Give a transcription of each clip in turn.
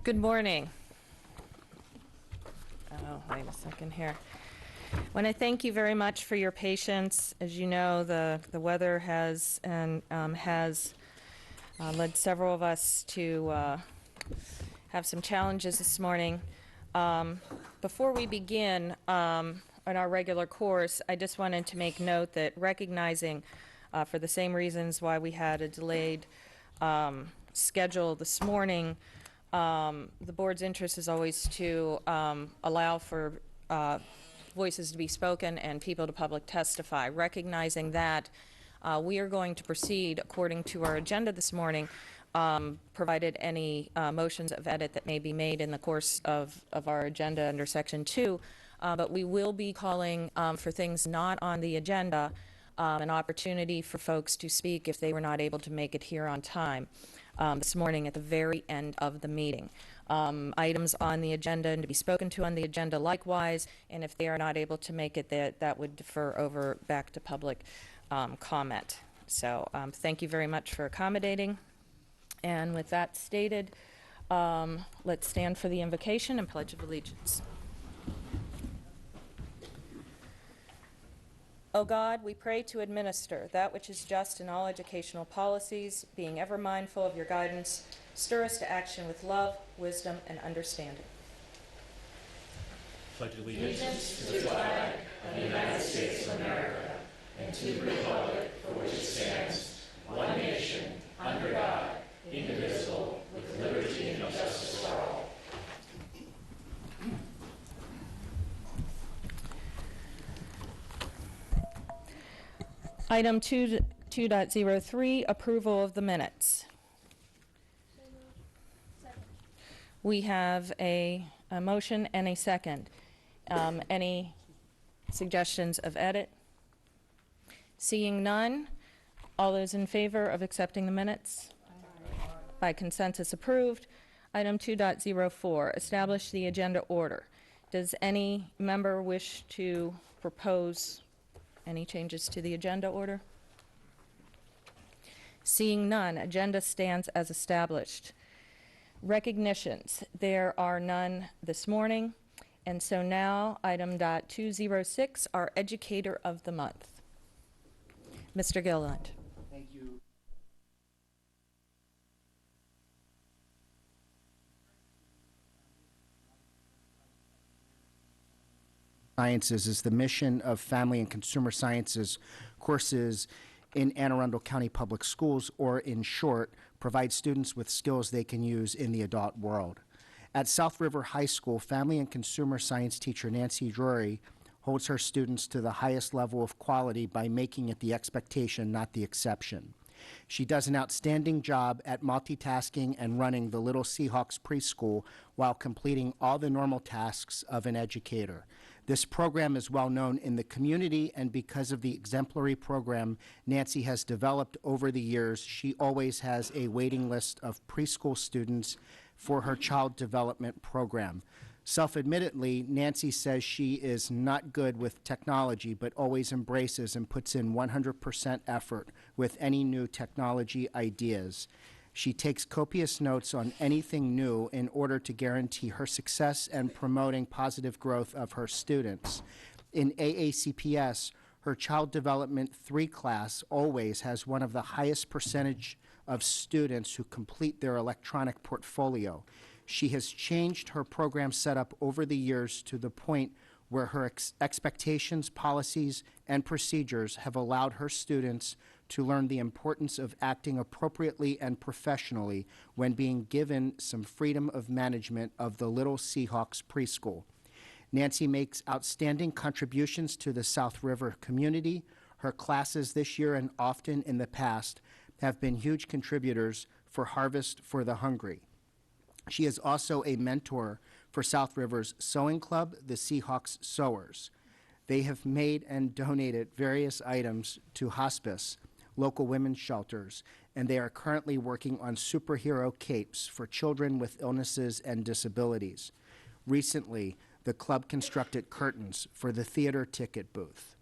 Good morning. Oh, wait a second here. I want to thank you very much for your patience. As you know, the weather has led several of us to have some challenges this morning. Before we begin on our regular course, I just wanted to make note that recognizing for the same reasons why we had a delayed schedule this morning, the board's interest is always to allow for voices to be spoken and people to public testify. Recognizing that, we are going to proceed according to our agenda this morning, provided any motions of edit that may be made in the course of our agenda under Section 2. But we will be calling for things not on the agenda, an opportunity for folks to speak if they were not able to make it here on time this morning at the very end of the meeting. Items on the agenda and to be spoken to on the agenda likewise, and if they are not able to make it, that would defer over back to public comment. So thank you very much for accommodating. And with that stated, let's stand for the invocation and Pledge of Allegiance. O God, we pray to administer that which is just in all educational policies, being ever mindful of your guidance, stir us to action with love, wisdom, and understanding. Pledge allegiance to the flag of the United States of America and to the republic for which it stands, one nation, under God, indivisible, with liberty and justice for all. Item 2.03, approval of the minutes. We have a motion and a second. Any suggestions of edit? Seeing none, all those in favor of accepting the minutes? By consensus approved. Item 2.04, establish the agenda order. Does any member wish to propose any changes to the agenda order? Seeing none, agenda stands as established. Recognitions, there are none this morning, and so now item .206, our Educator of the Month. Mr. Gilland. Thank you. Sciences is the mission of Family and Consumer Sciences courses in Anne Arundel County Public Schools, or in short, provide students with skills they can use in the adult world. At South River High School, Family and Consumer Science teacher Nancy Drury holds her students to the highest level of quality by making it the expectation, not the exception. She does an outstanding job at multitasking and running the Little Seahawks preschool while completing all the normal tasks of an educator. This program is well known in the community, and because of the exemplary program Nancy has developed over the years, she always has a waiting list of preschool students for her child development program. Self-admittedly, Nancy says she is not good with technology, but always embraces and puts in 100% effort with any new technology ideas. She takes copious notes on anything new in order to guarantee her success and promoting positive growth of her students. In AACPS, her Child Development 3 class always has one of the highest percentage of students who complete their electronic portfolio. She has changed her program setup over the years to the point where her expectations, policies, and procedures have allowed her students to learn the importance of acting appropriately and professionally when being given some freedom of management of the Little Seahawks preschool. Nancy makes outstanding contributions to the South River community. Her classes this year and often in the past have been huge contributors for Harvest for the Hungry. She is also a mentor for South River's Sewing Club, the Seahawks Sewers. They have made and donated various items to hospice, local women's shelters, and they are currently working on superhero capes for children with illnesses and disabilities. Recently, the club constructed curtains for the theater ticket booth.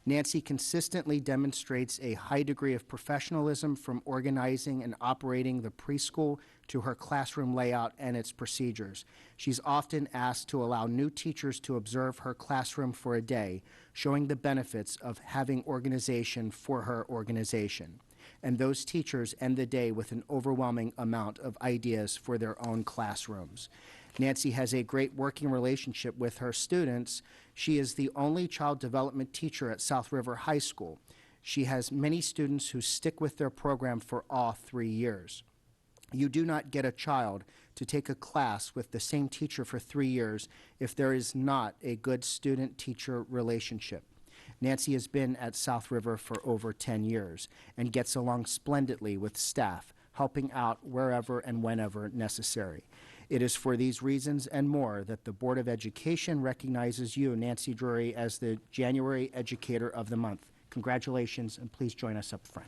Nancy consistently demonstrates a high degree of professionalism from organizing and operating the preschool to her classroom layout and its procedures. She's often asked to allow new teachers to observe her classroom for a day, showing the benefits of having organization for her organization. And those teachers end the day with an overwhelming amount of ideas for their own classrooms. Nancy has a great working relationship with her students. She is the only child development teacher at South River High School. She has many students who stick with their program for all 3 years. You do not get a child to take a class with the same teacher for 3 years if there is not a good student-teacher relationship. Nancy has been at South River for over 10 years and gets along splendidly with staff, helping out wherever and whenever necessary. It is for these reasons and more that the Board of Education recognizes you, Nancy Drury, as the January Educator of the Month. Congratulations, and please join us up front.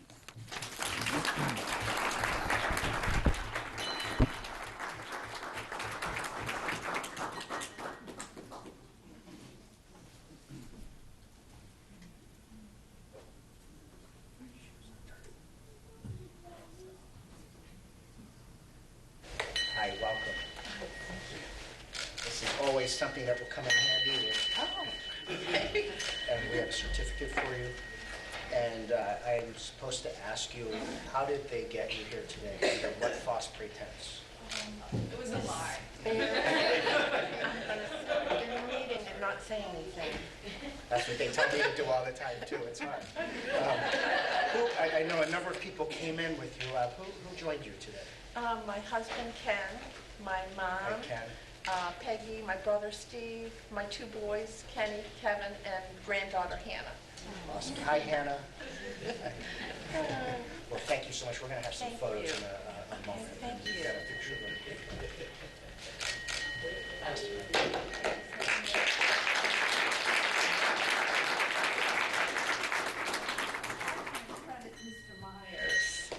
Hi, welcome. This is always something that will come in handy. And we have a certificate for you. And I'm supposed to ask you, how did they get you here today? Under what false pretense? It was a lie. In a meeting and not say anything. That's what they tell me to do all the time, too. It's hard. I know a number of people came in with you. Who joined you today? My husband Ken, my mom, Hi, Ken. Peggy, my brother Steve, my 2 boys, Kenny, Kevin, and granddaughter Hannah. Awesome. Hi, Hannah. Well, thank you so much. We're going to have some Thank photos you. in a moment. Thank you. We've got a picture of it. Mr. Myers,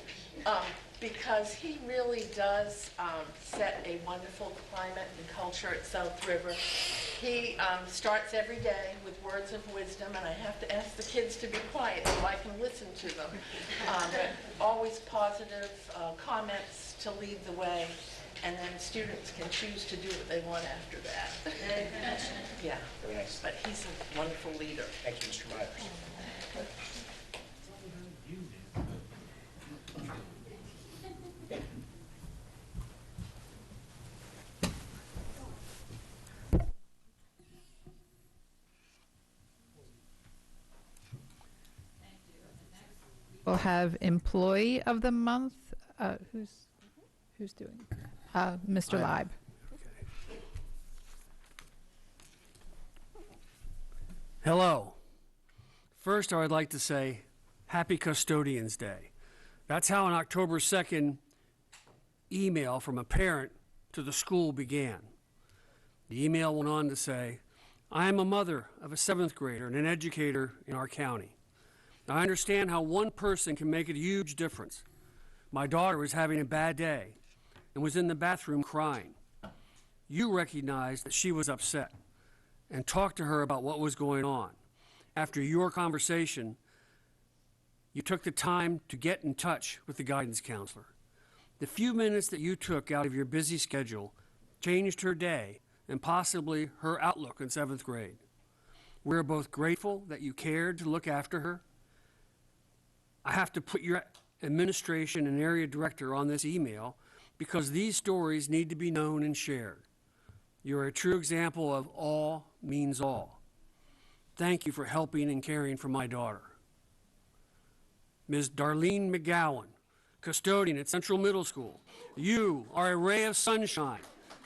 because he really does set a wonderful climate and culture at South River. He starts every day with words of wisdom, and I have to ask the kids to be quiet so I can listen to them. But always positive comments to lead the way, and then students can choose to do what they want after that. Yeah, Very nice. but he's a wonderful leader. Thank you, Mr. Myers. We'll have Employee of the Month. Who's doing? Mr. Leib. Hello. First, I would like to say Happy Custodians Day. That's how an October 2nd email from a parent to the school began. The email went on to say, I am a mother of a 7th grader and an educator in our county. I understand how one person can make a huge difference. My daughter was having a bad day and was in the bathroom crying. You recognized that she was upset and talked to her about what was going on. After your conversation, you took the time to get in touch with the guidance counselor. The few minutes that you took out of your busy schedule changed her day and possibly her outlook in 7th grade. We're both grateful that you cared to look after her. I have to put your administration and area director on this email because these stories need to be known and shared. You're a true example of all means all. Thank you for helping and caring for my daughter. Ms. Darlene McGowan, custodian at Central Middle School. You are a ray of sunshine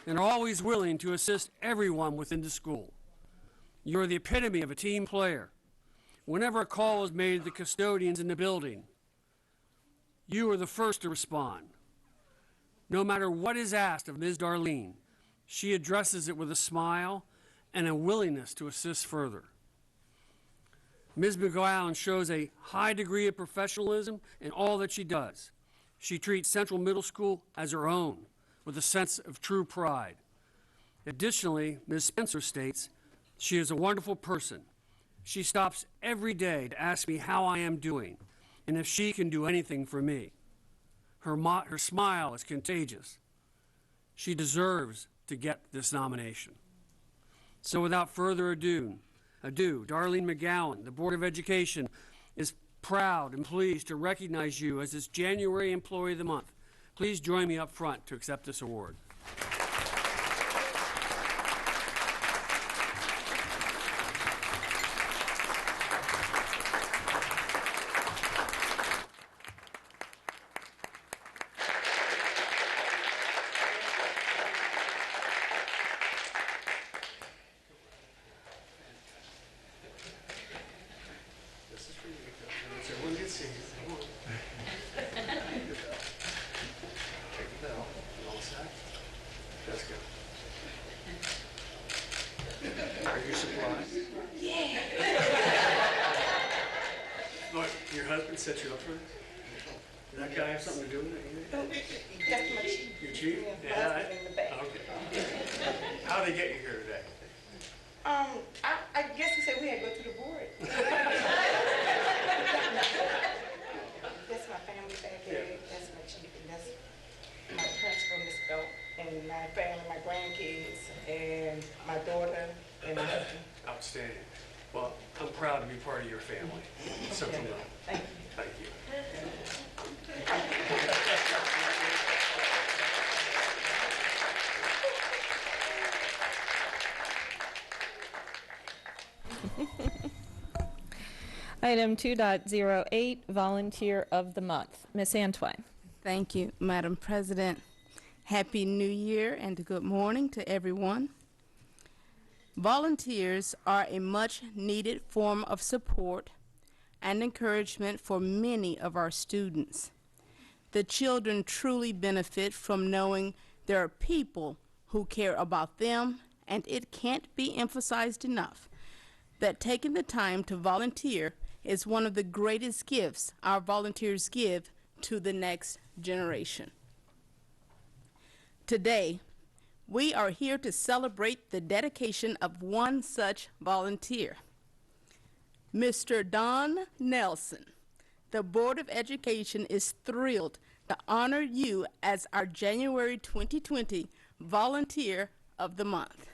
and are always willing to assist everyone within the school. You're the epitome of a team player. Whenever a call is made to the custodians in the building, you are the first to respond. No matter what is asked of Ms. Darlene, she addresses it with a smile and a willingness to assist further. Ms. McGowan shows a high degree of professionalism in all that she does. She treats Central Middle School as her own, with a sense of true pride. Additionally, Ms. Spencer states she is a wonderful person. She stops every day to ask me how I am doing and if she can do anything for me. Her smile is contagious. She deserves to get this nomination. So without further ado, Darlene McGowan, the Board of Education is proud and pleased to recognize you as its January Employee of the Month. Please join me up front to accept this award. Are you surprised? Yeah. Look, your husband set you up for this? Did that guy have something to do with it? That's my chief. Your chief? Yeah, in the back. Okay. How'd they get you here today? I guess he said we had to go to the board. That's my family back there. Yeah. That's my chief, and that's my principal, Miss Belt, and my family, my grandkids, and my daughter, and my husband. Outstanding. Well, I'm proud to be part of your family. So to know. Thank you. Thank you. Item 2.08, Volunteer of the Month. Ms. Antwine. Thank you, Madam President. Happy New Year and good morning to everyone. Volunteers are a much needed form of support and encouragement for many of our students. The children truly benefit from knowing there are people who care about them, and it can't be emphasized enough that taking the time to volunteer is one of the greatest gifts our volunteers give to the next generation. Today, we are here to celebrate the dedication of one such volunteer. Mr. Don Nelson, the Board of Education is thrilled to honor you as our January 2020 Volunteer of the Month.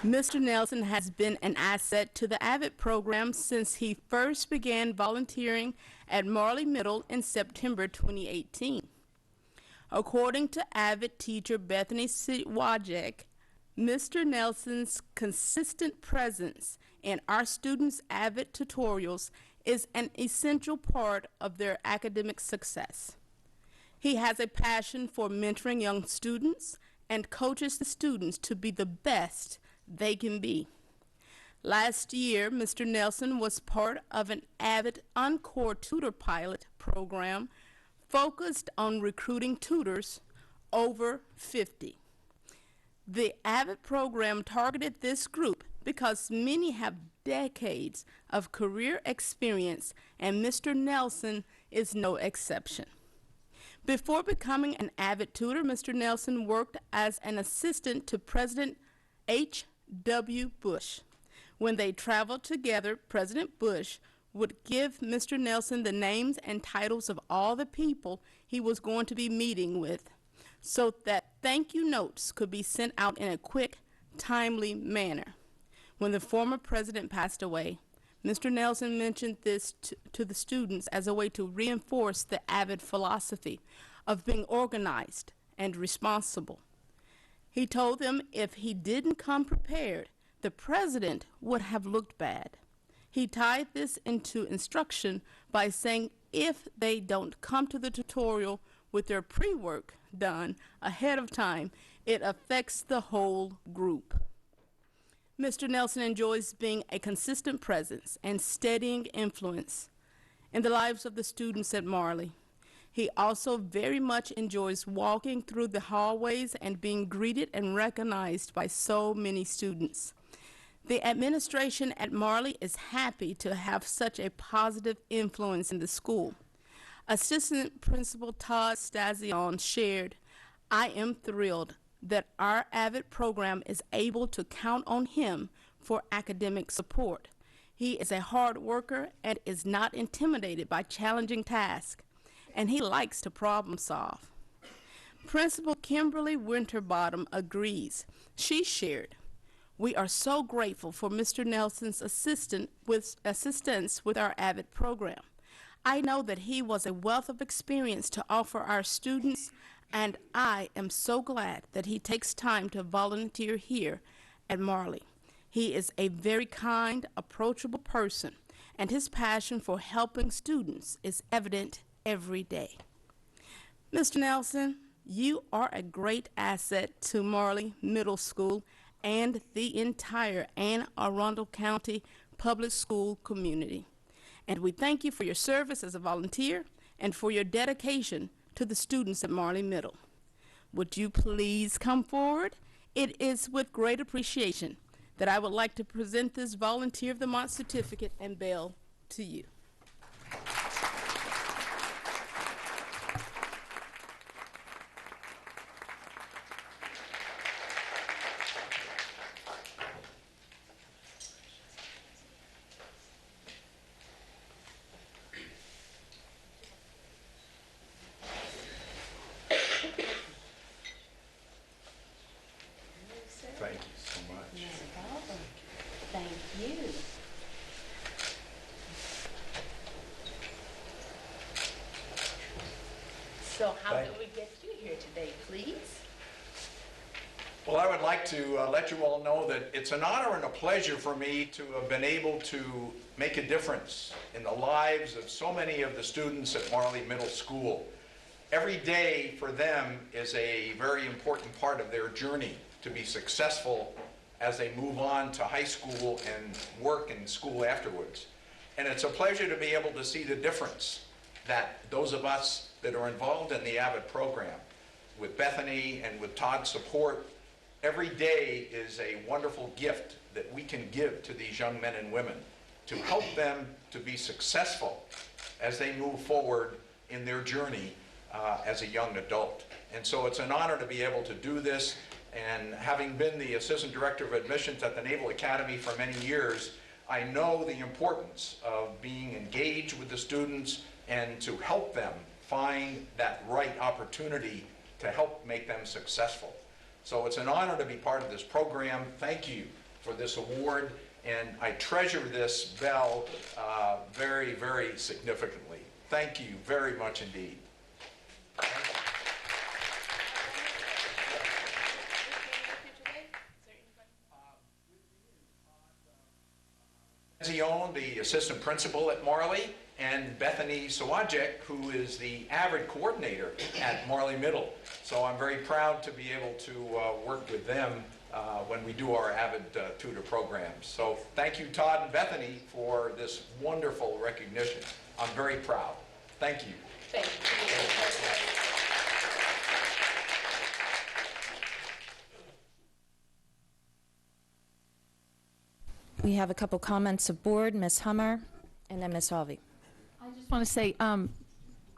Mr. Nelson has been an asset to the AVID program since he first began volunteering at Marley Middle in September 2018. According to AVID teacher Bethany Wajek, Mr. Nelson's consistent presence in our students' AVID tutorials is an essential part of their academic success. He has a passion for mentoring young students and coaches the students to be the best they can be. Last year, Mr. Nelson was part of an AVID Encore Tutor Pilot program focused on recruiting tutors over 50. The AVID program targeted this group because many have decades of career experience, and Mr. Nelson is no exception. Before becoming an AVID tutor, Mr. Nelson worked as an assistant to President H.W. Bush. When they traveled together, President Bush would give Mr. Nelson the names and titles of all the people he was going to be meeting with, so that thank you notes could be sent out in a quick, timely manner. When the former president passed away, Mr. Nelson mentioned this to the students as a way to reinforce the AVID philosophy of being organized and responsible. He told them if he didn't come prepared, the president would have looked bad. He tied this into instruction by saying if they don't come to the tutorial with their pre-work done ahead of time, it affects the whole group. Mr. Nelson enjoys being a consistent presence and steadying influence in the lives of the students at Marley. He also very much enjoys walking through the hallways and being greeted and recognized by so many students. The administration at Marley is happy to have such a positive influence in the school. Assistant Principal Todd Stazion shared, I am thrilled that our AVID program is able to count on him for academic support. He is a hard worker and is not intimidated by challenging tasks, and he likes to problem solve. Principal Kimberly Winterbottom agrees. She shared, "We are so grateful for Mr. Nelson's assistance with our AVID program. I know that he was a wealth of experience to offer our students, and I am so glad that he takes time to volunteer here at Marley. He is a very kind, approachable person, and his passion for helping students is evident every day." Mr. Nelson, you are a great asset to Marley Middle School and the entire Anne Arundel County public school community. And we thank you for your service as a volunteer and for your dedication to the students at Marley Middle. Would you please come forward? It is with great appreciation that I would like to present this Volunteer of the Month certificate and bell to you. Thank you so much. Thank you. So how did we get you here today, please? Well, I would like to let you all know that it's an honor and a pleasure for me to have been able to make a difference in the lives of so many of the students at Marley Middle School. Every day for them is a very important part of their journey to be successful as they move on to high school and work in school afterwards. And it's a pleasure to be able to see the difference that those of us that are involved in the AVID program, with Bethany and with Todd's support, every day is a wonderful gift that we can give to these young men and women to help them to be successful as they move forward in their journey as a young adult. And so it's an honor to be able to do this. And having been the Assistant Director of Admissions at the Naval Academy for many years, I know the importance of being engaged with the students and to help them find that right opportunity to help make them successful. So it's an honor to be part of this program. Thank you for this award, and I treasure this bell very, very significantly. Thank you very much indeed. Zion, the assistant principal at Marley, and Bethany Sawajek, who is the AVID coordinator at Marley Middle. So I'm very proud to be able to work with them when we do our AVID tutor programs. So thank you, Todd and Bethany, for this wonderful recognition. I'm very proud. Thank you. Thank you. We have a couple comments of board, Ms. Hummer, and then Ms. Alvey. I just want to say,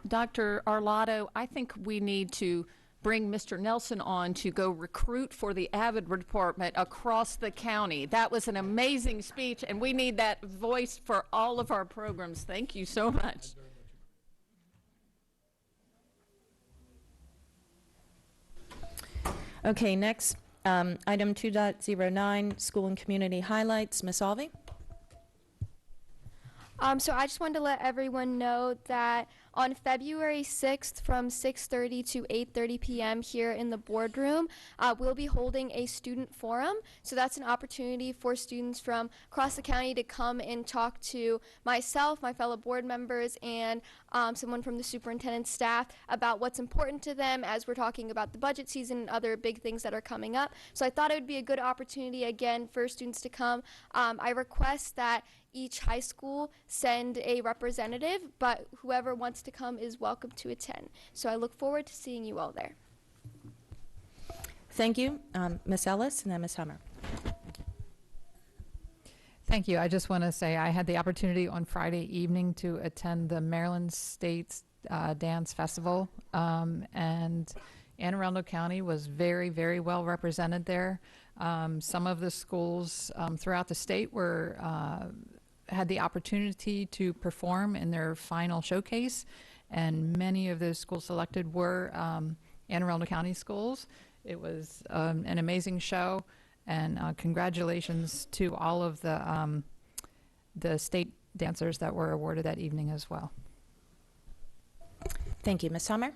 Dr. Arlotto, I think we need to bring Mr. Nelson on to go recruit for the AVID department across the county. That was an amazing speech, and we need that voice for all of our programs. Thank you so much. Okay, next, item 2.09, school and community highlights. Ms. Alvey? So I just wanted to let everyone know that on February 6th from 6:30 to 8:30 p.m. here in the boardroom, we'll be holding a student forum. So that's an opportunity for students from across the county to come and talk to myself, my fellow board members, and someone from the superintendent's staff about what's important to them as we're talking about the budget season and other big things that are coming up. So I thought it would be a good opportunity, again, for students to come. I request that each high school send a representative, but whoever wants to come is welcome to attend. So I look forward to seeing you all there. Thank you. Ms. Ellis and then Ms. Hummer. Thank you. I just want to say I had the opportunity on Friday evening to attend the Maryland State Dance Festival, and Anne Arundel County was very, very well represented there. Some of the schools throughout the state were had the opportunity to perform in their final showcase, and many of those schools selected were Anne Arundel County schools. It was an amazing show, and congratulations to all of the state dancers that were awarded that evening as well. Thank you. Ms. Sommer?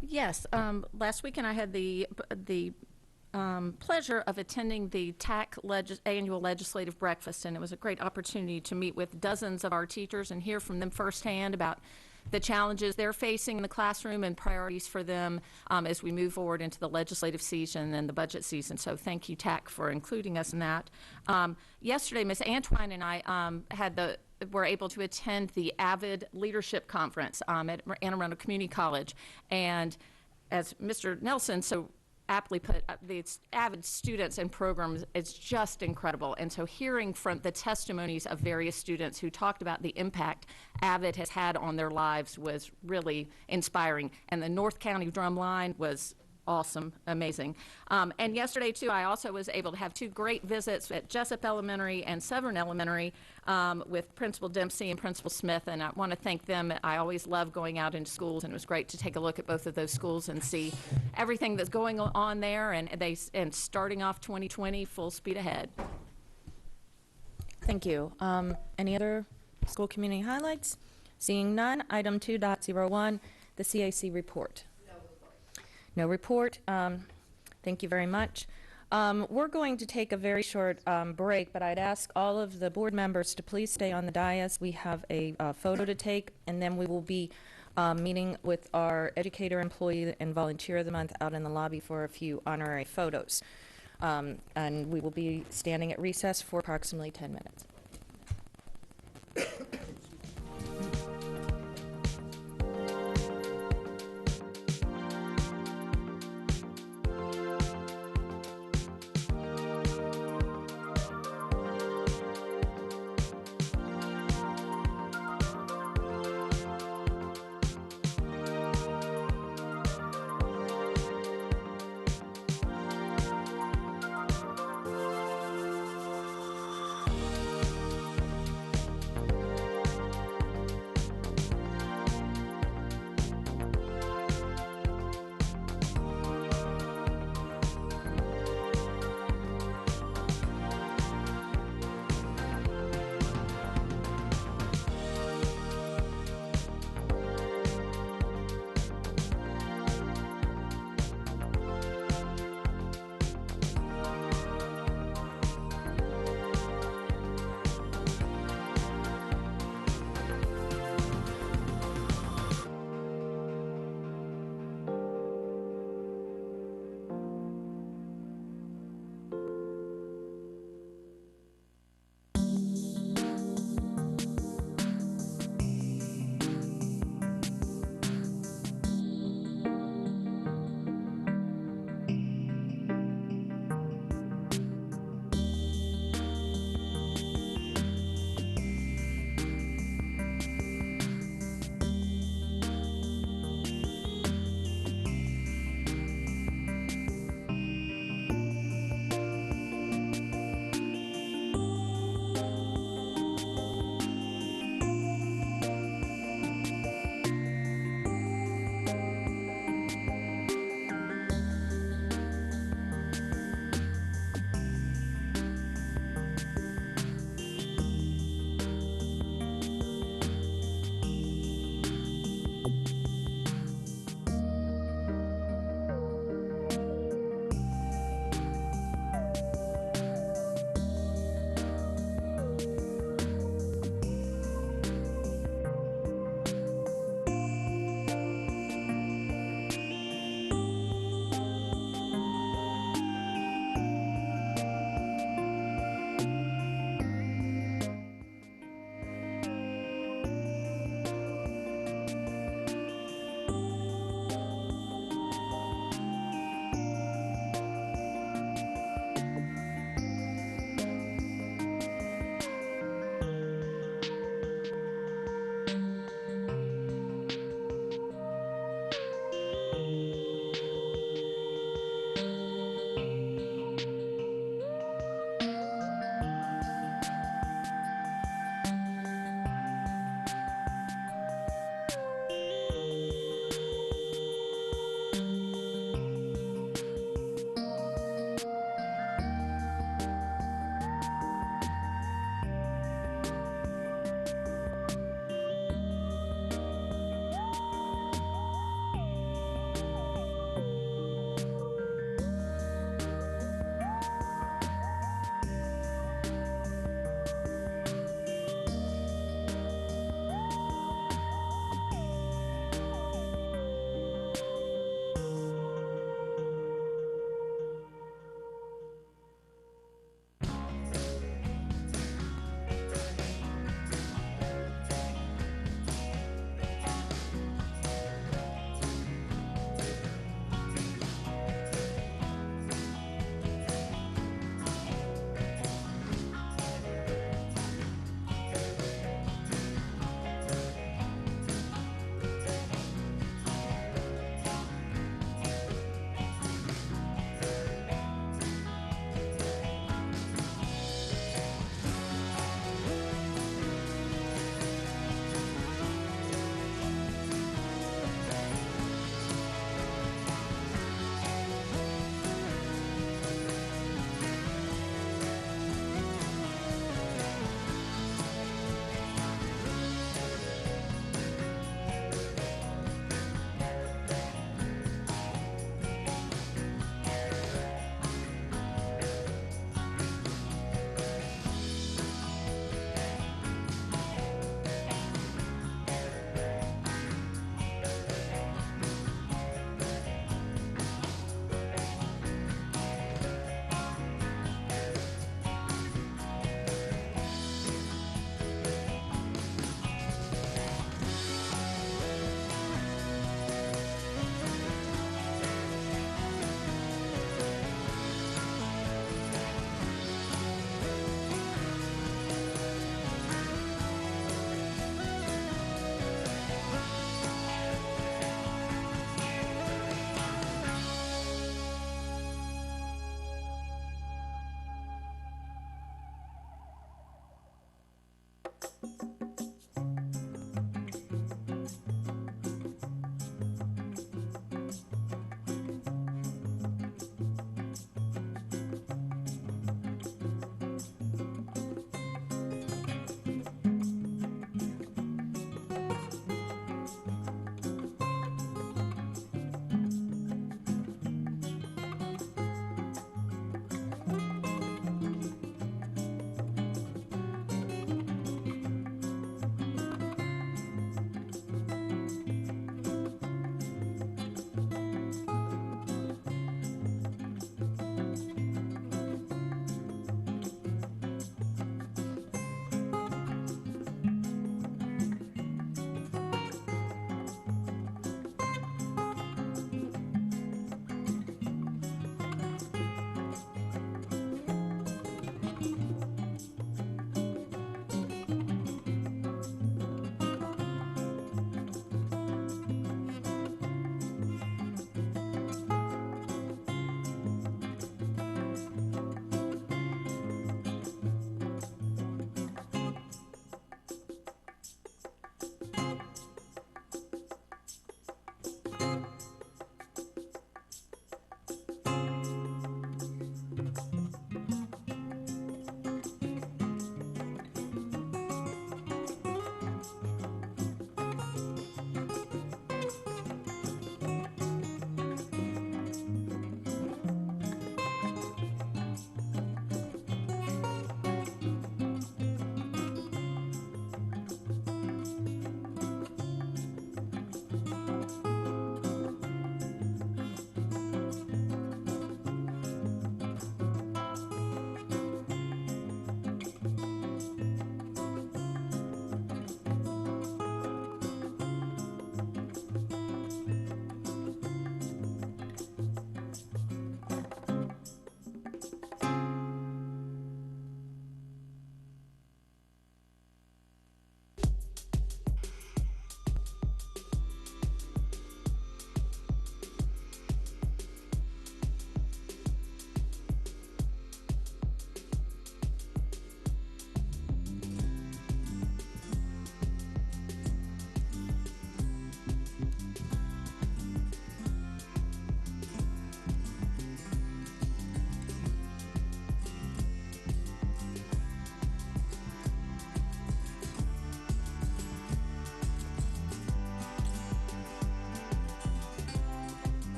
Yes, last weekend I had the pleasure of attending the TAC annual legislative breakfast, and it was a great opportunity to meet with dozens of our teachers and hear from them firsthand about the challenges they're facing in the classroom and priorities for them as we move forward into the legislative season and the budget season. So thank you, TAC, for including us in that. Yesterday, Ms. Antwine and I were able to attend the AVID Leadership Conference at Anne Arundel Community College. And as Mr. Nelson so aptly put, the AVID students and programs, it's just incredible. And so hearing from the testimonies of various students who talked about the impact AVID has had on their lives was really inspiring. And the North County Drumline was awesome, amazing. And yesterday, too, I also was able to have 2 great visits at Jessup Elementary and Severn Elementary with Principal Dempsey and Principal Smith, and I want to thank them. I always love going out into schools, and it was great to take a look at both of those schools and see everything that's going on there, and starting off 2020 full speed ahead. Thank you. Any other school community highlights? Seeing none, item 2.01, the CAC report. No report. Thank you very much. We're going to take a very short break, but I'd ask all of the board members to please stay on the dais. We have a photo to take, and then we will be meeting with our Educator Employee and Volunteer of the Month out in the lobby for a few honorary photos. And we will be standing at recess for approximately 10 minutes.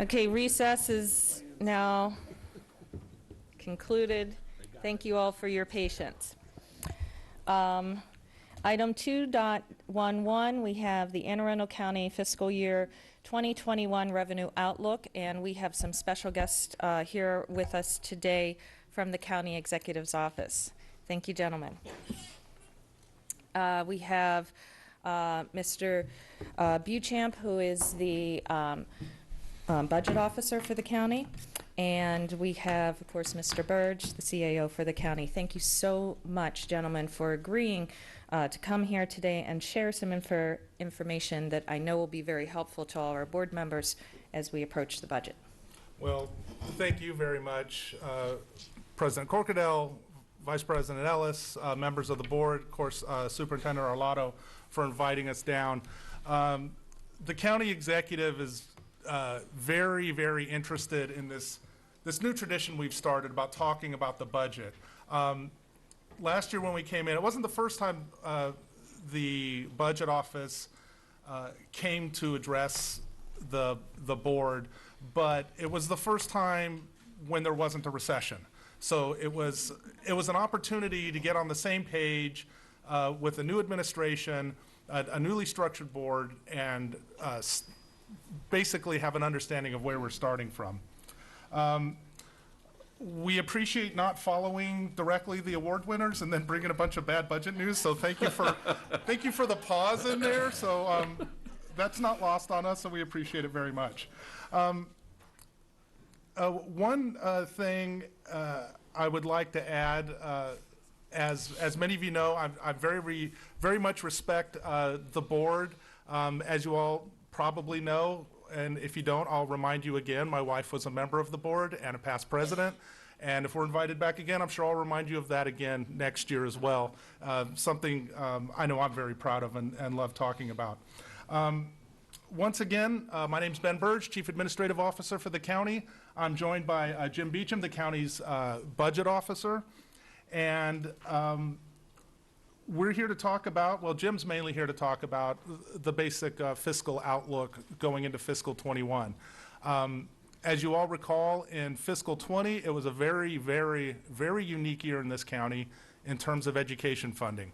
Okay, recess is now concluded. Thank you all for your patience. Item 2.11, we have the Anne Arundel County Fiscal Year 2021 Revenue Outlook, and we have some special guests here with us today from the County Executive's Office. Thank you, gentlemen. We have Mr. Beauchamp, who is the Budget Officer for the county, and we have, of course, Mr. Burge, the CAO for the county. Thank you so much, gentlemen, for agreeing to come here today and share some information that I know will be very helpful to all our board members as we approach the budget. Well, thank you very much, President Corkadell, Vice President Ellis, members of the board, of course, Superintendent Arlotto, for inviting us down. The county executive is very, very interested in this new tradition we've started about talking about the budget. Last year when we came in, it wasn't the first time the budget office came to address the board, but it was the first time when there wasn't a recession. So it was an opportunity to get on the same page with a new administration, a newly structured board, and basically have an understanding of where we're starting from. We appreciate not following directly the award winners and then bringing a bunch of bad budget news. So thank you for the pause in there. So that's not lost on us, so we appreciate it very much. One thing I would like to add, as many of you know, I very much respect the board. As you all probably know, and if you don't, I'll remind you again, my wife was a member of the board and a past president. And if we're invited back again, I'm sure I'll remind you of that again next year as well. Something I know I'm very proud of and love talking about. Once again, my name's Ben Burge, Chief Administrative Officer for the county. I'm joined by Jim Beauchamp, the county's budget officer. And we're here to talk about, well, Jim's mainly here to talk about the basic fiscal outlook going into fiscal 21. As you all recall, in fiscal 20, it was a very, very, very unique year in this county in terms of education funding.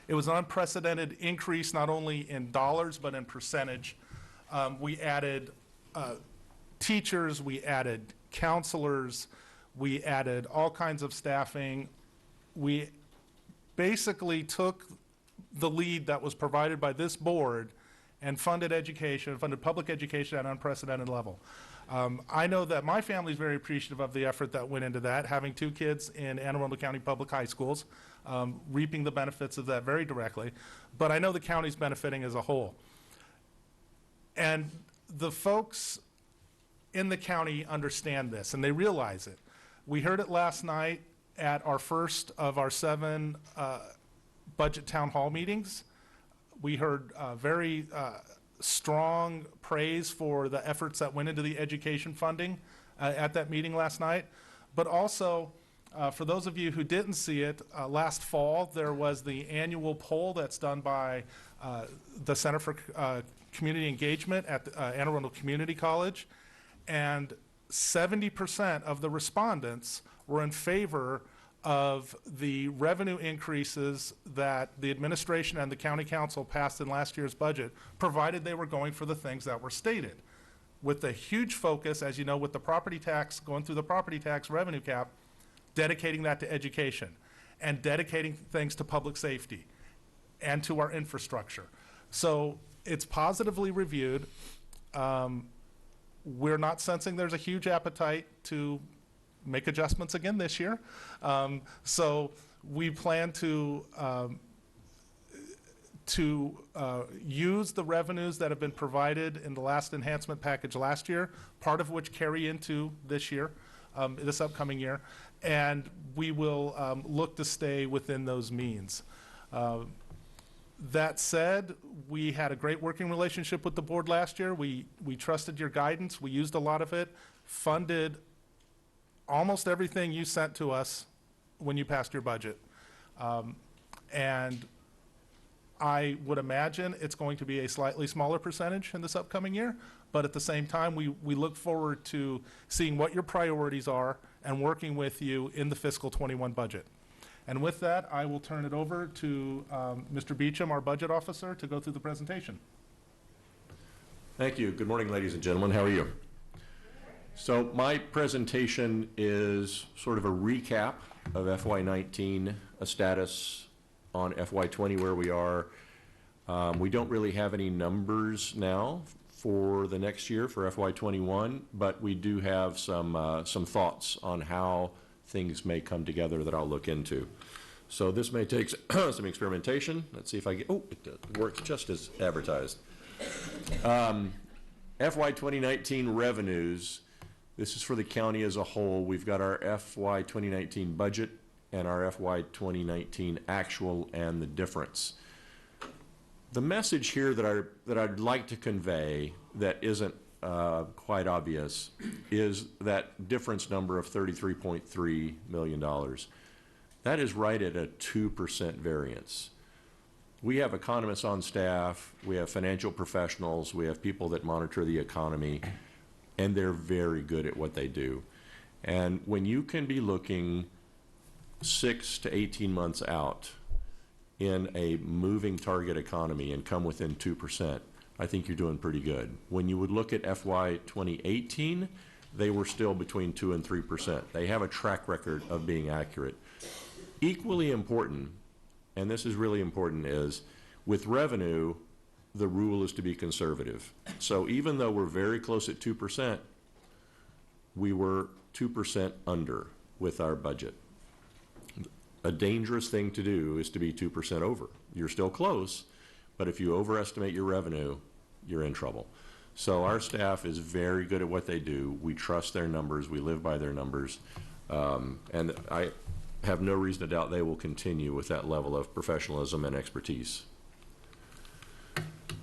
It was an unprecedented increase, not only in dollars, but in percentage. We added teachers, we added counselors, we added all kinds of staffing. We basically took the lead that was provided by this board and funded education, funded public education at an unprecedented level. I know that my family is very appreciative of the effort that went into that, having 2 kids in Anne Arundel County Public High Schools, reaping the benefits of that very directly. But I know the county's benefiting as a whole. And the folks in the county understand this, and they realize it. We heard it last night at our first of our 7 budget town hall meetings. We heard very strong praise for the efforts that went into the education funding at that meeting last night. But also, for those of you who didn't see it, last fall there was the annual poll that's done by the Center for Community Engagement at Anne Arundel Community College, and 70% of the respondents were in favor of the revenue increases that the administration and the county council passed in last year's budget, provided they were going for the things that were stated. With a huge focus, as you know, with the property tax, going through the property tax revenue cap, dedicating that to education and dedicating things to public safety and to our infrastructure. So it's positively reviewed. We're not sensing there's a huge appetite to make adjustments again this year. So we plan to use the revenues that have been provided in the last enhancement package last year, part of which carry into this year, this upcoming year, and we will look to stay within those means. That said, we had a great working relationship with the board last year. We trusted your guidance. We used a lot of it, funded almost everything you sent to us when you passed your budget. And I would imagine it's going to be a slightly smaller percentage in this upcoming year, but at the same time, we look forward to seeing what your priorities are and working with you in the fiscal 21 budget. And with that, I will turn it over to Mr. Beecham, our budget officer, to go through the presentation. Thank you. Good morning, ladies and gentlemen. How are you? So my presentation is sort of a recap of FY19, a status on FY20 where we are. We don't really have any numbers now for the next year for FY21, but we do have some thoughts on how things may come together that I'll look into. So this may take some experimentation. Let's see if I get, oh, it works just as advertised. FY 2019 revenues, this is for the county as a whole. We've got our FY 2019 budget and our FY 2019 actual and the difference. The message here that I'd like to convey that isn't quite obvious is that difference number of $33.3 million. That is right at a 2% variance. We have economists on staff, we have financial professionals, we have people that monitor the economy, and they're very good at what they do. And when you can be looking 6 to 18 months out in a moving target economy and come within 2%, I think you're doing pretty good. When you would look at FY 2018, they were still between 2 and 3%. They have a track record of being accurate. Equally important, and this is really important, is with revenue, the rule is to be conservative. So even though we're very close at 2%, we were 2% under with our budget. A dangerous thing to do is to be 2% over. You're still close, but if you overestimate your revenue, you're in trouble. So our staff is very good at what they do. We trust their numbers. We live by their numbers. And I have no reason to doubt they will continue with that level of professionalism and expertise.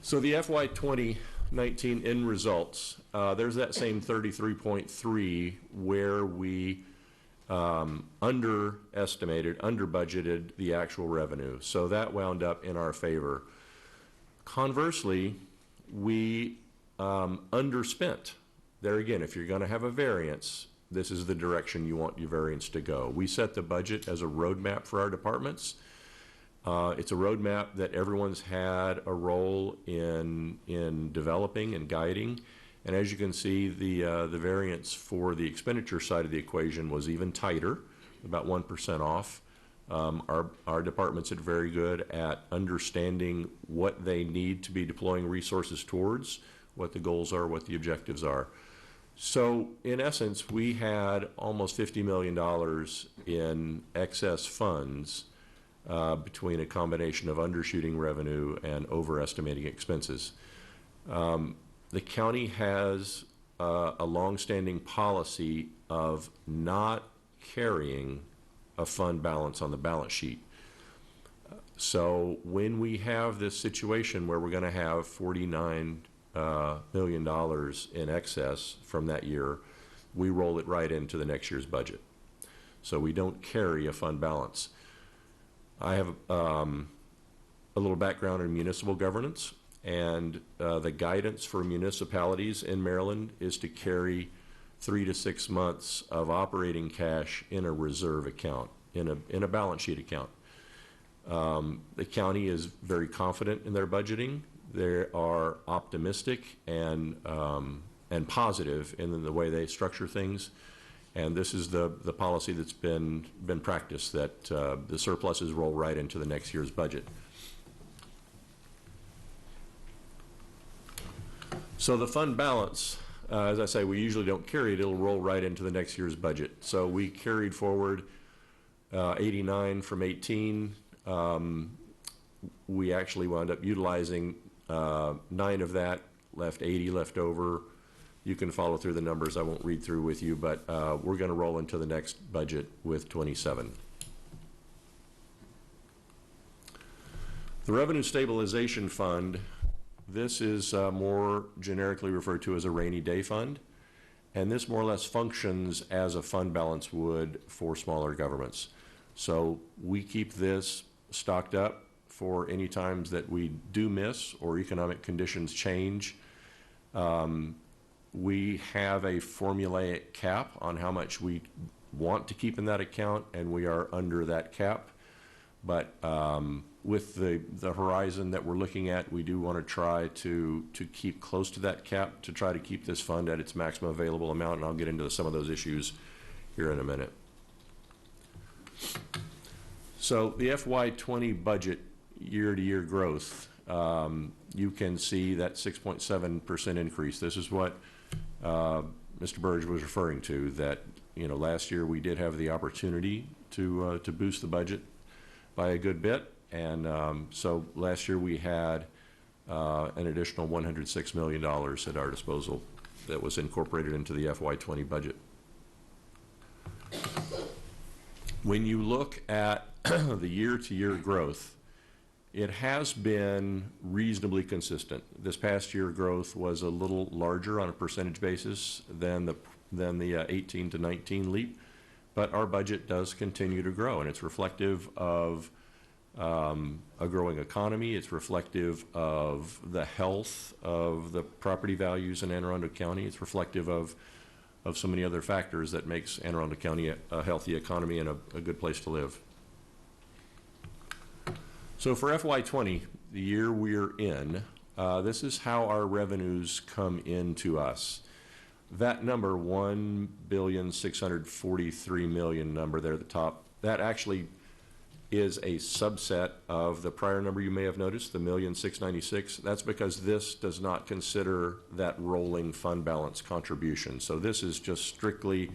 So the FY 2019 end results, there's that same 33.3 where we underestimated, under budgeted the actual revenue. So that wound up in our favor. Conversely, we underspent. There again, if you're going to have a variance, this is the direction you want your variance to go. We set the budget as a roadmap for our departments. It's a roadmap that everyone's had a role in developing and guiding. And as you can see, the variance for the expenditure side of the equation was even tighter, about 1% off. Our departments are very good at understanding what they need to be deploying resources towards, what the goals are, what the objectives are. So in essence, we had almost $50 million in excess funds between a combination of undershooting revenue and overestimating expenses. The county has a longstanding policy of not carrying a fund balance on the balance sheet. So when we have this situation where we're going to have $49 million in excess from that year, we roll it right into the next year's budget. So we don't carry a fund balance. I have a little background in municipal governance, and the guidance for municipalities in Maryland is to carry 3 to 6 months of operating cash in a reserve account, in a balance sheet account. The county is very confident in their budgeting. They are optimistic and positive in the way they structure things. And this is the policy that's been practiced, that the surpluses roll right into the next year's budget. So the fund balance, as I say, we usually don't carry it. It'll roll right into the next year's budget. So we carried forward 89 from 18. We actually wound up utilizing 9 of that, left 80 left over. You can follow through the numbers. I won't read through with you, but we're going to roll into the next budget with 27. The Revenue Stabilization Fund, this is more generically referred to as a rainy day fund, and this more or less functions as a fund balance would for smaller governments. So we keep this stocked up for any times that we do miss or economic conditions change. We have a formulaic cap on how much we want to keep in that account, and we are under that cap. But with the horizon that we're looking at, we do want to try to keep close to that cap to try to keep this fund at its maximum available amount, and I'll get into some of those issues here in a minute. So the FY20 budget year-to-year growth, you can see that 6.7% increase. This is what Mr. Burge was referring to, that last year we did have the opportunity to boost the budget by a good bit, and so last year we had an additional $106 million at our disposal that was incorporated into the FY20 budget. When you look at the year-to-year growth, it has been reasonably consistent. This past year growth was a little larger on a percentage basis than the 18 to 19 leap, but our budget does continue to grow, and it's reflective of a growing economy. It's reflective of the health of the property values in Anne Arundel County. It's reflective of so many other factors that makes Anne Arundel County a healthy economy and a good place to live. So for FY20, the year we're in, this is how our revenues come into us. That number, $1,643,000,000 number there at the top, that actually is a subset of the prior number you may have noticed, the $1,696,000. That's because this does not consider that rolling fund balance contribution. So this is just strictly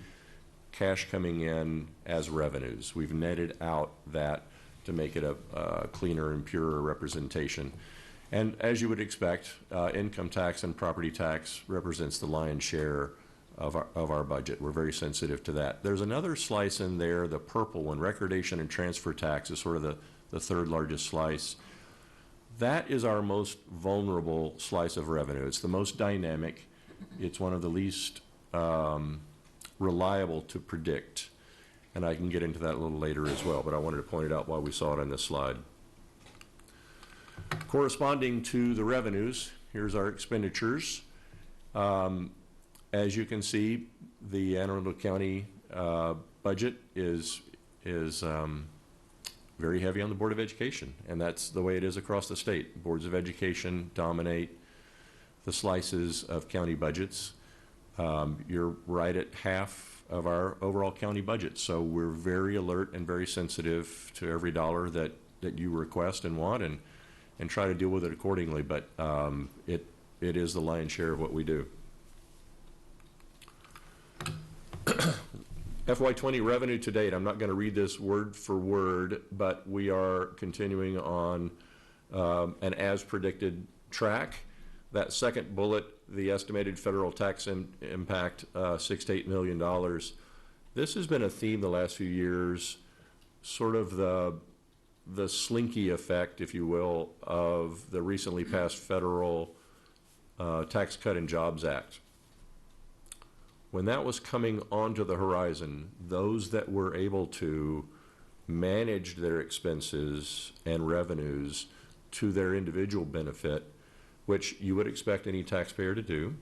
cash coming in as revenues. We've netted out that to make it a cleaner and purer representation. And as you would expect, income tax and property tax represents the lion's share of our budget. We're very sensitive to that. There's another slice in there, the purple one, recordation and transfer tax is sort of the third largest slice. That is our most vulnerable slice of revenue. It's the most dynamic. It's one of the least reliable to predict. And I can get into that a little later as well, but I wanted to point it out while we saw it on this slide. Corresponding to the revenues, here's our expenditures. As you can see, the Anne Arundel County budget is very heavy on the Board of Education, and that's the way it is across the state. Boards of Education dominate the slices of county budgets. You're right at half of our overall county budget, so we're very alert and very sensitive to every dollar that you request and want, and try to deal with it accordingly, but it is the lion's share of what we do. FY20 revenue to date, I'm not going to read this word for word, but we are continuing on an as predicted track. That second bullet, the estimated federal tax impact, $6 to $8 million. This has been a theme the last few years, sort of the slinky effect, if you will, of the recently passed federal Tax Cut and Jobs Act. When that was coming onto the horizon, those that were able to manage their expenses and revenues to their individual benefit, which you would expect any taxpayer to do,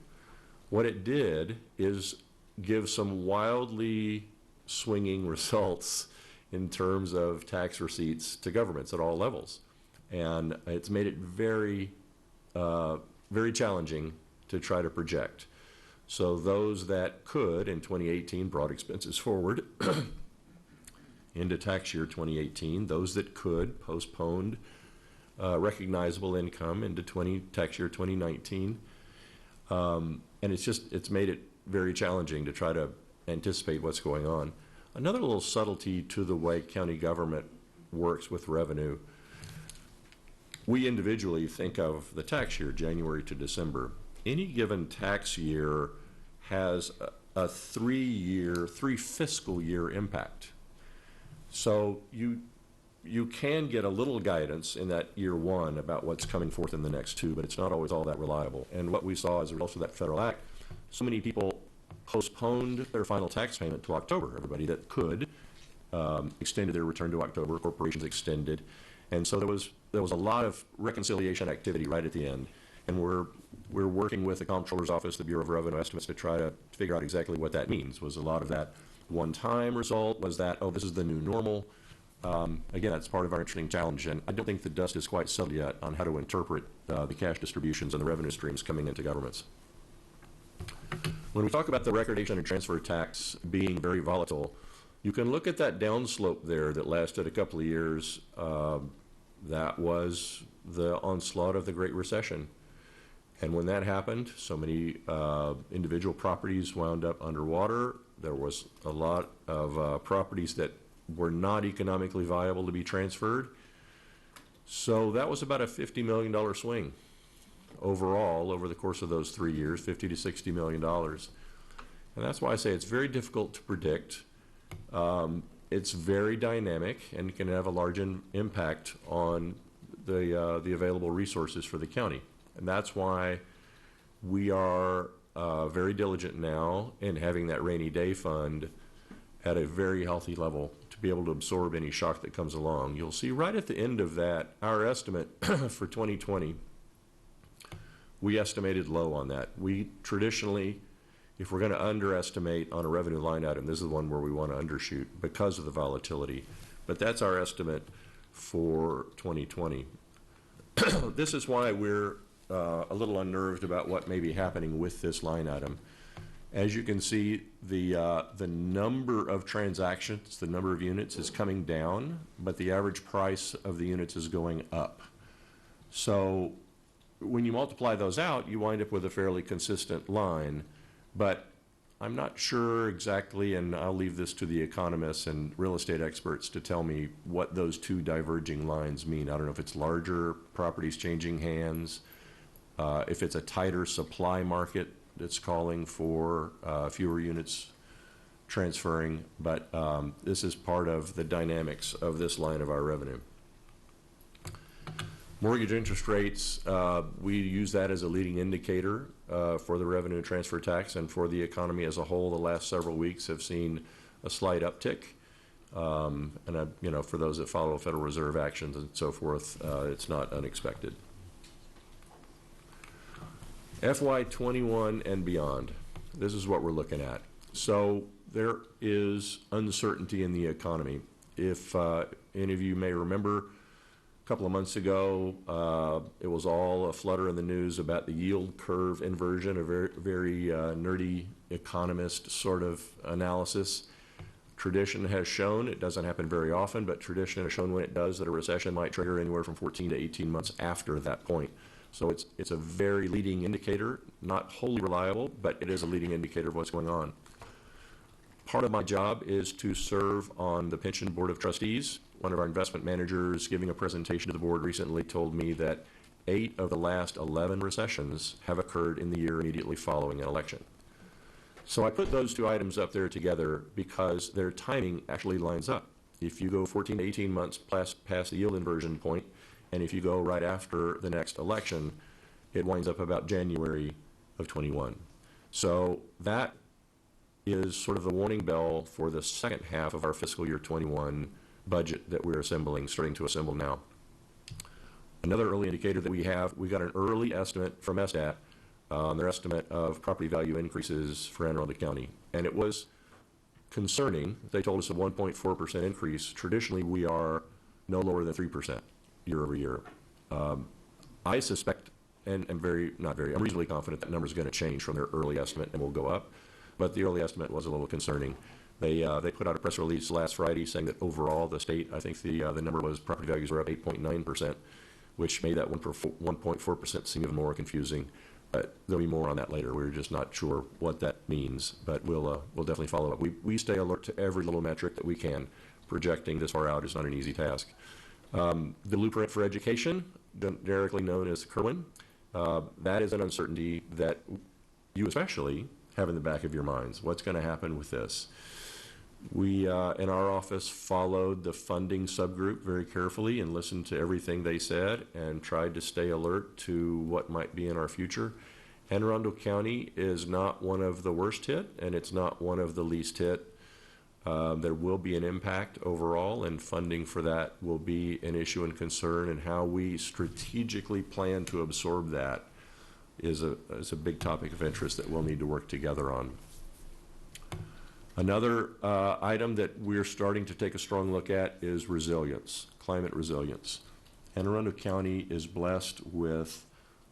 what it did is give some wildly swinging results in terms of tax receipts to governments at all levels. And it's made it very, very challenging to try to project. So those that could in 2018 brought expenses forward into tax year 2018. Those that could postponed recognizable income into tax year 2019. And it's made it very challenging to try to anticipate what's going on. Another little subtlety to the way county government works with revenue. We individually think of the tax year, January to December. Any given tax year has a three fiscal year impact. So you can get a little guidance in that year one about what's coming forth in the next two, but it's not always all that reliable. And what we saw as a result of that federal act, so many people postponed their final tax payment to October. Everybody that could extended their return to October. Corporations extended. And so there was a lot of reconciliation activity right at the end. And we're working with the Comptroller's Office, the Bureau of Revenue Estimates, to try to figure out exactly what that means. Was a lot of that one-time result? Was that, oh, this is the new normal? Again, that's part of our interesting challenge, and I don't think the dust is quite settled yet on how to interpret the cash distributions and the revenue streams coming into governments. When we talk about the recordation and transfer tax being very volatile, you can look at that downslope there that lasted a couple of years. That was the onslaught of the Great Recession. And when that happened, so many individual properties wound up underwater. There was a lot of properties that were not economically viable to be transferred. So that was about a $50 million swing overall over the course of those 3 years, $50 to $60 million. And that's why I say it's very difficult to predict. It's very dynamic and can have a large impact on the available resources for the county. And that's why we are very diligent now in having that rainy day fund at a very healthy level to be able to absorb any shock that comes along. You'll see right at the end of that, our estimate for 2020, we estimated low on that. We traditionally, if we're going to underestimate on a revenue line item, this is the one where we want to undershoot because of the volatility. But that's our estimate for 2020. This is why we're a little unnerved about what may be happening with this line item. As you can see, the number of transactions, the number of units is coming down, but the average price of the units is going up. So when you multiply those out, you wind up with a fairly consistent line. But I'm not sure exactly, and I'll leave this to the economists and real estate experts to tell me what those two diverging lines mean. I don't know if it's larger properties changing hands, if it's a tighter supply market that's calling for fewer units transferring, but this is part of the dynamics of this line of our revenue. Mortgage interest rates, we use that as a leading indicator for the revenue and transfer tax, and for the economy as a whole. The last several weeks have seen a slight uptick, and for those that follow Federal Reserve actions and so forth, it's not unexpected. FY21 and beyond, this is what we're looking at. So there is uncertainty in the economy. If any of you may remember, a couple of months ago, it was all a flutter in the news about the yield curve inversion, a very nerdy economist sort of analysis. Tradition has shown, it doesn't happen very often, but tradition has shown when it does that a recession might trigger anywhere from 14 to 18 months after that point. So it's a very leading indicator, not wholly reliable, but it is a leading indicator of what's going on. Part of my job is to serve on the Pension Board of Trustees. One of our investment managers giving a presentation to the board recently told me that 8 of the last 11 recessions have occurred in the year immediately following an election. So I put those two items up there together because their timing actually lines up. If you go 14 to 18 months past the yield inversion point, and if you go right after the next election, it winds up about January of 21. So that is sort of the warning bell for the second half of our fiscal year 21 budget that we're starting to assemble now. Another early indicator that we got an early estimate from SDAT on their estimate of property value increases for Anne Arundel County. And it was concerning. They told us a 1.4% increase. Traditionally, we are no lower than 3% year over year. I suspect, and I'm reasonably confident that number is going to change from their early estimate and will go up. But the early estimate was a little concerning. They put out a press release last Friday saying that overall the state, I think the number was property values were up 8.9%, which made that 1.4% seem even more confusing. But there'll be more on that later. We're just not sure what that means, but we'll definitely follow up. We stay alert to every little metric that we can. Projecting this far out is not an easy task. The blueprint for education, generically known as Kerwin, that is an uncertainty that you especially have in the back of your minds. What's going to happen with this? We, in our office, followed the funding subgroup very carefully and listened to everything they said and tried to stay alert to what might be in our future. Anne Arundel County is not one of the worst hit, and it's not one of the least hit. There will be an impact overall, and funding for that will be an issue and concern, and how we strategically plan to absorb that is a big topic of interest that we'll need to work together on. Another item that we're starting to take a strong look at is resilience, climate resilience. Anne Arundel County is blessed with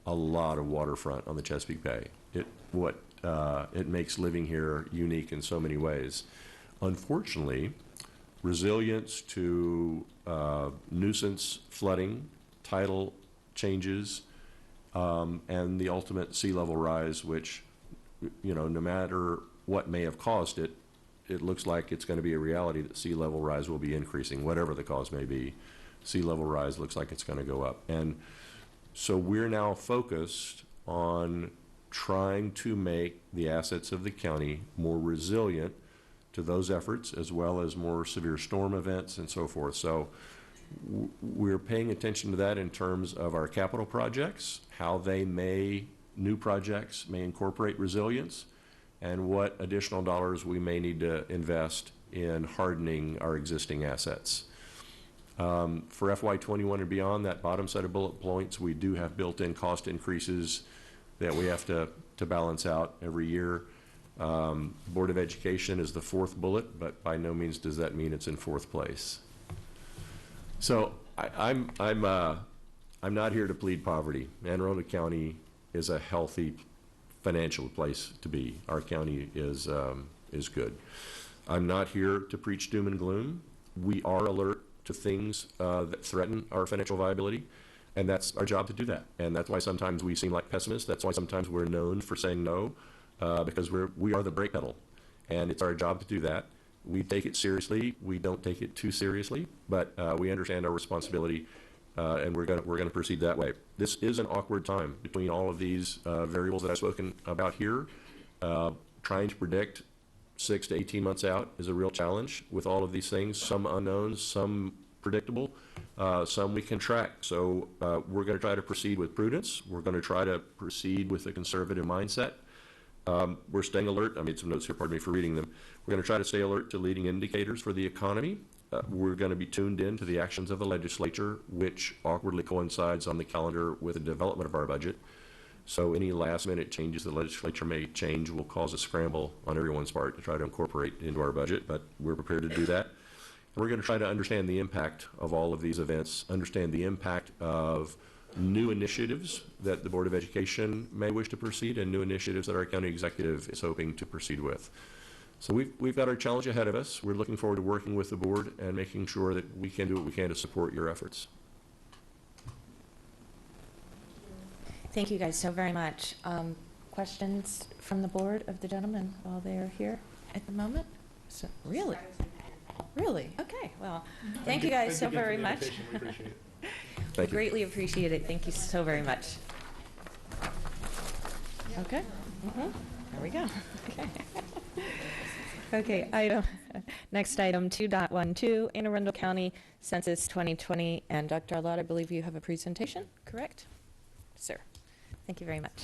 a lot of waterfront on the Chesapeake Bay. It makes living here unique in so many ways. Unfortunately, resilience to nuisance flooding, tidal changes, and the ultimate sea level rise, which, no matter what may have caused it, it looks like it's going to be a reality that sea level rise will be increasing, whatever the cause may be. Sea level rise looks like it's going to go up. And so we're now focused on trying to make the assets of the county more resilient to those efforts, as well as more severe storm events and so forth. So we're paying attention to that in terms of our capital projects, how new projects may incorporate resilience, and what additional dollars we may need to invest in hardening our existing assets. For FY21 and beyond, that bottom set of bullet points, we do have built-in cost increases that we have to balance out every year. Board of Education is the fourth bullet, but by no means does that mean it's in fourth place. So I'm not here to plead poverty. Anne Arundel County is a healthy financial place to be. Our county is good. I'm not here to preach doom and gloom. We are alert to things that threaten our financial viability, and that's our job to do that. And that's why sometimes we seem like pessimists. That's why sometimes we're known for saying no, because we are the brake pedal, and it's our job to do that. We take it seriously. We don't take it too seriously, but we understand our responsibility, and we're going to proceed that way. This is an awkward time between all of these variables that I've spoken about here. Trying to predict 6 to 18 months out is a real challenge with all of these things, some unknowns, some predictable, some we can track. So we're going to try to proceed with prudence. We're going to try to proceed with a conservative mindset. We're staying alert. I made some notes here, pardon me for reading them. We're going to try to stay alert to leading indicators for the economy. We're going to be tuned in to the actions of the legislature, which awkwardly coincides on the calendar with the development of our budget. So any last minute changes the legislature may change will cause a scramble on everyone's part to try to incorporate into our budget, but we're prepared to do that. And we're going to try to understand the impact of all of these events, understand the impact of new initiatives that the Board of Education may wish to proceed, and new initiatives that our county executive is hoping to proceed with. So we've got our challenge ahead of us. We're looking forward to working with the board and making sure that we can do what we can to support your efforts. Thank you guys so very much. Questions from the board of the gentlemen while they are here at the moment? So, really? Really? Okay, well, thank you guys so very much. We appreciate it. Thank you. Greatly appreciate it. Thank you so very much. Okay. There we go. Okay. Okay, next item 2.12, Anne Arundel County Census 2020. And Dr. Arlott, I believe you have a presentation, correct? Sir, thank you very much.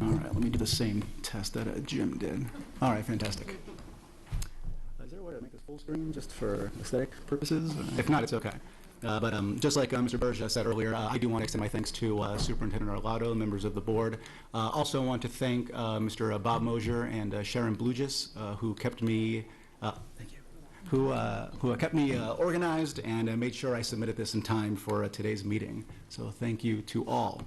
All right, let me do the same test that Jim did. All right, fantastic. Is there a way to make this full screen just for aesthetic purposes? If not, it's okay. But just like Mr. Berge said earlier, I do want to extend my thanks to Superintendent Arlotto, members of the board. Also want to thank Mr. Bob Mosier and Sharon Blugis, who kept me thank you. Who kept me organized and made sure I submitted this in time for today's meeting. So thank you to all.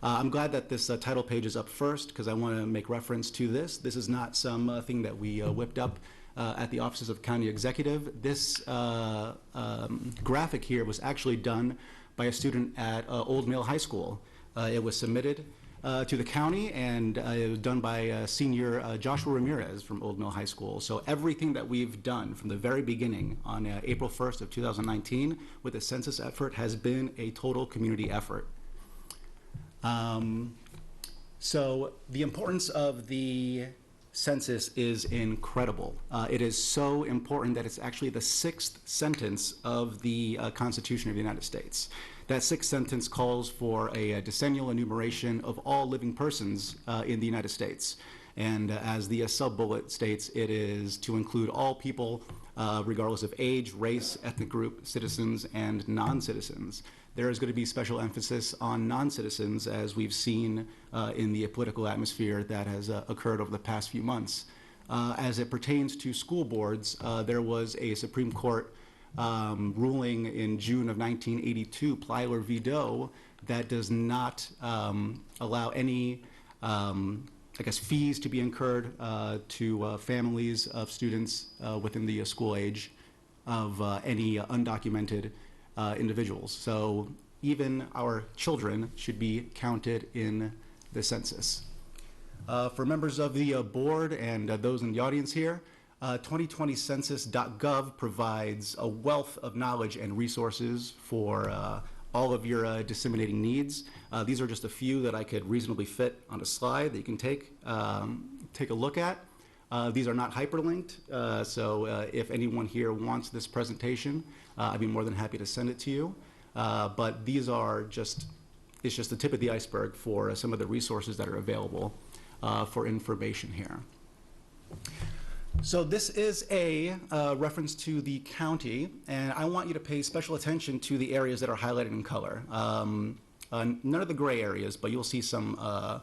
I'm glad that this title page is up first because I want to make reference to this. This is not some thing that we whipped up at the offices of county executive. This graphic here was actually done by a student at Old Mill High School. It was submitted to the county, and it was done by senior Joshua Ramirez from Old Mill High School. So everything that we've done from the very beginning on April 1st of 2019 with the census effort has been a total community effort. So the importance of the census is incredible. It is so important that it's actually the 6th sentence of the Constitution of the United States. That 6th sentence calls for a decennial enumeration of all living persons in the United States. And as the sub-bullet states, it is to include all people, regardless of age, race, ethnic group, citizens, and non-citizens. There is going to be special emphasis on non-citizens, as we've seen in the political atmosphere that has occurred over the past few months. As it pertains to school boards, there was a Supreme Court ruling in June of 1982, Plyler v. Doe, that does not allow any, I guess, fees to be incurred to families of students within the school age of any undocumented individuals. So even our children should be counted in the census. For members of the board and those in the audience here, 2020census.gov provides a wealth of knowledge and resources for all of your disseminating needs. These are just a few that I could reasonably fit on a slide that you can take a look at. These are not hyperlinked, so if anyone here wants this presentation, I'd be more than happy to send it to you. But these are it's just the tip of the iceberg for some of the resources that are available for information here. So this is a reference to the county, and I want you to pay special attention to the areas that are highlighted in color. None of the gray areas, but you'll see some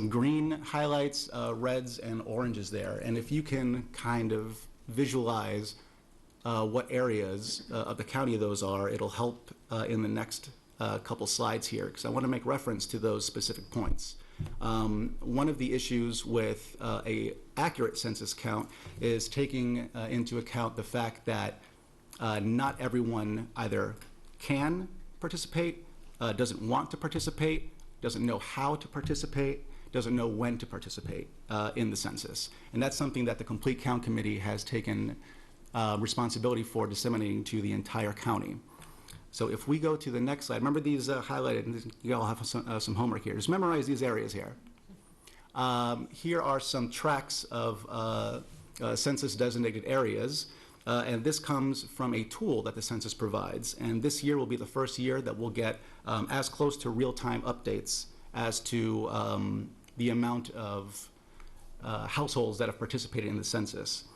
green highlights, reds, and oranges there. And if you can kind of visualize what areas of the county those are, it'll help in the next couple slides here, because I want to make reference to those specific points. One of the issues with a accurate census count is taking into account the fact that not everyone either can participate, doesn't want to participate, doesn't know how to participate, doesn't know when to participate in the census. And that's something that the Complete Count Committee has taken responsibility for disseminating to the entire county. So if we go to the next slide, remember these highlighted, you all have some homework here. Just memorize these areas here. Here are some tracks of census designated areas, and this comes from a tool that the census provides. And this year will be the first year that we'll get as close to real-time updates as to the amount of households that have participated in the census.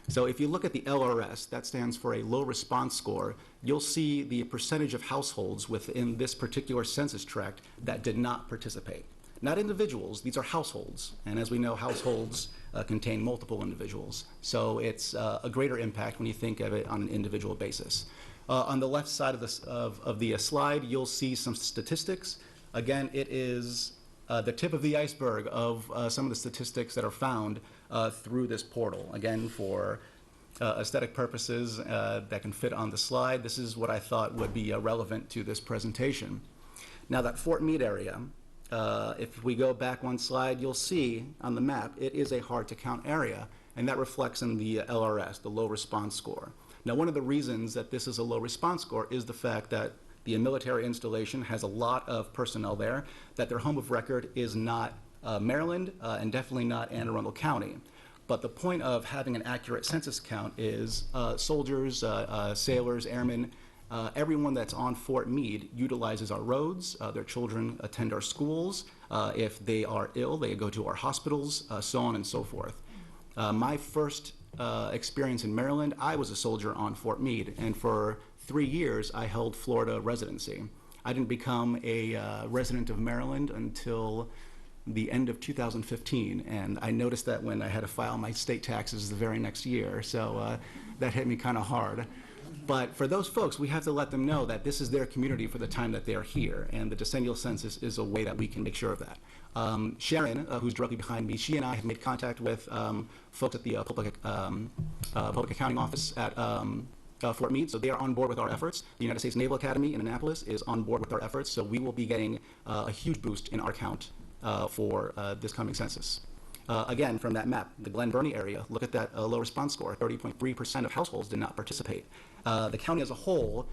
So if you look at the LRS, that stands for a low response score, you'll see the percentage of households within this particular census tract that did not participate. Not individuals, these are households. And as we know, households contain multiple individuals. So it's a greater impact when you think of it on an individual basis. On the left side of the slide, you'll see some statistics. Again, it is the tip of the iceberg of some of the statistics that are found through this portal. Again, for aesthetic purposes that can fit on the slide, this is what I thought would be relevant to this presentation. Now that Fort Meade area, if we go back one slide, you'll see on the map, it is a hard to count area, and that reflects in the LRS, the low response score. Now, one of the reasons that this is a low response score is the fact that the military installation has a lot of personnel there, that their home of record is not Maryland and definitely not Anne Arundel County. But the point of having an accurate census count is soldiers, sailors, airmen, everyone that's on Fort Meade utilizes our roads, their children attend our schools, if they are ill, they go to our hospitals, so on and so forth. My first experience in Maryland, I was a soldier on Fort Meade, and for 3 years I held Florida residency. I didn't become a resident of Maryland until the end of 2015, and I noticed that when I had to file my state taxes the very next year, so that hit me kind of hard. But for those folks, we have to let them know that this is their community for the time that they are here, and the decennial census is a way that we can make sure of that. Sharon, who's directly behind me, she and I have made contact with folks at the public accounting office at Fort Meade, so they are on board with our efforts. The United States Naval Academy in Annapolis is on board with our efforts, so we will be getting a huge boost in our count for this coming census. Again, from that map, the Glen Burnie area, look at that low response score, 30.3% of households did not participate. The county as a whole,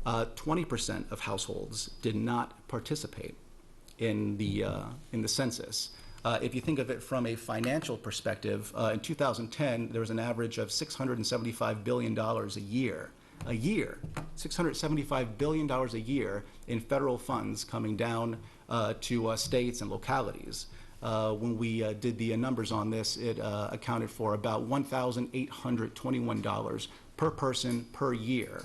20% of households did not participate in the census. If you think of it from a financial perspective, in 2010, there was an average of $675 billion a year. $675 billion a year in federal funds coming down to states and localities. when we did the numbers on this, it accounted for about $1,821 per person per year.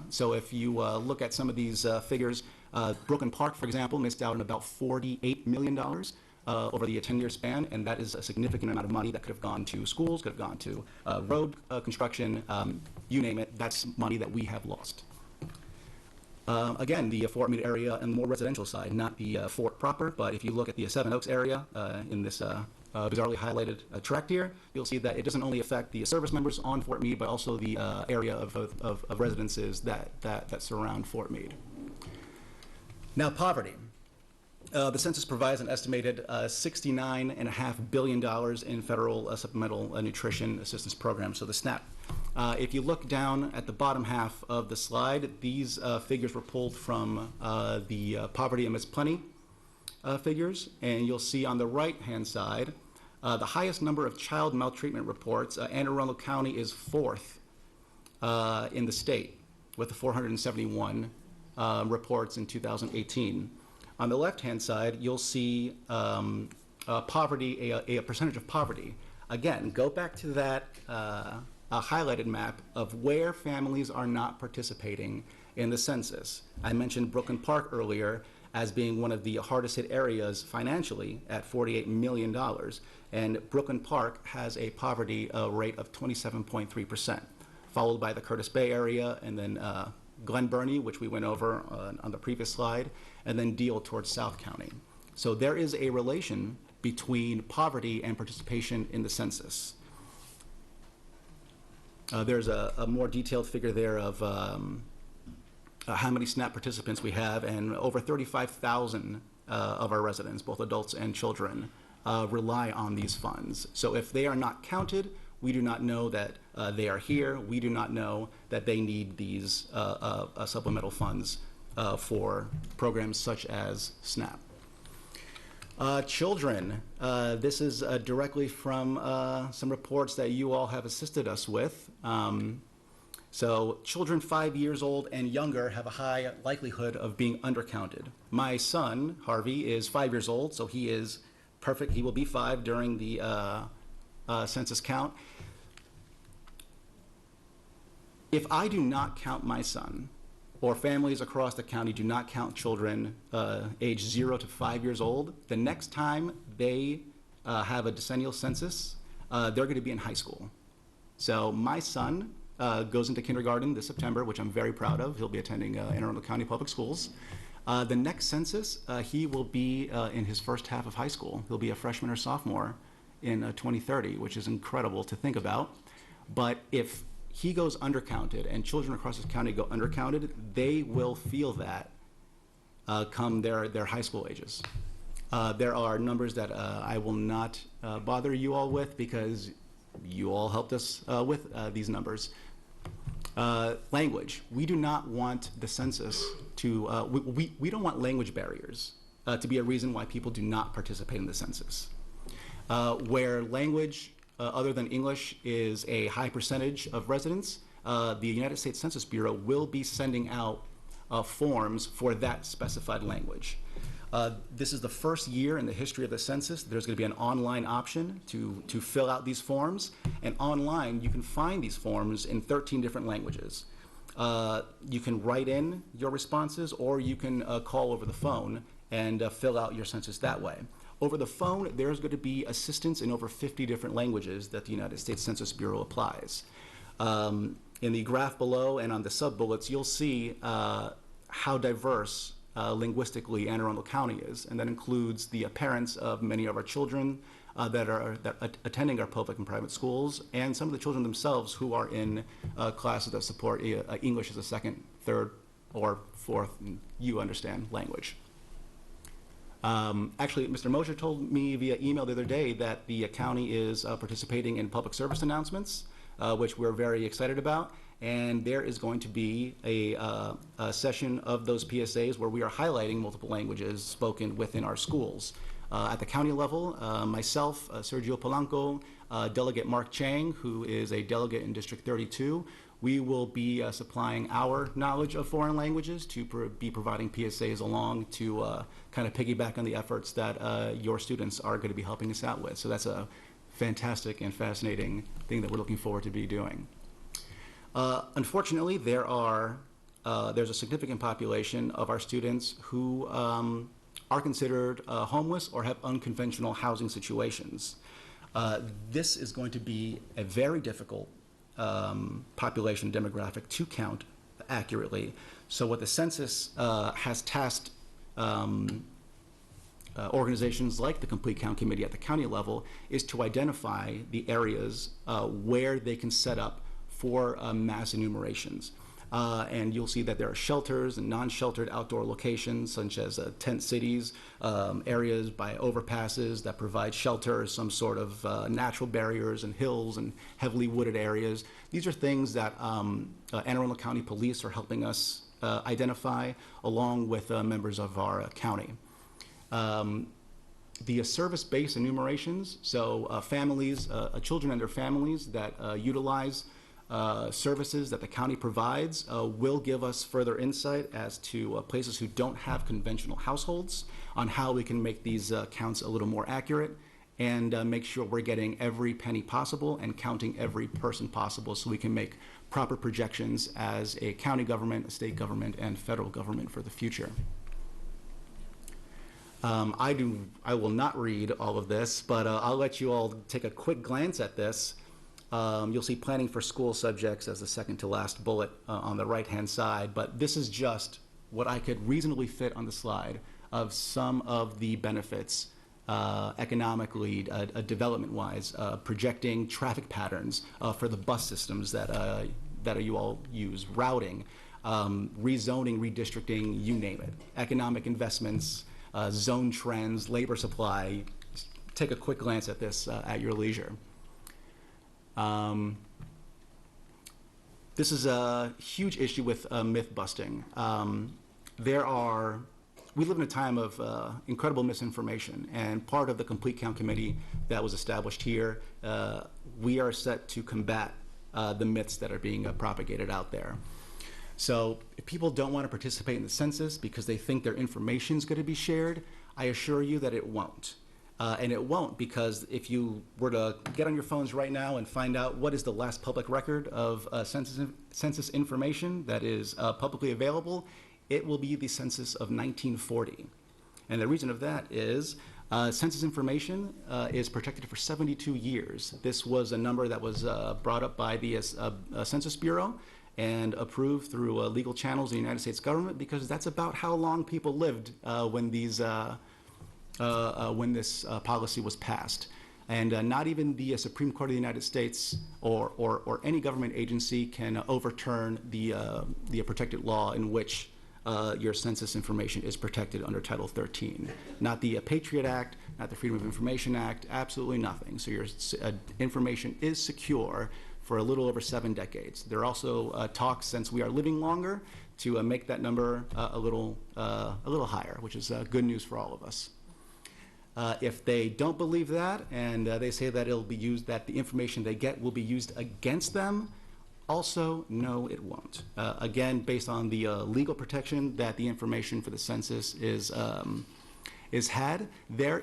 So if you look at some of these figures, Brooklyn Park, for example, missed out on about $48 million over the 10-year span, and that is a significant amount of money that could have gone to schools, could have gone to road construction, you name it. That's money that we have lost. Again, the Fort Meade area and the more residential side, not the fort proper, but if you look at the Seven Oaks area in this bizarrely highlighted tract here, you'll see that it doesn't only affect the service members on Fort Meade, but also the area of residences that surround Fort Meade. Now, poverty. The census provides an estimated $69.5 billion in federal supplemental nutrition assistance programs, so the SNAP. If you look down at the bottom half of the slide, these figures were pulled from the Poverty Amidst Plenty figures, and you'll see on the right-hand side, the highest number of child maltreatment reports. Anne Arundel County is 4th in the state with the 471 reports in 2018. On the left-hand side, you'll see poverty, a percentage of poverty. Again, go back to that highlighted map of where families are not participating in the census. I mentioned Brooklyn Park earlier as being one of the hardest hit areas financially at $48 million. And Brooklyn Park has a poverty rate of 27.3%, followed by the Curtis Bay area, and then Glen Burnie, which we went over on the previous slide, and then Deal towards South County. So there is a relation between poverty and participation in the census. There's a more detailed figure there of how many SNAP participants we have, and over 35,000 of our residents, both adults and children, rely on these funds. So if they are not counted, we do not know that they are here. We do not know that they need these supplemental funds for programs such as SNAP. Children, this is directly from some reports that you all have assisted us with. So children 5 years old and younger have a high likelihood of being undercounted. My son, Harvey, is 5 years old, so he is perfect. He will be 5 during the census count. If I do not count my son, or families across the county do not count children aged 0 to 5 years old, the next time they have a decennial census, they're going to be in high school. So my son goes into kindergarten this September, which I'm very proud of. He'll be attending Anne Arundel County Public Schools. The next census, he will be in his first half of high school. He'll be a freshman or sophomore in 2030, which is incredible to think about. But if he goes undercounted and children across this county go undercounted, they will feel that come their high school ages. There are numbers that I will not bother you all with because you all helped us with these numbers. Language. We do not want the census to, we don't want language barriers to be a reason why people do not participate in the census. Where language other than English is a high percentage of residents, the United States Census Bureau will be sending out forms for that specified language. This is the first year in the history of the census. There's going to be an online option to fill out these forms, and online you can find these forms in 13 different languages. You can write in your responses, or you can call over the phone and fill out your census that way. Over the phone, there's going to be assistance in over 50 different languages that the United States Census Bureau applies. In the graph below and on the sub-bullets, you'll see how diverse linguistically Anne Arundel County is, and that includes the parents of many of our children that are attending our public and private schools, and some of the children themselves who are in classes that support English as a second, third, or fourth, you understand, language. Actually, Mr. Mosher told me via email the other day that the county is participating in public service announcements, which we're very excited about. And there is going to be a session of those PSAs where we are highlighting multiple languages spoken within our schools. At the county level, myself, Sergio Polanco, Delegate Mark Chang, who is a delegate in District 32, We will be supplying our knowledge of foreign languages to be providing PSAs along to kind of piggyback on the efforts that your students are going to be helping us out with. So that's a fantastic and fascinating thing that we're looking forward to be doing. Unfortunately, there's a significant population of our students who are considered homeless or have unconventional housing situations. This is going to be a very difficult population demographic to count accurately. So what the census has tasked organizations like the Complete Count Committee at the county level is to identify the areas where they can set up for mass enumerations. And you'll see that there are shelters and non-sheltered outdoor locations, such as tent cities, areas by overpasses that provide shelter, some sort of natural barriers and hills and heavily wooded areas. These are things that Anne Arundel County Police are helping us identify, along with members of our county. The service-based enumerations, so families, children and their families that utilize services that the county provides will give us further insight as to places who don't have conventional households on how we can make these counts a little more accurate and make sure we're getting every penny possible and counting every person possible so we can make proper projections as a county government, a state government, and federal government for the future. I will not read all of this, but I'll let you all take a quick glance at this. You'll see planning for school subjects as the second to last bullet on the right-hand side, but this is just what I could reasonably fit on the slide of some of the benefits economically, development-wise, projecting traffic patterns for the bus systems that you all use, routing, rezoning, redistricting, you name it, economic investments, zone trends, labor supply. Take a quick glance at this at your leisure. This is a huge issue with myth busting. We live in a time of incredible misinformation, and part of the Complete Count Committee that was established here, we are set to combat the myths that are being propagated out there. So if people don't want to participate in the census because they think their information is going to be shared, I assure you that it won't. And it won't, because if you were to get on your phones right now and find out what is the last public record of census information that is publicly available, it will be the census of 1940. And the reason of that is census information is protected for 72 years. This was a number that was brought up by the Census Bureau and approved through legal channels in the United States government, because that's about how long people lived when this policy was passed. And not even the Supreme Court of the United States or any government agency can overturn the protected law in which your census information is protected under Title 13. Not the Patriot Act, not the Freedom of Information Act, absolutely nothing. So your information is secure for a little over 7 decades. There are also talks, since we are living longer, to make that number a little higher, which is good news for all of us. If they don't believe that, and they say that it'll be used, that the information they get will be used against them, also, no, it won't. Again, based on the legal protection that the information for the census is had, there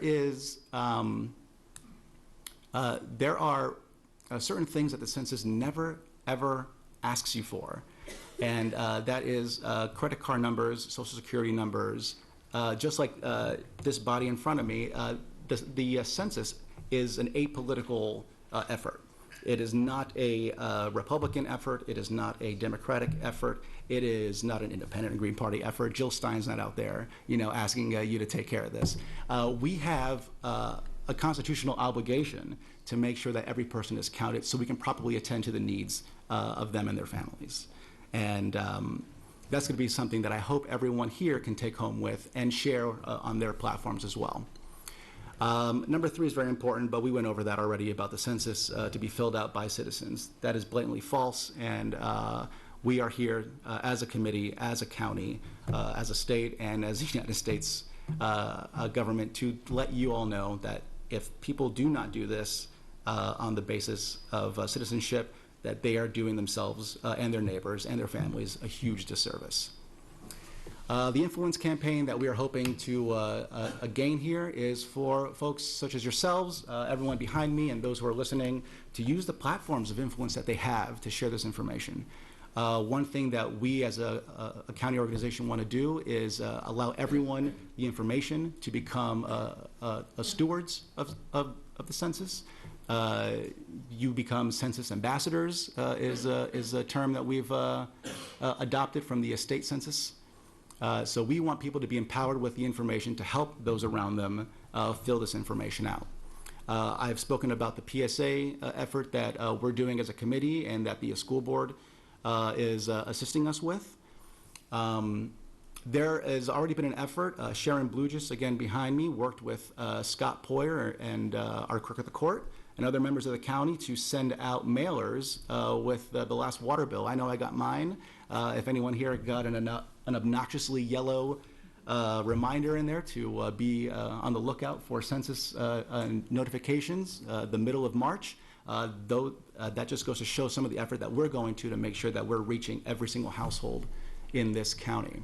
are certain things that the census never, ever asks you for. And that is credit card numbers, social security numbers. Just like this body in front of me, the census is an apolitical effort. It is not a Republican effort. It is not a Democratic effort. It is not an Independent and Green Party effort. Jill Stein's not out there, asking you to take care of this. We have a constitutional obligation to make sure that every person is counted so we can properly attend to the needs of them and their families. And that's going to be something that I hope everyone here can take home with and share on their platforms as well. Number 3 is very important, but we went over that already about the census to be filled out by citizens. That is blatantly false, and we are here as a committee, as a county, as a state, and as the United States government to let you all know that if people do not do this on the basis of citizenship, that they are doing themselves and their neighbors and their families a huge disservice. The influence campaign that we are hoping to gain here is for folks such as yourselves, everyone behind me, and those who are listening, to use the platforms of influence that they have to share this information. One thing that we as a county organization want to do is allow everyone the information to become stewards of the census. You become census ambassadors is a term that we've adopted from the state census. So we want people to be empowered with the information to help those around them fill this information out. I've spoken about the PSA effort that we're doing as a committee and that the school board is assisting us with. There has already been an effort. Sharon Blugis, again behind me, worked with Scott Poyer and our clerk of the court and other members of the county to send out mailers with the last water bill. I know I got mine. If anyone here got an obnoxiously yellow reminder in there to be on the lookout for census notifications the middle of March, that just goes to show some of the effort that we're going to make sure that we're reaching every single household in this county.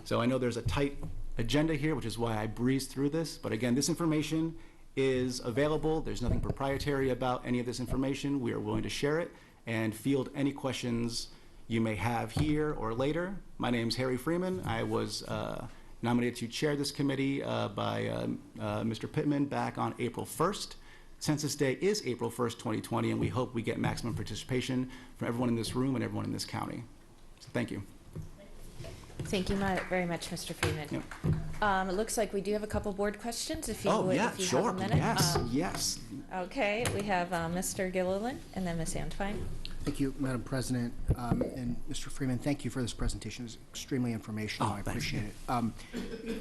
So I know there's a tight agenda here, which is why I breezed through this, but again, this information is available. There's nothing proprietary about any of this information. We are willing to share it and field any questions you may have here or later. My name's Harry Freeman. I was nominated to chair this committee by Mr. Pittman back on April 1st. Census Day is April 1st, 2020, and we hope we get maximum participation from everyone in this room and everyone in this county. So thank you. Thank you very much, Mr. Freeman. Yep. It looks like we do have a couple board questions, if you would, yeah, if you sure. have a minute. Yes. Okay, we have Mr. Gilliland and then Ms. Antwine. Thank you, Madam President. And Mr. Freeman, thank you for this presentation. It's extremely informational. I appreciate it.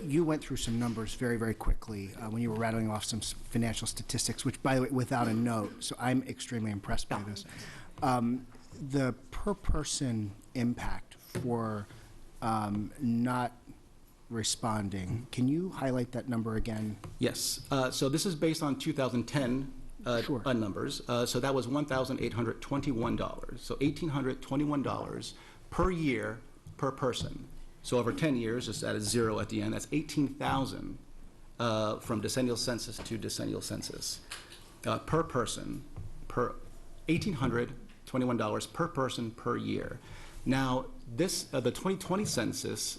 You went through some numbers very, very quickly when you were rattling off some financial statistics, which, by the way, without a note, so I'm extremely impressed by this. The per-person impact for not responding, can you highlight that number again? Yes. So this is based on 2010 Sure. numbers. So that was $1,821. So $1,821 per year per person. So over 10 years, just add a zero at the end, that's 18,000 from decennial census to decennial census per person, per $1,821 per person per year. Now, this the 2020 census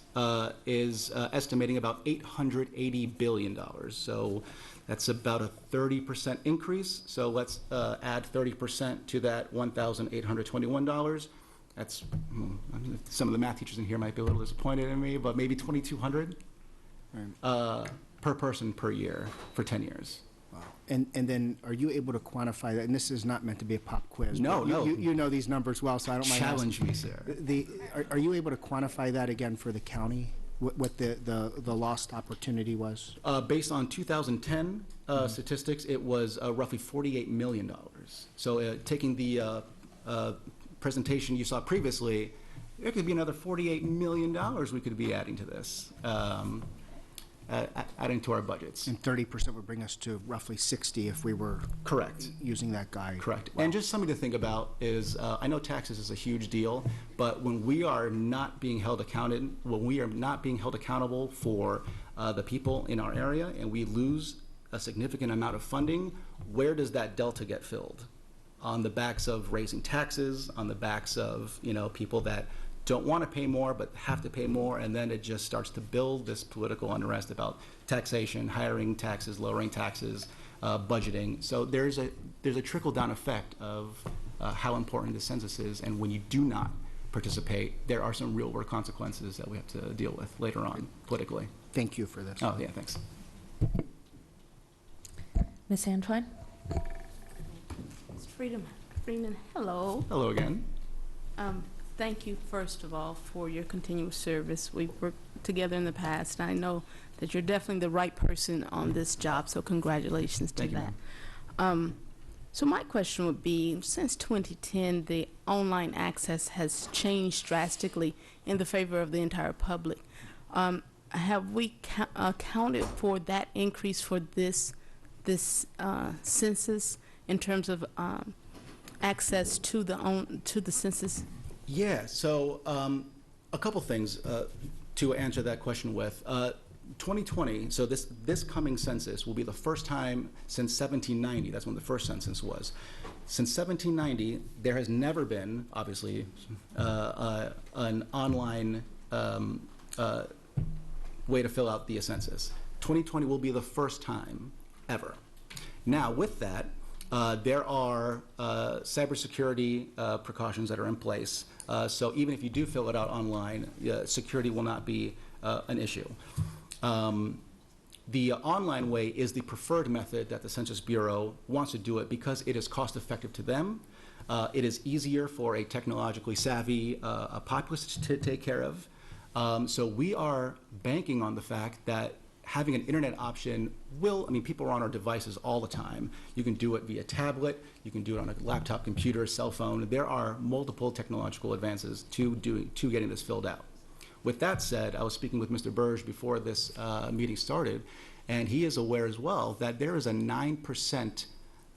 is estimating about $880 billion. So that's about a 30% increase. So let's add 30% to that $1,821. That's some of the math teachers in here might be a little disappointed in me, but maybe $2,200 per person per year for 10 years. Wow. And then are you able to quantify that? And this is not meant to be a pop quiz. No, no. You know these numbers well, so I don't mind Challenge asking. me, sir. Are you able to quantify that again for the county? What the lost opportunity was? Based on 2010 statistics, it was roughly $48 million. So taking the presentation you saw previously, there could be another $48 million we could be adding to this, adding to our budgets. And 30% would bring us to roughly 60 if we were Correct. using that guide. Correct. Wow. And just something to think about is, I know taxes is a huge deal, but when we are not being held accountable for the people in our area and we lose a significant amount of funding, where does that delta get filled? On the backs of raising taxes, on the backs of people that don't want to pay more but have to pay more, and then it just starts to build this political unrest about taxation, hiring taxes, lowering taxes, budgeting. So there's a trickle-down effect of how important the census is, and when you do not participate, there are some real-world consequences that we have to deal with later on politically. Thank you for this. Oh, yeah, thanks. Ms. Antwine? Mr. Freeman, hello. Hello again. Thank you, first of all, for your continuous service. We've worked together in the past, and I know that you're definitely the right person on this job, so congratulations to Thank you, that. ma'am. So my question would be, since 2010, the online access has changed drastically in the favor of the entire public. Have we accounted for that increase for this census in terms of access to the census? Yeah, so a couple things to answer that question with. 2020, so this coming census will be the first time since 1790, that's when the first census was. Since 1790, there has never been, obviously, an online way to fill out the census. 2020 will be the first time ever. Now, with that, there are cybersecurity precautions that are in place. So even if you do fill it out online, security will not be an issue. The online way is the preferred method that the Census Bureau wants to do it because it is cost effective to them. It is easier for a technologically savvy populace to take care of. So we are banking on the fact that having an internet option will, I mean, people are on our devices all the time. You can do it via tablet, you can do it on a laptop computer, cell phone. There are multiple technological advances to getting this filled out. With that said, I was speaking with Mr. Burge before this meeting started, and he is aware as well that there is a 9%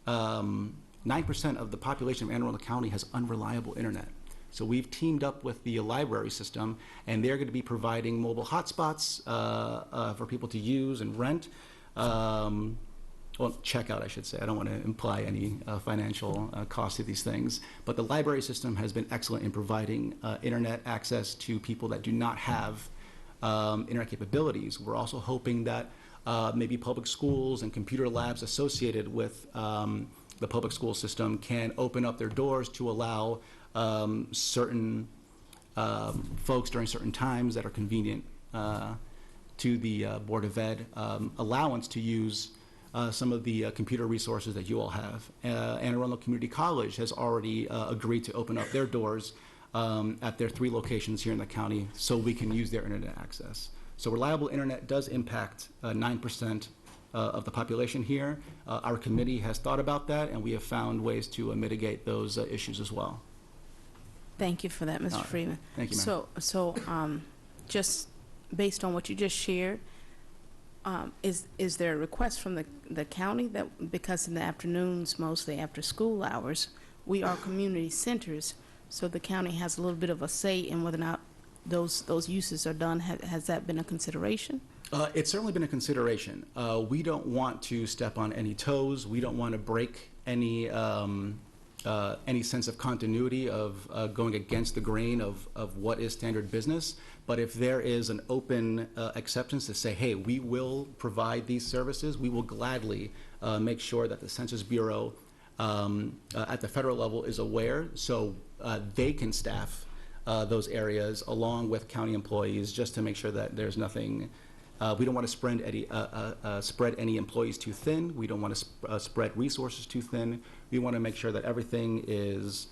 of the population of Anne Arundel County has unreliable internet. So we've teamed up with the library system, and they're going to be providing mobile hotspots for people to use and rent. Well, check out, I should say. I don't want to imply any financial cost to these things. But the library system has been excellent in providing internet access to people that do not have internet capabilities. We're also hoping that maybe public schools and computer labs associated with the public school system can open up their doors to allow certain folks during certain times that are convenient to the Board of Ed allowance to use some of the computer resources that you all have. Anne Arundel Community College has already agreed to open up their doors at their 3 locations here in the county so we can use their internet access. So reliable internet does impact 9% of the population here. Our committee has thought about that, and we have found ways to mitigate those issues as well. Thank you for that, Mr. Freeman. Thank you, ma'am. So just based on what you just shared, is there a request from the county that, because in the afternoons, mostly after school hours, we are community centers, so the county has a little bit of a say in whether or not those uses are done? Has that been a consideration? It's certainly been a consideration. We don't want to step on any toes. We don't want to break any sense of continuity of going against the grain of what is standard business. But if there is an open acceptance to say, hey, we will provide these services, we will gladly make sure that the Census Bureau at the federal level is aware so they can staff those areas along with county employees just to make sure that there's nothing. We don't want to spread any employees too thin. We don't want to spread resources too thin. We want to make sure that everything is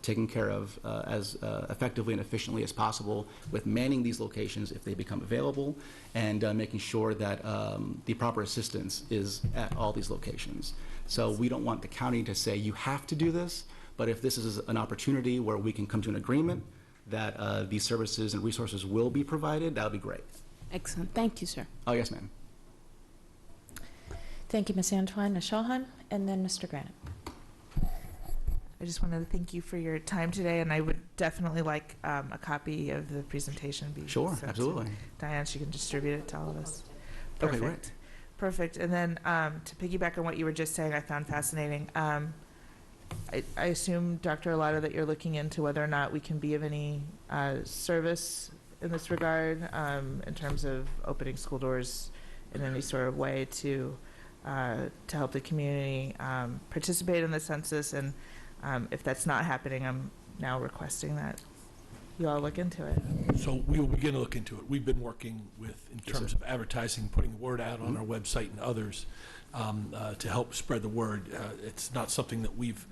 taken care of as effectively and efficiently as possible with manning these locations if they become available and making sure that the proper assistance is at all these locations. So we don't want the county to say, you have to do this, but if this is an opportunity where we can come to an agreement that these services and resources will be provided, that would be great. Excellent. Thank you, sir. Oh, yes, ma'am. Thank you, Ms. Antoine. Ms. Schulheim, and then Mr. Granite. I just wanted to thank you for your time today, and I would definitely like a copy of the presentation. Sure, absolutely. Diane, she can distribute it to all of us. Okay, Perfect. great. Perfect. And then to piggyback on what you were just saying, I found fascinating. I assume, Dr. Arlotto, that you're looking into whether or not we can be of any service in this regard in terms of opening school doors in any sort of way to help the community participate in the census. And if that's not happening, I'm now requesting that you all look into it. So we will begin to look into it. We've been working with, in terms of advertising, putting the word out on our website and others to help spread the word. It's not something that we've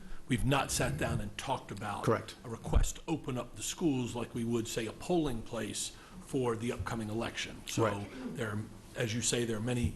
not sat down and talked about. Correct. A request to open up the schools like we would, say, a polling place for the upcoming election. So Right. there are, as you say, there are many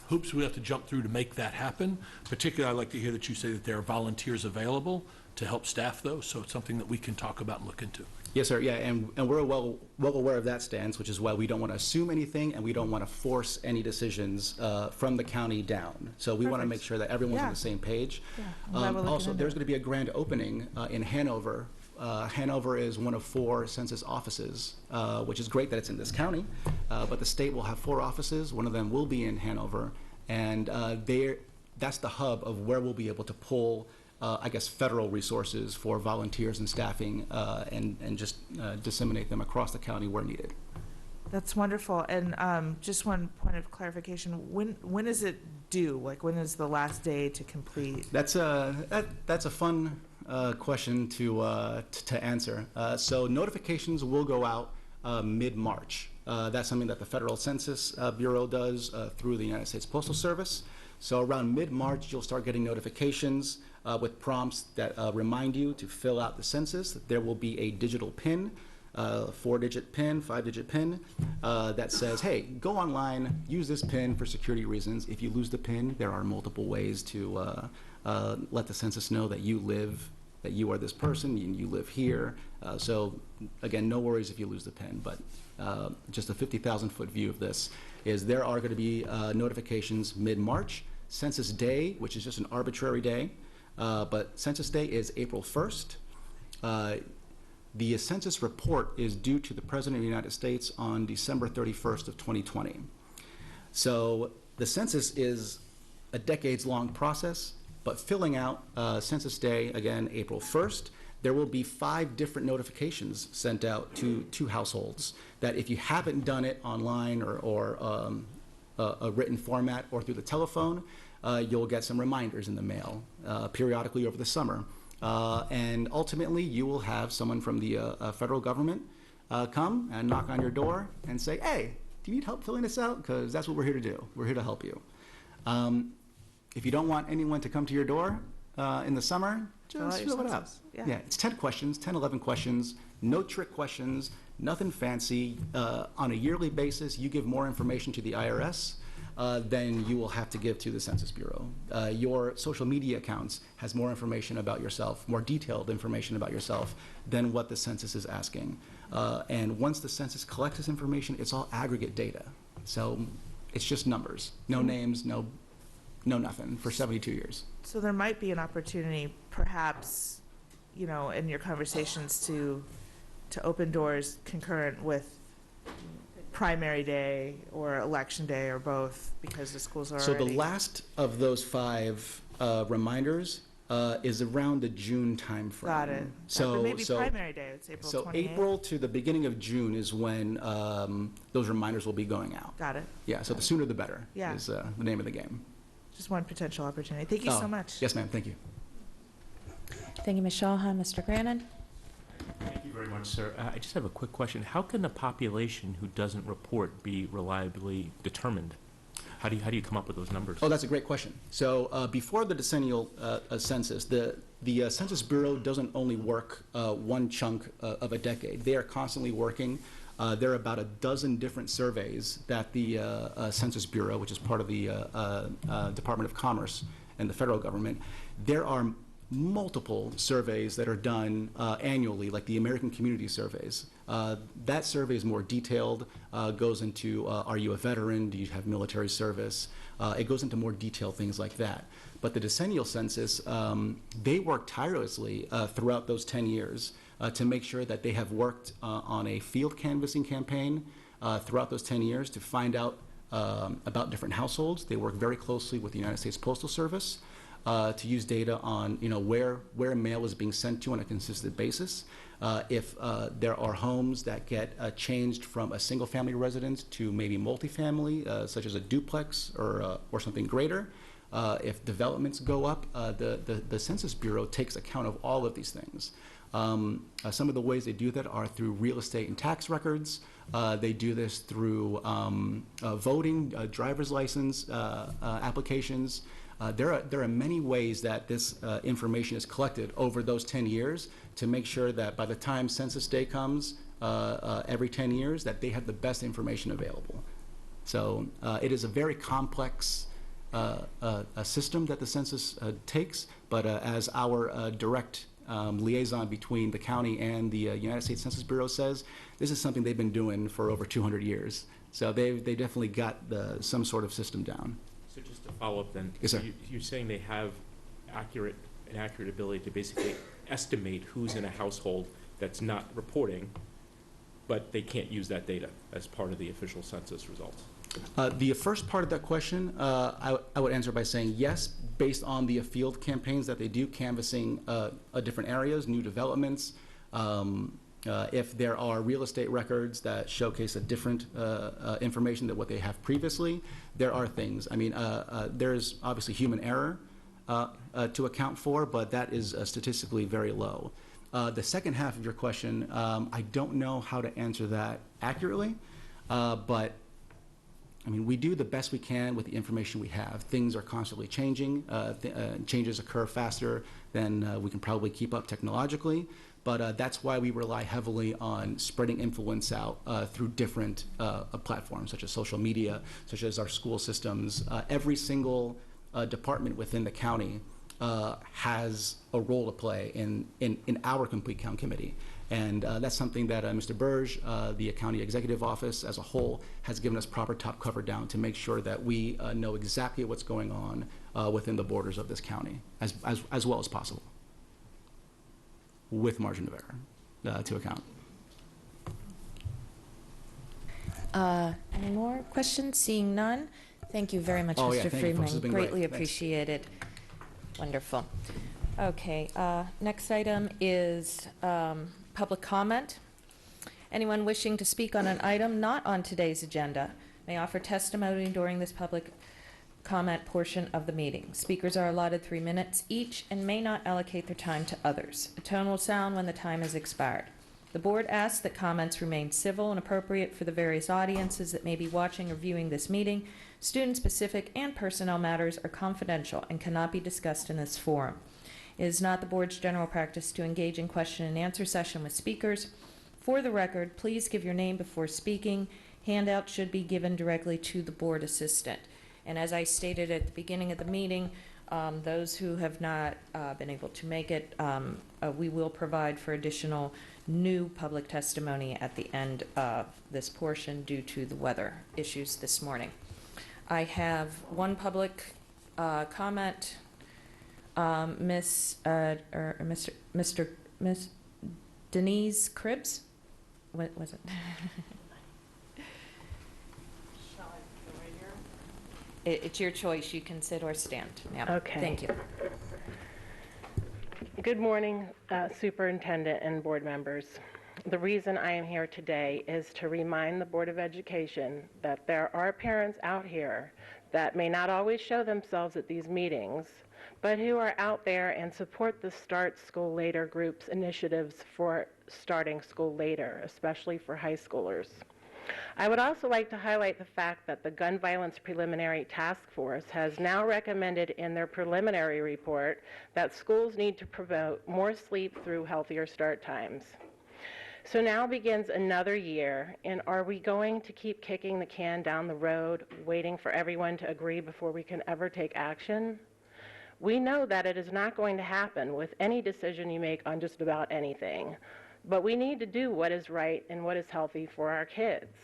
hoops we have to jump through to make that happen. Particularly, I'd like to hear that you say that there are volunteers available to help staff those. So it's something that we can talk about and look into. Yes, sir. Yeah, and we're well aware of that stance, which is why we don't want to assume anything and we don't want to force any decisions from the county down. So we want to Perfect. make sure that everyone's on Yeah. the same page. Yeah, I'm glad we're looking Also, into there's it. going to be a grand opening in Hanover. Hanover is one of 4 census offices, which is great that it's in this county, but the state will have 4 offices. One of them will be in Hanover, and that's the hub of where we'll be able to pull I guess, federal resources for volunteers and staffing and just disseminate them across the county where needed. That's wonderful. And just one point of clarification, when is it due? Like, when is the last day to complete? That's a fun question to answer. So notifications will go out mid-March. That's something that the Federal Census Bureau does through the United States Postal Service. So around mid-March, you'll start getting notifications with prompts that remind you to fill out the census. There will be a digital PIN, 4-digit PIN, 5-digit PIN, that says, hey, go online, use this PIN for security reasons. If you lose the PIN, there are multiple ways to let the census know that you are this person, and you live here. So again, no worries if you lose the PIN, but just a 50,000-foot view of this is there are going to be notifications mid-March. Census Day, which is just an arbitrary day, but Census Day is April 1st. The census report is due to the President of the United States on December 31st of 2020. So the census is a decades-long process, but filling out Census Day, again, April 1st, there will be 5 different notifications sent out to households that if you haven't done it online or a written format or through the telephone, you'll get some reminders in the mail periodically over the summer. And ultimately, you will have someone from the federal government come and knock on your door and say, hey, do you need help filling this out? Because that's what we're here to do. We're here to help you. If you don't want anyone to come to your door in the summer, just fill it out. Yeah, it's 10 questions, 10, 11 questions, no trick questions, nothing fancy. On a yearly basis, you give more information to the IRS than you will have to give to the Census Bureau. Your social media accounts has more information about yourself, more detailed information about yourself than what the census is asking. And once the census collects this information, it's all aggregate data. So it's just numbers, no names, no nothing for 72 years. So there might be an opportunity, perhaps, you know, in your conversations to open doors concurrent with primary day or election day or both, because the schools are So already... the last of those 5 reminders is around the June timeframe. Got it. So But maybe primary day, it's April 28th. So April to the beginning of June is when those reminders will be going out. Got it. Yeah, so the sooner the better Yeah. is the name of the game. Just one potential opportunity. Thank you so much. Yes, ma'am, thank you. Thank you, Ms. Shawhan. Mr. Grannon? Thank you very much, sir. I just have a quick question. How can the population who doesn't report be reliably determined? How do you come up with those numbers? Oh, that's a great question. So before the decennial census, the Census Bureau doesn't only work one chunk of a decade. They are constantly working. There are about a dozen different surveys that the Census Bureau, which is part of the Department of Commerce and the federal government, there are multiple surveys that are done annually, like the American Community Surveys. That survey is more detailed, goes into are you a veteran, do you have military service? It goes into more detailed things like that. But the decennial census, they work tirelessly throughout those 10 years to make sure that they have worked on a field canvassing campaign throughout those 10 years to find out about different households. They work very closely with the United States Postal Service to use data on where mail is being sent to on a consistent basis. If there are homes that get changed from a single-family residence to maybe multifamily, such as a duplex or something greater. If developments go up, the Census Bureau takes account of all of these things. Some of the ways they do that are through real estate and tax records. They do this through voting, driver's license applications. There are many ways that this information is collected over those 10 years to make sure that by the time Census Day comes every 10 years, that they have the best information available. So it is a very complex a system that the census takes, but as our direct liaison between the county and the United States Census Bureau says, this is something they've been doing for over 200 years. So they definitely got some sort of system down. So just to follow up then, Yes, sir. You're saying they have an accurate ability to basically estimate who's in a household that's not reporting, but they can't use that data as part of the official census results? The first part of that question, I would answer by saying yes, based on the field campaigns that they do, canvassing different areas, new developments. If there are real estate records that showcase a different information than what they have previously, there are things. I mean, there's obviously human error to account for, but that is statistically very low. The second half of your question, I don't know how to answer that accurately, but I mean, we do the best we can with the information we have. Things are constantly changing. Changes occur faster than we can probably keep up technologically. But that's why we rely heavily on spreading influence out through different platforms, such as social media, such as our school systems. Every single department within the county has a role to play in our Complete Count Committee. And that's something that Mr. Burge, the county executive office as a whole, has given us proper top cover down to make sure that we know exactly what's going on within the borders of this county as well as possible, with margin of error to account. Any more questions? Seeing none, thank you very much, Mr. Freeman. This has been Greatly great. Thanks. appreciated. Wonderful. Okay, next item is public comment. Anyone wishing to speak on an item not on today's agenda may offer testimony during this public comment portion of the meeting. Speakers are allotted 3 minutes each and may not allocate their time to others. A tone will sound when the time has expired. The board asks that comments remain civil and appropriate for the various audiences that may be watching or viewing this meeting. Student-specific and personnel matters are confidential and cannot be discussed in this forum. It is not the board's general practice to engage in question and answer session with speakers. For the record, please give your name before speaking. Handouts should be given directly to the board assistant. And as I stated at the beginning of the meeting, those who have not been able to make it, we will provide for additional new public testimony at the end of this portion due to the weather issues this morning. I have one public comment. Miss Denise Cribbs? What was it? It's your choice. You can sit or stand. Yeah. Okay. Thank you. Good morning, Superintendent and board members. The reason I am here today is to remind the Board of Education that there are parents out here that may not always show themselves at these meetings, but who are out there and support the Start School Later group's initiatives for starting school later, especially for high schoolers. I would also like to highlight the fact that the Gun Violence Preliminary Task Force has now recommended in their preliminary report that schools need to promote more sleep through healthier start times. So now begins another year, and are we going to keep kicking the can down the road, waiting for everyone to agree before we can ever take action? We know that it is not going to happen with any decision you make on just about anything, but we need to do what is right and what is healthy for our kids.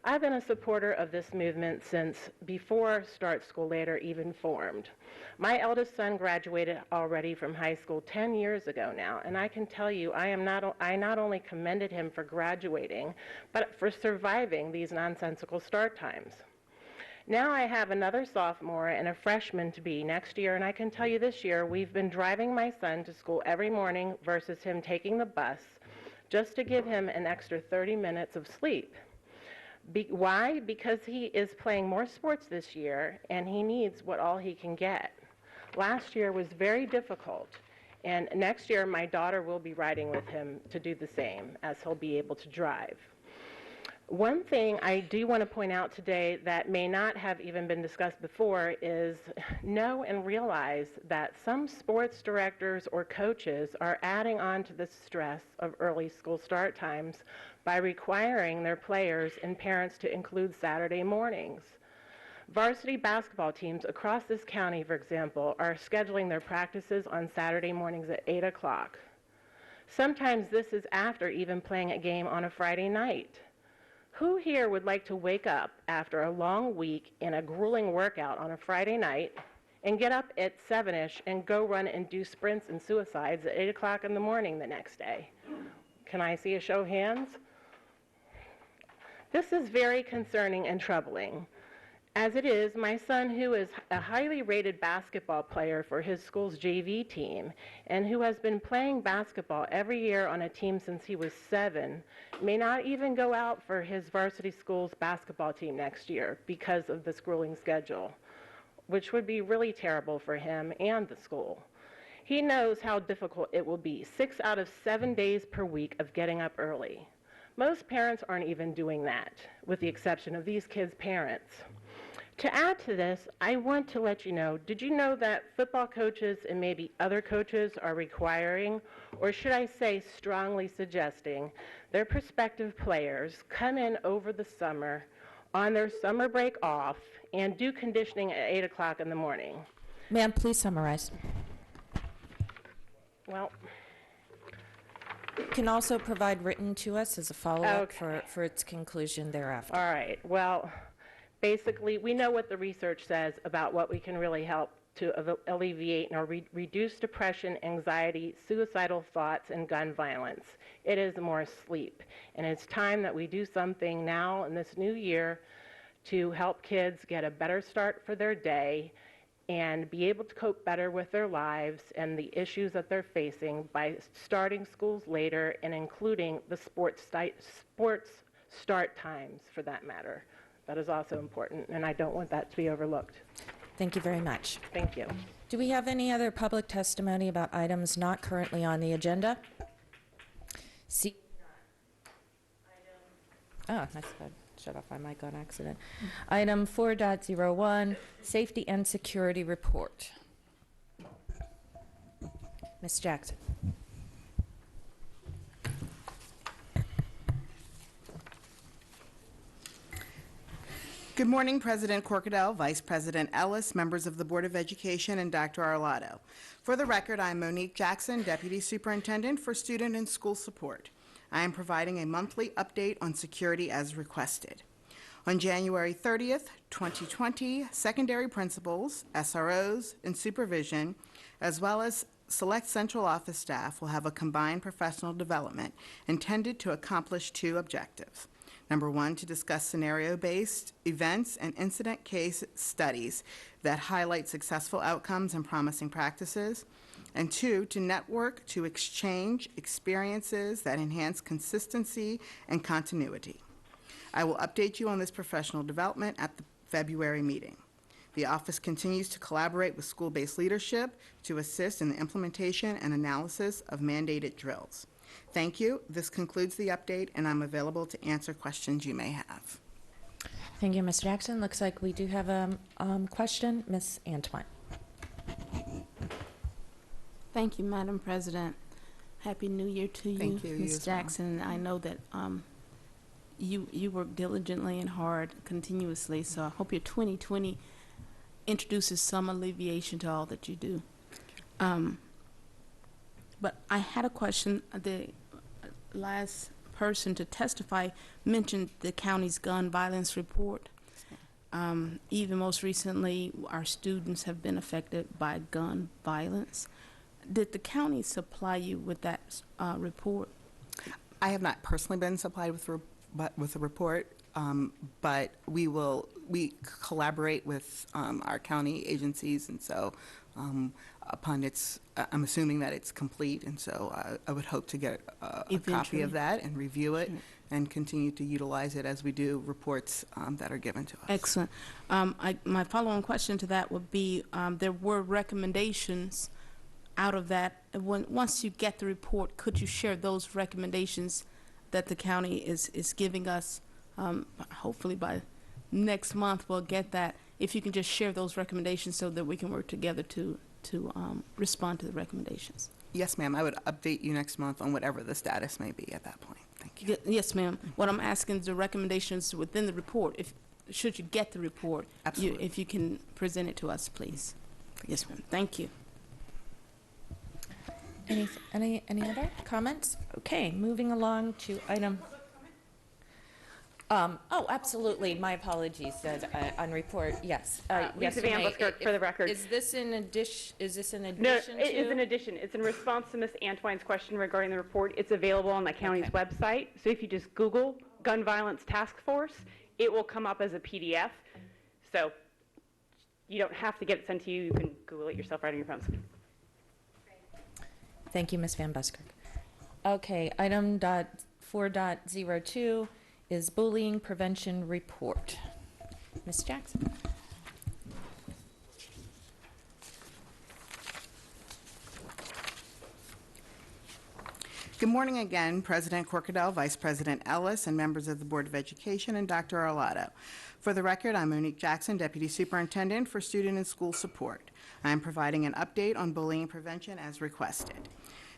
I've been a supporter of this movement since before Start School Later even formed. My eldest son graduated already from high school 10 years ago now, and I can tell you I not only commended him for graduating, but for surviving these nonsensical start times. Now I have another sophomore and a freshman to be next year, and I can tell you this year we've been driving my son to school every morning versus him taking the bus just to give him an extra 30 minutes of sleep. Why? Because he is playing more sports this year and he needs all he can get. Last year was very difficult, and next year my daughter will be riding with him to do the same as he'll be able to drive. One thing I do want to point out today that may not have even been discussed before is know and realize that some sports directors or coaches are adding on to the stress of early school start times by requiring their players and parents to include Saturday mornings. Varsity basketball teams across this county, for example, are scheduling their practices on Saturday mornings at 8 o'clock. Sometimes this is after even playing a game on a Friday night. Who here would like to wake up after a long week in a grueling workout on a Friday night and get up at 7-ish and go run and do sprints and suicides at 8 o'clock in the morning the next day? Can I see a show of hands? This is very concerning and troubling. As it is, my son, who is a highly rated basketball player for his school's JV team and who has been playing basketball every year on a team since he was 7, may not even go out for his varsity school's basketball team next year because of this grueling schedule, which would be really terrible for him and the school. He knows how difficult it will be, 6 out of 7 days per week of getting up early. Most parents aren't even doing that, with the exception of these kids' parents. To add to this, I want to let you know, did you know that football coaches and maybe other coaches are requiring, or should I say strongly suggesting, their prospective players come in over the summer on their summer break off and do conditioning at 8 o'clock in the morning? Ma'am, please summarize. Well, You can also provide written to us as a follow-up for its conclusion thereafter. all right. Well, basically, we know what the research says about what we can really help to alleviate or reduce depression, anxiety, suicidal thoughts, and gun violence. It is more sleep. And it's time that we do something now in this new year to help kids get a better start for their day and be able to cope better with their lives and the issues that they're facing by starting schools later and including the sports start times, for that matter. That is also important, and I don't want that to be overlooked. Thank you very much. Thank you. Do we have any other public testimony about items not currently on the agenda? See. Oh, that's good. Shut off my mic on accident. Item 4.01, Safety and Security Report. Ms. Jackson. Good morning, President Corkadell, Vice President Ellis, members of the Board of Education, and Dr. Arlotto. For the record, I am Monique Jackson, Deputy Superintendent for Student and School Support. I am providing a monthly update on security as requested. On January 30th, 2020, secondary principals, SROs, and supervision, as well as select central office staff will have a combined professional development intended to accomplish 2 objectives. Number 1, to discuss scenario-based events and incident case studies that highlight successful outcomes and promising practices. And 2, to network to exchange experiences that enhance consistency and continuity. I will update you on this professional development at the February meeting. The office continues to collaborate with school-based leadership to assist in the implementation and analysis of mandated drills. Thank you. This concludes the update, and I'm available to answer questions you may have. Thank you, Ms. Jackson. Looks like we do have a question. Ms. Antoine. Thank you, Madam President. Happy New Year to you, Thank you, Ms. as well. Jackson. I know that you work diligently and hard continuously, so I hope your 2020 introduces some alleviation to all that you do. But I had a question. The last person to testify mentioned the county's gun violence report. Even most recently, our students have been affected by gun violence. Did the county supply you with that report? I have not personally been supplied with a report, but we collaborate with our county agencies, and so upon its, I'm assuming that it's complete, and so I would hope to get a copy of that and review it and continue to utilize it as we do reports that are given to us. Excellent. My follow-on question to that would be, there were recommendations out of that. Once you get the report, could you share those recommendations that the county is giving us? Hopefully by next month we'll get that. If you can just share those recommendations so that we can work together to respond to the recommendations. Yes, ma'am. I would update you next month on whatever the status may be at that point. Thank you. Yes, ma'am. What I'm asking is the recommendations within the report. should you get the report, Absolutely. if you can present it to us, please. Yes, ma'am. Thank you. Any other comments? Okay, moving along to item. Oh, absolutely. My apologies. On report, yes. Yes, Lisa you Van may. Buskirk for the record. Is this in addition? Is this in No, addition to? it is an addition. It's in response to Ms. Antwine's question regarding the report. It's available on the county's website. So if you just Google Gun Violence Task Force, it will come up as a PDF. So you don't have to get it sent to you. You can Google it yourself right on your phones. Thank you, Ms. Van Buskirk. Okay, item 4.02 is bullying prevention report. Ms. Jackson. Good morning again, President Corkadell, Vice President Ellis, and members of the Board of Education, and Dr. Arlotto. For the record, I'm Monique Jackson, Deputy Superintendent for Student and School Support. I am providing an update on bullying prevention as requested.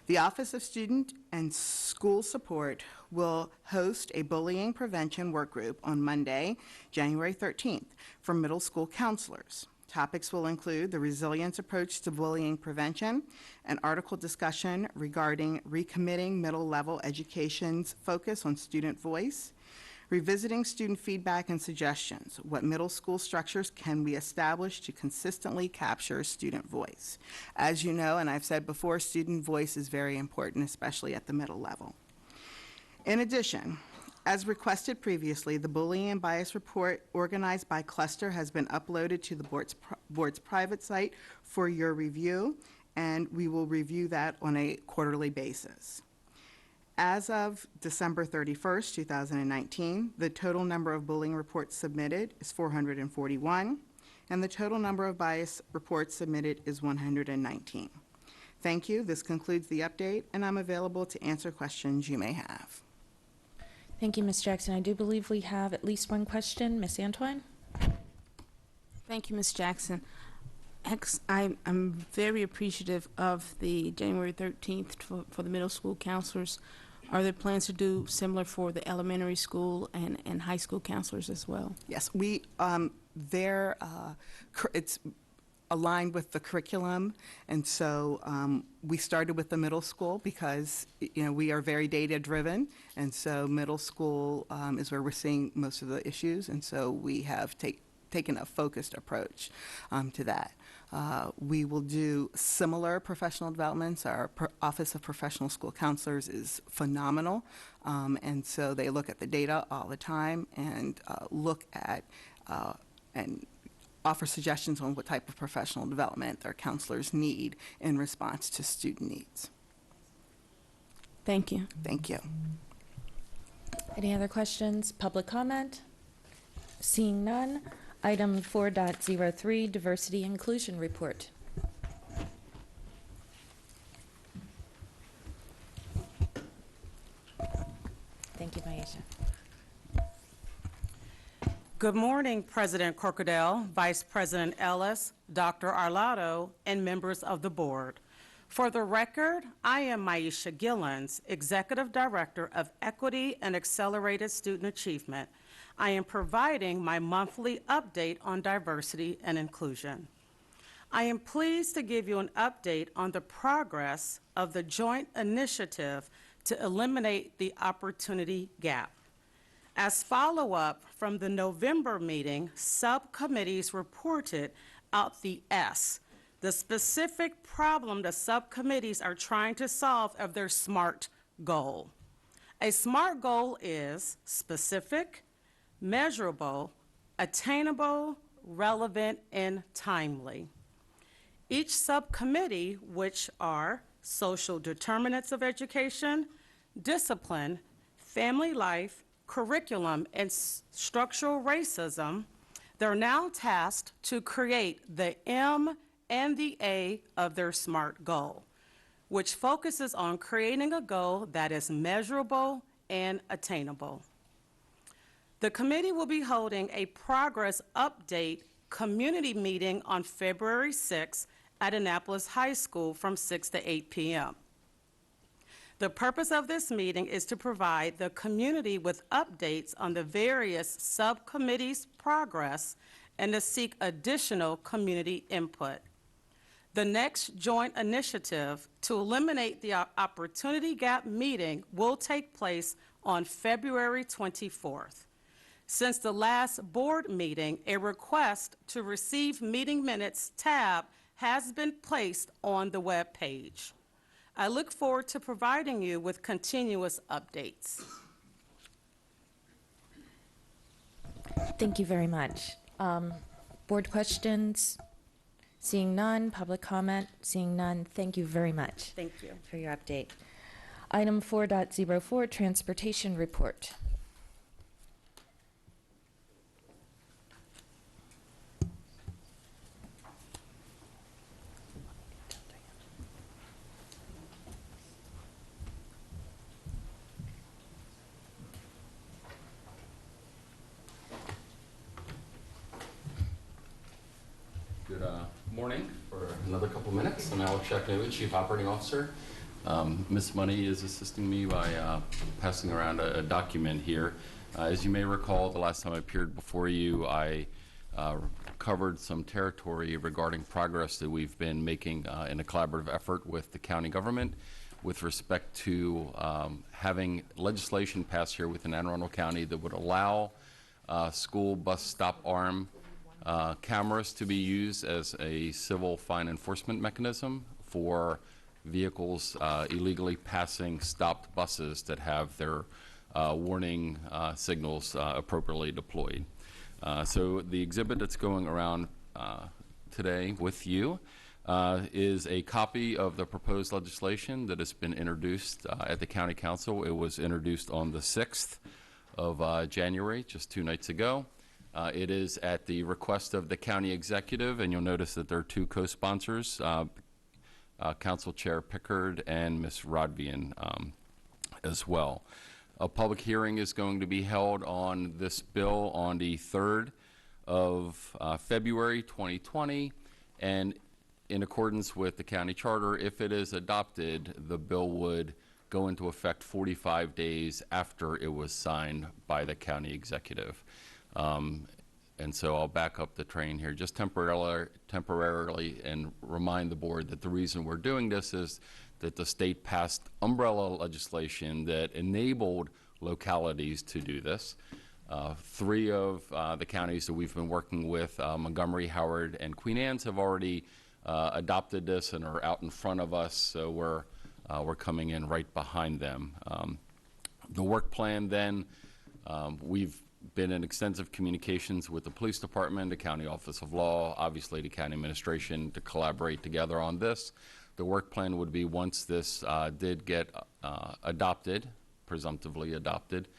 The Office of Student and School Support will host a bullying prevention work group on Monday, January 13th, for middle school counselors. Topics will include the resilience approach to bullying prevention, an article discussion regarding recommitting middle-level education's focus on student voice, revisiting student feedback and suggestions. What middle school structures can we establish to consistently capture student voice? As you know, and I've said before, student voice is very important, especially at the middle level. In addition, as requested previously, the bullying and bias report organized by cluster has been uploaded to the board's private site for your review, and we will review that on a quarterly basis. As of December 31st, 2019, the total number of bullying reports submitted is 441, and the total number of bias reports submitted is 119. Thank you. This concludes the update, and I'm available to answer questions you may have. Thank you, Ms. Jackson. I do believe we have at least one question. Ms. Antwine? Thank you, Ms. Jackson. I'm very appreciative of the January 13th for the middle school counselors. Are there plans to do similar for the elementary school and high school counselors as well? Yes, it's aligned with the curriculum, and so we started with the middle school because we are very data driven, and so middle school is where we're seeing most of the issues, and so we have taken a focused approach to that. We will do similar professional developments. Our Office of Professional School Counselors is phenomenal, and so they look at the data all the time and look at and offer suggestions on what type of professional development their counselors need in response to student needs. Thank you. Thank you. Any other questions? Public comment? Seeing none. Item 4.03, Diversity Inclusion Report. Thank you, Maisha. Good morning, President Corkadell, Vice President Ellis, Dr. Arlotto, and members of the board. For the record, I am Maisha Gillens, Executive Director of Equity and Accelerated Student Achievement. I am providing my monthly update on diversity and inclusion. I am pleased to give you an update on the progress of the joint initiative to eliminate the opportunity gap. As follow-up from the November meeting, subcommittees reported out the specific problem the subcommittees are trying to solve of their SMART goal. A SMART goal is specific, measurable, attainable, relevant, and timely. Each subcommittee, which are social determinants of education, discipline, family life, curriculum, and structural racism, they're now tasked to create the M and the A of their SMART goal, which focuses on creating a goal that is measurable and attainable. The committee will be holding a progress update community meeting on February 6th at Annapolis High School from 6 to 8 p.m. The purpose of this meeting is to provide the community with updates on the various subcommittees' progress and to seek additional community input. The next joint initiative to eliminate the opportunity gap meeting will take place on February 24th. Since the last board meeting, a request to receive meeting minutes tab has been placed on the web page. I look forward to providing you with continuous updates. Thank you very much. Board questions? Seeing none. Public comment? Seeing none. Thank you very much. Thank you. For your update. Item 4.04, Transportation Report. Good morning for another couple minutes. I'm Alex Shacknovich, Chief Operating Officer. Ms. Money is assisting me by passing around a document here. As you may recall, the last time I appeared before you, I covered some territory regarding progress that we've been making in a collaborative effort with the county government with respect to having legislation passed here within Anne Arundel County that would allow school bus stop arm cameras to be used as a civil fine enforcement mechanism for vehicles illegally passing stopped buses that have their warning signals appropriately deployed. So the exhibit that's going around today with you is a copy of the proposed legislation that has been introduced at the County Council. It was introduced on the 6th of January, just 2 nights ago. It is at the request of the county executive, and you'll notice that there are 2 co-sponsors, Council Chair Pickard and Ms. Rodvian as well. A public hearing is going to be held on this bill on the 3rd of February 2020, and in accordance with the county charter, if it is adopted, the bill would go into effect 45 days after it was signed by the county executive. And so I'll back up the train here just temporarily and remind the board that the reason we're doing this is that the state passed umbrella legislation that enabled localities to do this. 3 of the counties that we've been working with, Montgomery, Howard, and Queen Anne's, have already adopted this and are out in front of us, so we're coming in right behind them. The work plan then, we've been in extensive communications with the police department, the county office of law, obviously the county administration, to collaborate together on this. The work plan would be, once this did get adopted, presumptively adopted,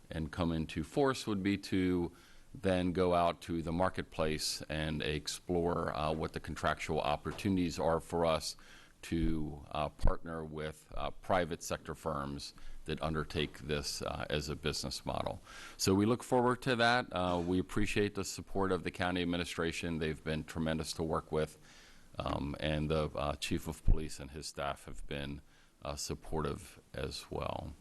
and come into force, would be to then go out to the marketplace and explore what the contractual opportunities are for us to partner with private sector firms that undertake this as a business model. So we look forward to that. We appreciate the support of the county administration. They've been tremendous to work with, and the chief of police and his staff have been supportive as well.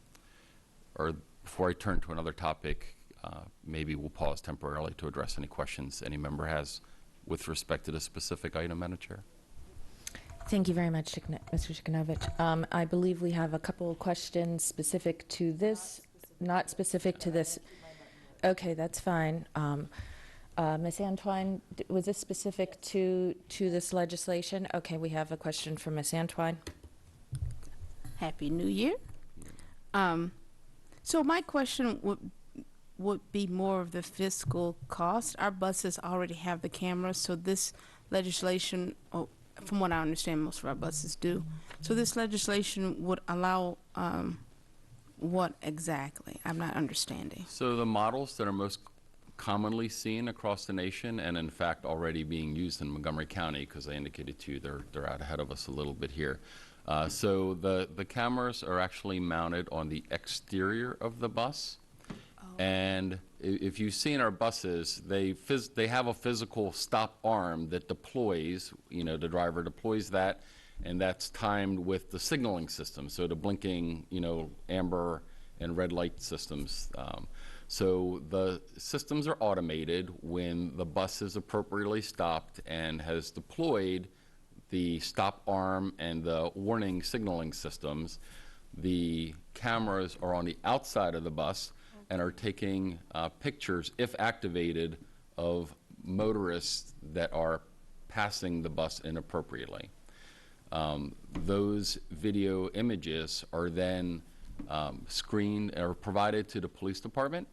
Or before I turn to another topic, maybe we'll pause temporarily to address any questions any member has with respect to the specific item, Madam Chair. Thank you very much, Mr. Shacknovich. I believe we have a couple of questions specific to this, not specific to this. Okay, that's fine. Ms. Antwine, was this specific to this legislation? Okay, we have a question from Ms. Antwine. Happy New Year. So my question would be more of the fiscal cost. Our buses already have the cameras, so this legislation, from what I understand, most of our buses do. So this legislation would allow what exactly? I'm not understanding. So the models that are most commonly seen across the nation, and in fact already being used in Montgomery County, because I indicated to you they're out ahead of us a little bit here. So the cameras are actually mounted on the exterior of the bus. And if you've seen our buses, they have a physical stop arm that deploys, the driver deploys that, and that's timed with the signaling system, so the blinking, amber and red light systems. So the systems are automated. When the bus is appropriately stopped and has deployed the stop arm and the warning signaling systems, the cameras are on the outside of the bus and are taking pictures, if activated, of motorists that are passing the bus inappropriately. Those video images are then screened or provided to the police department.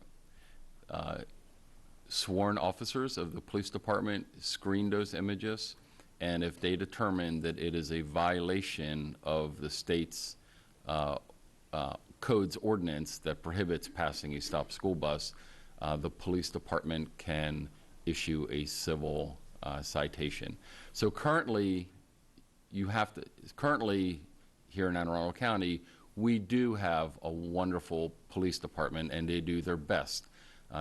Sworn officers of the police department screen those images, and if they determine that it is a violation of the state's code's ordinance that prohibits passing a stopped school bus, the police department can issue a civil citation. So currently, here in Anne Arundel County, we do have a wonderful police department, and they do their best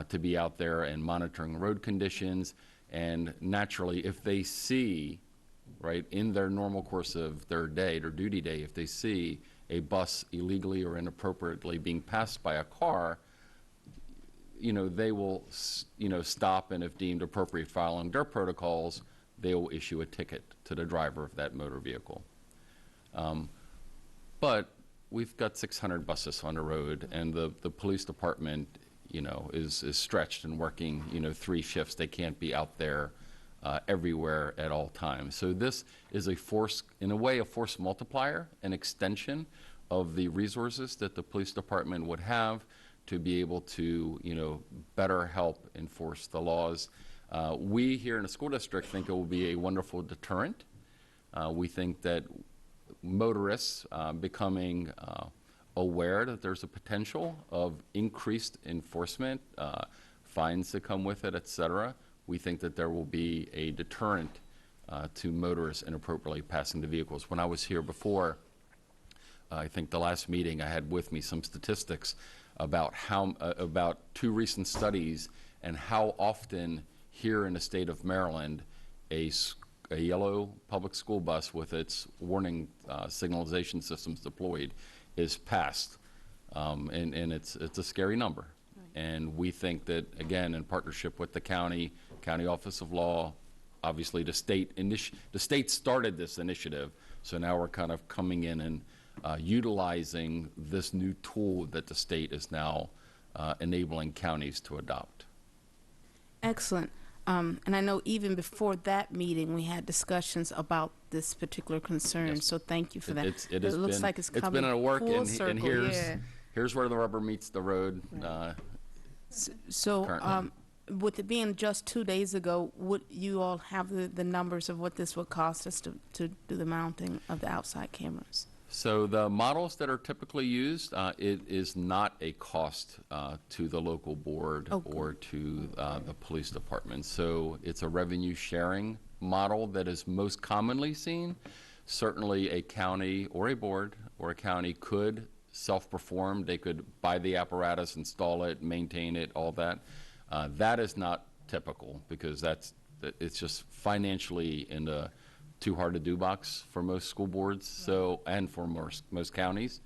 to be out there and monitoring road conditions. And naturally, if they see, right, in their normal course of their day, their duty day, if they see a bus illegally or inappropriately being passed by a car, they will, stop, and if deemed appropriate following their protocols, they will issue a ticket to the driver of that motor vehicle. But we've got 600 buses on the road, and the police department, is stretched and working, 3 shifts. They can't be out there everywhere at all times. So this is a force, in a way, a force multiplier, an extension of the resources that the police department would have to be able to, better help enforce the laws. We here in the school district think it will be a wonderful deterrent. We think that motorists becoming aware that there's a potential of increased enforcement, fines that come with it, et cetera. We think that there will be a deterrent to motorists inappropriately passing the vehicles. When I was here before, I think the last meeting, I had with me some statistics about about 2 recent studies and how often here in the state of Maryland a yellow public school bus with its warning signalization systems deployed is passed, and it's a scary number. Right. And we think that, again, in partnership with the county Office of Law, obviously the state started this initiative, so now we're kind of coming in and utilizing this new tool that the state is now enabling counties to adopt. Excellent. And I know even before that meeting, we had discussions about this particular concern. Yes. So thank you for that. It looks like it's coming been a work, full and circle. here's where the rubber meets the road. Right. So with it being just 2 days ago, would you all have the numbers of what this would cost us to do the mounting of the outside cameras? So the models that are typically used, it is not a cost to the local board or to the police department. So it's a revenue sharing model that is most commonly seen. Certainly a county or a board or a county could self-perform. They could buy the apparatus, install it, maintain it, all that. That is not typical because it's just financially in the too hard to do box for most school boards, and for most counties.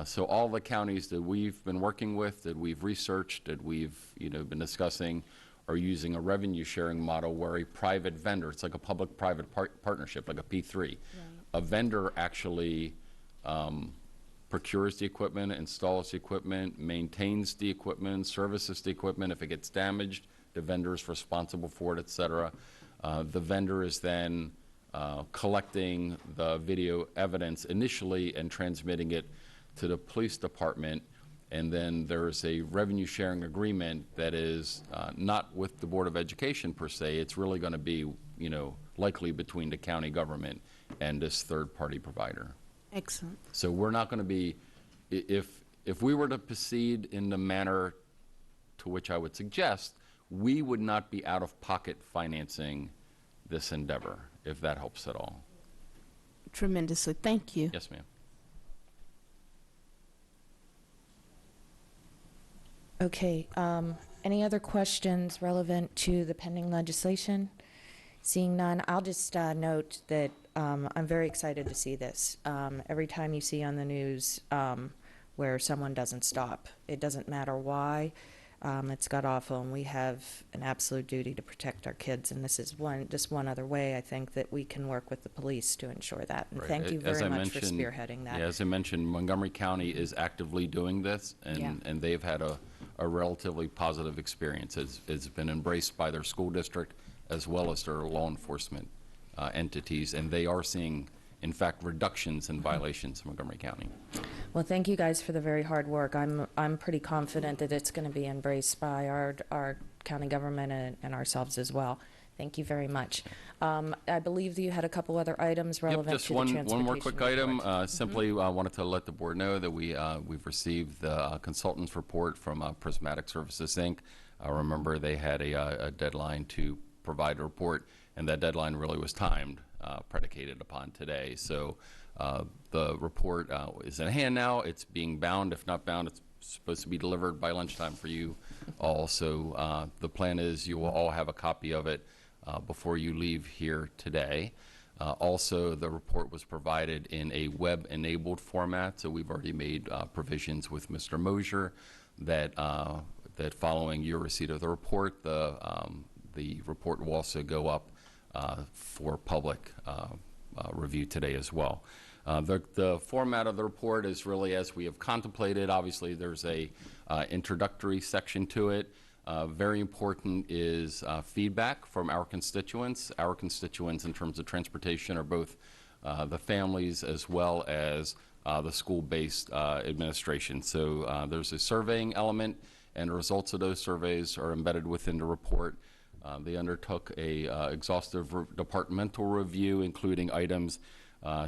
So all the counties that we've been working with, that we've researched, that we've been discussing, are using a revenue sharing model where a private vendor, it's like a public-private partnership, like a P3. Right. A vendor actually procures the equipment, installs the equipment, maintains the equipment, services the equipment. If it gets damaged, the vendor is responsible for it, et cetera. The vendor is then collecting the video evidence initially and transmitting it to the police department, and then there's a revenue sharing agreement that is not with the Board of Education per se. It's really going to be, likely between the county government and this third-party provider. Excellent. So we're not going to be, if we were to proceed in the manner to which I would suggest, we would not be out-of-pocket financing this endeavor, if that helps at all. Tremendously. Thank you. Yes, ma'am. Okay, any other questions relevant to the pending legislation? Seeing none, I'll just note that I'm very excited to see this. Every time you see on the news where someone doesn't stop, it doesn't matter why. It's got awful, and we have an absolute duty to protect our kids. And this is just one other way I think that we can work with the police to ensure that. And Right. thank you As very I much for mentioned- spearheading that. Yeah, as I mentioned, Montgomery County is actively doing this, and, Yeah. and they've had a relatively positive experience. It's been embraced by their school district as well as their law enforcement entities, and they are seeing, in fact, reductions in violations in Montgomery County. Well, thank you guys for the very hard work. I'm pretty confident that it's going to be embraced by our county government and ourselves as well. Thank you very much. I believe that you had a couple other items relevant Just to the one transportation more quick item. report. Simply wanted to let the board know that we've received the consultant's report from Prismatic Services, Inc. Remember, they had a deadline to provide a report, and that deadline really was timed, predicated upon today. So the report is in hand now. It's being bound. If not bound, it's supposed to be delivered by lunchtime for you all. So the plan is you will all have a copy of it before you leave here today. Also, the report was provided in a web-enabled format, so we've already made provisions with Mr. Mosier that following your receipt of the report, the report will also go up for public review today as well. The format of the report is really as we have contemplated. Obviously, there's a introductory section to it. Very important is feedback from our constituents. Our constituents in terms of transportation are both the families as well as the school-based administration. So there's a surveying element, and the results of those surveys are embedded within the report. They undertook a exhaustive departmental review, including items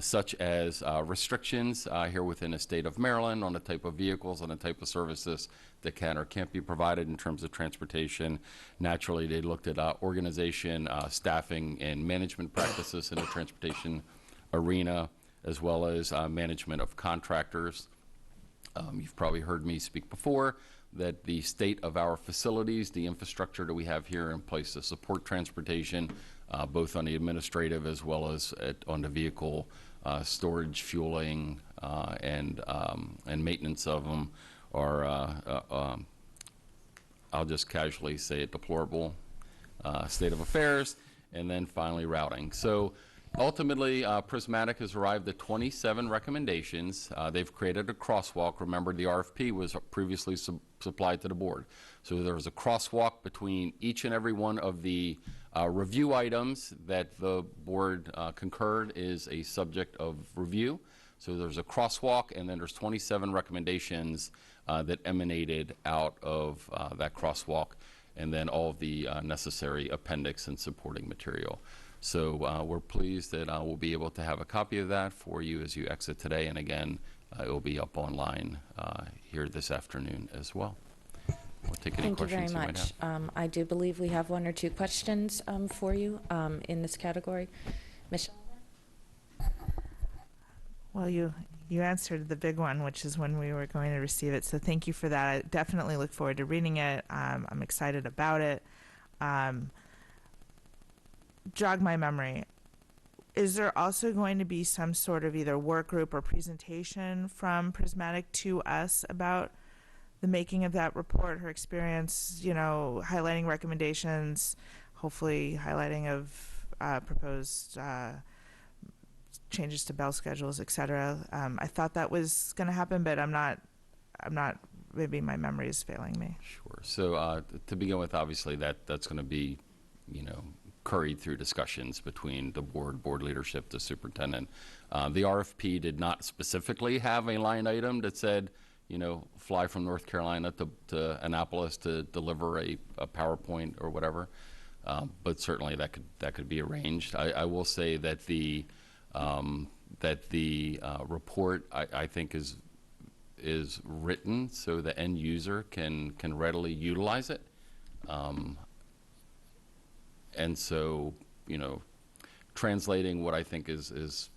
such as restrictions here within the state of Maryland on the type of vehicles and the type of services that can or can't be provided in terms of transportation. Naturally, they looked at organization, staffing, and management practices in the transportation arena, as well as management of contractors. You've probably heard me speak before that the state of our facilities, the infrastructure that we have here in place to support transportation, both on the administrative as well as on the vehicle storage, fueling, and maintenance of them are, I'll just casually say it, deplorable state of affairs. And then finally, routing. So ultimately, Prismatic has arrived at 27 recommendations. They've created a crosswalk. Remember, the RFP was previously supplied to the board. So there was a crosswalk between each and every one of the review items that the board concurred is a subject of review. So there's a crosswalk, and then there's 27 recommendations that emanated out of that crosswalk, and then all of the necessary appendix and supporting material. So we're pleased that we'll be able to have a copy of that for you as you exit today. And again, it will be up online here this afternoon as well. We'll take any Thank you very questions you might much. have. I do believe we have one or two questions for you in this category. Michelle? Well, you answered the big one, which is when we were going to receive it. So thank you for that. I definitely look forward to reading it. I'm excited about it. Jog my memory. Is there also going to be some sort of either work group or presentation from Prismatic to us about the making of that report, her experience, highlighting recommendations, hopefully highlighting of proposed changes to bell schedules, et cetera? I thought that was going to happen, but I'm not, maybe my memory is failing me. Sure. So to begin with, obviously that's going to be, curried through discussions between the board leadership, the superintendent. The RFP did not specifically have a line item that said, fly from North Carolina to Annapolis to deliver a PowerPoint or whatever. But certainly that could be arranged. I will say that the report I think is written so the end user can readily utilize it. And so, translating what I think is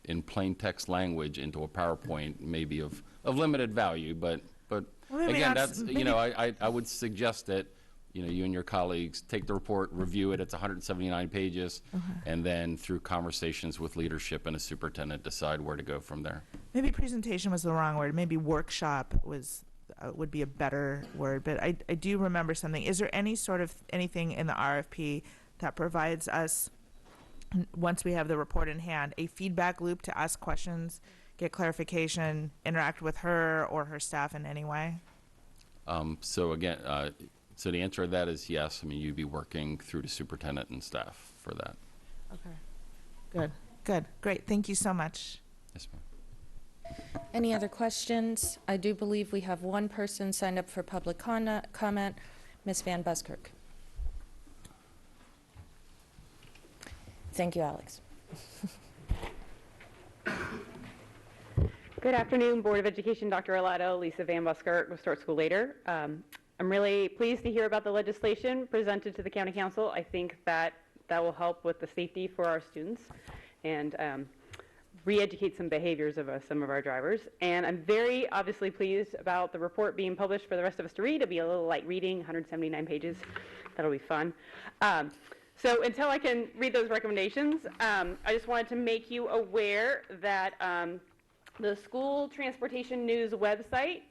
in plain text language into a PowerPoint may be of limited value, but Well, maybe again, that's- that's, maybe- I would suggest that you and your colleagues take the report, review it, it's 179 pages, and then through conversations with leadership and a superintendent, decide where to go from there. Maybe presentation was the wrong word. Maybe workshop was would be a better word. But I do remember something. Is there any sort of anything in the RFP that provides us, once we have the report in hand, a feedback loop to ask questions, get clarification, interact with her or her staff in any way? So again, so the answer to that is yes. I mean, you'd be working through the superintendent and staff for that. Okay. Good. Great. Thank you so much. Yes, ma'am. Any other questions? I do believe we have one person signed up for public comment, Ms. Van Buskirk. Thank you, Alex. Good afternoon, Board of Education, Dr. Arlato, Lisa Van Buskirk with Start School Later. I'm really pleased to hear about the legislation presented to the County Council. I think that will help with the safety for our students and re-educate some behaviors of some of our drivers. And I'm very obviously pleased about the report being published for the rest of us to read. It'll be a little light reading, 179 pages. That'll be fun. So until I can read those recommendations, I just wanted to make you aware that the School Transportation News website,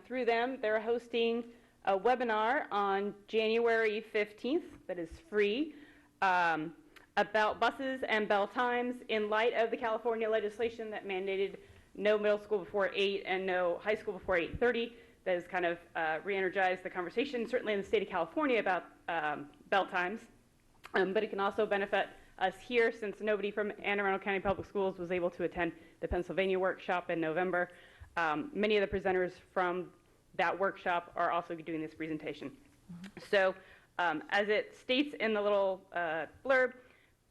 through them, they're hosting a webinar on January 15th that is free about buses and bell times in light of the California legislation that mandated no middle school before 8 and no high school before 8:30. That has kind of re-energized the conversation, certainly in the state of California, about bell times. But it can also benefit us here, since nobody from Anne Arundel County Public Schools was able to attend the Pennsylvania workshop in November. Many of the presenters from that workshop are also doing this presentation. So as it states in the little blurb,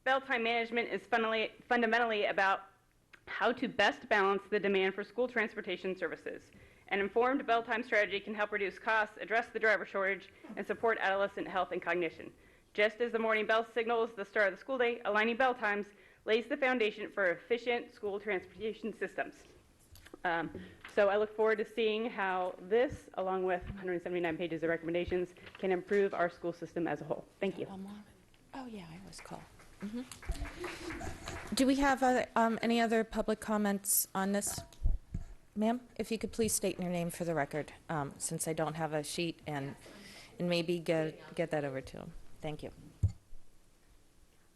bell time management is fundamentally about how to best balance the demand for school transportation services. An informed bell time strategy can help reduce costs, address the driver shortage, and support adolescent health and cognition. Just as the morning bell signals the start of the school day, aligning bell times lays the foundation for efficient school transportation systems. So I look forward to seeing how this, along with 179 pages of recommendations, can improve our school system as a whole. Thank you. Oh, yeah, I always call. Do we have any other public comments on this? Ma'am, if you could please state your name for the record, since I don't have a sheet, and maybe get that over to him. Thank you.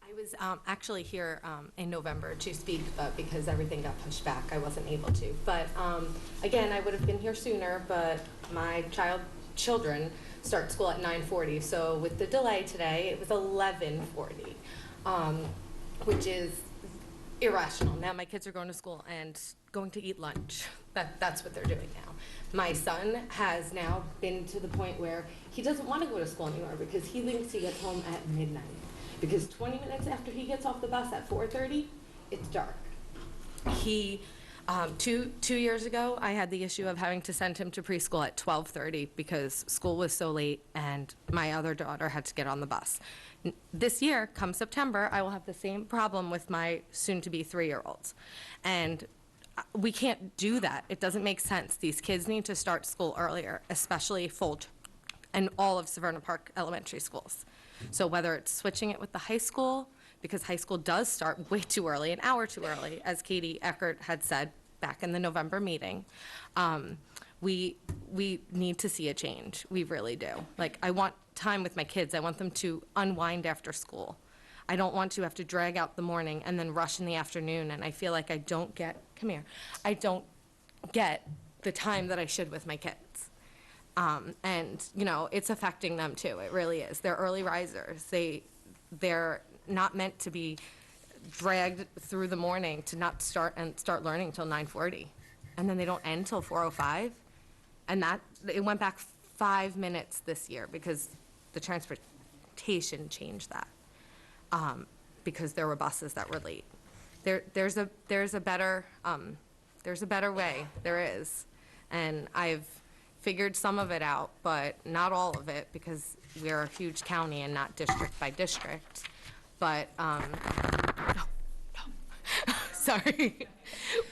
I was actually here in November to speak, but because everything got pushed back, I wasn't able to. But again, I would have been here sooner, but my children start school at 9:40. So with the delay today, it was 11:40, which is irrational. Now my kids are going to school and going to eat lunch. That's what they're doing now. My son has now been to the point where he doesn't want to go to school anymore because he thinks he gets home at midnight. Because 20 minutes after he gets off the bus at 4:30, it's dark. He, 2 years ago, I had the issue of having to send him to preschool at 12:30 because school was so late and my other daughter had to get on the bus. This year, come September, I will have the same problem with my soon-to-be 3-year-olds. And we can't do that. It doesn't make sense. These kids need to start school earlier, especially Folge and all of Severna Park elementary schools. So whether it's switching it with the high school, because high school does start way too early, an hour too early, as Katie Eckert had said back in the November meeting, we need to see a change. We really do. Like, I want time with my kids. I want them to unwind after school. I don't want to have to drag out the morning and then rush in the afternoon, and I feel like I don't get the time that I should with my kids. And, you know, it's affecting them too. It really is. They're early risers. They're not meant to be dragged through the morning to not start learning till 9:40. And then they don't end till 4:05. And it went back 5 minutes this year because the transportation changed that. Because there were buses that were late. There's a better way. There is. And I've figured some of it out, but not all of it, because we're a huge county and not district by district. But no. Sorry,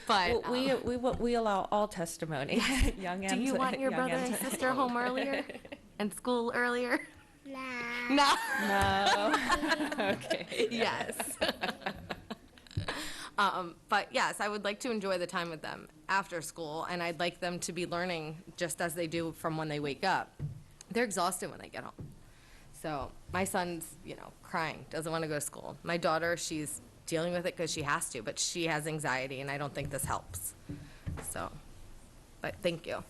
but we allow all testimony. Do you want your brother and sister home earlier and school earlier? No. No. Okay. Yes. But yes, I would like to enjoy the time with them after school, and I'd like them to be learning just as they do from when they wake up. They're exhausted when they get home. So my son's, crying, doesn't want to go to school. My daughter, she's dealing with it because she has to, but she has anxiety, and I don't think this helps. So, but thank you.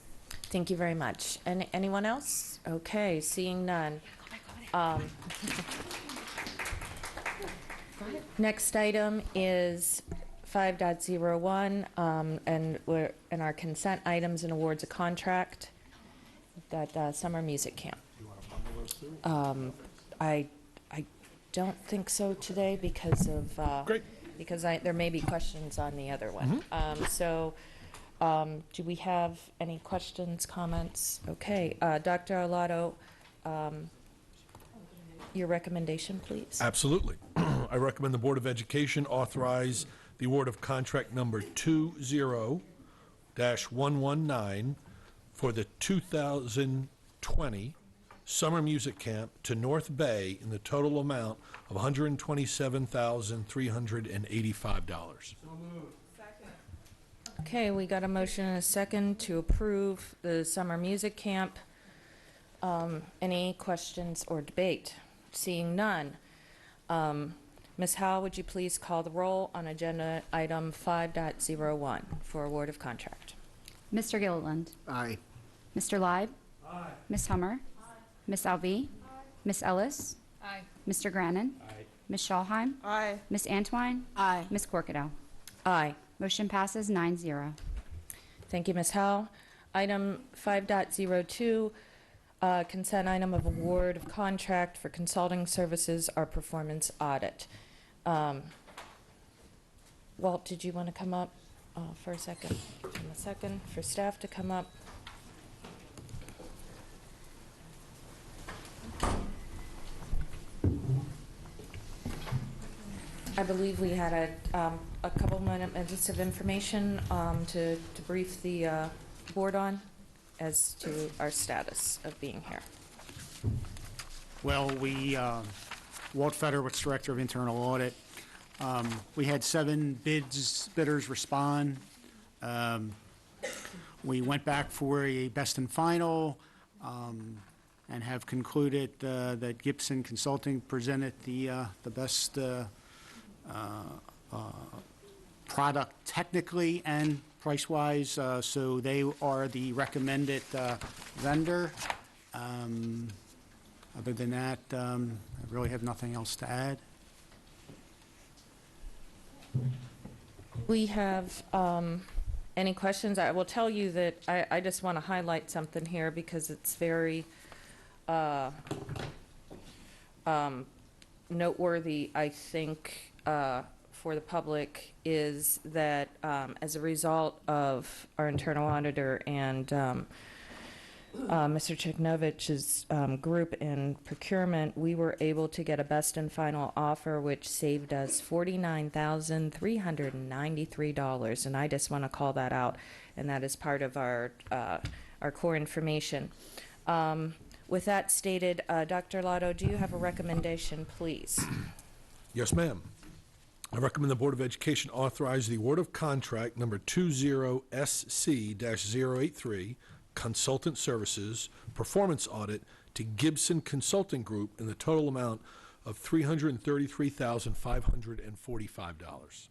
Thank you very much. And anyone else? Okay, seeing none. Next item is 5.01, and we're in our consent items and awards of contract, that summer music camp. I don't think so today because of, because there may be questions on the other one. Do we have any questions, comments? Okay, Dr. Arlotto, your recommendation, please. Absolutely. I recommend the Board of Education authorize the award of contract number 20-119 for the 2020 Summer Music Camp to North Bay in the total amount of $127,385. Okay, we got a motion and a second to approve the summer music camp. Any questions or debate? Seeing none. Ms. Howell, would you please call the roll on agenda item 5.01 for award of contract? Mr. Gilliland. Aye. Mr. Leib. Aye. Ms. Hummer. Ms. Alvey. Ms. Ellis. Aye. Mr. Grannon. Ms. Schallheim. Aye. Ms. Antwine. Aye. Ms. Corkadell. Aye. Motion passes 9-0. Thank you, Ms. Howell. Item 5.02, consent item of award of contract for consulting services or performance audit. Walt, did you want to come up for a second? Give him a second for staff to come up. I believe we had a couple minutes of information to brief the board on as to our status of being here. Well, Walt Federowicz, Director of Internal Audit. We had 7 bidders respond. We went back for a best and final and have concluded that Gibson Consulting presented the best product technically and price-wise, so they are the recommended vendor. Other than that, I really have nothing else to add. We have any questions? I will tell you that I just want to highlight something here because it's very noteworthy, I think, for the public, is that as a result of our internal auditor and Mr. Chiknovich's group in procurement, we were able to get a best and final offer, which saved us $49,393, and I just want to call that out, and that is part of our core information. With that stated, Dr. Lotto, do you have a recommendation, please? Yes, ma'am. I recommend the Board of Education authorize the award of contract number 20SC-083, Consultant Services, Performance Audit to Gibson Consulting Group in the total amount of $333,545.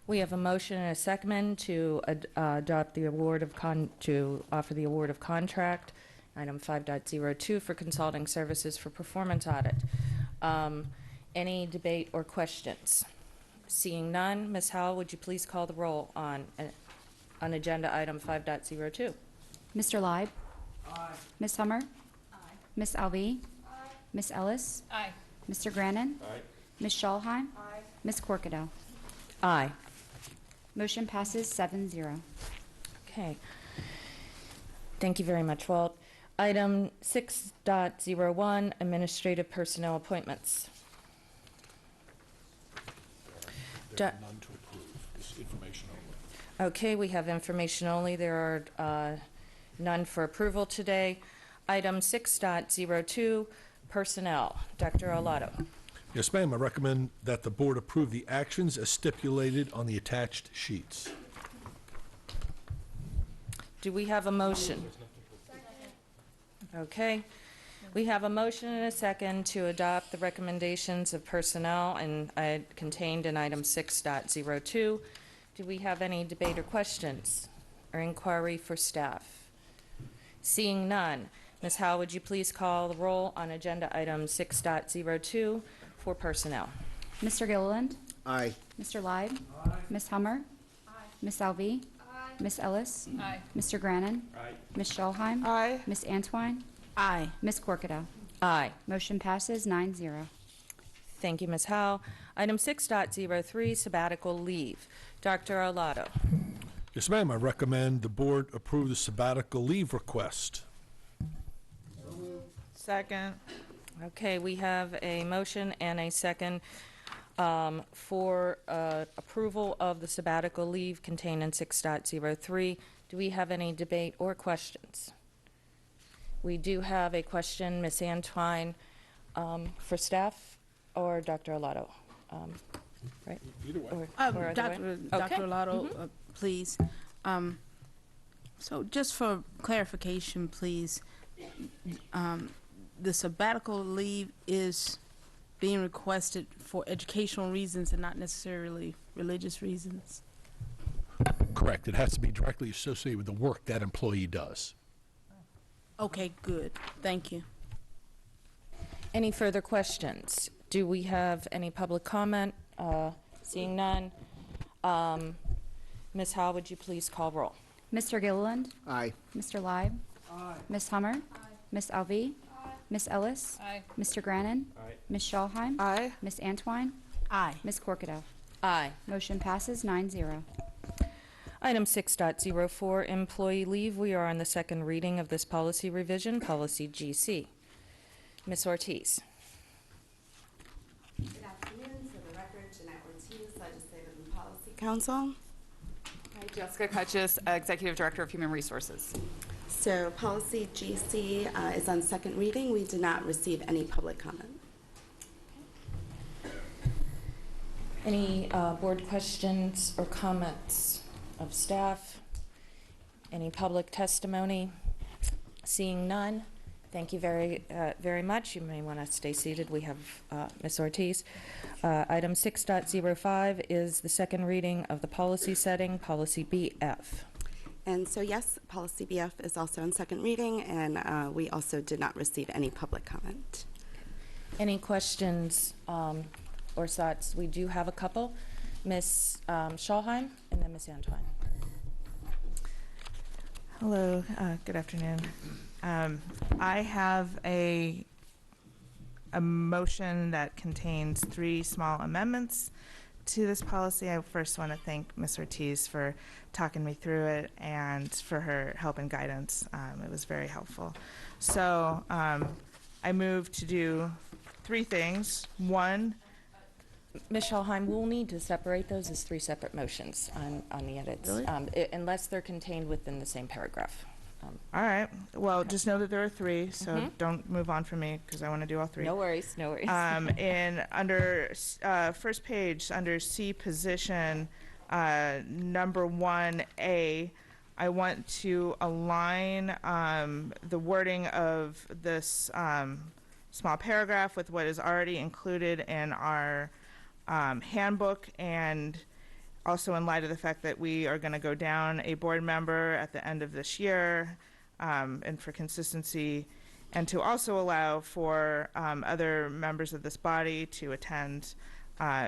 We have a motion and a second to adopt the award of to offer the award of contract, item 5.02 for consulting services for performance audit. Any debate or questions? Seeing none, Ms. Howell, would you please call the roll on agenda item 5.02? Mr. Leib. Aye. Ms. Hummer. Aye. Ms. Alvey. Aye. Ms. Ellis. Aye. Mr. Grannon. Aye. Ms. Schallheim. Aye. Ms. Corkadell. Aye. Motion passes 7-0. Okay. Thank you very much, Walt. Item 6.01, administrative personnel appointments. There are none to approve. This is information only. Okay, we have information only. There are none for approval today. Item 6.02, personnel. Dr. Arlotto. Yes, ma'am. I recommend that the board approve the actions as stipulated on the attached sheets. Do we have a motion? Okay. We have a motion and a second to adopt the recommendations of personnel and contained in item 6.02. Do we have any debate or questions or inquiry for staff? Seeing none, Ms. Howe, would you please call the roll on agenda item 6.02 for personnel? Mr. Gilliland? Aye. Mr. Live? Ms. Hummer? Ms. Alvey? Ms. Ellis? Mr. Grannon? Ms. Schulheim? Ms. Antwine? Aye. Ms. Corkadell? Aye. Motion passes 9-0. Thank you, Ms. Howe. Item 6.03, sabbatical leave. Dr. Arlotto. Yes, ma'am. I recommend the board approve the sabbatical leave request. Second. Okay, we have a motion and a second for approval of the sabbatical leave contained in 6.03. Do we have any debate or questions? We do have a question, Ms. Antwine, for staff or Dr. Arlotto? Right? Either way. Or other Dr. way? Dr. Okay. Arlotto, please. So just for clarification, please, the sabbatical leave is being requested for educational reasons and not necessarily religious reasons? Correct. It has to be directly associated with the work that employee does. Okay, good. Thank you. Any further questions? Do we have any public comment? Seeing none. Ms. Howe, would you please call roll? Mr. Gilliland? Aye. Mr. Live? Ms. Hummer? Ms. Alvey? Ms. Ellis? Mr. Grannon? Ms. Schulheim? Ms. Antwine? Aye. Ms. Corkadell? Aye. Motion passes 9-0. Item 6.04, employee leave. We are on the second reading of this policy revision, policy GC. Ms. Ortiz. Good afternoon. For the record, Jeanette Ortiz, Legislative and Policy Council. Hi, Jessica Kutchis, Executive Director of Human Resources. So policy GC is on second reading. We did not receive any public comment. Any board questions or comments of staff? Any public testimony? Seeing none, thank you very much. You may want to stay seated. We have Ms. Ortiz. Item 6.05 is the second reading of the policy setting, policy BF. And so, yes, policy BF is also on second reading, and we also did not receive any public comment. Any questions or thoughts? We do have a couple. Ms. Schulheim and then Ms. Antwine. Hello, good afternoon. I have a motion that contains 3 small amendments to this policy. I first want to thank Ms. Ortiz for talking me through it and for her help and guidance. It was very helpful. So I move to do 3 things. 1, Ms. Schulheim, we'll need to separate those as 3 separate motions on the edits, Really? Unless they're contained within the same paragraph. all right. Well, just know that there are 3, so don't move on from me because I want to do all 3. No worries, no worries. And under first page, under C position, number 1A, I want to align the wording of this small paragraph with what is already included in our handbook, and also in light of the fact that we are going to go down a board member at the end of this year, and for consistency, and to also allow for other members of this body to attend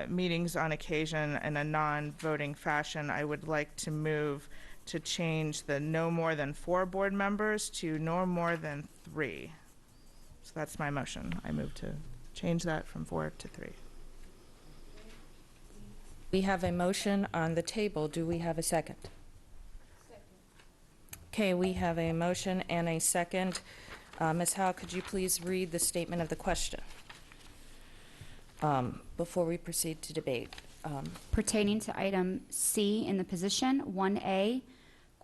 meetings on occasion in a non-voting fashion, I would like to move to change the no more than 4 board members to no more than 3. So that's my motion. I move to change that from 4 to 3. We have a motion on the table. Do we have a second? Okay, we have a motion and a second. Ms. Howe, could you please read the statement of the question before we proceed to debate? Pertaining to item C in the position, 1A,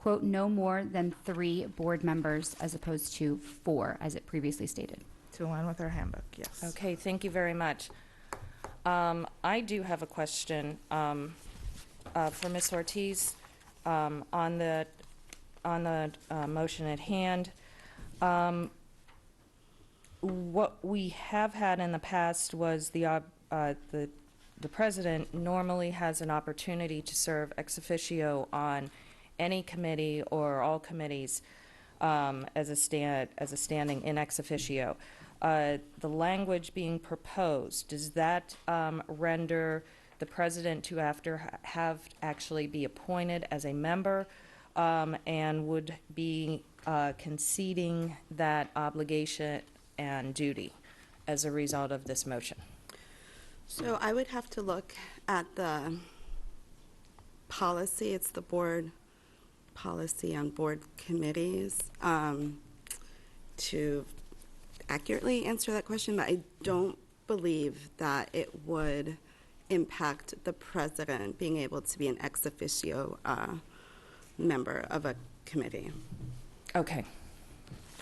quote, no more than 3 board members as opposed to 4, as it previously stated. To align with our handbook, yes. Okay, thank you very much. I do have a question for Ms. Ortiz on the motion at hand. What we have had in the past was the president normally has an opportunity to serve ex officio on any committee or all committees as a standing in ex officio. The language being proposed, does that render the president to have actually be appointed as a member and would be conceding that obligation and duty as a result of this motion? So I would have to look at the policy. It's the board policy on board committees to accurately answer that question, but I don't believe that it would impact the president being able to be an ex officio member of a committee. Okay.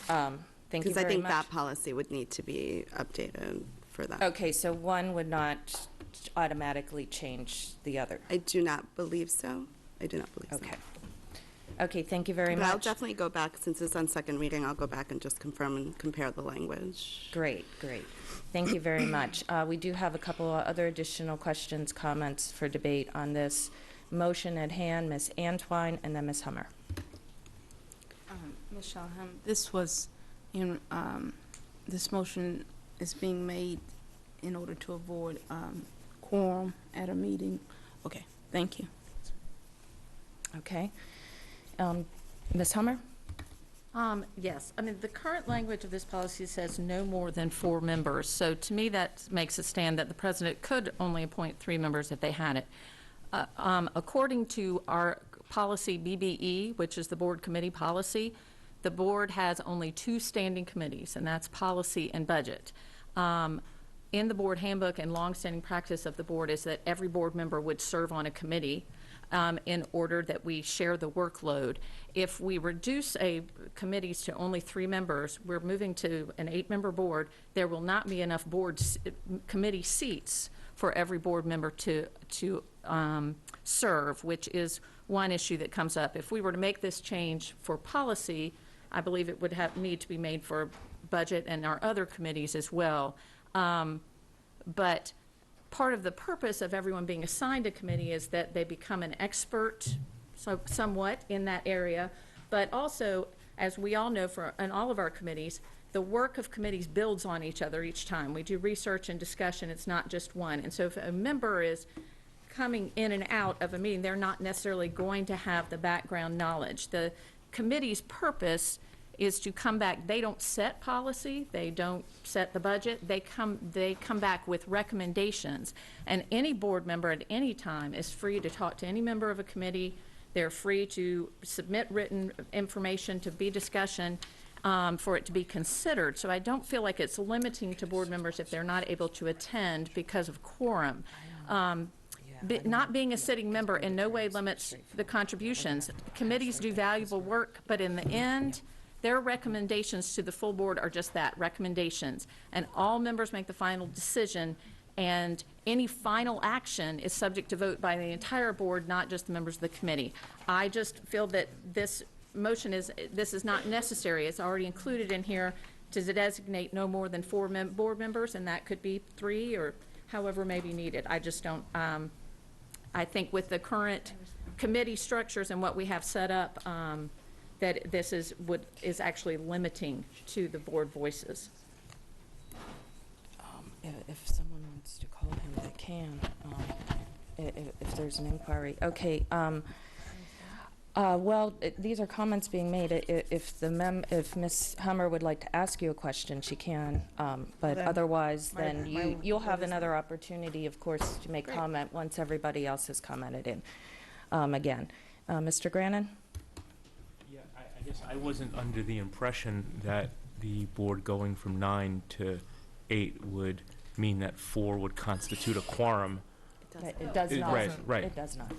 Thank you Because very I think much. that policy would need to be updated for that. Okay, so one would not automatically change the other. I do not believe so. I do not believe Okay. Okay, thank you very but much. I'll definitely go back, since it's on second reading, I'll go back and just confirm and compare the language. Great, great. Thank you very much. We do have a couple of other additional questions, comments for debate on this motion at hand. Ms. Antwine and then Ms. Hummer. Ms. Shalham, this was in, this motion is being made in order to avoid quorum at a meeting. Okay, thank you. Okay. Ms. Hummer? Yes, I mean, the current language of this policy says no more than 4 members. So to me, that makes a stand that the president could only appoint 3 members if they had it. According to our policy BBE, which is the board committee policy, the board has only 2 standing committees, and that's policy and budget. In the board handbook and longstanding practice of the board is that every board member would serve on a committee in order that we share the workload. If we reduce committees to only 3 members, we're moving to an 8-member board. There will not be enough committee seats for every board member to serve, which is one issue that comes up. If we were to make this change for policy, I believe it would need to be made for budget and our other committees as well. But part of the purpose of everyone being assigned a committee is that they become an expert somewhat in that area, but also, as we all know in all of our committees, the work of committees builds on each other each time. We do research and discussion, it's not just one. And so if a member is coming in and out of a meeting, they're not necessarily going to have the background knowledge. The committee's purpose is to come back. They don't set policy, they don't set the budget, they come back with recommendations. And any board member at any time is free to talk to any member of a committee. They're free to submit written information to be discussion for it to be considered. So I don't feel like it's limiting to board members if they're not able to attend because of quorum. Not being a sitting member in no way limits the contributions. Committees do valuable work, but in the end, their recommendations to the full board are just that, recommendations. And all members make the final decision, and any final action is subject to vote by the entire board, not just the members of the committee. I just feel that this motion is not necessary. It's already included in here to designate no more than 4 board members, and that could be 3 or however may be needed. I just don't, I think with the current committee structures and what we have set up, that this is actually limiting to the board voices. If someone wants to call him, they can, if there's an inquiry. Okay. Well, these are comments being made. If Ms. Hummer would like to ask you a question, she can. But Then otherwise, my- then my- you'll have what is another opportunity, of course, to make Great. comment once everybody else has commented in. Again, Mr. Grannon? Yeah, I guess I wasn't under the impression that the board going from 9 to 8 would mean that 4 would constitute a quorum. It does not. Right. It does not.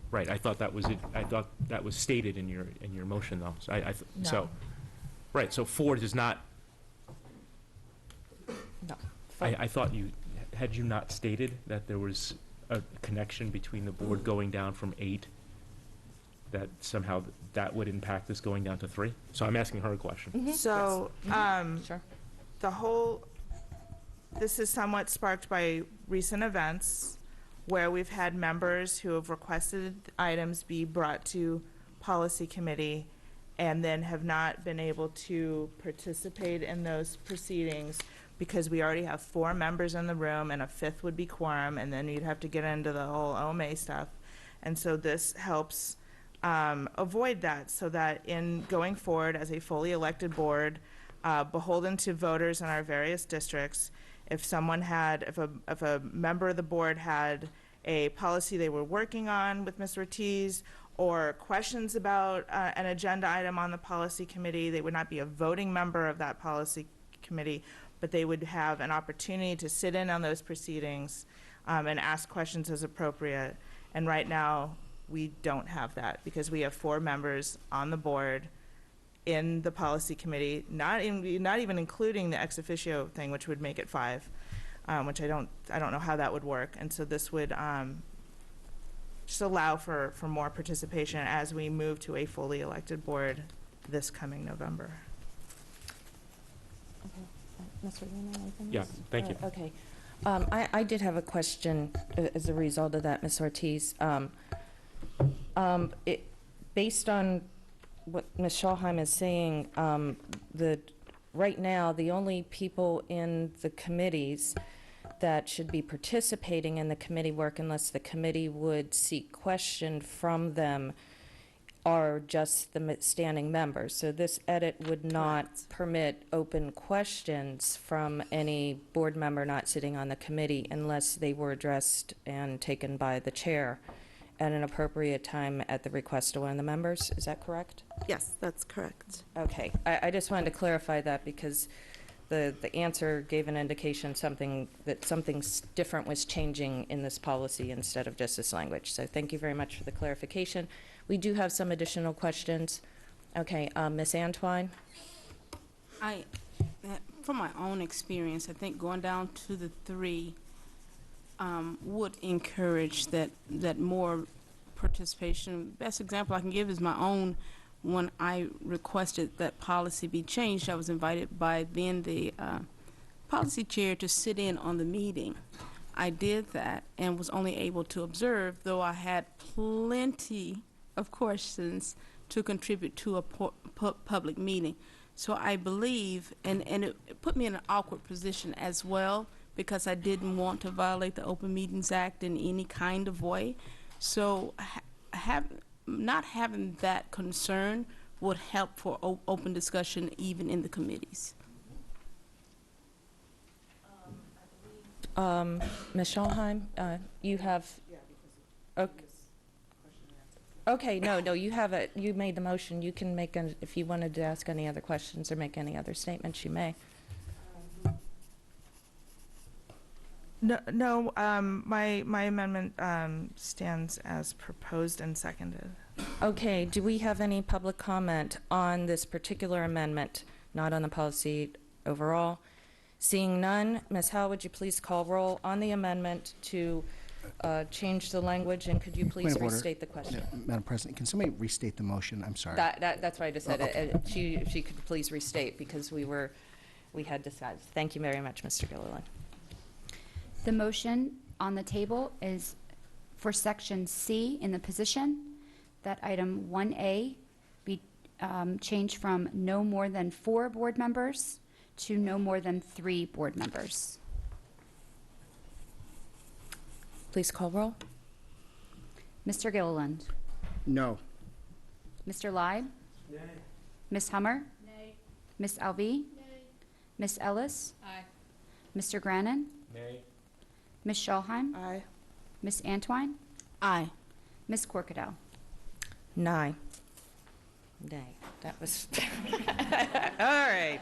Right, I thought that was it, I thought that was stated in your motion, though. So No. so, right, so 4 does not, No. I thought had you not stated that there was a connection between the board going down from 8, that somehow that would impact this going down to 3? So I'm asking her a question. So, Sure. this is somewhat sparked by recent events where we've had members who have requested items be brought to policy committee and then have not been able to participate in those proceedings because we already have 4 members in the room and a 5th would be quorum, and then you'd have to get into the whole OMA stuff. And so this helps avoid that, so that in going forward as a fully elected board, beholden to voters in our various districts, if a member of the board had a policy they were working on with Ms. Ortiz, or questions about an agenda item on the policy committee, they would not be a voting member of that policy committee, but they would have an opportunity to sit in on those proceedings and ask questions as appropriate. And right now, we don't have that because we have 4 members on the board in the policy committee, not even including the ex officio thing, which would make it 5, which I don't know how that would work. And so this would just allow for more participation as we move to a fully elected board this coming November. Mr. Luna, anything Yeah, else? thank you. Okay. I did have a question as a result of that, Ms. Ortiz. Based on what Ms. Schalheim is saying, right now, the only people in the committees that should be participating in the committee work, unless the committee would seek question from them, are just the standing members. So this edit would not permit open questions from any board member not sitting on the committee unless they were addressed and taken by the chair at an appropriate time at the request of one of the members. Is that correct? Yes, that's correct. Okay. I just wanted to clarify that because the answer gave an indication something different was changing in this policy instead of just this language. So thank you very much for the clarification. We do have some additional questions. Okay, Ms. Antwine? From my own experience, I think going down to the 3 would encourage that more participation. Best example I can give is my own. When I requested that policy be changed, I was invited by then the policy chair to sit in on the meeting. I did that and was only able to observe, though I had plenty of questions to contribute to a public meeting. So I believe, and it put me in an awkward position as well, because I didn't want to violate the Open Meetings Act in any kind of way. So not having that concern would help for open discussion even in the committees. Ms. Schalheim, you have... Okay, no, you have it. You made the motion. You can make, if you wanted to ask any other questions or make any other statements, you may. No, my amendment stands as proposed and seconded. Okay, do we have any public comment on this particular amendment, not on the policy overall? Seeing none, Ms. Howe, would you please call roll on the amendment to change the language, and could you please Point of order. restate the question? Madam President, can somebody restate the motion? I'm sorry. That's what I just said. Oh, okay. If she could please restate, because we had discussed. Thank you very much, Mr. Gilliland. The motion on the table is for section C in the position, that item 1A be changed from no more than 4 board members to no more than 3 board members. Please call roll. Mr. Gilliland. No. Mr. Leib. Nay. Ms. Hummer. Nay. Ms. Alvey. Nay. Ms. Ellis. Aye. Mr. Grannon. Nay. Ms. Schalheim. Aye. Ms. Antwine. Aye. Ms. Corkadell. Nay. Nay. That was... All right.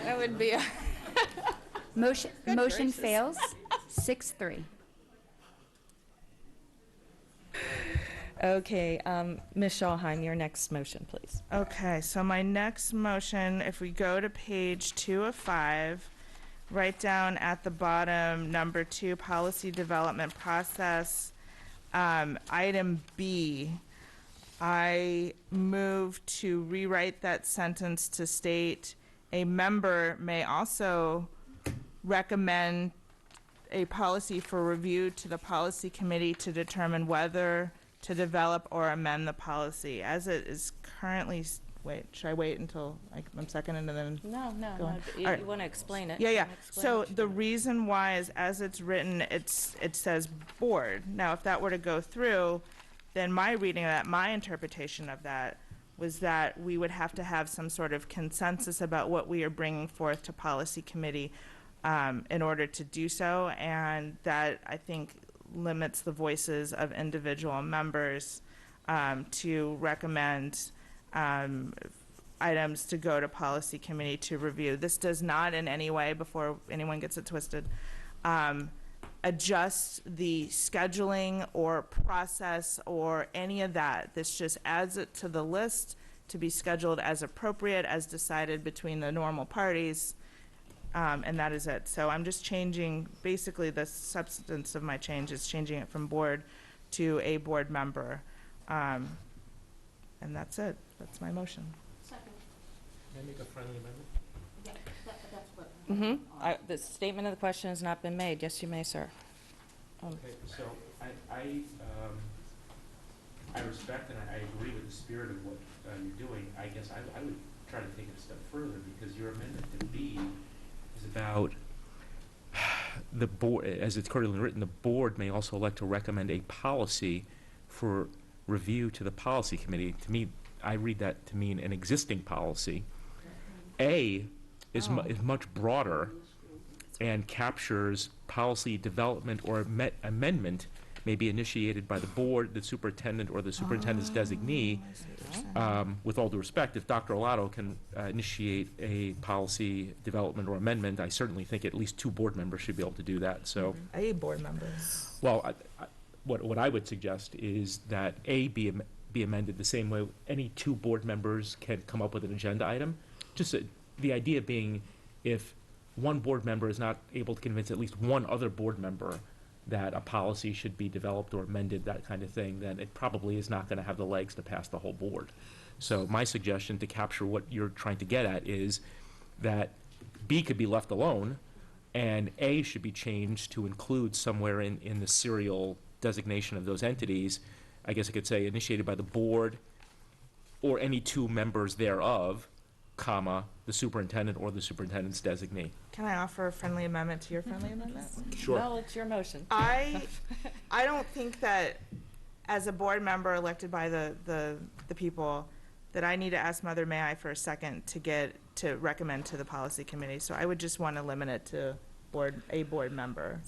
That would be a... Motion fails, 6-3. Okay, Ms. Schalheim, your next motion, please. Okay, so my next motion, if we go to page 2 of 5, right down at the bottom, number 2, policy development process, item B, I move to rewrite that sentence to state, a member may also recommend a policy for review to the policy committee to determine whether to develop or amend the policy. As it is currently, wait, should I wait until I'm seconded and then? No, no, go no. on? You, All right. you want to explain it? Yeah, You yeah. wanna explain So what you're the doing? reason why is, as it's written, it says board. Now, if that were to go through, then my reading of that, my interpretation of that, was that we would have to have some sort of consensus about what we are bringing forth to policy committee in order to do so, and that, I think, limits the voices of individual members to recommend items to go to policy committee to review. This does not in any way, before anyone gets it twisted, adjust the scheduling or process or any of that. This just adds it to the list to be scheduled as appropriate, as decided between the normal parties, and that is it. So I'm just changing, basically the substance of my change is changing it from board to a board member. And that's it. That's my motion. Can I make a friendly amendment? The statement of the question has not been made. Yes, you may, sir. Okay, so I respect and I agree with the spirit of what you're doing. I guess I would try to take it a step further, because your amendment to B is about the board, as it's currently written, the board may also elect to recommend a policy for review to the policy committee. To me, I read that to mean an existing policy. A is much broader and captures policy development or amendment may be initiated by the board, the superintendent, or the superintendent's designee. With all due respect, if Dr. Olato can initiate a policy development or amendment, I certainly think at least 2 board members should be able to do that. So, A board member. well, what I would suggest is that A be amended the same way any 2 board members can come up with an agenda item. Just the idea being, if one board member is not able to convince at least one other board member that a policy should be developed or amended, that kind of thing, then it probably is not going to have the legs to pass the whole board. So my suggestion to capture what you're trying to get at is that B could be left alone, and A should be changed to include somewhere in the serial designation of those entities. I guess I could say initiated by the board or any 2 members thereof, comma, the superintendent or the superintendent's designee. Can I offer a friendly amendment to your friendly amendment? Sure. Well, it's your motion. I don't think that as a board member elected by the people, that I need to ask Mother May I for a second to recommend to the policy committee. So I would just want to limit it to a board member.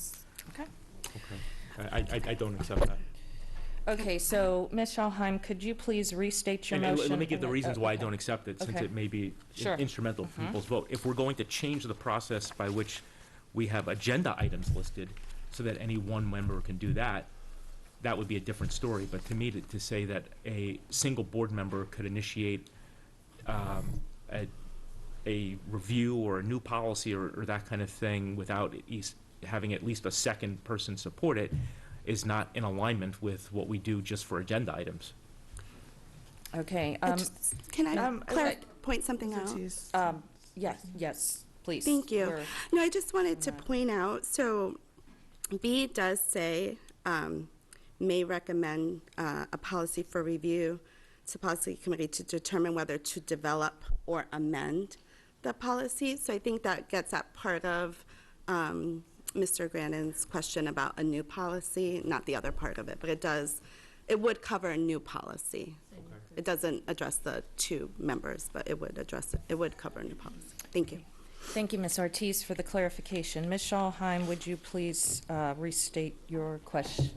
Okay. Okay. I don't accept that. Okay, so Ms. Schalheim, could you please restate your And motion? let me give the reasons why I okay. don't accept it, since Okay. it may be Sure. instrumental for people's vote. If we're going to change the process by which we have agenda items listed so that any one member can do that, that would be a different story. But to me, to say that a single board member could initiate a review or a new policy or that kind of thing without having at least a second person support it is not in alignment with what we do just for agenda items. Okay. Can I okay. point something out? Yes, please. Thank you. We're- No, I just wanted to point out, so B does say, may recommend a policy for review to policy committee to determine whether to develop or amend the policy. So I think that gets at part of Mr. Grandin's question about a new policy, not the other part of it, but it would cover a new policy. It doesn't address the 2 members, but it would cover a new policy. Thank you. Thank you, Ms. Ortiz, for the clarification. Ms. Schalheim, would you please restate your question?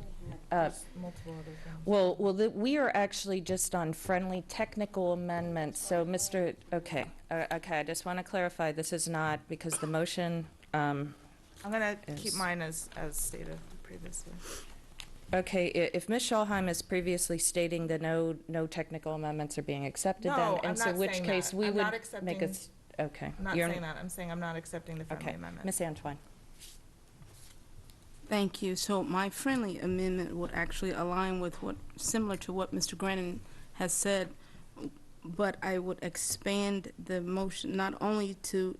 Well, we are actually just on friendly technical amendments. So, okay, I just want to clarify, this is not, because the motion, I'm going to keep mine as stated previously. Okay, if Ms. Schalheim is previously stating that no technical amendments are being accepted, then, No, and I'm so not which saying case that. we I'm would not make a, accepting- okay. I'm not You're- saying that. I'm saying I'm not accepting the friendly Okay, amendment. Ms. Antwine. Thank you. So my friendly amendment would actually align with similar to what Mr. Grannon has said, but I would expand the motion not only to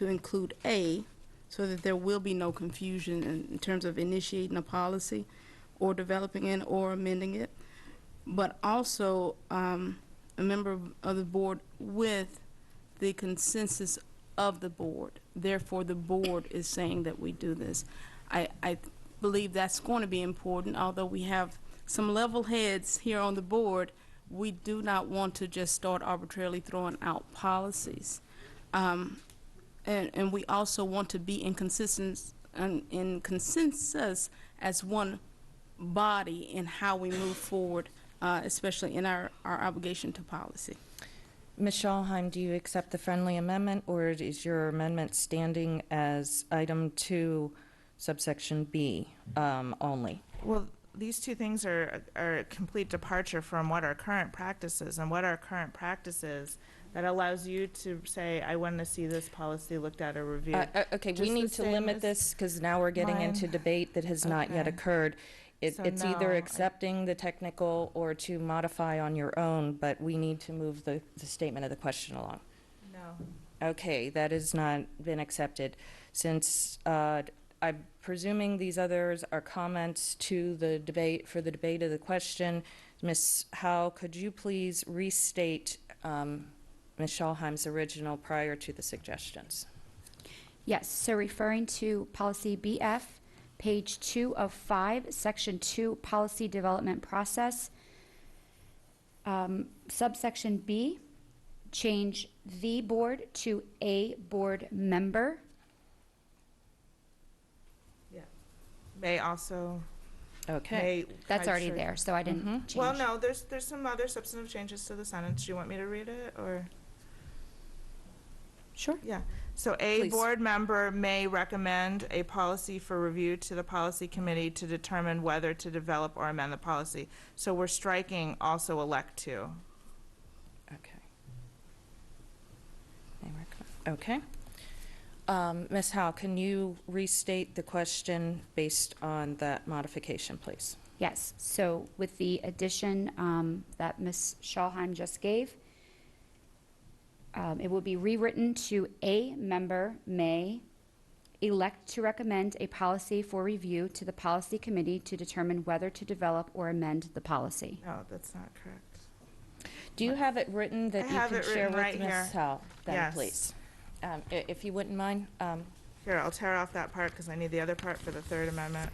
include A, so that there will be no confusion in terms of initiating a policy or developing it or amending it, but also a member of the board with the consensus of the board. Therefore, the board is saying that we do this. I believe that's going to be important. Although we have some level heads here on the board, we do not want to just start arbitrarily throwing out policies. And we also want to be in consensus as one body in how we move forward, especially in our obligation to policy. Ms. Schalheim, do you accept the friendly amendment, or is your amendment standing as item 2, subsection B only? Well, these two things are a complete departure from what our current practice is, and what our current practice is that allows you to say, I want to see this policy looked at or reviewed. Okay, Just we the need to same limit as this because now we're getting into mine. debate that has not yet Okay. occurred. So It's no, either accepting the technical or to modify on your own, but we need to move the statement of the question along. No. Okay, that has not been accepted. Since I'm presuming these others are comments to the debate, for the debate of the question, Ms. Howe, could you please restate Ms. Schalheim's original prior to the suggestions? Yes, so referring to policy BF, page 2 of 5, section 2, policy development process, subsection B, change the board to a board member. Yeah. May also. Okay. May, That's I already should- there, so I didn't change. Well, no, there's some other substantive changes to the sentence. Do you want me to read it, or? Sure. Yeah. So a Please. board member may recommend a policy for review to the policy committee to determine whether to develop or amend the policy. So we're striking also elect to. Okay. May recommend. Okay. Ms. Howe, can you restate the question based on that modification, please? Yes, so with the addition that Ms. Schalheim just gave, it will be rewritten to a member may elect to recommend a policy for review to the policy committee to determine whether to develop or amend the policy. No, that's not correct. Do you have it written that I you have can it share written with right Ms. here. Howe? Then, Yes. please. If you wouldn't mind. Here, I'll tear off that part because I need the other part for the third amendment.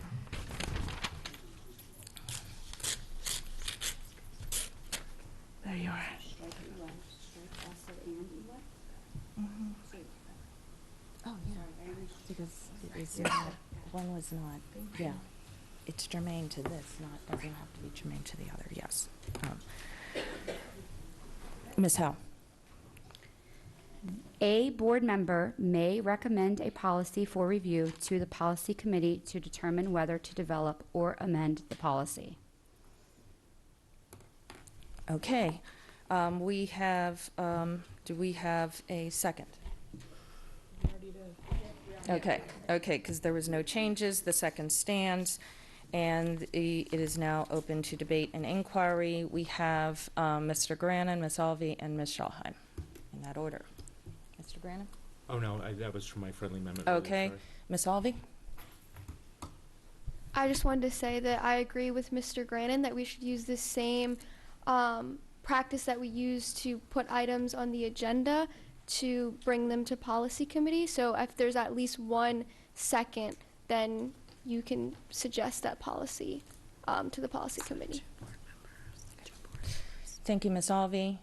There you are. Oh, yeah. Because it was one was not, yeah. It's germane to this, doesn't have to be germane to the other, yes. Ms. Howe? A board member may recommend a policy for review to the policy committee to determine whether to develop or amend the policy. Okay. Do we have a second? Okay, because there was no changes, the second stands, and it is now open to debate and inquiry. We have Mr. Grannon, Ms. Alvey, and Ms. Schalheim, in that order. Mr. Grannon? Oh, no, that was from my friendly amendment. earlier, Okay. sorry. Ms. Alvey? I just wanted to say that I agree with Mr. Grannon that we should use the same practice that we use to put items on the agenda to bring them to policy committee. So if there's at least 1 second, then you can suggest that policy to the policy committee. Thank you, Ms. Alvey.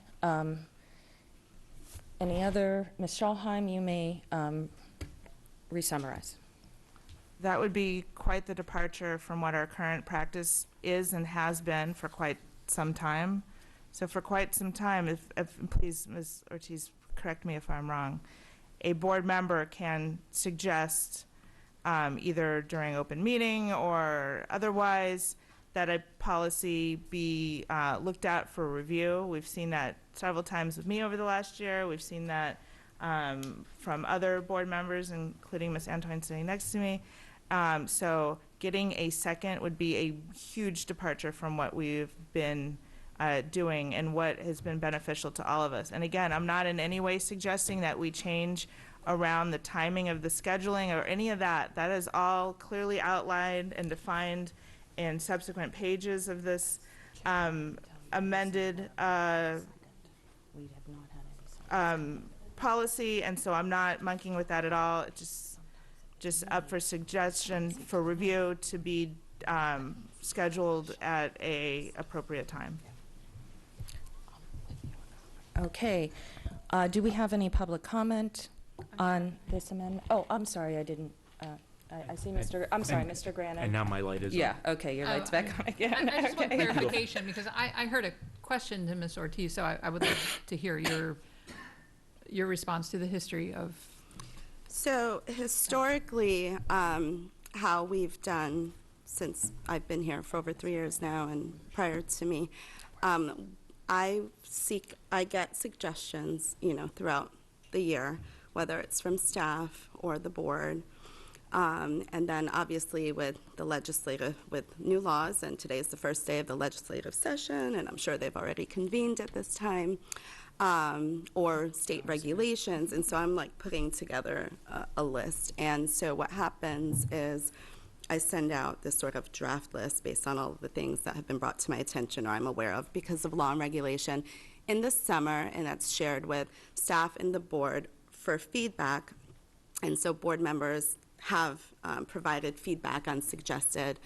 Any other? Ms. Schalheim, you may re-summarize. That would be quite the departure from what our current practice is and has been for quite some time. So for quite some time, if please, Ms. Ortiz, correct me if I'm wrong, a board member can suggest either during open meeting or otherwise that a policy be looked at for review. We've seen that several times with me over the last year. We've seen that from other board members, including Ms. Antoine sitting next to me. So getting a second would be a huge departure from what we've been doing and what has been beneficial to all of us. And again, I'm not in any way suggesting that we change around the timing of the scheduling or any of that. That is all clearly outlined and defined in subsequent pages of this amended policy, and so I'm not monkeying with that at all. It's just up for suggestion for review to be scheduled at a appropriate time. Okay. Do we have any public comment on this amendment? Oh, I'm sorry, I didn't. I see Mr. I'm sorry, Mr. Grannon. And now my light is Yeah, on. okay, your light's back on again. I just want Okay. clarification, because I heard a question to Ms. Ortiz, so I would like to hear your response to the history of. So historically, how we've done since I've been here for over 3 years now and prior to me, I get suggestions, throughout the year, whether it's from staff or the board. And then obviously with new laws, and today's the first day of the legislative session, and I'm sure they've already convened at this time, or state regulations, and so I'm like putting together a list. And so what happens is I send out this sort of draft list based on all of the things that have been brought to my attention or I'm aware of because of law and regulation in the summer, and that's shared with staff and the board for feedback. And so board members have provided feedback on suggested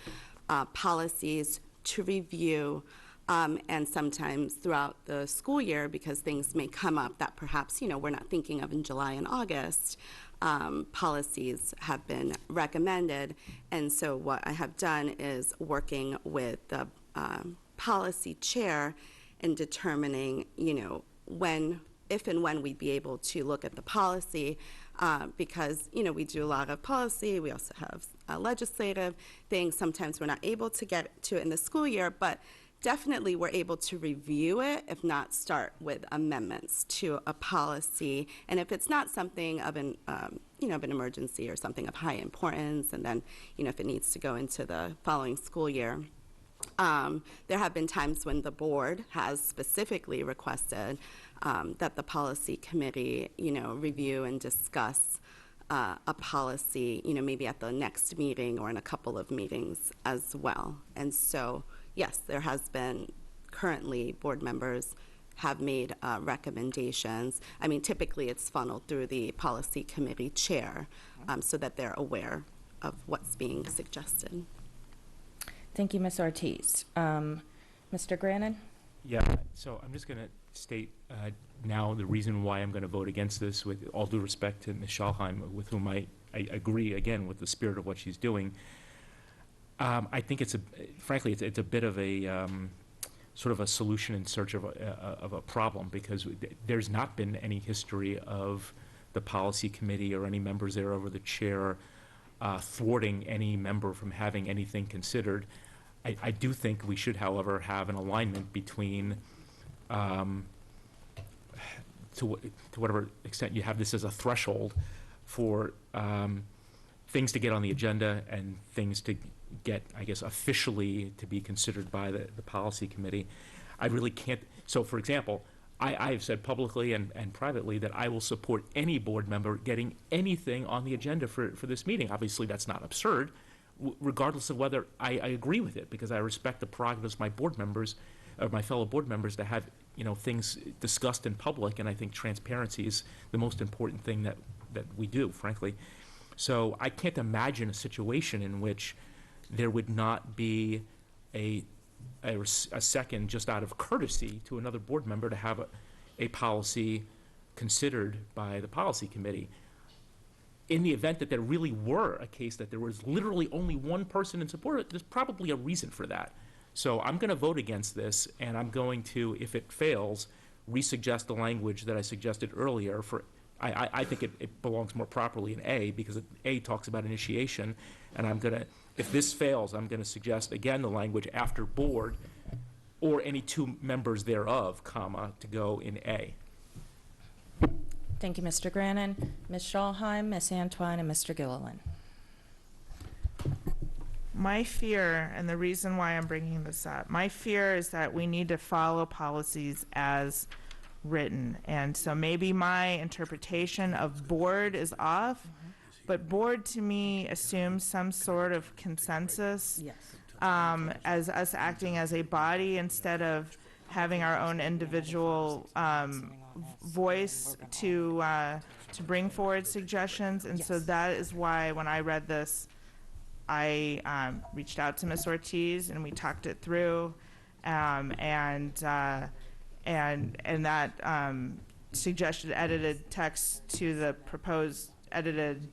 policies to review, and sometimes throughout the school year, because things may come up that perhaps we're not thinking of in July and August, policies have been recommended. And so what I have done is working with the policy chair in determining if and when we'd be able to look at the policy, because we do a lot of policy. We also have legislative things. Sometimes we're not able to get to it in the school year, but definitely we're able to review it, if not start with amendments to a policy. And if it's not something of an emergency or something of high importance, and then if it needs to go into the following school year. There have been times when the board has specifically requested that the policy committee, review and discuss a policy, maybe at the next meeting or in a couple of meetings as well. And so, yes, there has been currently board members have made recommendations. I mean, typically it's funneled through the policy committee chair so that they're aware of what's being suggested. Thank you, Ms. Ortiz. Mr. Grannon? Yeah, so I'm just going to state now the reason why I'm going to vote against this, with all due respect to Ms. Schalheim, with whom I agree, again, with the spirit of what she's doing. I think frankly, it's a bit of a sort of a solution in search of a problem, because there's not been any history of the policy committee or any members there over the chair thwarting any member from having anything considered. I do think we should, however, have an alignment between, to whatever extent you have this as a threshold for things to get on the agenda and things to get, I guess, officially to be considered by the policy committee. I really can't. So, for example, I have said publicly and privately that I will support any board member getting anything on the agenda for this meeting. Obviously, that's not absurd, regardless of whether I agree with it, because I respect the prerogatives of my board members, or my fellow board members, to have things discussed in public, and I think transparency is the most important thing that we do, frankly. So I can't imagine a situation in which there would not be a second, just out of courtesy to another board member, to have a policy considered by the policy committee. In the event that there really were a case that there was literally only one person in support, there's probably a reason for that. So I'm going to vote against this, and I'm going to, if it fails, resuggest the language that I suggested earlier. I think it belongs more properly in A, because A talks about initiation, and I'm going to If this fails, I'm going to suggest, again, the language after board, or any two members thereof, comma, to go in A. Thank you, Mr. Grannon. Ms. Schallheim, Ms. Antwine, and Mr. Gilliland. My fear, and the reason why I'm bringing this up, my fear is that we need to follow policies as written. And so maybe my interpretation of board is off, but board to me assumes some sort of consensus. Yes. As us acting as a body instead of having our own individual voice to bring forward suggestions. And so that is why when I read this, I reached out to Ms. Ortiz and we talked it through, and that suggested edited text to the proposed edited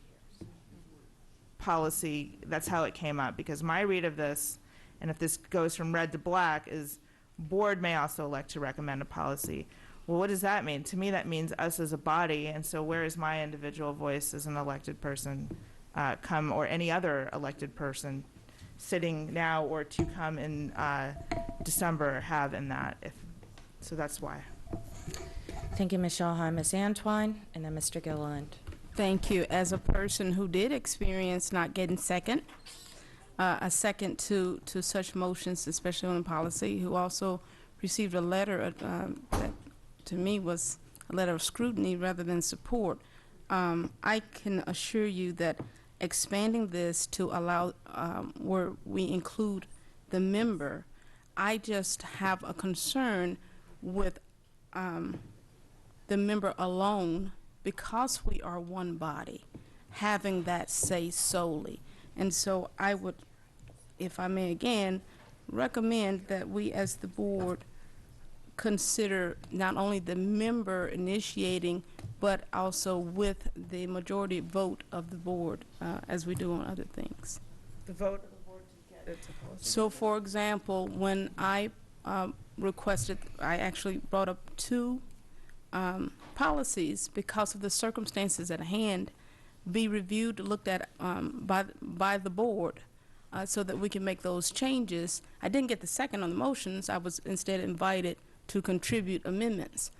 policy. That's how it came up, because my read of this, and if this goes from red to black, is board may also elect to recommend a policy. Well, what does that mean? To me, that means us as a body, and so where is my individual voice as an elected person or any other elected person sitting now or to come in December have in that? So that's why. Thank you, Ms. Schallheim. Ms. Antwine, and then Mr. Gilliland. Thank you. As a person who did experience not getting a second to such motions, especially on policy, who also received a letter that to me was a letter of scrutiny rather than support, I can assure you that expanding this to allow where we include the member, I just have a concern with the member alone, because we are one body, having that say solely. And so I would, if I may again, recommend that we as the board consider not only the member initiating, but also with the majority vote of the board, as we do on other things. The vote of the board to get it to policy. So for example, when I requested, I actually brought up two policies because of the circumstances at hand, be reviewed, looked at by the board, so that we can make those changes. I didn't get the second on the motions. I was instead invited to contribute amendments.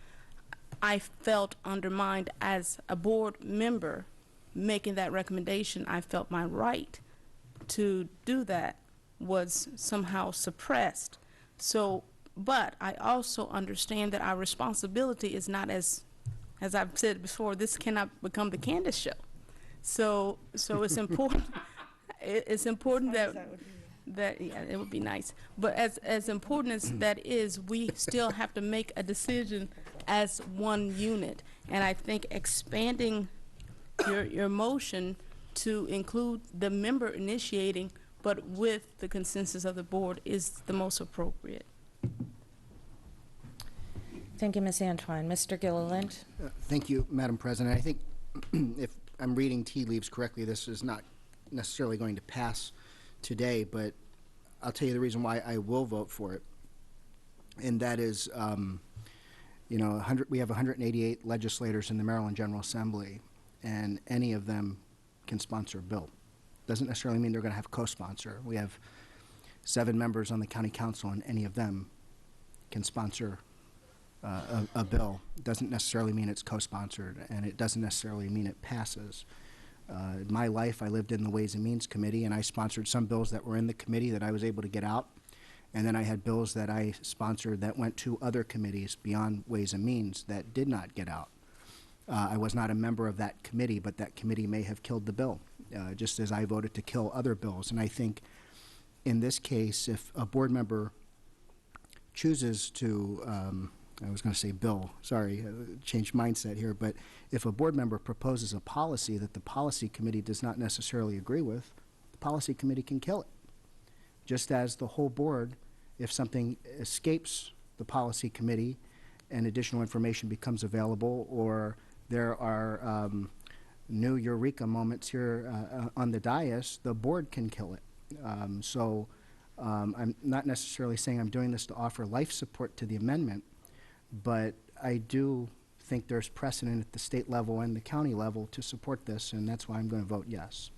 I felt undermined as a board member making that recommendation. I felt my right to do that was somehow suppressed. So, but I also understand that our responsibility is not as I've said before, this cannot become the Candace show. So it's important. It's important that yeah, it would be nice. But as important as that is, we still have to make a decision as one unit. And I think expanding your motion to include the member initiating, but with the consensus of the board, is the most appropriate. Thank you, Ms. Antwine. Mr. Gilliland. Thank you, Madam President. I think if I'm reading tea leaves correctly, this is not necessarily going to pass today, but I'll tell you the reason why I will vote for it. And that is, we have 188 legislators in the Maryland General Assembly, and any of them can sponsor a bill. Doesn't necessarily mean they're going to have co-sponsor. We have 7 members on the county council, and any of them can sponsor a bill. Doesn't necessarily mean it's co-sponsored, and it doesn't necessarily mean it passes. In my life, I lived in the Ways and Means Committee, and I sponsored some bills that were in the committee that I was able to get out, and then I had bills that I sponsored that went to other committees beyond Ways and Means that did not get out. I was not a member of that committee, but that committee may have killed the bill, just as I voted to kill other bills. And I think in this case, if a board member chooses to I was going to say bill, sorry, changed mindset here, but if a board member proposes a policy that the policy committee does not necessarily agree with, the policy committee can kill it. Just as the whole board, if something escapes the policy committee and additional information becomes available, or there are new eureka moments here on the dais, the board can kill it. I'm not necessarily saying I'm doing this to offer life support to the amendment, but I do think there's precedent at the state level and the county level to support this, and that's why I'm going to vote yes.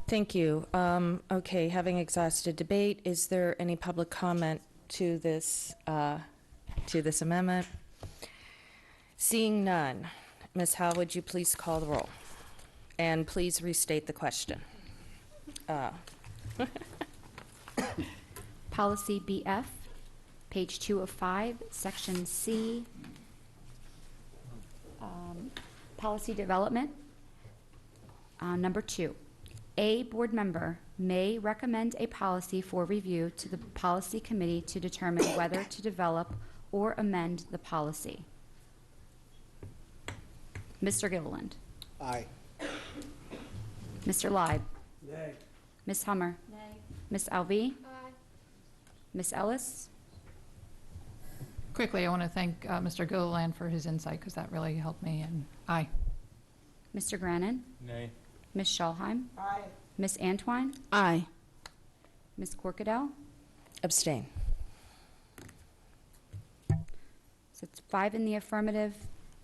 Thank you. Okay, having exhausted debate, is there any public comment to this amendment? Seeing none, Ms. Howe, would you please call the roll? And please restate the question. Policy BF, page 2 of 5, section C, policy development. Number 2, a board member may recommend a policy for review to the policy committee to determine whether to develop or amend the policy. Mr. Gilliland. Aye. Mr. Leib. Nay. Ms. Hummer. Nay. Ms. Alvey. Aye. Ms. Ellis. Quickly, I want to thank Mr. Gilliland for his insight because that really helped me. And aye. Mr. Grannon. Nay. Ms. Schalheim. Aye. Ms. Antwine. Aye. Ms. Corkadell. Abstain. So it's 5 in the affirmative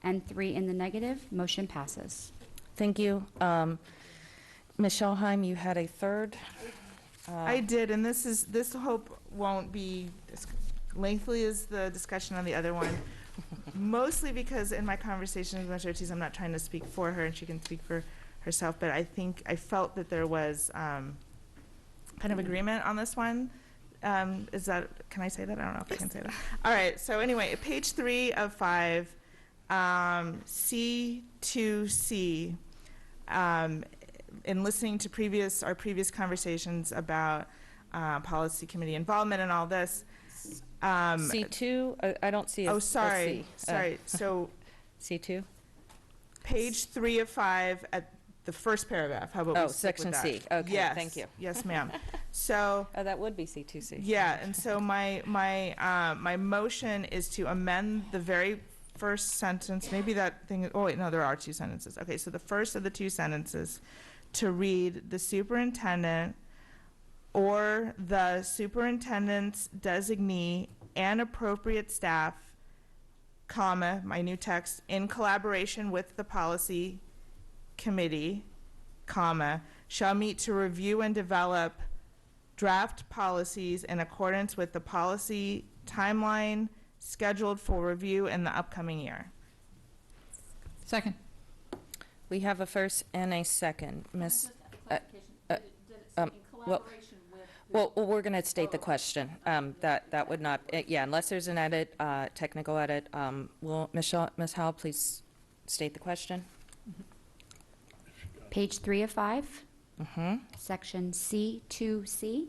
and 3 in the negative. Motion passes. Thank you. Ms. Schalheim, you had a third. I did, and this hope won't be as lengthy as the discussion on the other one. Mostly because in my conversation with Ms. Ortiz, I'm not trying to speak for her, and she can speak for herself, but I felt that there was kind of agreement on this one. Can I say that? I don't know if I can say that. All right, so anyway, page 3 of 5, C2C, in listening to our previous conversations about policy committee involvement and all this. C2, I don't see a sorry. C. So C2? page 3 of 5 at the first paragraph. How about we stick section with that? C. Okay, Yes. thank you. Yes, ma'am. So that would be C2C. yeah, and so my motion is to amend the very first sentence. Maybe that thing. Oh wait, no, there are 2 sentences. Okay, so the first of the 2 sentences to read: the superintendent or the superintendent's designee and appropriate staff, comma, my new text, in collaboration with the policy committee, comma, shall meet to review and develop draft policies in accordance with the policy timeline scheduled for review in the upcoming year. Second. We have a first and a second. Ms. Well, we're going to state the question. That would not, yeah, unless there's an edit, technical edit. Will Ms. Howell please state the question? Page 3 of 5, section C2C.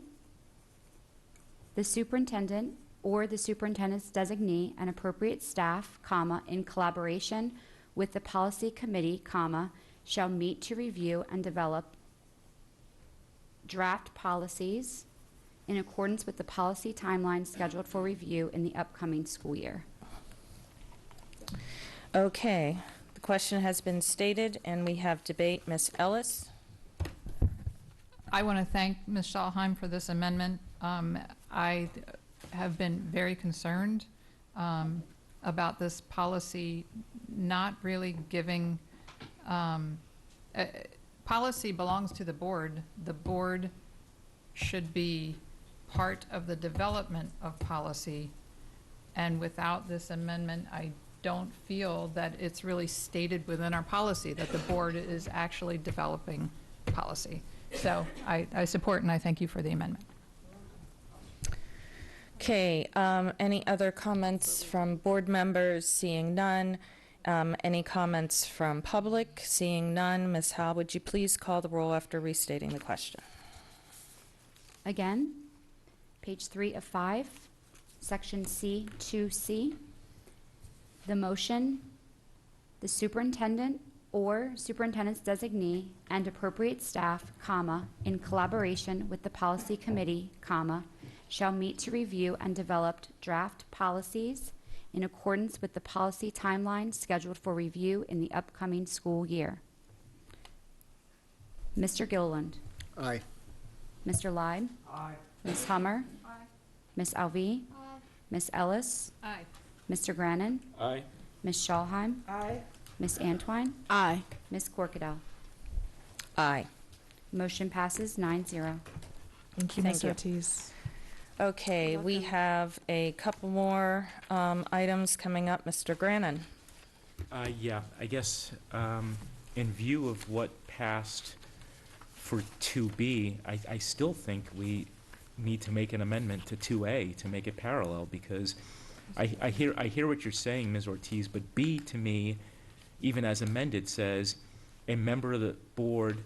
The superintendent or the superintendent's designee and appropriate staff, comma, in collaboration with the policy committee, comma, shall meet to review and develop draft policies in accordance with the policy timeline scheduled for review in the upcoming school year. Okay, the question has been stated and we have debate. Ms. Ellis? I want to thank Ms. Schalheim for this amendment. I have been very concerned about this policy not really giving, policy belongs to the board. The board should be part of the development of policy, and without this amendment, I don't feel that it's really stated within our policy that the board is actually developing policy. So I support and I thank you for the amendment. Okay, any other comments from board members? Seeing none. Any comments from public? Seeing none. Ms. Howell, would you please call the roll after restating the question? Again, page 3 of 5, section C2C. The motion, the superintendent or superintendent's designee and appropriate staff, comma, in collaboration with the policy committee, comma, shall meet to review and develop draft policies in accordance with the policy timeline scheduled for review in the upcoming school year. Mr. Gilliland. Aye. Mr. Leib. Aye. Ms. Hummer. Aye. Ms. Alvey. Aye. Ms. Ellis. Aye. Mr. Grannon. Aye. Ms. Schalheim. Aye. Ms. Antwine. Aye. Ms. Corkadell. Aye. Motion passes 9-0. Thank you, Thank Ms. you. Ortiz. Okay, we have a couple more items coming up. Mr. Grannon. Yeah, I guess in view of what passed for 2B, I still think we need to make an amendment to 2A to make it parallel, because I hear what you're saying, Ms. Ortiz, but B to me, even as amended, says a member of the board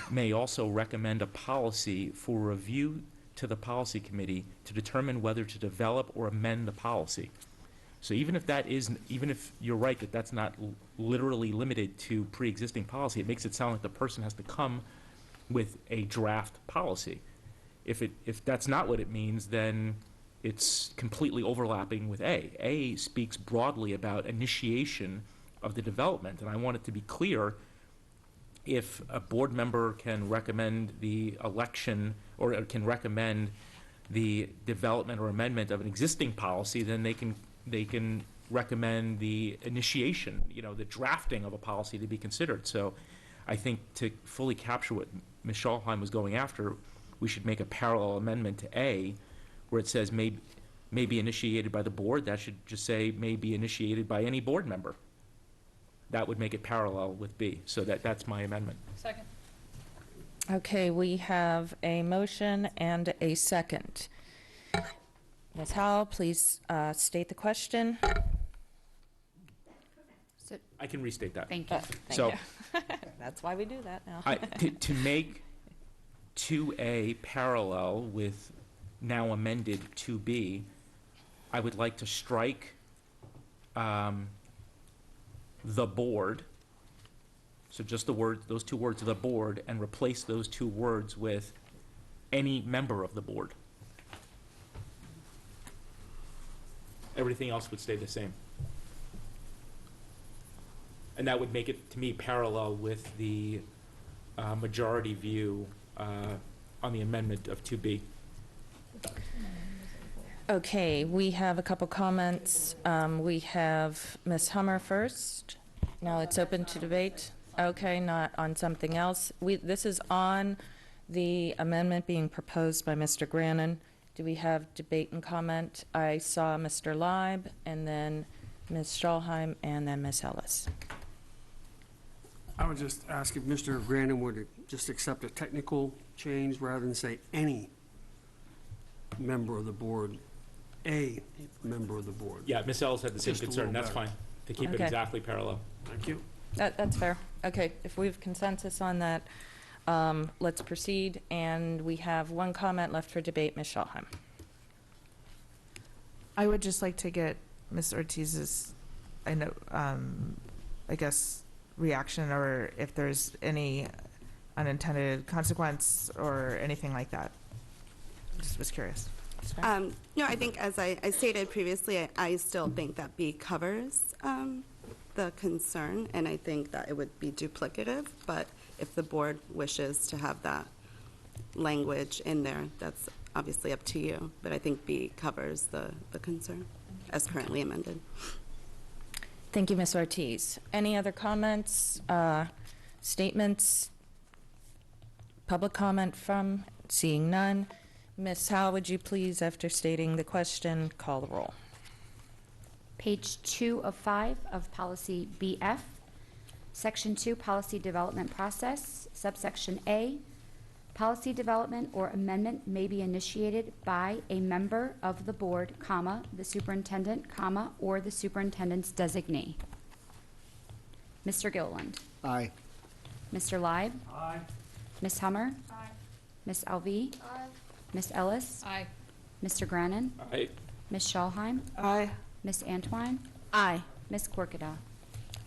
may also recommend a policy for review to the policy committee to determine whether to develop or amend the policy. So even if you're right that that's not literally limited to pre-existing policy, it makes it sound like the person has to come with a draft policy. If that's not what it means, then it's completely overlapping with A. A speaks broadly about initiation of the development, and I want it to be clear if a board member can recommend the election or can recommend the development or amendment of an existing policy, then they can recommend the initiation, the drafting of a policy to be considered. So I think to fully capture what Ms. Schalheim was going after, we should make a parallel amendment to A, where it says may be initiated by the board. That should just say may be initiated by any board member. That would make it parallel with B. So that's my amendment. Second. Okay, we have a motion and a second. Ms. Howell, please state the question. I can restate that. Thank you. So That's why we do that now. to make 2A parallel with now amended 2B, I would like to strike the board, so just those two words, the board, and replace those two words with any member of the board. Everything else would stay the same. And that would make it, to me, parallel with the majority view on the amendment of 2B. Okay, we have a couple comments. We have Ms. Hummer first. Now it's open to debate. Okay, not on something else. This is on the amendment being proposed by Mr. Grannon. Do we have debate and comment? I saw Mr. Leib, and then Ms. Schalheim, and then Ms. Ellis. I would just ask if Mr. Grannon would just accept a technical change rather than say any member of the board, a member of the board. Yeah, Ms. Ellis had the same Just a concern. little That's better. fine, to keep it Okay. exactly parallel. Thank you. That's fair. Okay, if we have consensus on that, let's proceed. And we have one comment left for debate, Ms. Schalheim. I would just like to get Ms. Ortiz's, I guess, reaction, or if there's any unintended consequence or anything like that. Just was curious. No, I think as I stated previously, I still think that B covers the concern, and I think that it would be duplicative, but if the board wishes to have that language in there, that's obviously up to you, but I think B covers the concern as currently amended. Thank you, Ms. Ortiz. Any other comments, statements, public comment from? Seeing none. Ms. Howell, would you please, after stating the question, call the roll? Page 2 of 5 of policy BF, section 2, policy development process, subsection A, policy development or amendment may be initiated by a member of the board, comma, the superintendent, comma, or the superintendent's designee. Mr. Gilliland. Aye. Mr. Leib. Aye. Ms. Hummer. Aye. Ms. Alvey. Aye. Ms. Ellis. Aye. Mr. Grannon. Aye. Ms. Schalheim. Aye. Ms. Antwine. Aye. Ms. Corkadell.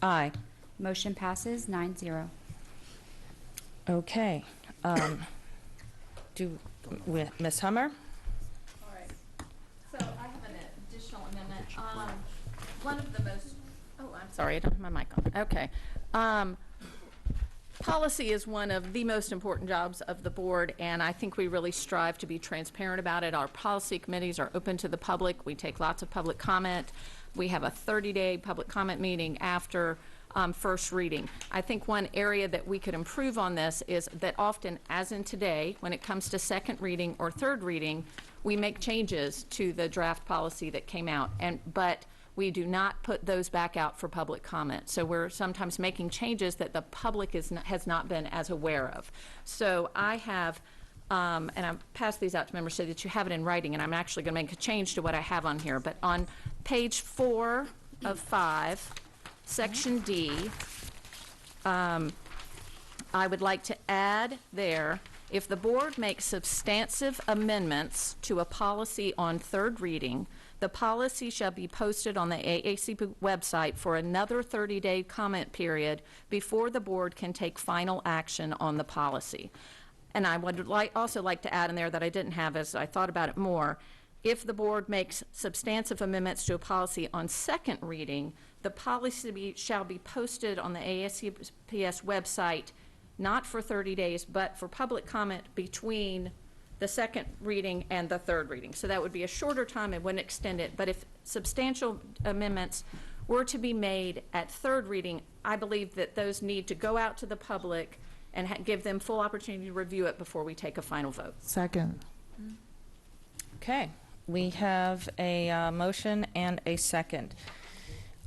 Aye. Motion passes 9-0. Okay. Ms. Hummer? All right. So I have an additional amendment. One of the most, I'm sorry, I don't have my mic on. Okay. Policy is one of the most important jobs of the board, and I think we really strive to be transparent about it. Our policy committees are open to the public. We take lots of public comment. We have a 30-day public comment meeting after first reading. I think one area that we could improve on this is that often, as in today, when it comes to second reading or third reading, we make changes to the draft policy that came out, but we do not put those back out for public comment. So we're sometimes making changes that the public has not been as aware of. So I have, and I'll pass these out to members so that you have it in writing, and I'm actually going to make a change to what I have on here. But on page 4 of 5, Section D, I would like to add there, if the board makes substantive amendments to a policy on third reading, the policy shall be posted on the AAC website for another 30-day comment period before the board can take final action on the policy. And I would also like to add in there that I didn't have as I thought about it more, if the board makes substantive amendments to a policy on second reading, the policy shall be posted on the ASCPS website not for 30 days, but for public comment between the second reading and the third reading. So that would be a shorter time, it wouldn't extend it, but if substantial amendments were to be made at third reading, I believe that those need to go out to the public and give them full opportunity to review it before we take a final vote. Second. Okay, we have a motion and a second.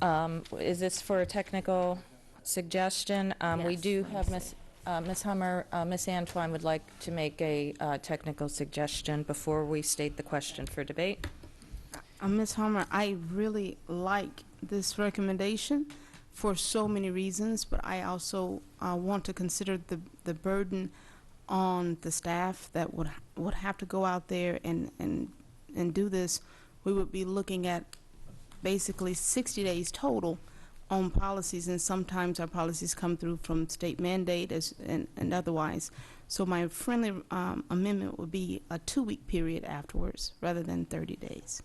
Is this for a technical suggestion? We Yes, do let me have see. Ms. Hummer, Ms. Antoine would like to make a technical suggestion before we state the question for debate. Ms. Hummer, I really like this recommendation for so many reasons, but I also want to consider the burden on the staff that would have to go out there and do this. We would be looking at basically 60 days total on policies, and sometimes our policies come through from state mandate and otherwise. So my friendly amendment would be a 2-week period afterwards rather than 30 days.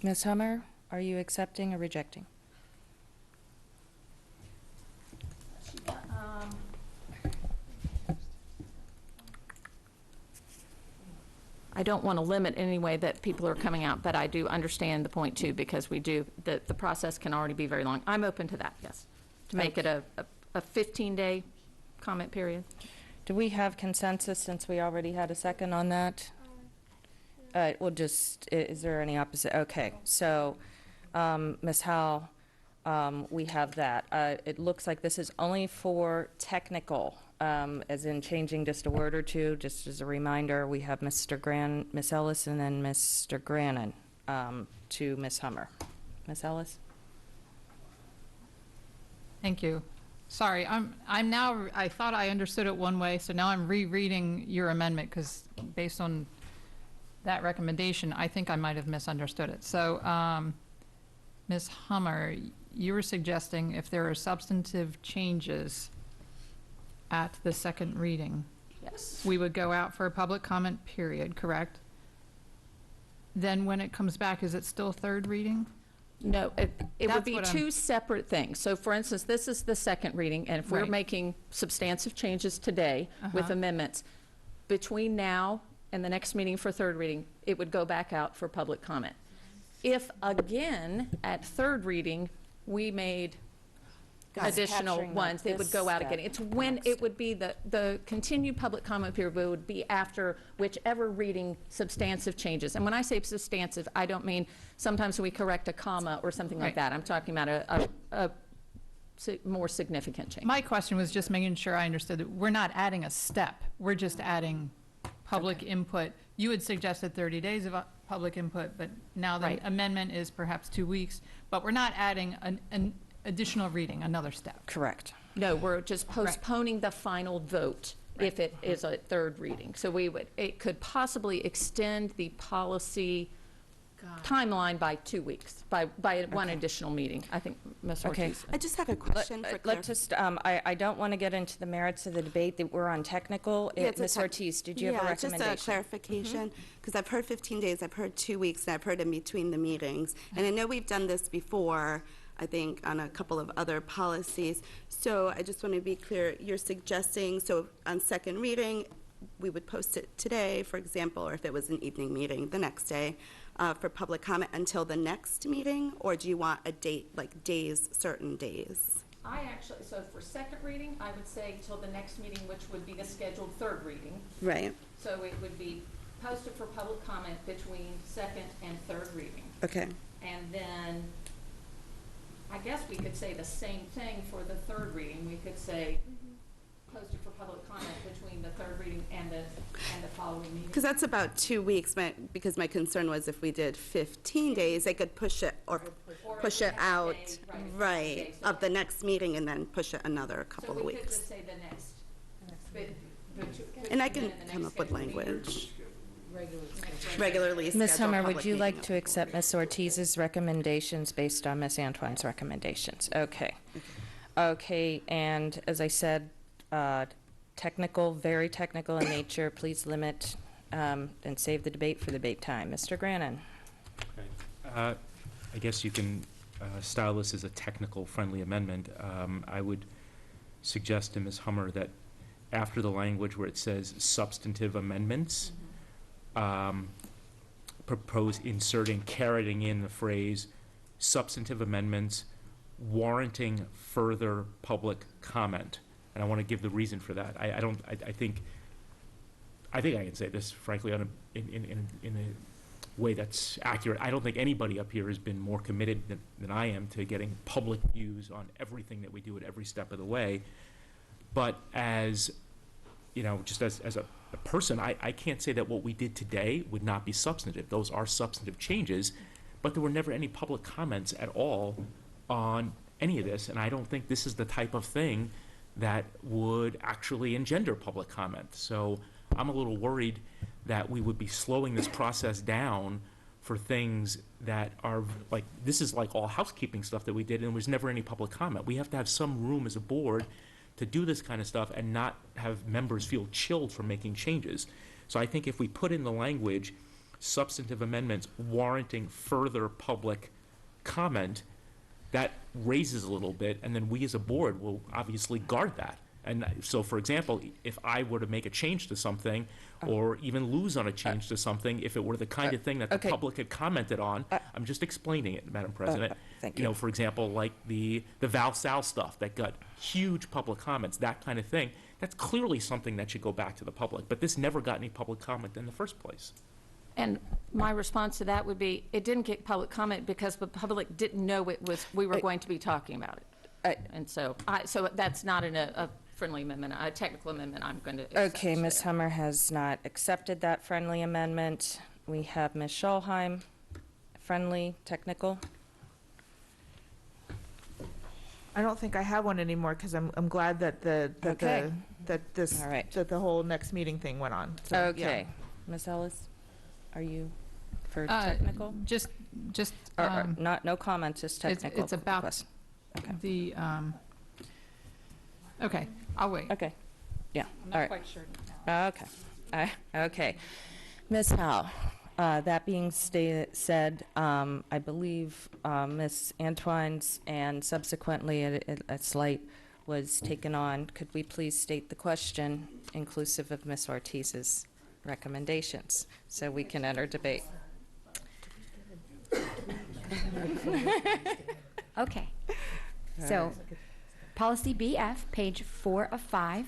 Ms. Hummer, are you accepting or rejecting? I don't want to limit any way that people are coming out, but I do understand the point too, because the process can already be very long. I'm open to that, yes, to make it a 15-day comment period. Do we have consensus since we already had a second on that? We'll just, is there any opposite? Okay, so Ms. Howell, we have that. It looks like this is only for technical, as in changing just a word or two. Just as a reminder, we have Ms. Ellis and then Mr. Grannon to Ms. Hummer. Ms. Ellis? Thank you. Sorry, I'm now, I thought I understood it one way, so now I'm rereading your amendment, because based on that recommendation, I think I might have misunderstood it. So, Ms. Hummer, you were suggesting if there are substantive changes at the second reading, yes, we would go out for a public comment period, correct? Then when it comes back, is it still third reading? No, it would That's be what two separate things. So for instance, this is the second reading, and if we're Right. making substantive changes today with Uh-huh. amendments, between now and the next meeting for third reading, it would go back out for public comment. If again, at third reading, we made additional Capturing ones, they would this go out step again. It's when it would be the continued public comment period would be after whichever reading substantive changes. And when I say substantive, I don't mean sometimes we correct a comma or something like Right. that. I'm talking about a more significant change. My question was just making sure I understood that we're not adding a step. We're just adding public input. You had suggested 30 days of public input, but now the Right. amendment is perhaps 2 weeks. But we're not adding an additional reading, another step. Correct. No, we're just postponing the final vote if it is a third reading. So it could possibly extend the policy timeline by 2 weeks, by one additional meeting. I think Ms. Okay. Ortiz. I just have a question for Let's just, I don't want to get into the merits of the debate that we're on technical. Yeah, it's a Ms. Ortiz, did you have a Yeah, recommendation? just a clarification, because I've heard 15 days, I've heard 2 weeks, and I've heard in between the meetings. And I know we've done this before, I think, on a couple of other policies. So I just want to be clear, you're suggesting, so on second reading, we would post it today, for example, or if it was an evening meeting, the next day. for public comment until the next meeting, or do you want a date, like days, certain days? I actually, so for second reading, I would say till the next meeting, which would be the scheduled third reading. Right. So it would be posted for public comment between second and third reading. Okay. And then, I guess we could say the same thing for the third reading. We could say posted for public comment between the third reading and the following meeting. Because that's about 2 weeks, because my concern was if we did 15 days, they could push it or push it out, right, of the next meeting and then push it another couple of So we could weeks. just say the next. And I can come up with language. Regularly scheduled Ms. Hummer, public would you meeting like of to accept Ms. Ortiz's recommendations based on Ms. Antoine's recommendations? Okay. Okay, and as I said, technical, very technical in nature. Please limit and save the debate for the debate time. Mr. Grannon. I guess you can style this as a technical friendly amendment. I would suggest to Ms. Hummer that after the language where it says substantive amendments, propose inserting, carrying in the phrase substantive amendments warranting further public comment. And I want to give the reason for that. I think I can say this frankly in a way that's accurate. I don't think anybody up here has been more committed than I am to getting public views on everything that we do at every step of the way. But as, you know, just as a person, I can't say that what we did today would not be substantive. Those are substantive changes, but there were never any public comments at all on any of this, and I don't think this is the type of thing that would actually engender public comment. So I'm a little worried that we would be slowing this process down for things that are like, this is like all housekeeping stuff that we did and there was never any public comment. We have to have some room as a board to do this kind of stuff and not have members feel chilled from making changes. So I think if we put in the language, substantive amendments warranting further public comment, that raises a little bit, and then we as a board will obviously guard that. And so, for example, if I were to make a change to something, or even lose on a change to something, if it were the kind of thing that the public had commented on, I'm just explaining it, Madam President. Thank you know, for example, like the Val-Sal stuff that got huge public comments, that kind of thing, that's clearly something that should go back to the public. But this never got any public comment in the first place. And my response to that would be, it didn't get public comment because the public didn't know we were going to be talking about it. And so that's not a friendly amendment, a technical amendment I'm going to accept. Okay, Ms. Hummer has not accepted that friendly amendment. We have Ms. Scholheim, friendly, technical. I don't think I have one anymore because I'm glad that the whole next meeting thing went on. So, Okay, Ms. Ellis, are you for technical? Just No comments, just technical. It's about request. the, okay, I'll wait. Okay, yeah, I'm all not right. quite sure. Okay, okay. Ms. Howe, that being said, I believe Ms. Antoine's and subsequently a slight was taken on. Could we please state the question inclusive of Ms. Ortiz's recommendations so we can enter debate? Okay. So, policy BF, page 4 of 5.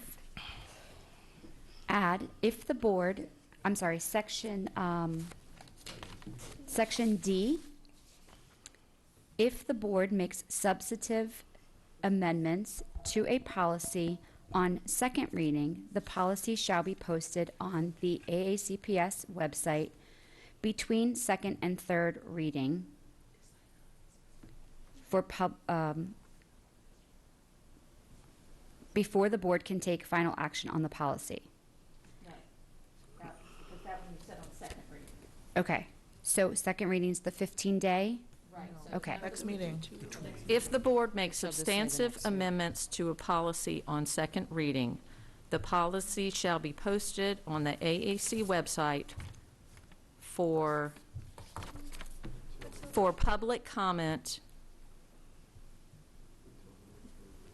Add, if the board, I'm sorry, section D, if the board makes substantive amendments to a policy on second reading, the policy shall be posted on the AACPS website between second and third reading for before the board can take final action on the policy. Because that one you said on second reading. Okay, so second reading is the 15-day? Right. Okay. Next meeting. If the board makes substantive amendments to a policy on second reading, the policy shall be posted on the AAC website for public comment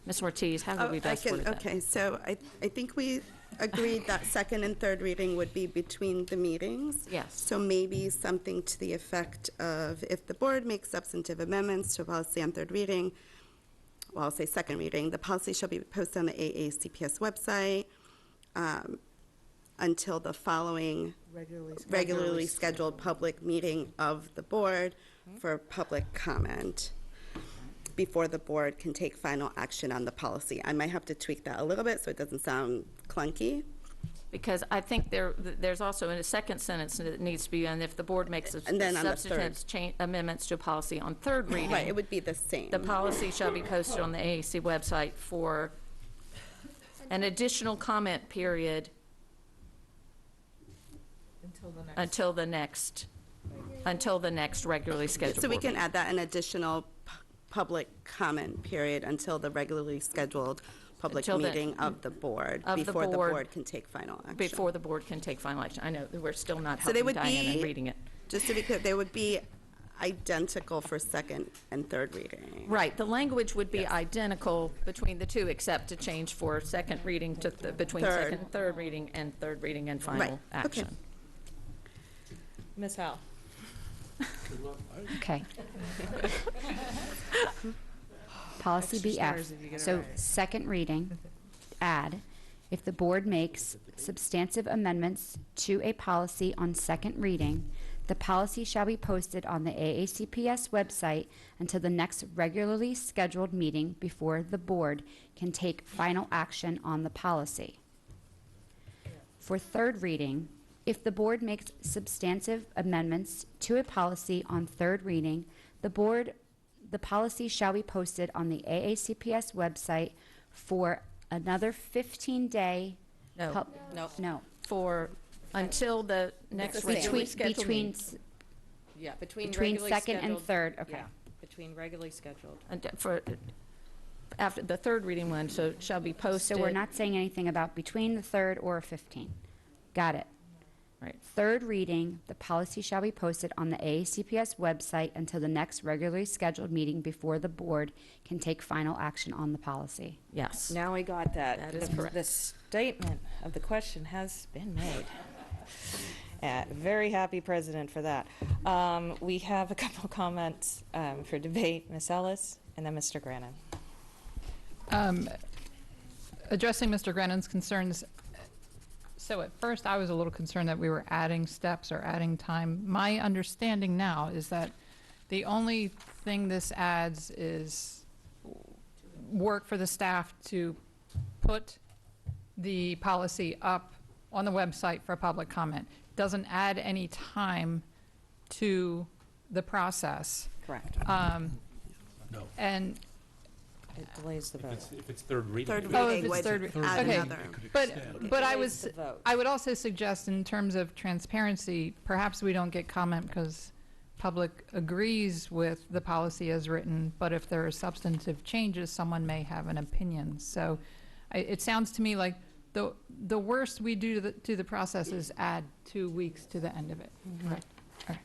Ms. Ortiz, how would we best word that? Okay, so I think we agreed that second and third reading would be between the meetings. Yes. So maybe something to the effect of, if the board makes substantive amendments to a policy on third reading, well, I'll say second reading, the policy shall be posted on the AACPS website until the following regularly scheduled public meeting of the board for public comment before the board can take final action on the policy. I might have to tweak that a little bit so it doesn't sound clunky. Because I think there's also in a second sentence that it needs to be, and if the board makes And then on the substantive amendments to a policy on third reading. Right, it would be the same. The policy shall be posted on the AAC website for an additional comment period until the next regularly scheduled. So we board can meeting. add that, an additional public comment period until the regularly scheduled public Until the- meeting of the board, of the before the board- board can take final action. Before the board can take final action. I know, we're still not So they helping would Diane in be, reading it. just to be clear, they would be identical for second and third reading. Right, the language would be identical between the two, except to change for second reading to, between Third. second and third reading and third reading and Right, final okay. action. Ms. Howell? Okay. Policy Extra stars BF. if you get it So right. second reading, add, if the board makes substantive amendments to a policy on second reading, the policy shall be posted on the AACPS website until the next regularly scheduled meeting before the board can take final action on the policy. For third reading, if the board makes substantive amendments to a policy on third reading, the policy shall be posted on the AACPS website for another 15-day. No, No. For, until the next regularly scheduled Between, meeting. Yeah, between between regularly second and scheduled- third, okay. Yeah, between regularly scheduled. And for, after the third reading one, so shall be posted. So we're not saying anything about between the third or 15. Got it. Right. Third reading, the policy shall be posted on the AACPS website until the next regularly scheduled meeting before the board can take final action on the policy. Yes. Now we got that. That is The- correct. The statement of the question has been made. Very happy president for that. We have a couple comments for debate. Ms. Ellis, and then Mr. Grannon. Addressing Mr. Grannon's concerns, so at first I was a little concerned that we were adding steps or adding time. My understanding now is that the only thing this adds is work for the staff to put the policy up on the website for public comment. Doesn't add any time to the process. Correct. No. And It delays the vote. If it's third reading. Third it Oh, reading if it's would third re- add okay. another. But I delays was, the vote. I would also suggest in terms of transparency, perhaps we don't get comment because public agrees with the policy as written, but if there are substantive changes, someone may have an opinion. So it sounds to me like the worst we do to the process is add 2 weeks to the end of it. Correct. Okay.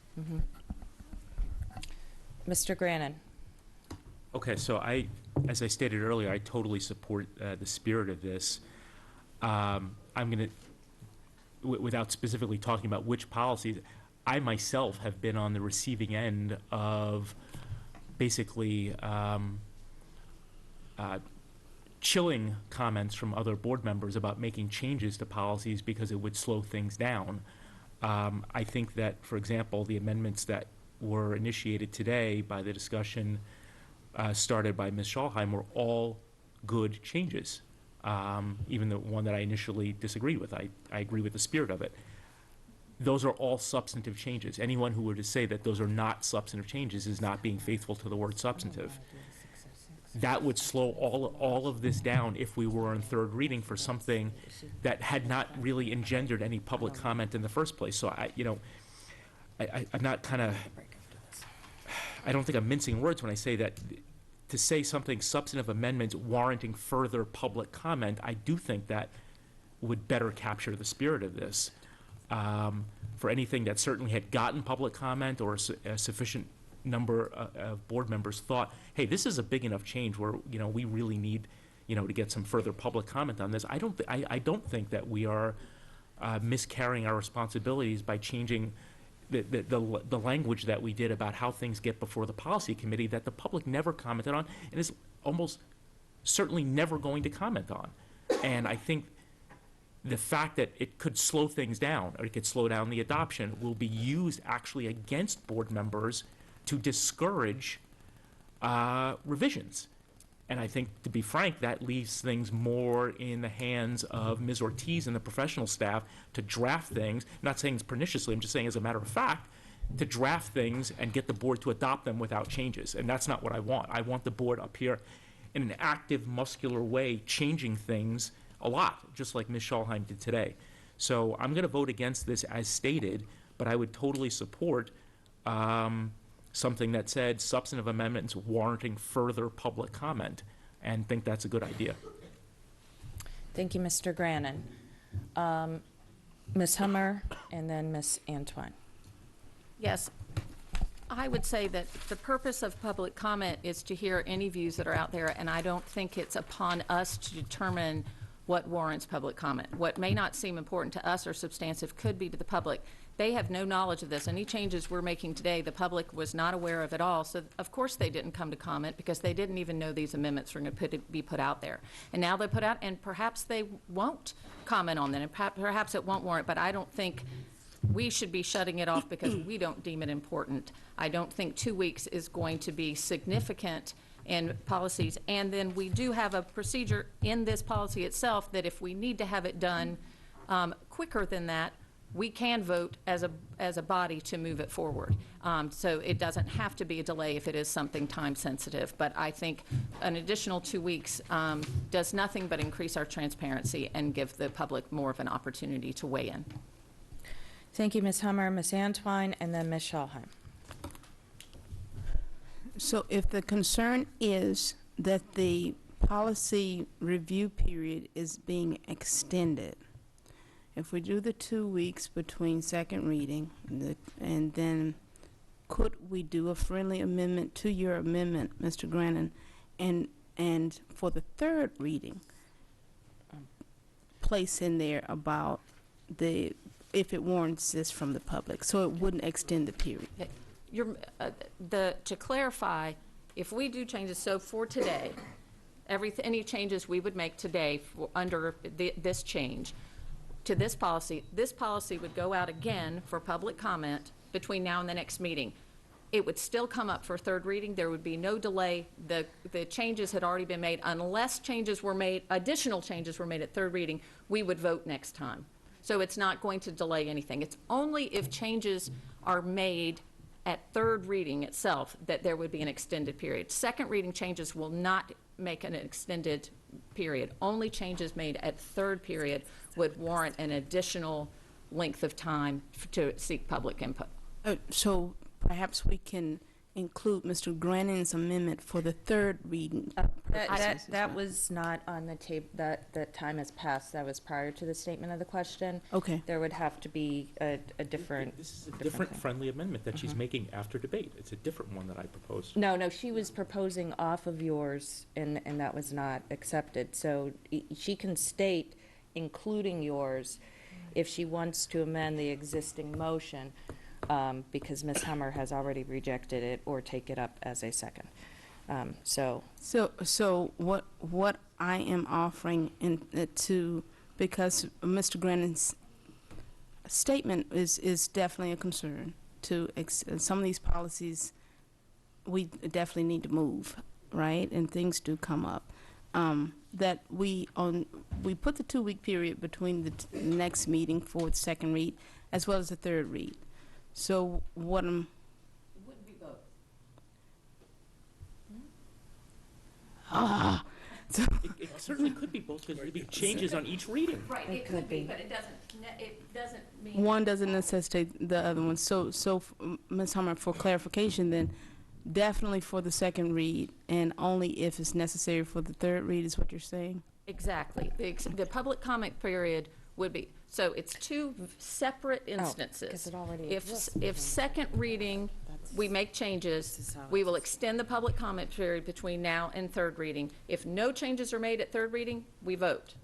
Mr. Grannon. Okay, so as I stated earlier, I totally support the spirit of this. I'm going to, without specifically talking about which policies, I myself have been on the receiving end of basically chilling comments from other board members about making changes to policies because it would slow things down. I think that, for example, the amendments that were initiated today by the discussion started by Ms. Schalheim were all good changes, even the one that I initially disagreed with. I agree with the spirit of it. Those are all substantive changes. Anyone who were to say that those are not substantive changes is not being faithful to the word substantive. That would slow all of this down if we were on third reading for something that had not really engendered any public comment in the first place. So I'm not kind of, I don't think I'm mincing words when I say that to say something substantive amendments warranting further public comment, I do think that would better capture the spirit of this. For anything that certainly had gotten public comment or a sufficient number of board members thought, hey, this is a big enough change where, we really need to get some further public comment on this. I don't think that we are miscarrying our responsibilities by changing the language that we did about how things get before the policy committee that the public never commented on and is almost certainly never going to comment on. And I think the fact that it could slow things down, or it could slow down the adoption, will be used actually against board members to discourage revisions. And I think, to be frank, that leaves things more in the hands of Ms. Ortiz and the professional staff to draft things, not saying it's perniciously, I'm just saying as a matter of fact, to draft things and get the board to adopt them without changes. And that's not what I want. I want the board up here in an active, muscular way, changing things a lot, just like Ms. Schalheim did today. So I'm going to vote against this as stated, but I would totally support something that said substantive amendments warranting further public comment, and think that's a good idea. Thank you, Mr. Grannon. Ms. Hummer, and then Ms. Antwine. Yes. I would say that the purpose of public comment is to hear any views that are out there, and I don't think it's upon us to determine what warrants public comment. What may not seem important to us or substantive could be to the public. They have no knowledge of this. Any changes we're making today, the public was not aware of at all. So, of course, they didn't come to comment because they didn't even know these amendments were going to be put out there. And now they put out, and perhaps they won't comment on them, and perhaps it won't warrant, but I don't think we should be shutting it off because we don't deem it important. I don't think 2 weeks is going to be significant in policies. And then we do have a procedure in this policy itself that if we need to have it done quicker than that, we can vote as a body to move it forward. So it doesn't have to be a delay if it is something time sensitive. But I think an additional 2 weeks does nothing but increase our transparency and give the public more of an opportunity to weigh in. Thank you, Ms. Hummer, Ms. Antwine, and then Ms. Schalheim. So if the concern is that the policy review period is being extended, if we do the 2 weeks between second reading, and then could we do a friendly amendment to your amendment, Mr. Grannon, and for the third reading, place in there about if it warrants this from the public, so it wouldn't extend the period. To clarify, if we do changes, so for today, any changes we would make today under this change to this policy would go out again for public comment between now and the next meeting. It would still come up for third reading. There would be no delay. The changes had already been made. Unless changes were made, additional changes were made at third reading, we would vote next time. So it's not going to delay anything. It's only if changes are made at third reading itself that there would be an extended period. Second reading changes will not make an extended period. Only changes made at third period would warrant an additional length of time to seek public input. So perhaps we can include Mr. Grannon's amendment for the third reading. That was not on the table. That time has passed. That was prior to the statement of the question. Okay. There would have to be a different. This is a different friendly amendment that she's making after debate. It's a different one that I proposed. No, she was proposing off of yours, and that was not accepted. So she can state, including yours, if she wants to amend the existing motion. Because Ms. Hummer has already rejected it, or take it up as a second. So what I am offering because Mr. Grannon's statement is definitely a concern to some of these policies we definitely need to move, right? And things do come up. That we put the 2 week period between the next meeting for the second read as well as the third read. So what I'm... It wouldn't be both. It certainly could be both, because there'd be changes on each reading. Right, it could be, but it doesn't mean... One doesn't necessitate the other one. So Ms. Hummer, for clarification then, definitely for the second read, and only if it's necessary for the third read is what you're saying? Exactly. The public comment period would be, so it's two separate instances. Because it already If exists. second reading we make changes, we will extend the public comment period between now and third reading. If no changes are made at third reading, we vote.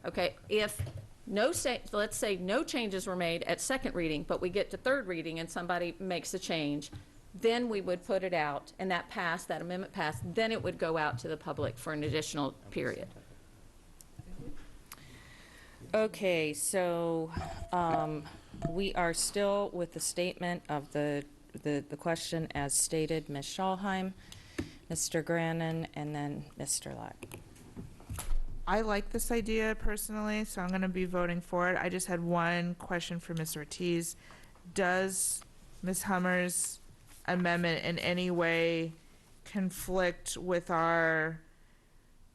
Okay, if let's say no changes were made at second reading, but we get to third reading and somebody makes a change, then we would put it out, and that amendment passed, then it would go out to the public for an additional period. Okay, so we are still with the statement of the question as stated. Ms. Schalheim, Mr. Grannon, and then Mr. Lack. I like this idea personally, so I'm going to be voting for it. I just had one question for Ms. Ortiz. Does Ms. Hummer's amendment in any way conflict with our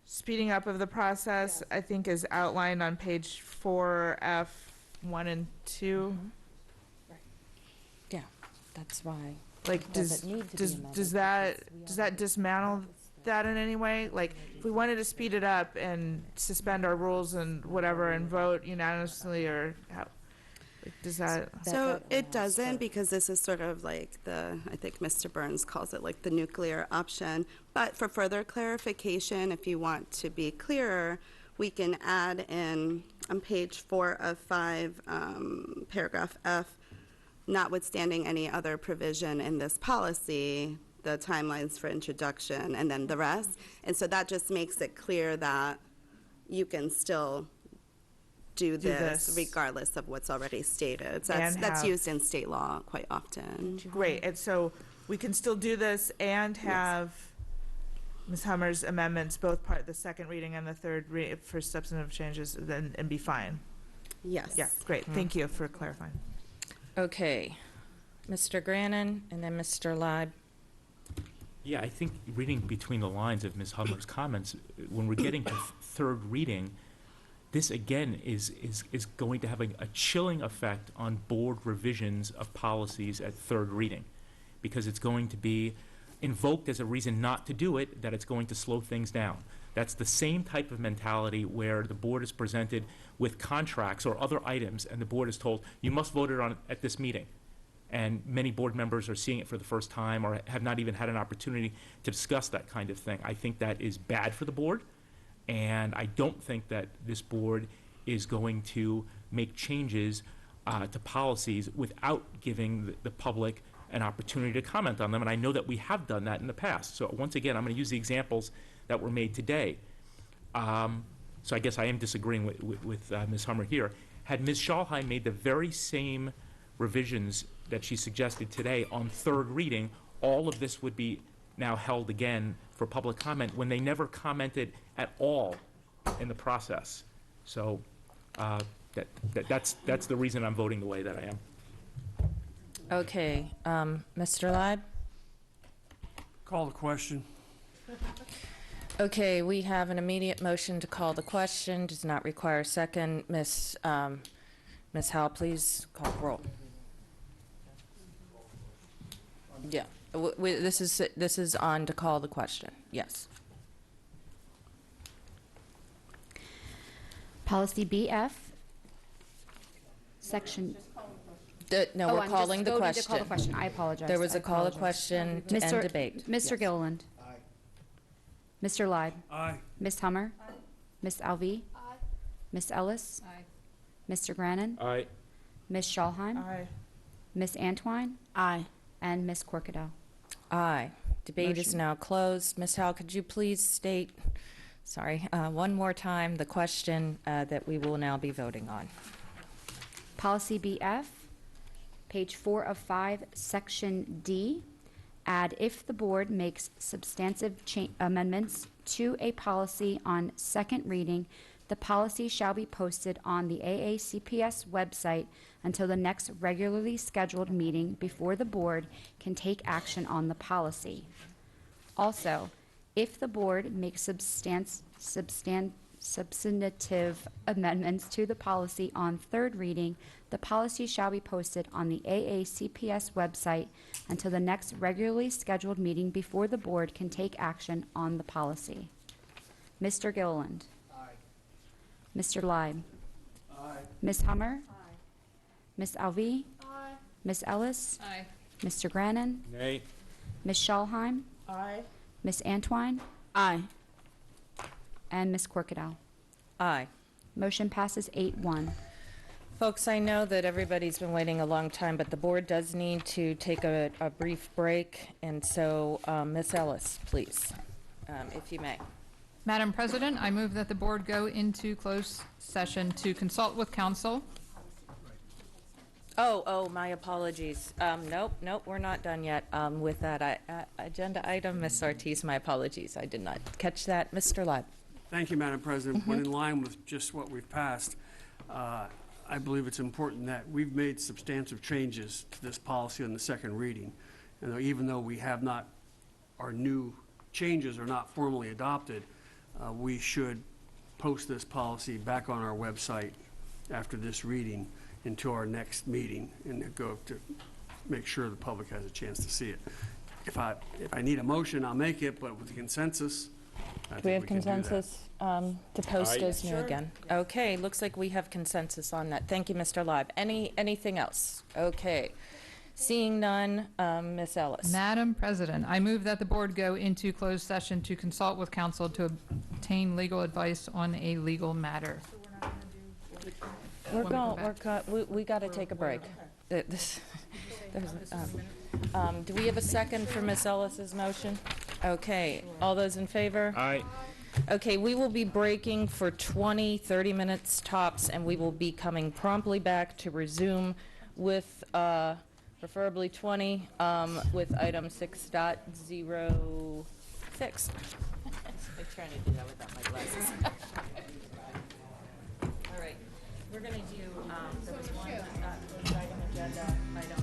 speeding up of the process? I think is outlined on page 4F 1 and 2. Mm-hmm. Right. Yeah, that's why. Like, does that dismantle that in any way? Like, if we wanted to speed it up and suspend our rules and whatever and vote unanimously, or how, like, does that? So it doesn't, because this is sort of like I think Mr. Burns calls it like the nuclear option. But for further clarification, if you want to be clearer, we can add in on page 4 of 5, paragraph F, notwithstanding any other provision in this policy, the timelines for introduction, and then the rest. And so that just makes it clear that you can still do this regardless of what's already stated. So that's used in state law quite often. Great, and so we can still do this and have Ms. Hummer's amendments, both the second reading and the third reading for substantive changes, and be fine. Yes. Yeah, great, thank you for clarifying. Okay, Mr. Grannon, and then Mr. Leib. Yeah, I think reading between the lines of Ms. Hummer's comments, when we're getting to third reading, this again is going to have a chilling effect on board revisions of policies at third reading, because it's going to be invoked as a reason not to do it, that it's going to slow things down. That's the same type of mentality where the board is presented with contracts or other items, and the board is told, you must vote it on at this meeting. And many board members are seeing it for the first time or have not even had an opportunity to discuss that kind of thing. I think that is bad for the board, and I don't think that this board is going to make changes to policies without giving the public an opportunity to comment on them, and I know that we have done that in the past. So once again, I'm going to use the examples that were made today. So I guess I am disagreeing with Ms. Hummer here. Had Ms. Schalheim made the very same revisions that she suggested today on third reading, all of this would be now held again for public comment when they never commented at all in the process. So that's the reason I'm voting the way that I am. Okay, Mr. Leib? Call the question. Okay, we have an immediate motion to call the question, does not require a second. Ms. Howell, please call the roll. Yeah, this is on to call the question, yes. Policy BF, section. No, we're calling the question. To call the question. I apologize. There was a call to question to end debate. Mr. Yes. Gilliland. Aye. Mr. Leib. Aye. Ms. Hummer. Aye. Ms. Alvey. Aye. Ms. Ellis. Aye. Mr. Grannon. Aye. Ms. Schalheim. Aye. Ms. Antwine. Aye. And Ms. Corkadell. Aye. Debate is now closed. Ms. Howell, could you please state, one more time the question that we will now be voting on? Policy BF, page 4 of 5, section D. Add if the board makes substantive amendments to a policy on second reading, the policy shall be posted on the AACPS website until the next regularly scheduled meeting before the board can take action on the policy. Also, if the board makes substantive amendments to the policy on third reading, the policy shall be posted on the AACPS website until the next regularly scheduled meeting before the board can take action on the policy. Mr. Gilliland. Aye. Mr. Leib. Aye. Ms. Hummer. Aye. Ms. Alvey. Aye. Ms. Ellis. Aye. Mr. Grannon, Nay. Ms. Schalheim, Aye. Ms. Antwine, Aye. and Ms. Corkadell. Aye. Motion passes 8-1. Folks, I know that everybody's been waiting a long time, but the board does need to take a brief break, and so, Ms. Ellis, please, if you may. Madam President, I move that the board go into closed session to consult with counsel. Oh, my apologies. Nope, we're not done yet with that agenda item. Ms. Ortiz, my apologies. I did not catch that. Mr. Live. Thank you, Madam President. When in line with just what we've passed, I believe it's important that we've made substantive changes to this policy on the second reading. And even though we have not, our new changes are not formally adopted, we should post this policy back on our website after this reading until our next meeting and go to make sure the public has a chance to see it. If I need a motion, I'll make it, but with the consensus, I Do we think have we can do that. consensus to post as new again? Okay, looks like we have consensus on that. Thank you, Mr. Live. Anything else? Okay. Seeing none, Ms. Ellis. Madam President, I move that the board go into closed session to consult with counsel to obtain legal advice on a legal matter. We got to take a break. Do we have a second for Ms. Ellis's motion? Okay, all those in favor? Aye. Okay, we will be breaking for 20, 30 minutes tops, and we will be coming promptly back to resume with, preferably 20, with item 6.06. I'm trying to do that without my glasses. All right, we're going to do, there was one item agenda item.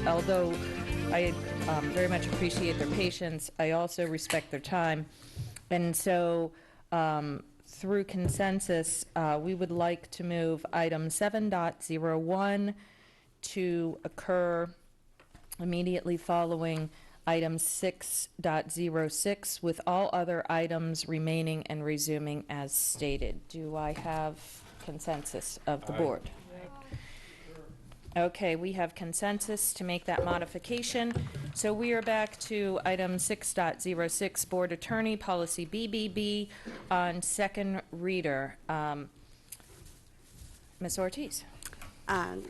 although I very much appreciate their patience, I also respect their time. And so, through consensus, we would like to move item 7.01 to occur immediately following item 6.06, with all other items remaining and resuming as stated. Do I have consensus of the board? Okay, we have consensus to make that modification. So we are back to item 6.06, Board Attorney, Policy BBB, on second reader. Ms. Ortiz?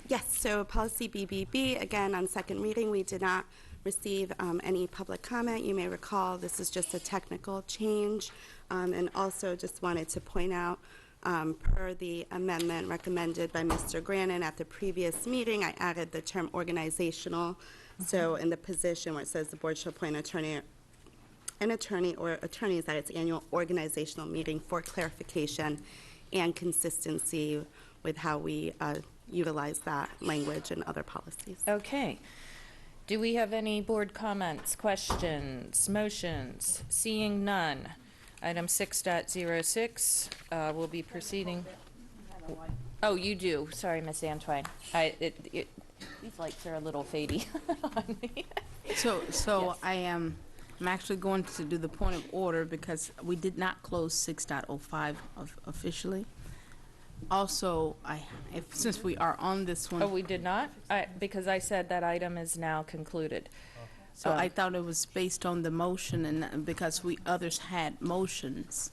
Yes, so policy BBB, again, on second reading, we did not receive any public comment. You may recall this is just a technical change, and also just wanted to point out, per the amendment recommended by Mr. Grannon at the previous meeting, I added the term organizational. So in the position where it says the board shall appoint an attorney or attorneys at its annual organizational meeting for clarification and consistency with how we utilize that language in other policies. Okay. Do we have any board comments, questions, motions? Seeing none. Item 6.06, we'll be proceeding. Oh, you do. Sorry, Miss Antoine. These lights are a little fadey on me. So Yes. I'm actually going to do the point of order because we did not close 6.05 officially. Also, since we are on this one. Oh, we did not? Because I said that item is now concluded. So I thought it was based on the motion, and because others had motions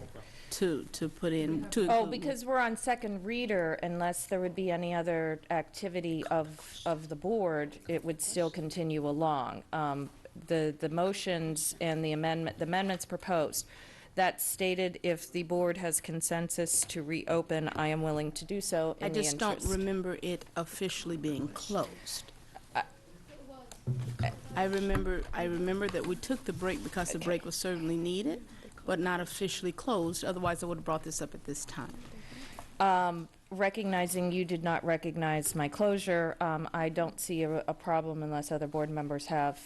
to put in. Oh, because we're on second reader, unless there would be any other activity of the board, it would still continue along. The motions and the amendments proposed, that stated if the board has consensus to reopen, I am willing to do so in the interest. I just don't remember it officially being closed. I remember that we took the break because the break was certainly needed, but not officially closed. Otherwise, I would have brought this up at this time. Recognizing you did not recognize my closure, I don't see a problem unless other board members have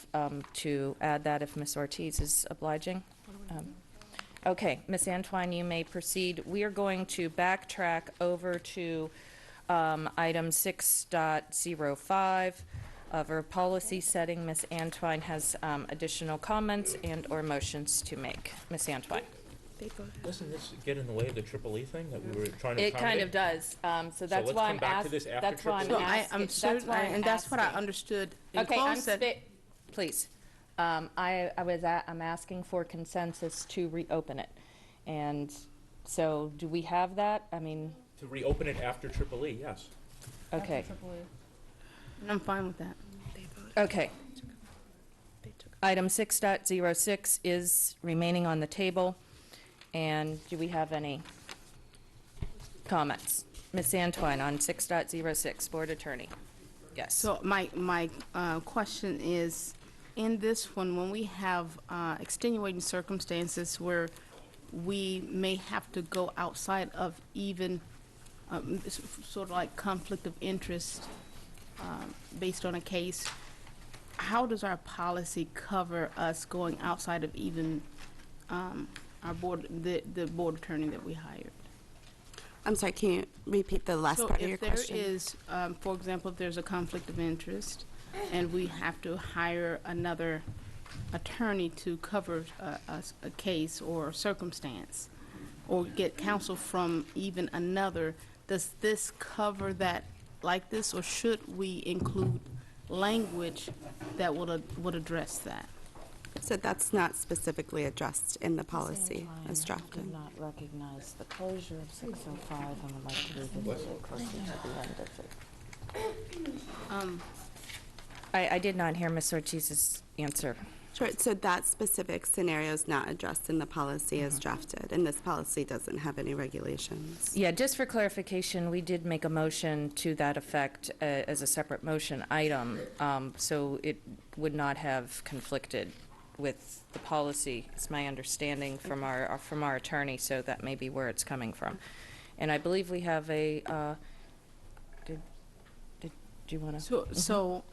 to add that if Ms. Ortiz is obliging. Okay, Ms. Antoine, you may proceed. We are going to backtrack over to item 6.05 of our policy setting. Ms. Antoine has additional comments and or motions to make. Ms. Antoine. Doesn't this get in the way of the Triple E thing that we were trying to accommodate? It kind of does. So that's let's why come I'm back to this after that's why I'm Triple E? asking. I'm certain, and that's what I understood in Okay, closed session. please. I'm asking for consensus to reopen it. And so do we have that? I mean. To reopen it after Triple E, yes. Okay. I'm fine with that. Okay. Item 6.06 is remaining on the table. And do we have any comments? Ms. Antoine on 6.06, Board Attorney. Yes. So my question is, in this one, when we have extenuating circumstances where we may have to go outside of even sort of like conflict of interest based on a case, how does our policy cover us going outside of even our board, the board attorney that we hired? I'm sorry, can you repeat the last part of your question? So if there is, for example, if there's a conflict of interest and we have to hire another attorney to cover a case or circumstance, or get counsel from even another, does this cover that like this, or should we include language that would address that? So that's not specifically addressed in the policy as drafted. I do not recognize the closure of 605 and would like to revisit it closer to the end of it. I did not hear Ms. Ortiz's answer. Sure, so that specific scenario is not addressed in the policy as drafted, and this policy doesn't have any regulations. Yeah, just for clarification, we did make a motion to that effect as a separate motion item, so it would not have conflicted with the policy, is my understanding from our attorney, so that may be where it's coming from. And I believe we have a, do you want to? So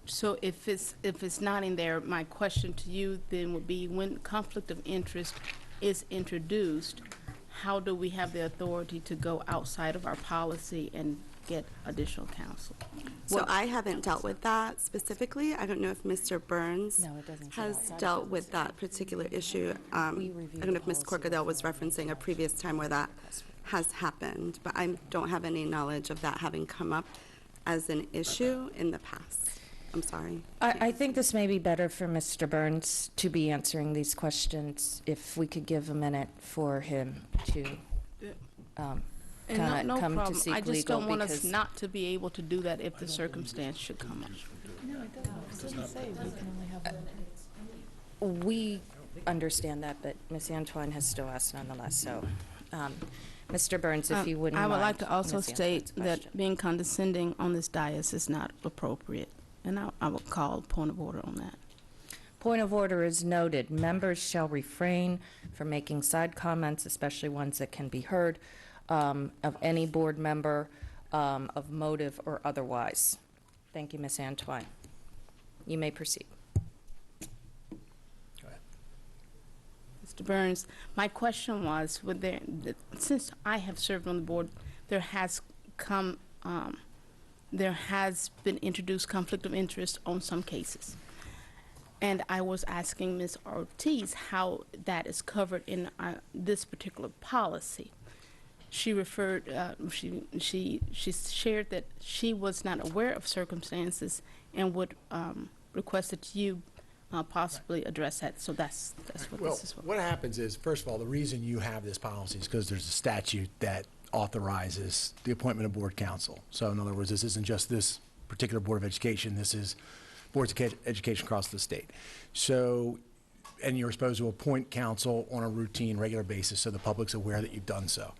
So if it's not in there, my question to you then would be, when conflict of interest is introduced, how do we have the authority to go outside of our policy and get additional counsel? So I haven't dealt with that specifically. I don't know if Mr. Burns has dealt with that particular issue. I don't know if Ms. Corkadell was referencing a previous time where that has happened, but I don't have any knowledge of that having come up as an issue in the past. I'm sorry. I think this may be better for Mr. Burns to be answering these questions, if we could give a minute for him to And come no to problem. seek I just legal, don't want us because not to be able to do that if the circumstance should come up. No, it doesn't say we can only have one. we understand that, but Ms. Antoine has still asked nonetheless, so, Mr. Burns, if you wouldn't I mind. would like to also Ms. state Antoine's that question. being condescending on this dais is not appropriate, and I will call point of order on that. Point of order is noted. Members shall refrain from making side comments, especially ones that can be heard, of any board member, of motive or otherwise. Thank you, Ms. Antoine. You may proceed. Mr. Burns, my question was, since I have served on the board, there has been introduced conflict of interest on some cases. And I was asking Ms. Ortiz how that is covered in this particular policy. She referred, she shared that she was not aware of circumstances and would request that you possibly address that. So that's what Well, this is for. what happens is, first of all, the reason you have this policy is because there's a statute that authorizes the appointment of board counsel. So in other words, this isn't just this particular Board of Education, this is boards of education across the state. So, and you're supposed to appoint counsel on a routine, regular basis so the public's aware that you've done so.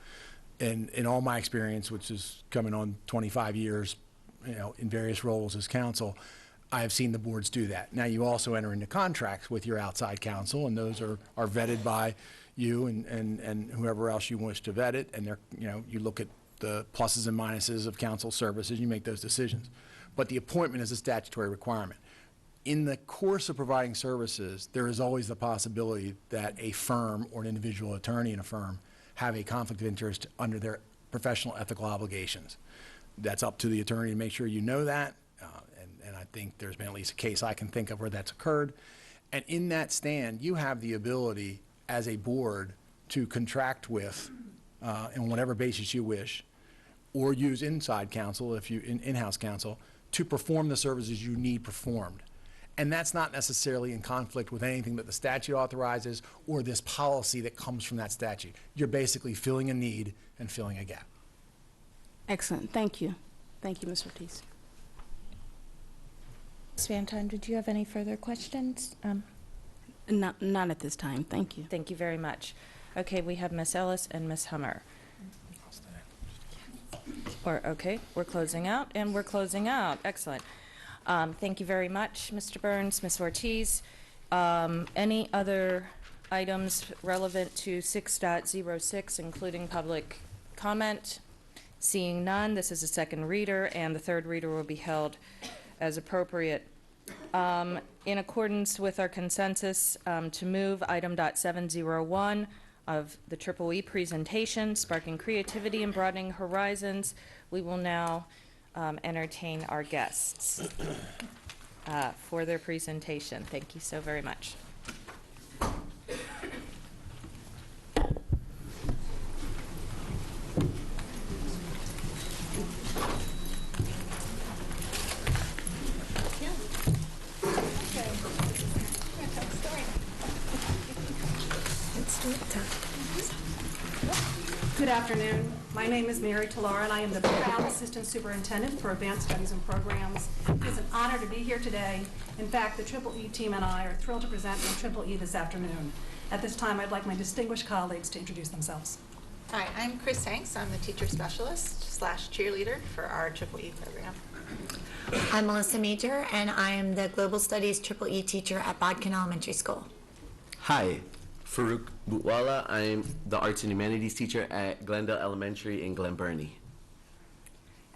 And in all my experience, which is coming on 25 years, in various roles as counsel, I have seen the boards do that. Now, you also enter into contracts with your outside counsel, and those are vetted by you and whoever else you wish to vet it, and they're, you look at the pluses and minuses of counsel services, you make those decisions. But the appointment is a statutory requirement. In the course of providing services, there is always the possibility that a firm or an individual attorney in a firm have a conflict of interest under their professional ethical obligations. That's up to the attorney to make sure you know that, and I think there's been at least a case I can think of where that's occurred. And in that stand, you have the ability as a board to contract with, on whatever basis you wish, or use inside counsel, if you in-house counsel, to perform the services you need performed. And that's not necessarily in conflict with anything that the statute authorizes or this policy that comes from that statute. You're basically filling a need and filling a gap. Excellent. Thank you. Thank you, Ms. Ortiz. Ms. Vanton, did you have any further questions? Not at this time. Thank you. Thank you very much. Okay, we have Ms. Ellis and Ms. Hummer. Okay, we're closing out, and we're closing out. Excellent. Thank you very much, Mr. Burns, Ms. Ortiz. Any other items relevant to 6.06, including public comment? Seeing none, this is a second reader, and the third reader will be held as appropriate. In accordance with our consensus, to move item .701 of the Triple E presentation, Sparking Creativity and Broadening Horizons, we will now entertain our guests for their presentation. Thank you so very much. Good afternoon. My name is Mary Talara, and I am the proud Assistant Superintendent for Advanced Studies and Programs. It is an honor to be here today. In fact, the Triple E team and I are thrilled to present the Triple E this afternoon. At this time, I'd like my distinguished colleagues to introduce themselves. Hi, I'm Chris Hanks. I'm the teacher specialist / cheerleader for our Triple E program. I'm Melissa Major, and I am the Global Studies Triple E teacher at Bodkin Elementary School. Hi, Farouk Butwala. I'm the Arts and Humanities teacher at Glendale Elementary in Glen Burnie.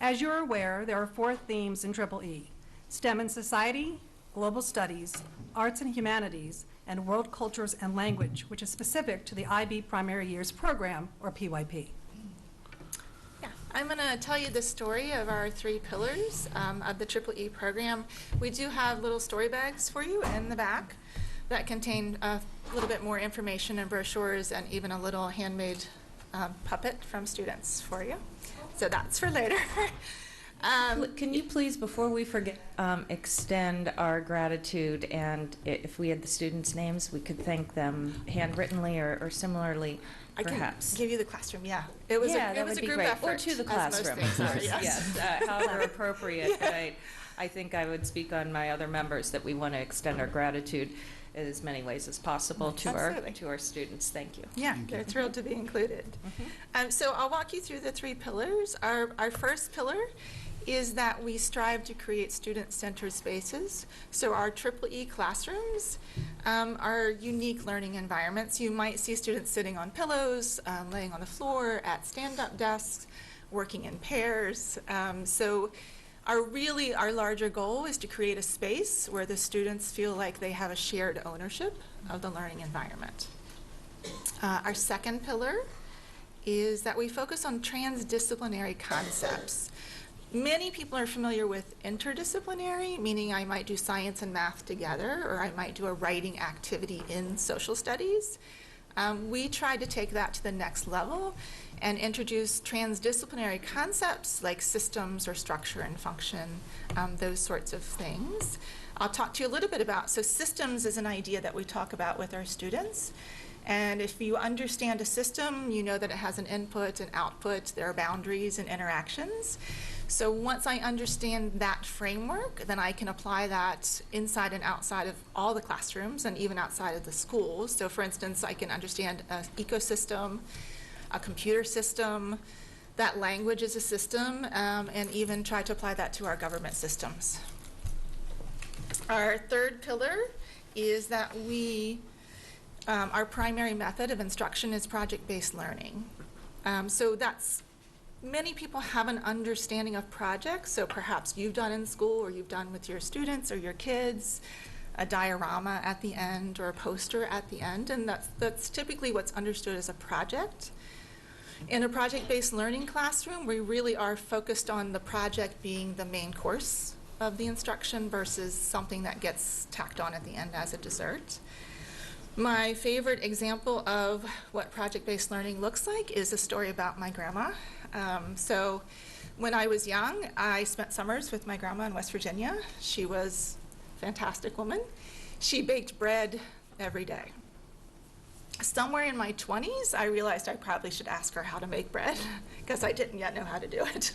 As you're aware, there are 4 themes in Triple E: STEM and Society, Global Studies, Arts and Humanities, and World Cultures and Language, which is specific to the IB Primary Years Program, or PYP. Yeah, I'm going to tell you the story of our 3 pillars of the EEE program. We do have little story bags for you in the back that contain a little bit more information and brochures and even a little handmade puppet from students for you. So that's for later. Can you please, before we forget, extend our gratitude, and if we had the students' names, we could thank them handwrittenly or similarly, perhaps. I can give you the classroom, yeah. It was a group great. effort. Or to the as most classroom, things of are, course, yes. however appropriate. But I think I would speak on my other members that we want to extend our gratitude in as many ways as possible to our students. Thank you. Yeah, they're thrilled to be included. So I'll walk you through the 3 pillars. Our first pillar is that we strive to create student-centered spaces. So our EEE classrooms are unique learning environments. You might see students sitting on pillows, laying on the floor, at stand-up desks, working in pairs. So our larger goal is to create a space where the students feel like they have a shared ownership of the learning environment. Our second pillar is that we focus on transdisciplinary concepts. Many people are familiar with interdisciplinary, meaning I might do science and math together, or I might do a writing activity in social studies. We tried to take that to the next level and introduce transdisciplinary concepts like systems or structure and function, those sorts of things. I'll talk to you a little bit about, so systems is an idea that we talk about with our students. And if you understand a system, you know that it has an input and output, there are boundaries and interactions. So once I understand that framework, then I can apply that inside and outside of all the classrooms and even outside of the schools. So for instance, I can understand an ecosystem, a computer system, that language is a system, and even try to apply that to our government systems. Our third pillar is that our primary method of instruction is project-based learning. So many people have an understanding of projects, so perhaps you've done in school or you've done with your students or your kids, a diorama at the end or a poster at the end, and that's typically what's understood as a project. In a project-based learning classroom, we really are focused on the project being the main course of the instruction versus something that gets tacked on at the end as a dessert. My favorite example of what project-based learning looks like is a story about my grandma. So when I was young, I spent summers with my grandma in West Virginia. She was a fantastic woman. She baked bread every day. Somewhere in my 20s, I realized I probably should ask her how to make bread because I didn't yet know how to do it.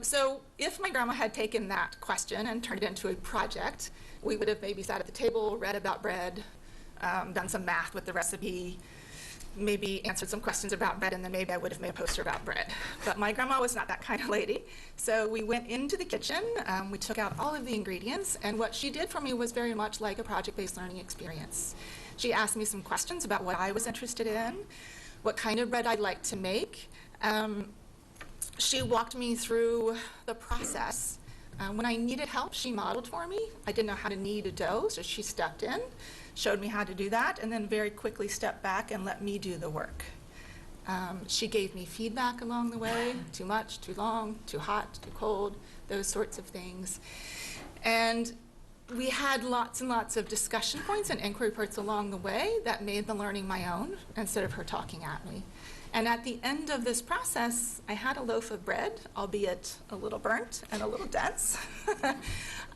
So if my grandma had taken that question and turned it into a project, we would have maybe sat at the table, read about bread, done some math with the recipe, maybe answered some questions about bread, and then maybe I would have made a poster about bread. But my grandma was not that kind of lady. So we went into the kitchen, we took out all of the ingredients, and what she did for me was very much like a project-based learning experience. She asked me some questions about what I was interested in, what kind of bread I'd like to make. She walked me through the process. When I needed help, she modeled for me. I didn't know how to knead a dough, so she stepped in, showed me how to do that, and then very quickly stepped back and let me do the work. She gave me feedback along the way, too much, too long, too hot, too cold, those sorts of things. And we had lots and lots of discussion points and inquiry points along the way that made the learning my own instead of her talking at me. And at the end of this process, I had a loaf of bread, albeit a little burnt and a little dense.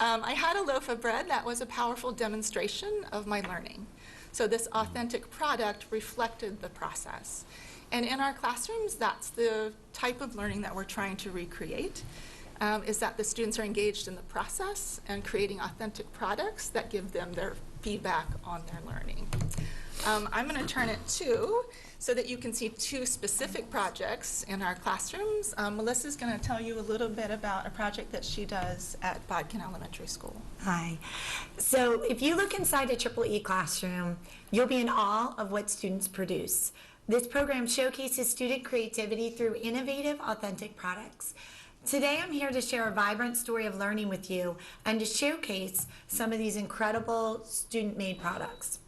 I had a loaf of bread that was a powerful demonstration of my learning. So this authentic product reflected the process. And in our classrooms, that's the type of learning that we're trying to recreate, is that the students are engaged in the process and creating authentic products that give them their feedback on their learning. I'm going to turn it to so that you can see 2 specific projects in our classrooms. Melissa's going to tell you a little bit about a project that she does at Bodkin Elementary School. Hi. So if you look inside a EEE classroom, you'll be in awe of what students produce. This program showcases student creativity through innovative, authentic products. Today I'm here to share a vibrant story of learning with you and to showcase some of these incredible student-made products.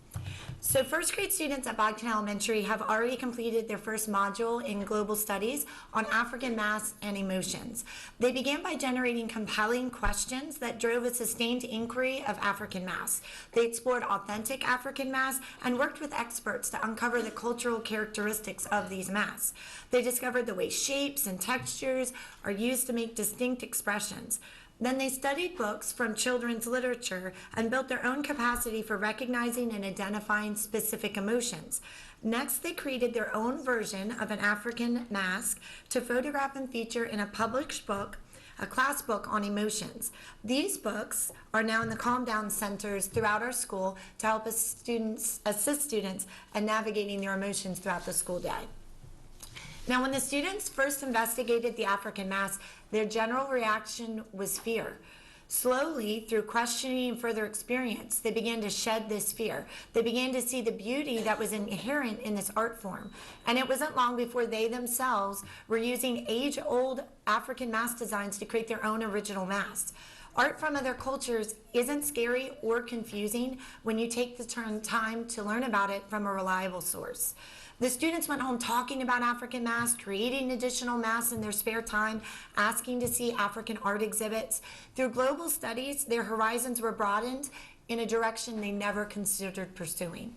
So first grade students at Bodkin Elementary have already completed their first module in Global Studies on African mass and emotions. They began by generating compelling questions that drove a sustained inquiry of African mass. They explored authentic African mass and worked with experts to uncover the cultural characteristics of these mass. They discovered the way shapes and textures are used to make distinct expressions. Then they studied books from children's literature and built their own capacity for recognizing and identifying specific emotions. Next, they created their own version of an African mask to photograph and feature in a published book, a class book on emotions. These books are now in the Calm Down centers throughout our school to help assist students in navigating their emotions throughout the school day. Now, when the students first investigated the African mask, their general reaction was fear. Slowly, through questioning and further experience, they began to shed this fear. They began to see the beauty that was inherent in this art form. And it wasn't long before they themselves were using age-old African mask designs to create their own original masks. Art from other cultures isn't scary or confusing when you take the time to learn about it from a reliable source. The students went home talking about African masks, creating additional masks in their spare time, asking to see African art exhibits. Through global studies, their horizons were broadened in a direction they never considered pursuing.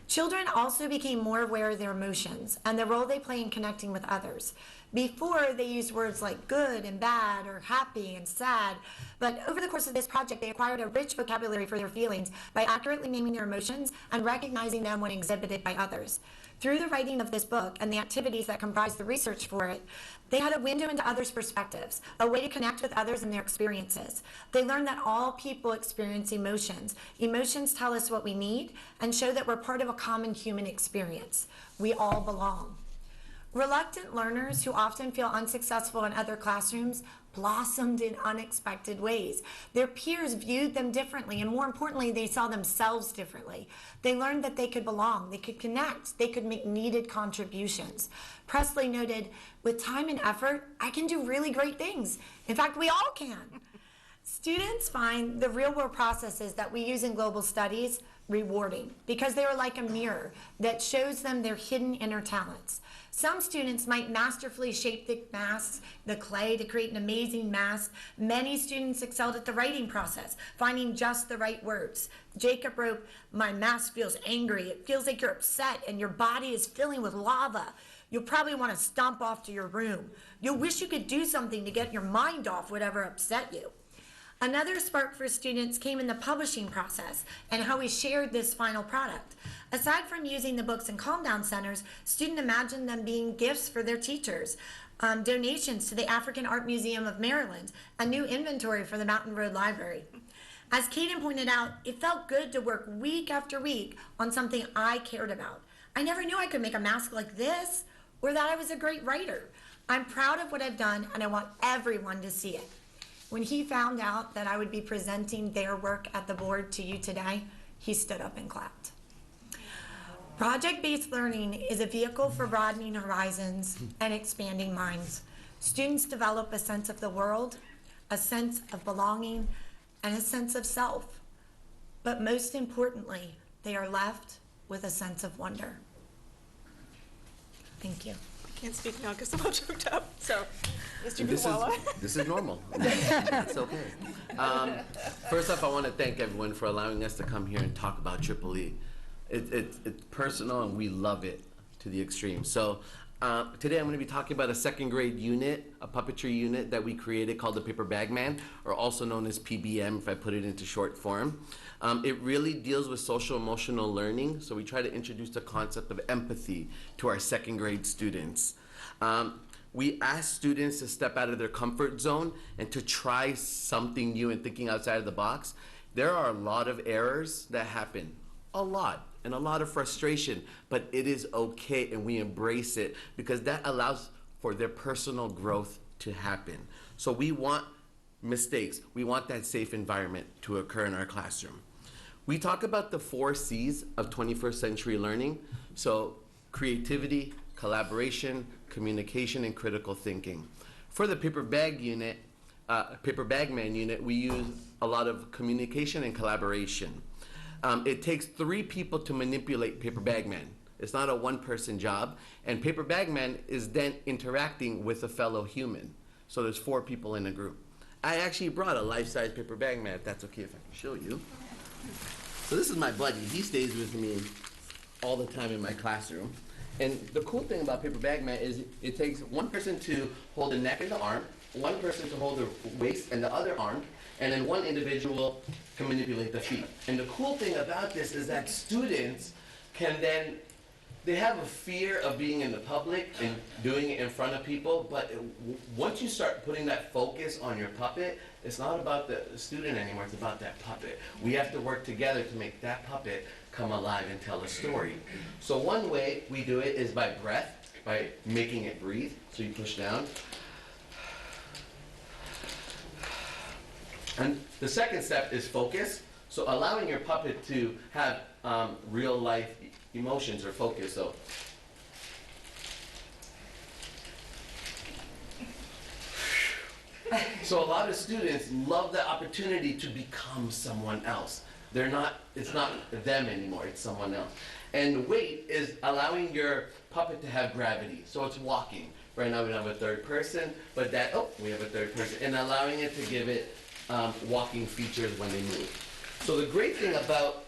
Children also became more aware of their emotions and the role they play in connecting with others. Before, they used words like good and bad or happy and sad, but over the course of this project, they acquired a rich vocabulary for their feelings by accurately naming their emotions and recognizing them when exhibited by others. Through the writing of this book and the activities that comprise the research for it, they had a window into others' perspectives, a way to connect with others and their experiences. They learned that all people experience emotions. Emotions tell us what we need and show that we're part of a common human experience. We all belong. Reluctant learners who often feel unsuccessful in other classrooms blossomed in unexpected ways. Their peers viewed them differently, and more importantly, they saw themselves differently. They learned that they could belong, they could connect, they could make needed contributions. Presley noted, with time and effort, I can do really great things. In fact, we all can. Students find the real-world processes that we use in global studies rewarding because they are like a mirror that shows them their hidden inner talents. Some students might masterfully shape the masks, the clay, to create an amazing mask. Many students excelled at the writing process, finding just the right words. Jacob wrote, "My mask feels angry. It feels like you're upset and your body is filling with lava. You'll probably want to stomp off to your room. You'll wish you could do something to get your mind off whatever upset you." Another spark for students came in the publishing process and how we shared this final product. Aside from using the books in Calm Down centers, students imagined them being gifts for their teachers, donations to the African Art Museum of Maryland, a new inventory for the Mountain Road Library. As Kaden pointed out, it felt good to work week after week on something I cared about. I never knew I could make a mask like this or that I was a great writer. I'm proud of what I've done and I want everyone to see it. When he found out that I would be presenting their work at the board to you today, he stood up and clapped. Project-based learning is a vehicle for broadening horizons and expanding minds. Students develop a sense of the world, a sense of belonging, and a sense of self. But most importantly, they are left with a sense of wonder. Thank you. I can't speak now because I'm all choked up. So, Mr. Kuwala. This is normal. It's okay. First off, I want to thank everyone for allowing us to come here and talk about Triple E. It's personal and we love it to the extreme. So today I'm going to be talking about a second grade unit, a puppetry unit that we created called the Paper Bag Man, or also known as PBM if I put it into short form. It really deals with social emotional learning, so we try to introduce the concept of empathy to our second grade students. We ask students to step out of their comfort zone and to try something new and thinking outside of the box. There are a lot of errors that happen, a lot, and a lot of frustration, but it is okay and we embrace it because that allows for their personal growth to happen. So we want mistakes. We want that safe environment to occur in our classroom. We talk about the 4 C's of 21st century learning. So creativity, collaboration, communication, and critical thinking. For the paper bag unit, paper bag man unit, we use a lot of communication and collaboration. It takes 3 people to manipulate paper bag man. It's not a one-person job, and paper bag man is then interacting with a fellow human. So there's 4 people in a group. I actually brought a life-size paper bag man, if that's okay if I can show you. So this is my buddy. He stays with me all the time in my classroom. And the cool thing about paper bag man is it takes 1 person to hold the neck and the arm, 1 person to hold the waist and the other arm, and then 1 individual can manipulate the feet. And the cool thing about this is that students can then, they have a fear of being in the public and doing it in front of people, but once you start putting that focus on your puppet, it's not about the student anymore, it's about that puppet. We have to work together to make that puppet come alive and tell a story. So one way we do it is by breath, by making it breathe. So you push down. And the second step is focus. So allowing your puppet to have real life emotions or focus. So a lot of students love the opportunity to become someone else. It's not them anymore, it's someone else. And weight is allowing your puppet to have gravity. So it's walking. Right now we don't have a third person, but we have a third person. And allowing it to give it walking features when they move. So the great thing about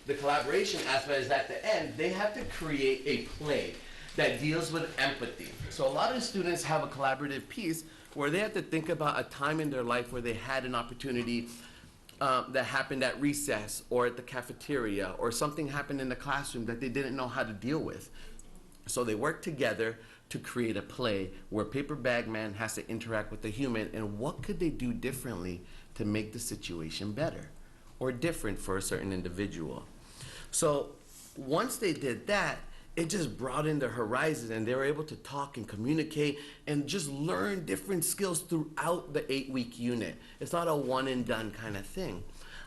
the collaboration aspect is at the end, they have to create a play that deals with empathy. So a lot of students have a collaborative piece where they have to think about a time in their life where they had an opportunity that happened at recess or at the cafeteria, or something happened in the classroom that they didn't know how to deal with. So they work together to create a play where paper bag man has to interact with the human, and what could they do differently to make the situation better or different for a certain individual. So once they did that, it just broadened their horizons, and they were able to talk and communicate and just learn different skills throughout the 8-week unit. It's not a one and done kind of thing.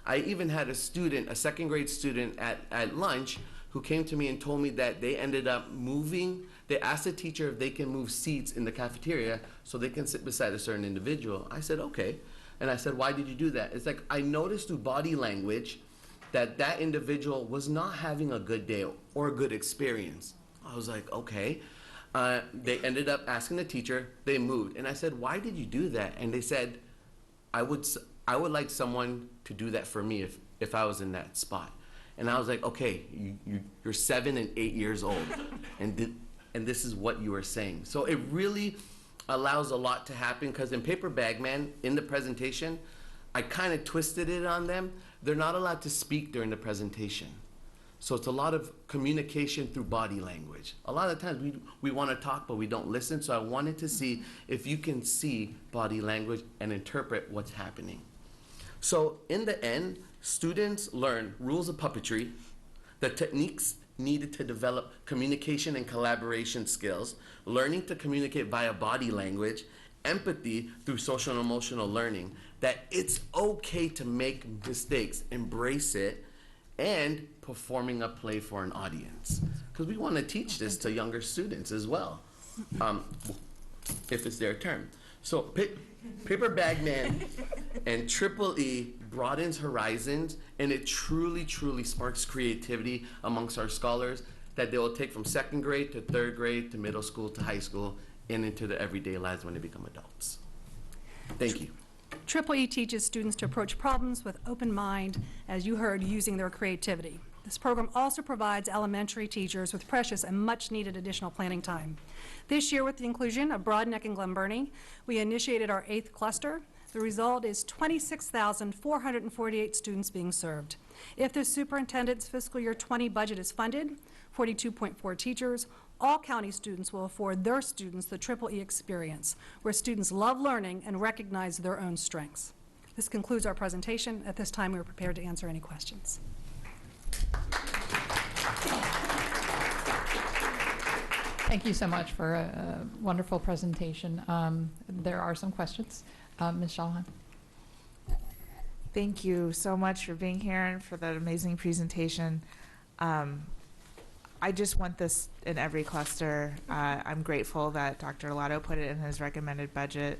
I even had a student, a 2nd grade student at lunch, who came to me and told me that they ended up moving. They asked the teacher if they can move seats in the cafeteria so they can sit beside a certain individual. I said, okay. And I said, why did you do that? It's like, I noticed through body language that that individual was not having a good day or a good experience. I was like, okay. They ended up asking the teacher, they moved. And I said, why did you do that? And they said, I would like someone to do that for me if I was in that spot. And I was like, okay, you're 7 and 8 years old, and this is what you are saying. So it really allows a lot to happen, because in Paper Bag Man, in the presentation, I kind of twisted it on them. They're not allowed to speak during the presentation. So it's a lot of communication through body language. A lot of times we want to talk, but we don't listen. So I wanted to see if you can see body language and interpret what's happening. So in the end, students learn rules of puppetry, the techniques needed to develop communication and collaboration skills, learning to communicate via body language, empathy through social and emotional learning, that it's okay to make mistakes, embrace it, and performing a play for an audience. Because we want to teach this to younger students as well, if it's their turn. So Paper Bag Man and Triple E broadens horizons, and it truly, truly sparks creativity amongst our scholars that they will take from 2nd grade to 3rd grade to middle school to high school and into their everyday lives when they become adults. Thank you. Triple E teaches students to approach problems with open mind, as you heard, using their creativity. This program also provides elementary teachers with precious and much-needed additional planning time. This year, with the inclusion of Broadneck and Glen Burnie, we initiated our 8th cluster. The result is 26,448 students being served. If the superintendent's fiscal year 20 budget is funded, 42.4 teachers, all county students will afford their students the Triple E experience, where students love learning and recognize their own strengths. This concludes our presentation. At this time, we are prepared to answer any questions. Thank you so much for a wonderful presentation. There are some questions. Ms. Shalahan. Thank you so much for being here and for that amazing presentation. I just want this in every cluster. I'm grateful that Dr. Alato put it in his recommended budget.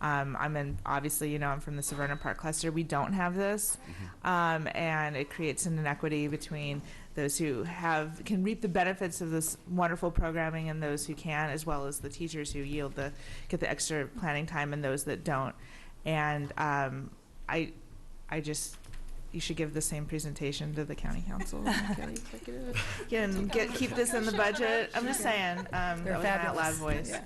Obviously, I'm from the Severna Park cluster. We don't have this. And it creates an inequity between those who can reap the benefits of this wonderful programming and those who can, as well as the teachers who get the extra planning time and those that don't. And you should give the same presentation to the county council. Keep this in the budget. I'm just saying, that was that loud voice. Yeah.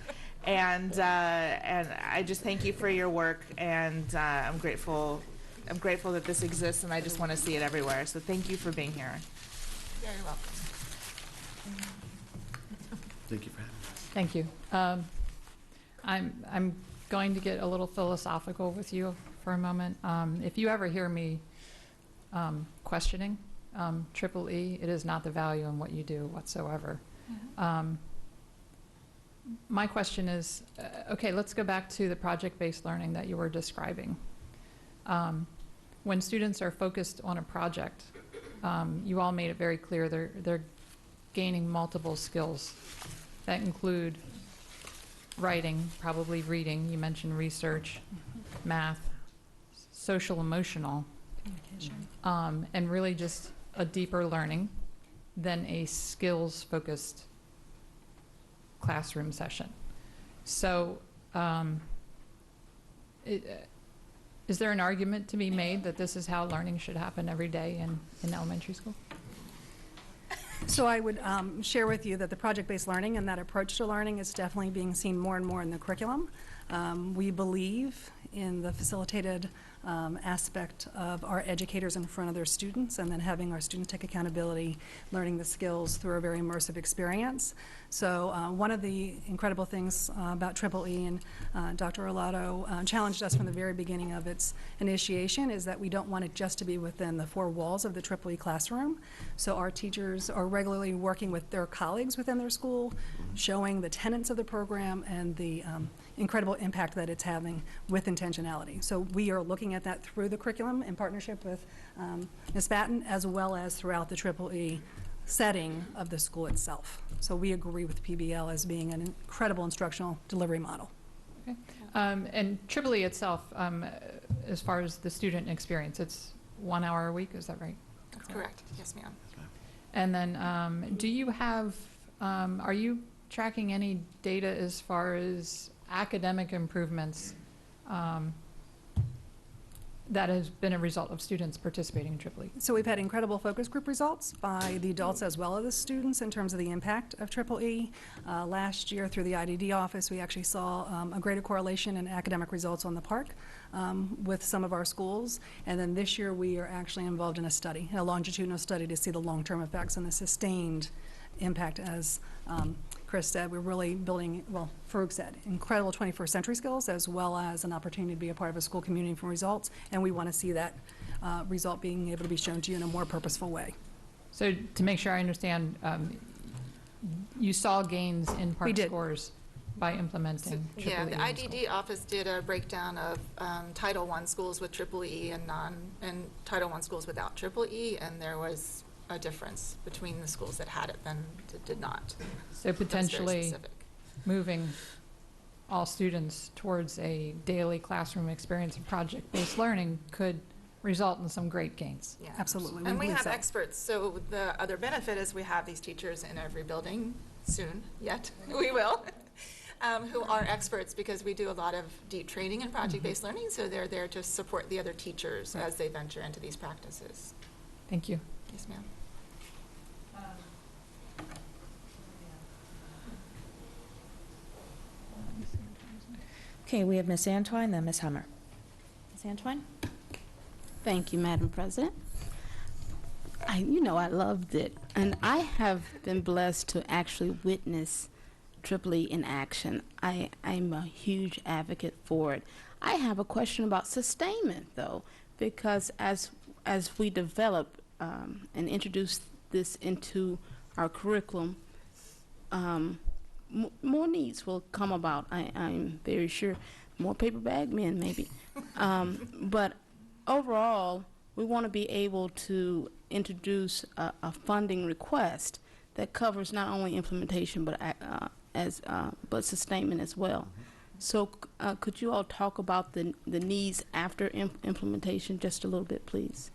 And I just thank you for your work, and I'm grateful that this exists, and I just want to see it everywhere. So thank you for being here. You're welcome. Thank you for having us. Thank you. I'm going to get a little philosophical with you for a moment. If you ever hear me questioning Triple E, it is not the value in what you do whatsoever. My question is, okay, let's go back to the project-based learning that you were describing. When students are focused on a project, you all made it very clear they're gaining multiple skills that include writing, probably reading, you mentioned research, math, social emotional, and really just a deeper learning than a skills-focused classroom session. So is there an argument to be made that this is how learning should happen every day in elementary school? So I would share with you that the project-based learning and that approach to learning is definitely being seen more and more in the curriculum. We believe in the facilitated aspect of our educators in front of their students, and then having our students take accountability, learning the skills through a very immersive experience. So one of the incredible things about Triple E, and Dr. Arlotto challenged us from the very beginning of its initiation, is that we don't want it just to be within the four walls of the Triple E classroom. So our teachers are regularly working with their colleagues within their school, showing the tenets of the program and the incredible impact that it's having with intentionality. So we are looking at that through the curriculum in partnership with Ms. Batten, as well as throughout the Triple E setting of the school itself. So we agree with PBL as being an incredible instructional delivery model. Okay. And Triple E itself, as far as the student experience, it's 1 hour a week, is that right? That's correct. Yes, ma'am. And then do you have, are you tracking any data as far as academic improvements that has been a result of students participating in Triple E? So we've had incredible focus group results by the adults as well as the students in terms of the impact of Triple E. Last year through the IDD office, we actually saw a greater correlation in academic results on the park with some of our schools. And then this year we are actually involved in a study, a longitudinal study, to see the long-term effects and the sustained impact. As Chris said, we're really building, well, Farouk said, incredible 21st century skills, as well as an opportunity to be a part of a school community from results, and we want to see that result being able to be shown to you in a more purposeful way. So to make sure I understand, you saw gains in park scores by implementing Triple E? Yeah, the IDD office did a breakdown of Title I schools with Triple E and Title I schools without Triple E, and there was a difference between the schools that had it than did not. So potentially moving all students towards a daily classroom experience of project-based learning could result in some great gains. Yeah, absolutely. And we have experts. So the other benefit is we have these teachers in every building soon, yet we will, who are experts, because we do a lot of deep training in project-based learning. So they're there to support the other teachers as they venture into these practices. Thank you. Yes, ma'am. Okay, we have Ms. Antwine, then Ms. Hummer. Ms. Antwine? Thank you, Madam President. I loved it, and I have been blessed to actually witness Triple E in action. I'm a huge advocate for it. I have a question about sustainment, though, because as we develop and introduce this into our curriculum, more needs will come about. I'm very sure. More paper bag men, maybe. But overall, we want to be able to introduce a funding request that covers not only implementation but sustainment as well. So could you all talk about the needs after implementation just a little bit, please?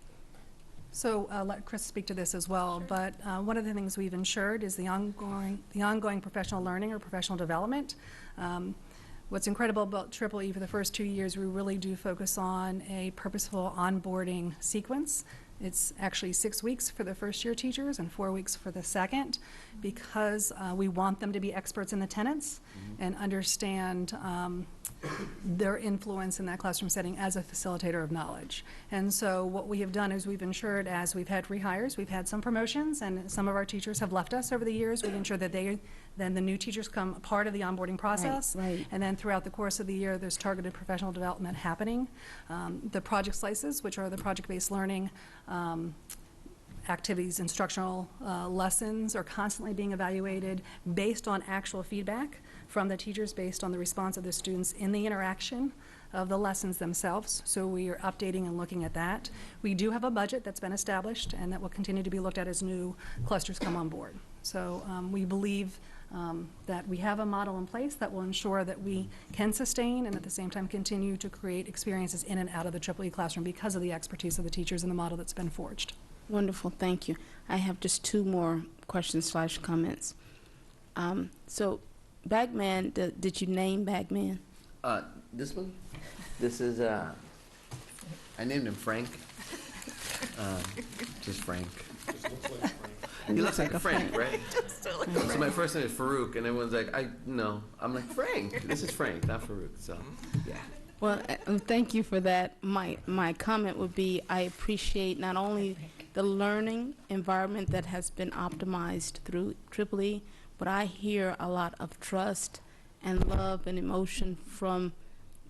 So let Chris speak to this as well, but one of the things we've ensured is the ongoing professional learning or professional development. What's incredible about Triple E for the first 2 years, we really do focus on a purposeful onboarding sequence. It's actually 6 weeks for the first year teachers and 4 weeks for the second, because we want them to be experts in the tenets and understand their influence in that classroom setting as a facilitator of knowledge. And so what we have done is we've ensured, as we've had rehires, we've had some promotions, and some of our teachers have left us over the years. We ensure that then the new teachers come a part of the onboarding process. Right. And then throughout the course of the year, there's targeted professional development happening. The project slices, which are the project-based learning activities, instructional lessons, are constantly being evaluated based on actual feedback from the teachers, based on the response of the students in the interaction of the lessons themselves. So we are updating and looking at that. We do have a budget that's been established and that will continue to be looked at as new clusters come on board. So we believe that we have a model in place that will ensure that we can sustain and at the same time continue to create experiences in and out of the Triple E classroom because of the expertise of the teachers and the model that's been forged. Wonderful, thank you. I have just 2 more questions/comments. So, Bagman, did you name Bagman? This one? This is, I named him Frank. Just Frank. He looks like Frank, right? So my first name is Farouk, and everyone's like, no. I'm like, Frank. This is Frank, not Farouk, so, yeah. Well, thank you for that. My comment would be, I appreciate not only the learning environment that has been optimized through Triple E, but I hear a lot of trust and love and emotion from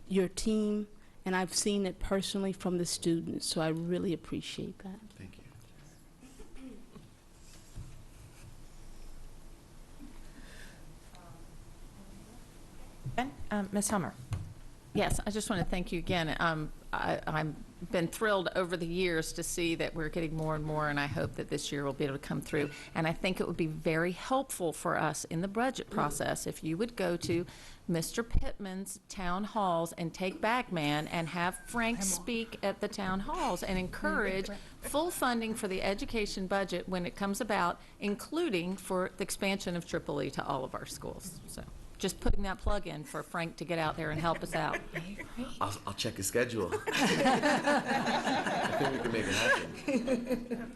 your team, and I've seen it personally from the students, so I really appreciate that. Thank you. Ms. Hummer. Yes, I just want to thank you again. I've been thrilled over the years to see that we're getting more and more, and I hope that this year we'll be able to come through. And I think it would be very helpful for us in the budget process if you would go to Mr. Pittman's town halls and take Bagman and have Frank speak at the town halls and encourage full funding for the education budget when it comes about, including for the expansion of Triple E to all of our schools. So just putting that plug in for Frank to get out there and help us out. I'll check his schedule. I think we can make it happen.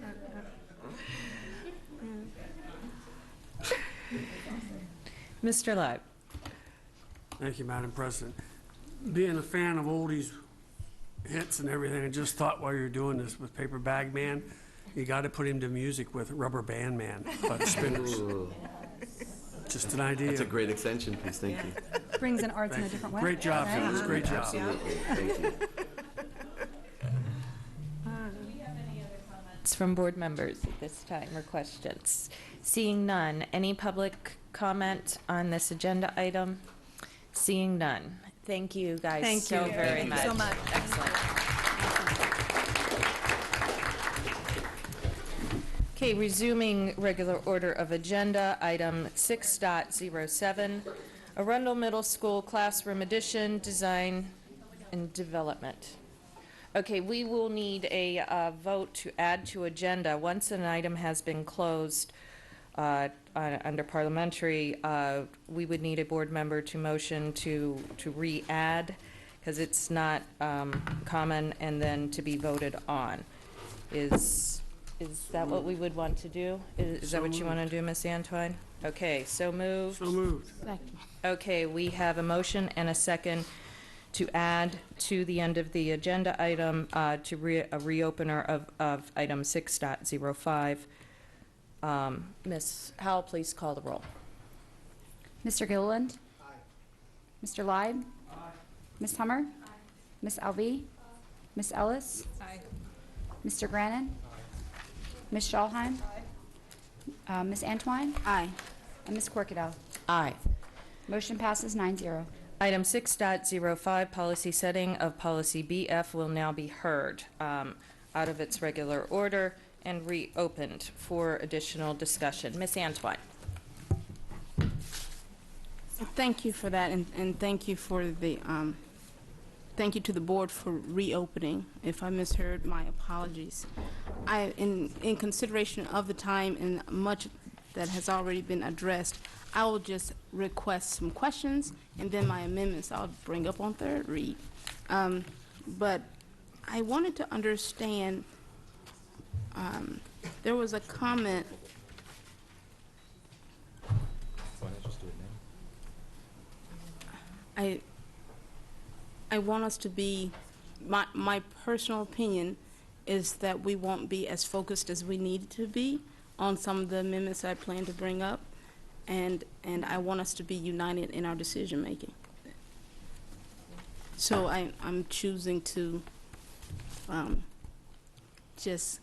Mr. Leib. Thank you, Madam President. Being a fan of oldies hits and everything, I just thought while you're doing this with Paper Bag Man, you got to put him to music with Rubber Band Man by the Spinners. Ooh. Just an idea. That's a great extension piece, thank you. Brings in arts in a different way. Great job, Right? Phyllis, great job. Absolutely, thank you. It's from board members at this time, or questions. Seeing none, any public comment on this agenda item? Seeing none. Thank you guys Thank so you. very Thank you much. so much. Excellent. Okay, resuming regular order of agenda, item 6.07, Arundel Middle School Classroom Addition, Design and Development. Okay, we will need a vote to add to agenda. Once an item has been closed under parliamentary, we would need a board member to motion to re-add, because it's not common, and then to be voted on. Is that what we would want to do? Is that what you want to do, Ms. Antoine? Okay, so moved. So moved. Okay, we have a motion and a second to add to the end of the agenda item a reopener of item 6.05. Ms. Howell, please call the roll. Mr. Gilliland? Aye. Mr. Leib? Aye. Ms. Hummer? Aye. Ms. Alvey? Ms. Ellis? Aye. Mr. Grannon? Ms. Schallheim? Aye. Ms. Antoine? Aye. And Ms. Corkadell? Aye. Motion passes 9-0. Item 6.05, policy setting of policy BF will now be heard out of its regular order, and reopened for additional discussion. Ms. Antoine. Thank you for that, and thank you for the, thank you to the board for reopening. If I misheard, my apologies. In consideration of the time and much that has already been addressed, I will just request some questions, and then my amendments I'll bring up on third read. But I wanted to understand, there was a comment. Why not just do it now? I want us to be, my personal opinion is that we won't be as focused as we need to be on some of the amendments I plan to bring up, and I want us to be united in our decision making. So I'm choosing to just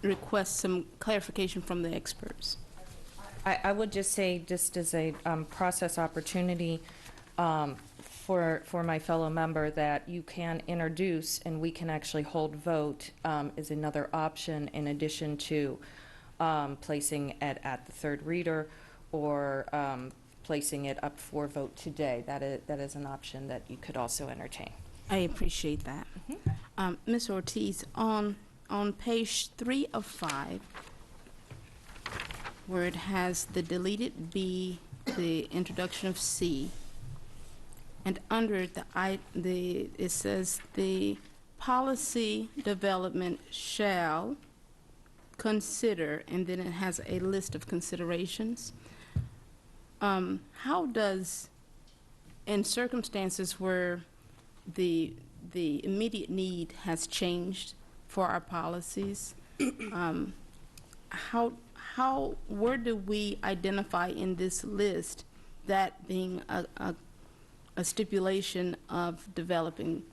request some clarification from the experts. I would just say, just as a process opportunity for my fellow member, that you can introduce and we can actually hold vote is another option in addition to placing it at the third reader or placing it up for vote today. That is an option that you could also entertain. I appreciate that. Ms. Ortiz, on page 3 of 5, where it has the deleted B, the introduction of C, and under it, it says the policy development shall consider, and then it has a list of considerations. How does, in circumstances where the immediate need has changed for our policies, where do we identify in this list that being a stipulation of developing?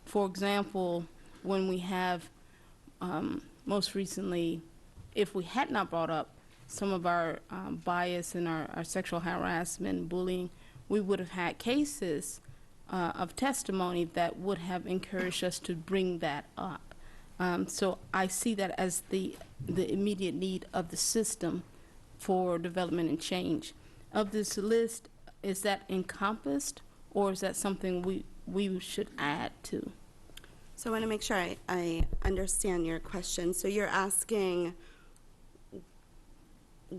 For example, when we have, most recently, if we had not brought up some of our bias and our sexual harassment, bullying, we would have had cases of testimony that would have encouraged us to bring that up. So I see that as the immediate need of the system for development and change. Of this list, is that encompassed, or is that something we should add to? So I want to make sure I understand your question. So you're asking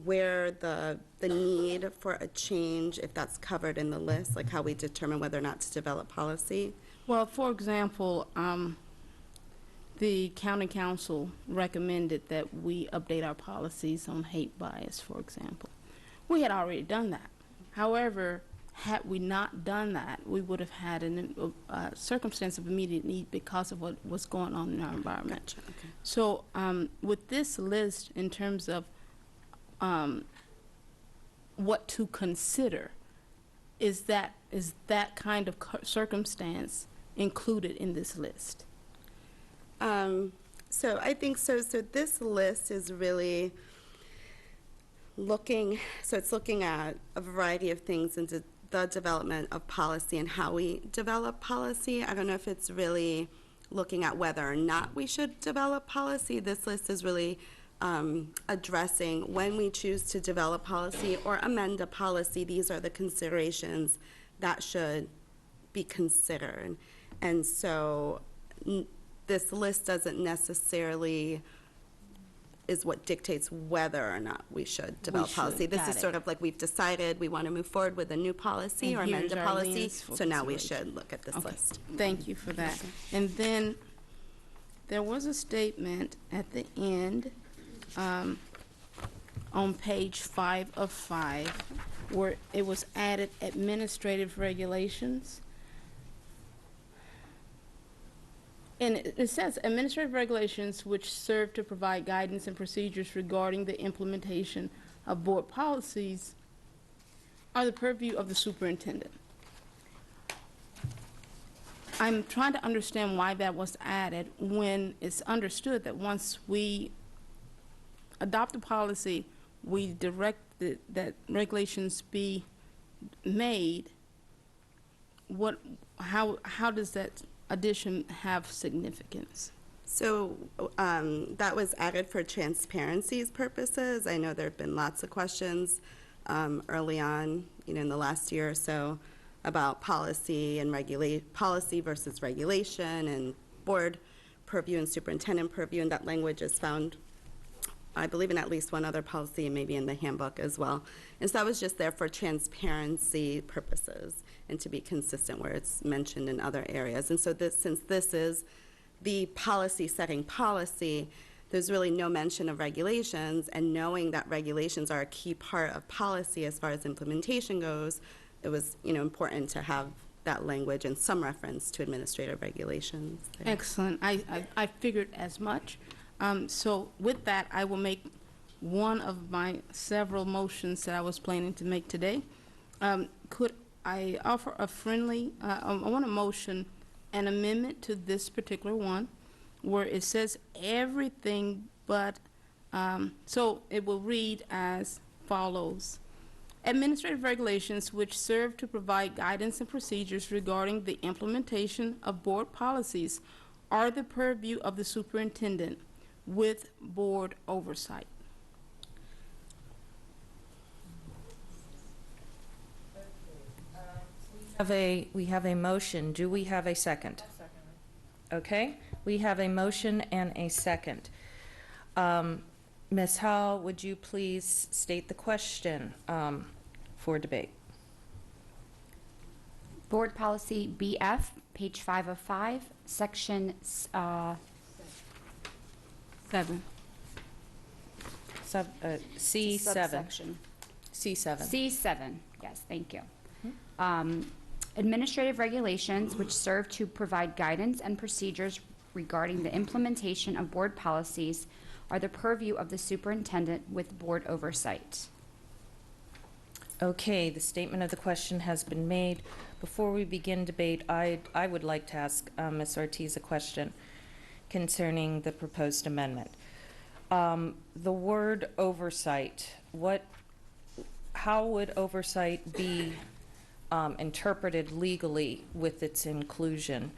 where the need for a change, if that's covered in the list, like how we determine whether or not to develop policy? Well, for example, the county council recommended that we update our policies on hate bias, for example. We had already done that. However, had we not done that, we would have had a circumstance of immediate need because of what was going on in our environment. Gotcha, okay. So with this list, in terms of what to consider, is that kind of circumstance included in this list? So I think so. So this list is really looking at a variety of things into the development of policy and how we develop policy. I don't know if it's really looking at whether or not we should develop policy. This list is really addressing when we choose to develop policy or amend a policy, these are the considerations that should be considered. And so this list doesn't necessarily is what dictates whether or not we should develop policy. This is sort of like we've decided we want to move forward with a new policy or amend a policy, so now we should look at this list. Thank you for that. And then there was a statement at the end on page 5 of 5 where it was added administrative regulations. And it says administrative regulations which serve to provide guidance and procedures regarding the implementation of board policies are the purview of the superintendent. I'm trying to understand why that was added when it's understood that once we adopt a policy, we direct that regulations be made. How does that addition have significance? So that was added for transparency's purposes. I know there have been lots of questions early on, in the last year or so about policy and policy versus regulation and board purview and superintendent purview, and that language is found, I believe, in at least one other policy and maybe in the handbook as well. And so that was just there for transparency purposes and to be consistent where it's mentioned in other areas. And so since this is the policy setting policy, there's really no mention of regulations, and knowing that regulations are a key part of policy as far as implementation goes, it was important to have that language and some reference to administrative regulations there. Excellent. I figured as much. So with that, I will make one of my several motions that I was planning to make today. Could I offer a friendly, I want to motion an amendment to this particular one where it says everything but, so it will read as follows. Administrative regulations which serve to provide guidance and procedures regarding the implementation of board policies are the purview of the superintendent with board oversight. We have a motion. Do we have a second? Okay, we have a motion and a second. Ms. Howell, would you please state the question for debate? Board Policy BF, page 5 of 5, section 7. C7. Subsection. C7. C7, yes, thank you. Administrative regulations which serve to provide guidance and procedures regarding the implementation of board policies are the purview of the superintendent with board oversight. Okay, the statement of the question has been made. Before we begin debate, I would like to ask Ms. Ortiz a question concerning the proposed amendment. The word oversight, how would oversight be interpreted legally with its inclusion,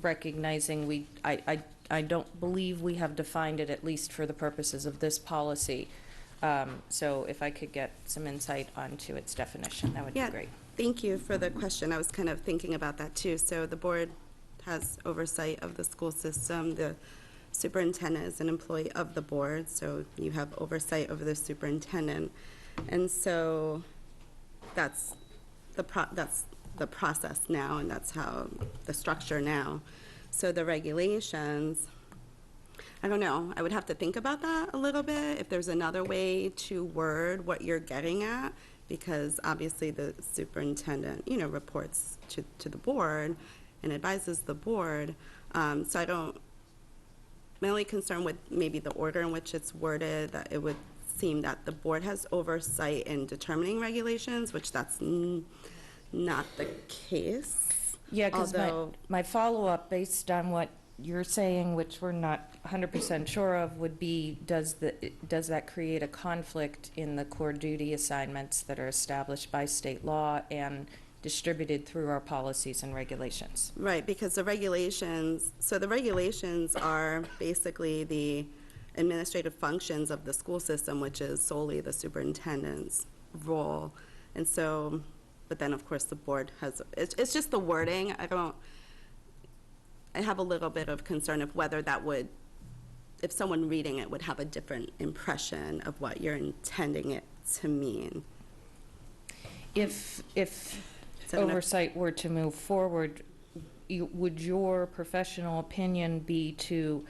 recognizing I don't believe we have defined it, at least for the purposes of this policy. So if I could get some insight onto its definition, that would be great. Thank you for the question. I was kind of thinking about that too. So the board has oversight of the school system. The superintendent is an employee of the board, so you have oversight over the superintendent. And so that's the process now, and that's how the structure now. So the regulations, I don't know, I would have to think about that a little bit, if there's another way to word what you're getting at, because obviously the superintendent, reports to the board and advises the board. So my only concern with maybe the order in which it's worded, that it would seem that the board has oversight in determining regulations, which that's not the case. Yeah, because my follow-up, based on what you're saying, which we're not 100% sure of, would be, does that create a conflict in the core duty assignments that are established by state law and distributed through our policies and regulations? Right, because the regulations are basically the administrative functions of the school system, which is solely the superintendent's role. And so, but then of course the board has, it's just the wording. I have a little bit of concern of whether that would, if someone reading it would have a different impression of what you're intending it to mean. If oversight were to move forward, would your professional opinion be to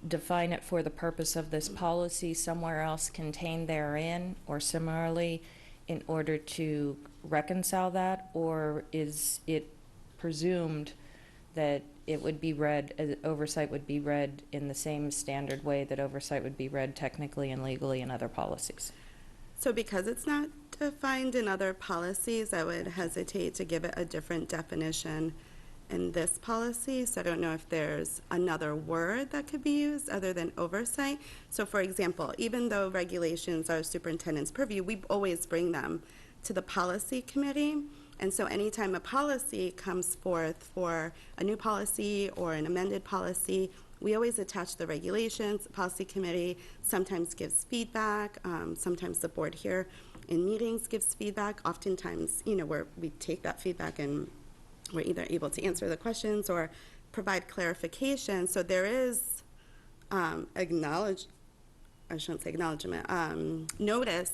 define it for the purpose of this policy somewhere else contained therein, or similarly, in order to reconcile that? Or is it presumed that it would be read, oversight would be read in the same standard way that oversight would be read technically and legally in other policies? So because it's not defined in other policies, I would hesitate to give it a different definition in this policy. So I don't know if there's another word that could be used other than oversight. So for example, even though regulations are superintendent's purview, we always bring them to the policy committee And so anytime a policy comes forth for a new policy or an amended policy, we always attach the regulations. The policy committee sometimes gives feedback. Sometimes the board here in meetings gives feedback. Oftentimes, where we take that feedback and we're either able to answer the questions or provide clarification. So there is notice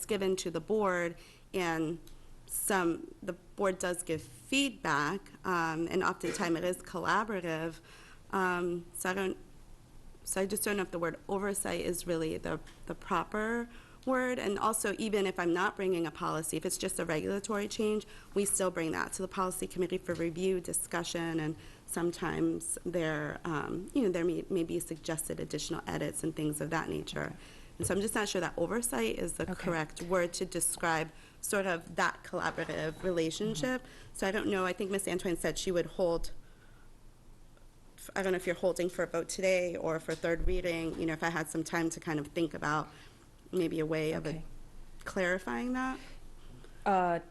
given to the board, and the board does give feedback, and oftentimes it is collaborative. So I just don't know if the word oversight is really the proper word. And also, even if I'm not bringing a policy, if it's just a regulatory change, we still bring that to the policy committee for review, discussion, and sometimes there may be suggested additional edits and things of that nature. And so I'm just not sure that oversight is the correct word to describe sort of that collaborative relationship. So I don't know. I think Ms. Antoine said she would hold. I don't know if you're holding for a vote today or for third reading. If I had some time to kind of think about maybe a way of clarifying that.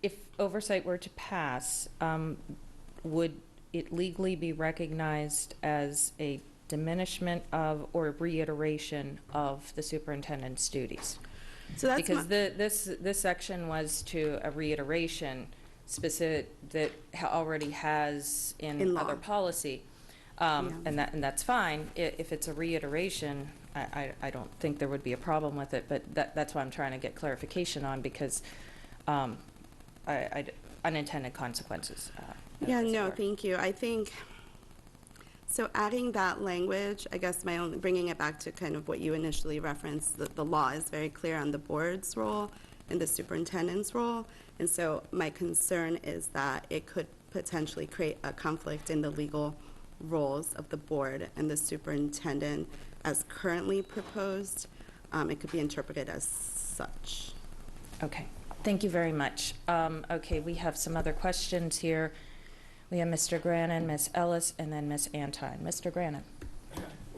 If oversight were to pass, would it legally be recognized as a diminishment of or reiteration of the superintendent's duties? So that's because this section was to a reiteration specific that already has in other policy, and that's fine. If it's a reiteration, I don't think there would be a problem with it. But that's why I'm trying to get clarification on, because unintended consequences. Thank you. I think. So adding that language, I guess bringing it back to kind of what you initially referenced, the law is very clear on the board's role and the superintendent's role. And so my concern is that it could potentially create a conflict in the legal roles of the board and the superintendent as currently proposed. It could be interpreted as such. Okay, thank you very much. Okay, we have some other questions here. We have Mr. Grannon, Ms. Ellis, and then Ms. Antine. Mr. Grannon.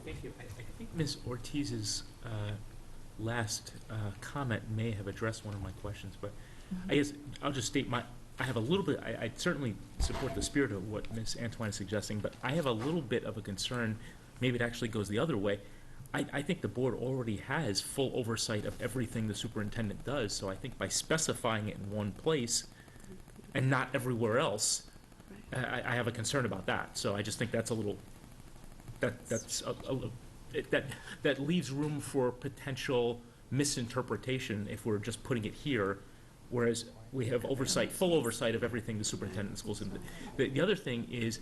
Thank you. I think Ms. Ortiz's last comment may have addressed one of my questions, but I guess I'll just state I have a little bit, I certainly support the spirit of what Ms. Antine is suggesting, but I have a little bit of a concern, maybe it actually goes the other way. I think the board already has full oversight of everything the superintendent does, so I think by specifying it in one place and not everywhere else, I have a concern about that. So I just think that's a little, that leaves room for potential misinterpretation if we're just putting it here, whereas we have oversight, full oversight of everything the superintendent of schools. The other thing is,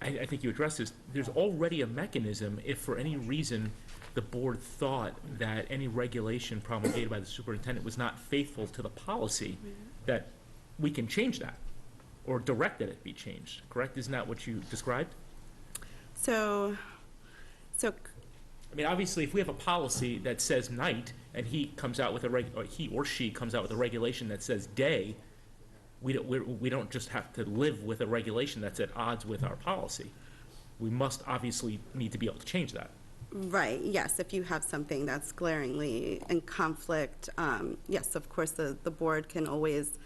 I think you addressed this, there's already a mechanism if for any reason the board thought that any regulation promulgated by the superintendent was not faithful to the policy, that we can change that or direct that it be changed, correct? Isn't that what you described? So I mean, obviously, if we have a policy that says night and he comes out with he or she comes out with a regulation that says day, we don't just have to live with a regulation that's at odds with our policy. We must obviously need to be able to change that. Right, yes, if you have something that's glaringly in conflict, yes, of course, the board can always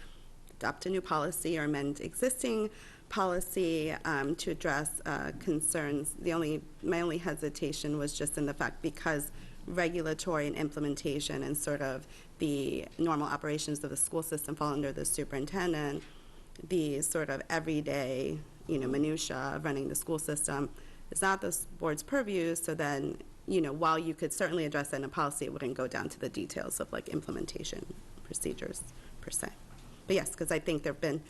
adopt a new policy or amend existing policy to address concerns. My only hesitation was just in the fact because regulatory and implementation and sort of the normal operations of the school system fall under the superintendent, the sort of everyday, minutia of running the school system is not the board's purview. So then, while you could certainly address that in a policy, it wouldn't go down to the details of like implementation procedures per se. But yes, because I think there have been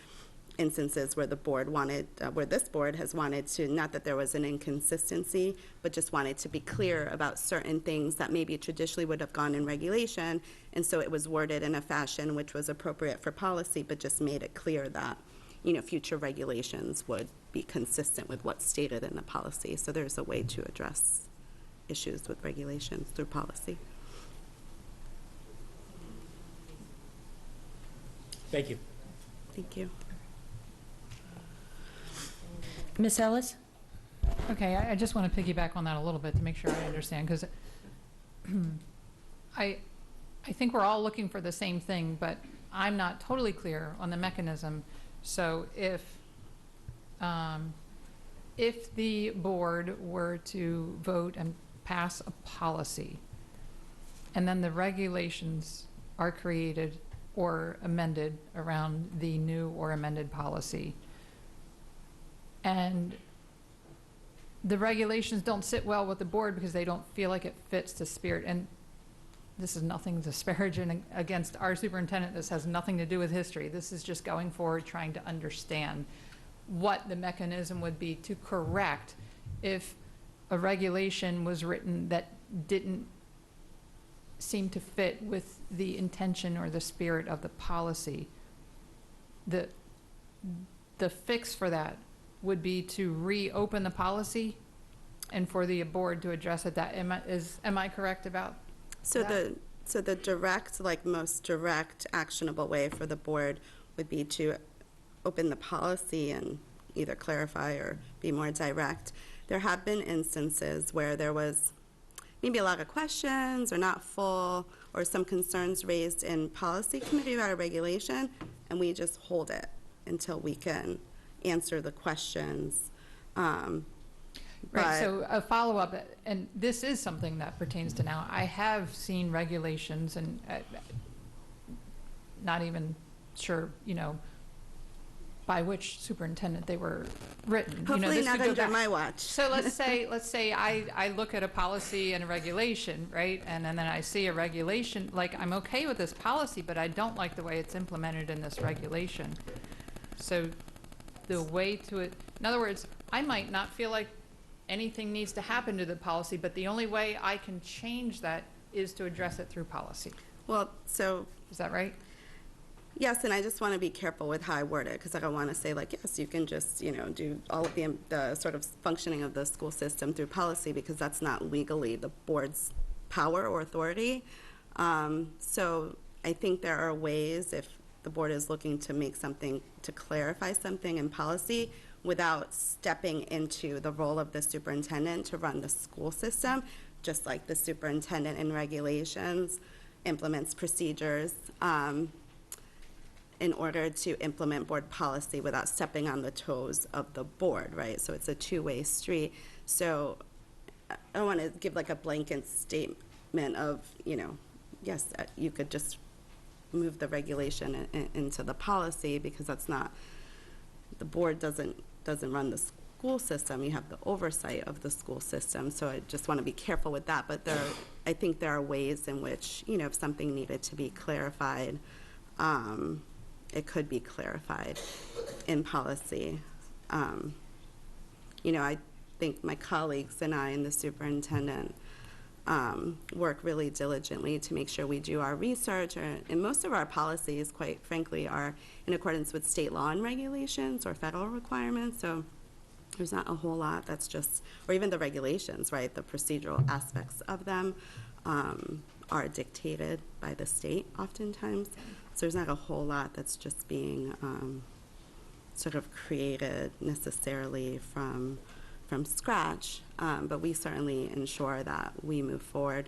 instances where the board wanted, where this board has wanted to, not that there was an inconsistency, but just wanted to be clear about certain things that maybe traditionally would have gone in regulation, and so it was worded in a fashion which was appropriate for policy, but just made it clear that, future regulations would be consistent with what's stated in the policy. So there's a way to address issues with regulations through policy. Thank you. Thank you. Ms. Ellis? Okay, I just want to piggyback on that a little bit to make sure I understand, because I think we're all looking for the same thing, but I'm not totally clear on the mechanism. So if the board were to vote and pass a policy, and then the regulations are created or amended around the new or amended policy, and the regulations don't sit well with the board because they don't feel like it fits the spirit, and this is nothing disparaging against our superintendent. This has nothing to do with history. This is just going forward, trying to understand what the mechanism would be to correct if a regulation was written that didn't seem to fit with the intention or the spirit of the policy. The fix for that would be to reopen the policy and for the board to address it. Am I correct about that? So the direct, like most direct actionable way for the board would be to open the policy and either clarify or be more direct. There have been instances where there was maybe a lot of questions or not full or some concerns raised in policy committee about a regulation, and we just hold it until we can answer the questions. Right, so a follow-up, and this is something that pertains to now. I have seen regulations, and not even sure, by which superintendent they were written. Hopefully this not could go under back. my watch. So let's say I look at a policy and a regulation, right? And then I see a regulation, like I'm okay with this policy, but I don't like the way it's implemented in this regulation. So the way to it, in other words, I might not feel like anything needs to happen to the policy, but the only way I can change that is to address it through policy. Well, so. Is that right? Yes, and I just want to be careful with how I word it, because I don't want to say like, yes, you can just, do all of the sort of functioning of the school system through policy, because that's not legally the board's power or authority. So I think there are ways, if the board is looking to make something, to clarify something in policy without stepping into the role of the superintendent to run the school system, just like the superintendent in regulations implements procedures in order to implement board policy without stepping on the toes of the board, right? So it's a two-way street. So I don't want to give like a blanket statement of, yes, you could just move the regulation into the policy, because that's not, the board doesn't run the school system. You have the oversight of the school system. So I just want to be careful with that. But I think there are ways in which, if something needed to be clarified, it could be clarified in policy. I think my colleagues and I and the superintendent work really diligently to make sure we do our research, and most of our policies, quite frankly, are in accordance with state law and regulations or federal requirements. So there's not a whole lot that's just, or even the regulations, right? The procedural aspects of them are dictated by the state oftentimes. So there's not a whole lot that's just being sort of created necessarily from scratch, but we certainly ensure that we move forward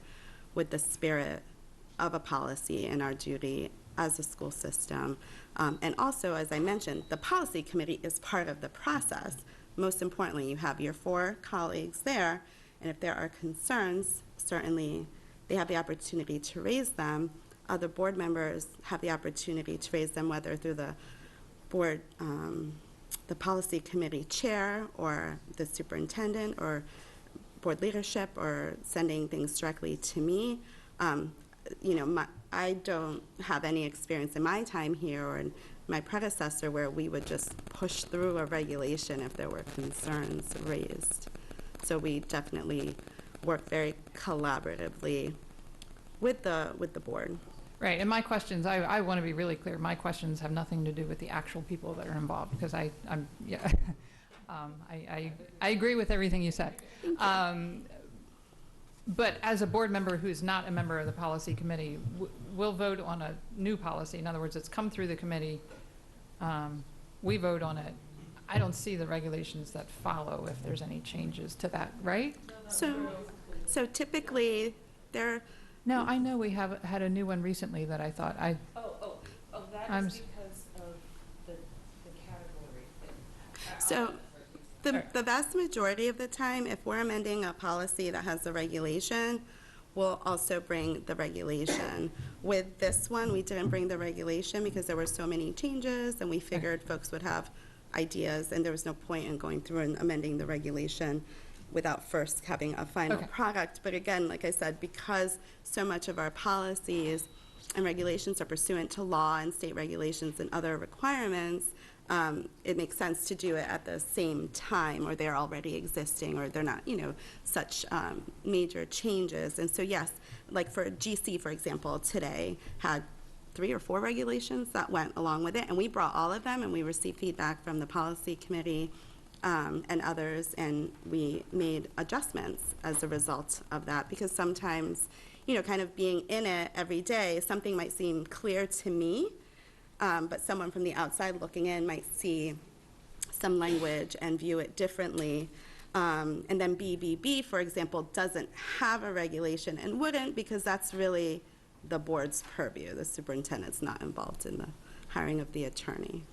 with the spirit of a policy and our duty as a school system. And also, as I mentioned, the policy committee is part of the process. Most importantly, you have your 4 colleagues there, and if there are concerns, certainly they have the opportunity to raise them. Other board members have the opportunity to raise them, whether through the board, the policy committee chair or the superintendent or board leadership, or sending things directly to me. I don't have any experience in my time here or in my predecessor where we would just push through a regulation if there were concerns raised. So we definitely work very collaboratively with the board. Right, and my questions, I want to be really clear, my questions have nothing to do with the actual people that are involved, because I agree with everything you said. But as a board member who's not a member of the policy committee, we'll vote on a new policy. In other words, it's come through the committee, we vote on it. I don't see the regulations that follow if there's any changes to that, right? So typically, there. No, I know we have had a new one recently that I thought Oh, that I'm because of the category thing. So the vast majority of the time, if we're amending a policy that has a regulation, we'll also bring the regulation. With this one, we didn't bring the regulation because there were so many changes, and we figured folks would have ideas, and there was no point in going through and amending the regulation without first having a final product. But again, like I said, because so much of our policies and regulations are pursuant to law and state regulations and other requirements, it makes sense to do it at the same time, or they're already existing, or they're not, such major changes. And so yes, like for GC, for example, today had 3 or 4 regulations that went along with it, and we brought all of them, and we received feedback from the policy committee and others, and we made adjustments as a result of that, because sometimes, kind of being in it every day, something might seem clear to me, but someone from the outside looking in might see some language and view it differently. And then BBB, for example, doesn't have a regulation and wouldn't, because that's really the board's purview. The superintendent's not involved in the hiring of the attorney.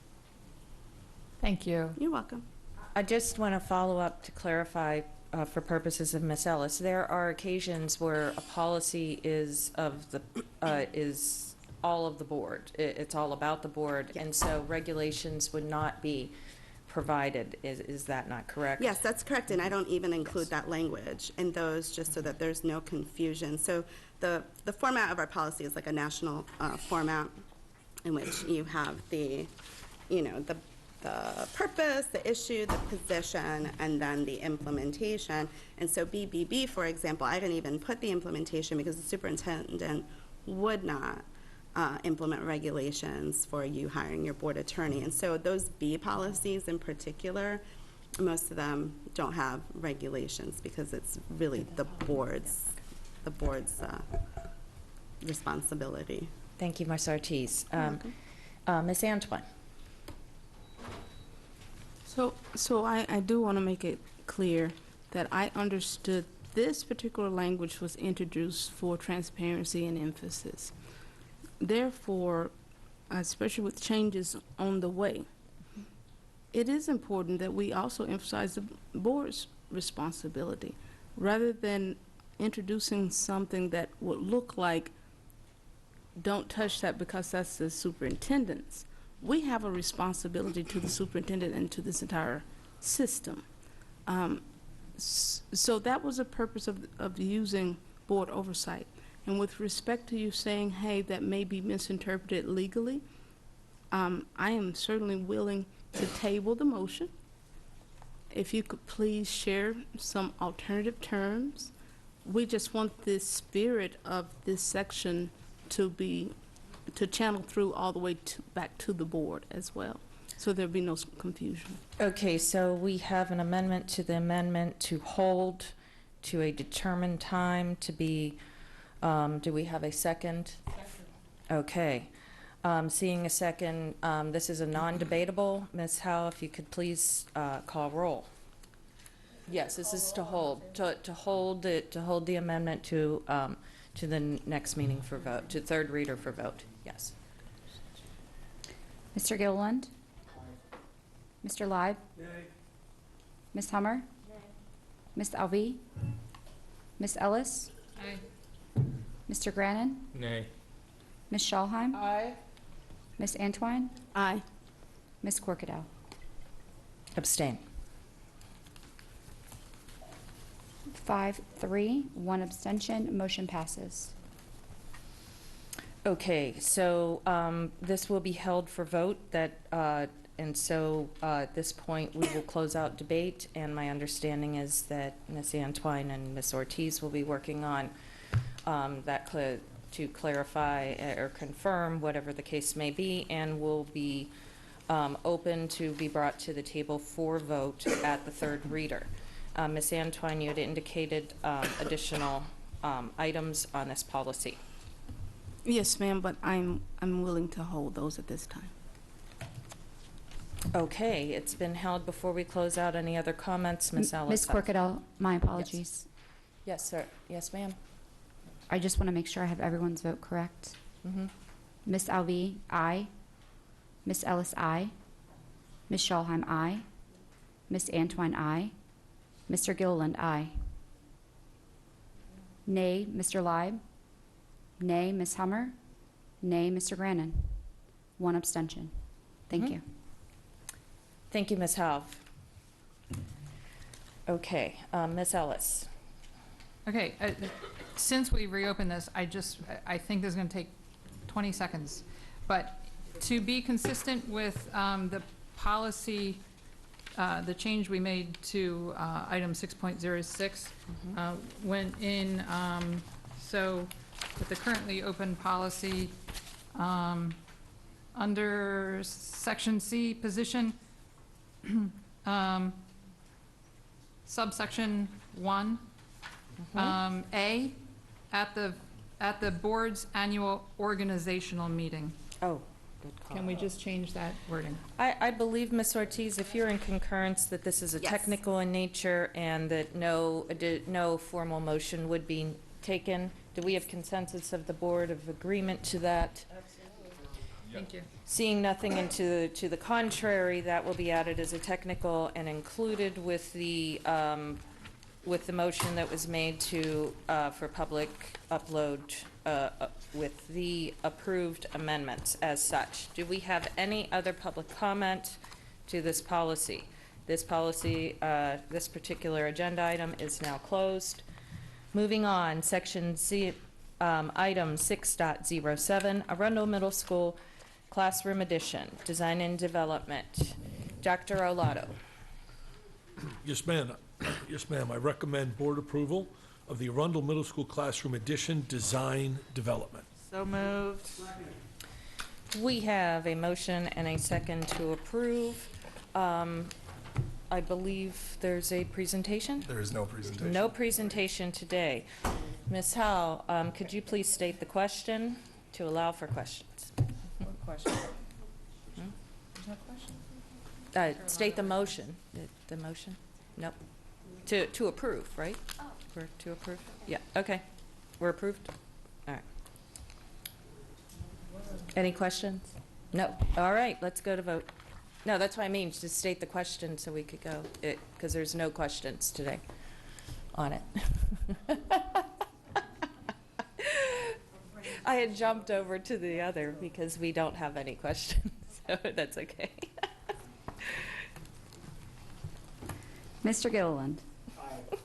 Thank you. You're welcome. I just want to follow up to clarify for purposes of Ms. Ellis. There are occasions where a policy is all of the board. It's all about the board, and so regulations would not be provided. Is that not correct? Yes, that's correct, and I don't even include that language in those, just so that there's no confusion. So the format of our policy is like a national format, in which you have the purpose, the issue, the position, and then the implementation. And so BBB, for example, I didn't even put the implementation because the superintendent would not implement regulations for you hiring your board attorney. And so those B policies in particular, most of them don't have regulations because it's really the board's responsibility. Thank you, Ms. Ortiz. Ms. Antoine. So I do want to make it clear that I understood this particular language was introduced for transparency and emphasis. Therefore, especially with changes on the way, it is important that we also emphasize the board's responsibility, rather than introducing something that would look like, don't touch that because that's the superintendent's. We have a responsibility to the superintendent and to this entire system. So that was the purpose of using board oversight. And with respect to you saying, hey, that may be misinterpreted legally, I am certainly willing to table the motion. If you could please share some alternative terms. We just want the spirit of this section to channel through all the way back to the board as well, so there'll be no confusion. Okay, so we have an amendment to the amendment to hold to a determined time to be, do we have a second? Okay. Seeing a second, this is a non-debatable. Ms. Howe, if you could please call roll. Yes, this is to hold the amendment to the next meeting for vote, to third reader for vote. Yes. Mr. Gilliland? Mr. Live? Ms. Hummer? Ms. Alvey? Ms. Ellis? Mr. Grannon? Nay. Ms. Schalheim? Aye. Ms. Antwine? Aye. Ms. Corkadell? Abstain. 5-3, 1 abstention, motion passes. Okay, so this will be held for vote, and so at this point, we will close out debate, and my understanding is that Ms. Antwine and Ms. Ortiz will be working on to clarify or confirm whatever the case may be, and will be open to be brought to the table for vote at the third reader. Ms. Antwine, you had indicated additional items on this policy. Yes, ma'am, but I'm willing to hold those at this time. Okay, it's been held. Before we close out, any other comments? Ms. Ellis? Ms. Corkadell, my apologies. Yes, sir. Yes, ma'am. I just want to make sure I have everyone's vote correct. Mm-hmm. Ms. Alvey, aye. Miss Ellis, aye. Miss Schalheim, aye. Miss Antwine, aye. Mr. Gilliland, aye. Nay, Mr. Leib. Nay, Miss Hummer. Nay, Mr. Grannon. One abstention. Thank you. Thank you, Ms. Halve. Okay, Ms. Ellis. Okay, since we reopened this, I think this is going to take 20 seconds. But to be consistent with the policy, the change we made to item 6.06, went in, so with the currently open policy, under section C, position, subsection 1, A, at the board's annual organizational meeting. Oh, good call. Can we just change that wording? I believe, Ms. Ortiz, if you're in concurrence that this is a technical in nature and that no formal motion would be taken, do we have consensus of the board of agreement to that? Thank you. Seeing nothing to the contrary, that will be added as a technical and included with the motion that was made for public upload with the approved amendments as such. Do we have any other public comment to this policy? This policy, this particular agenda item is now closed. Moving on, section C, item 6.07, Arundel Middle School Classroom Addition, Design and Development. Dr. Olato. Yes, ma'am. Yes, ma'am. I recommend board approval of the Arundel Middle School Classroom Addition Design Development. So moved. We have a motion and a second to approve. I believe there's a presentation? There is no presentation. No presentation today. Ms. Howell, could you please state the question to allow for questions? What question? There's no question. State the motion. The motion? Nope. To approve, right? Oh. We're to approve? Yeah, okay. We're approved? All right. Any questions? No. All right, let's go to vote. No, that's what I mean, just state the question so we could go, because there's no questions today on it. I had jumped over to the other because we don't have any questions, so that's okay. Mr. Gilliland. Aye.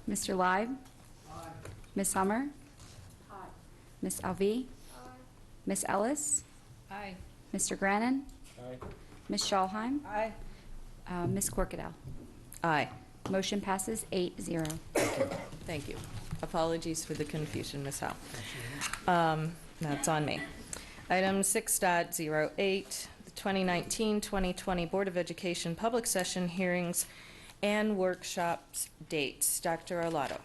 Mr. Leib. Aye. Ms. Hummer. Aye. Ms. Alvey. Aye. Ms. Ellis. Aye. Mr. Grannon. Aye. Ms. Schalheim. Aye. Ms. Corkadell. Aye. Motion passes 8-0. Thank you. Apologies for the confusion, Ms. Howe. That's on me. Item 6.08, the 2019-2020 Board of Education Public Session Hearings and Workshops dates. Dr. Olato.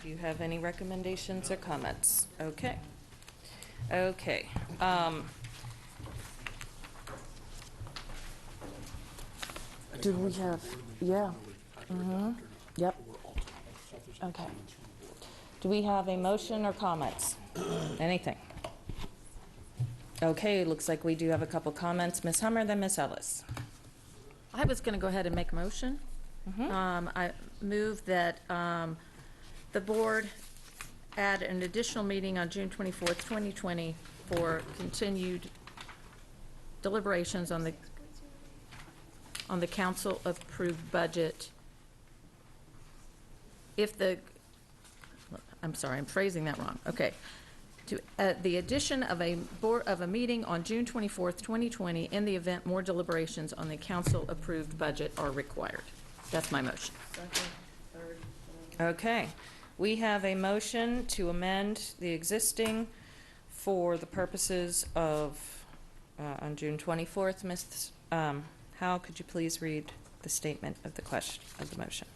Do you have any recommendations or comments? Okay. Okay. Do we have, yeah. Yep. Okay. Do we have a motion or comments? Anything? Okay, looks like we do have a couple comments. Ms. Hummer, then Ms. Ellis. I was going to go ahead and make a motion. I move that the board add an additional meeting on June 24th, 2020 for continued deliberations on the council-approved budget. I'm sorry, I'm phrasing that wrong. Okay. The addition of a meeting on June 24th, 2020, in the event more deliberations on the council-approved budget are required. That's my motion. Okay. We have a motion to amend the existing for the purposes of, on June 24th. Ms. Howe, could you please read the statement of the question, of the motion?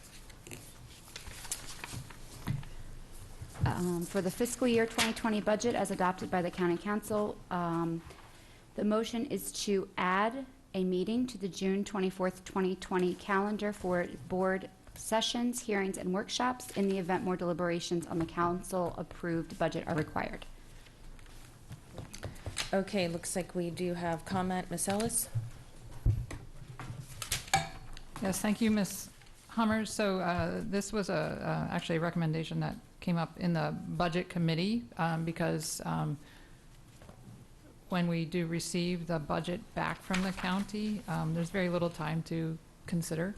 For the fiscal year 2020 budget as adopted by the County Council, the motion is to add a meeting to the June 24th, 2020 calendar for board sessions, hearings, and workshops in the event more deliberations on the council-approved budget are required. Okay, looks like we do have comment. Ms. Ellis? Yes, thank you, Ms. Hummer. So this was actually a recommendation that came up in the Budget Committee because when we do receive the budget back from the county, there's very little time to consider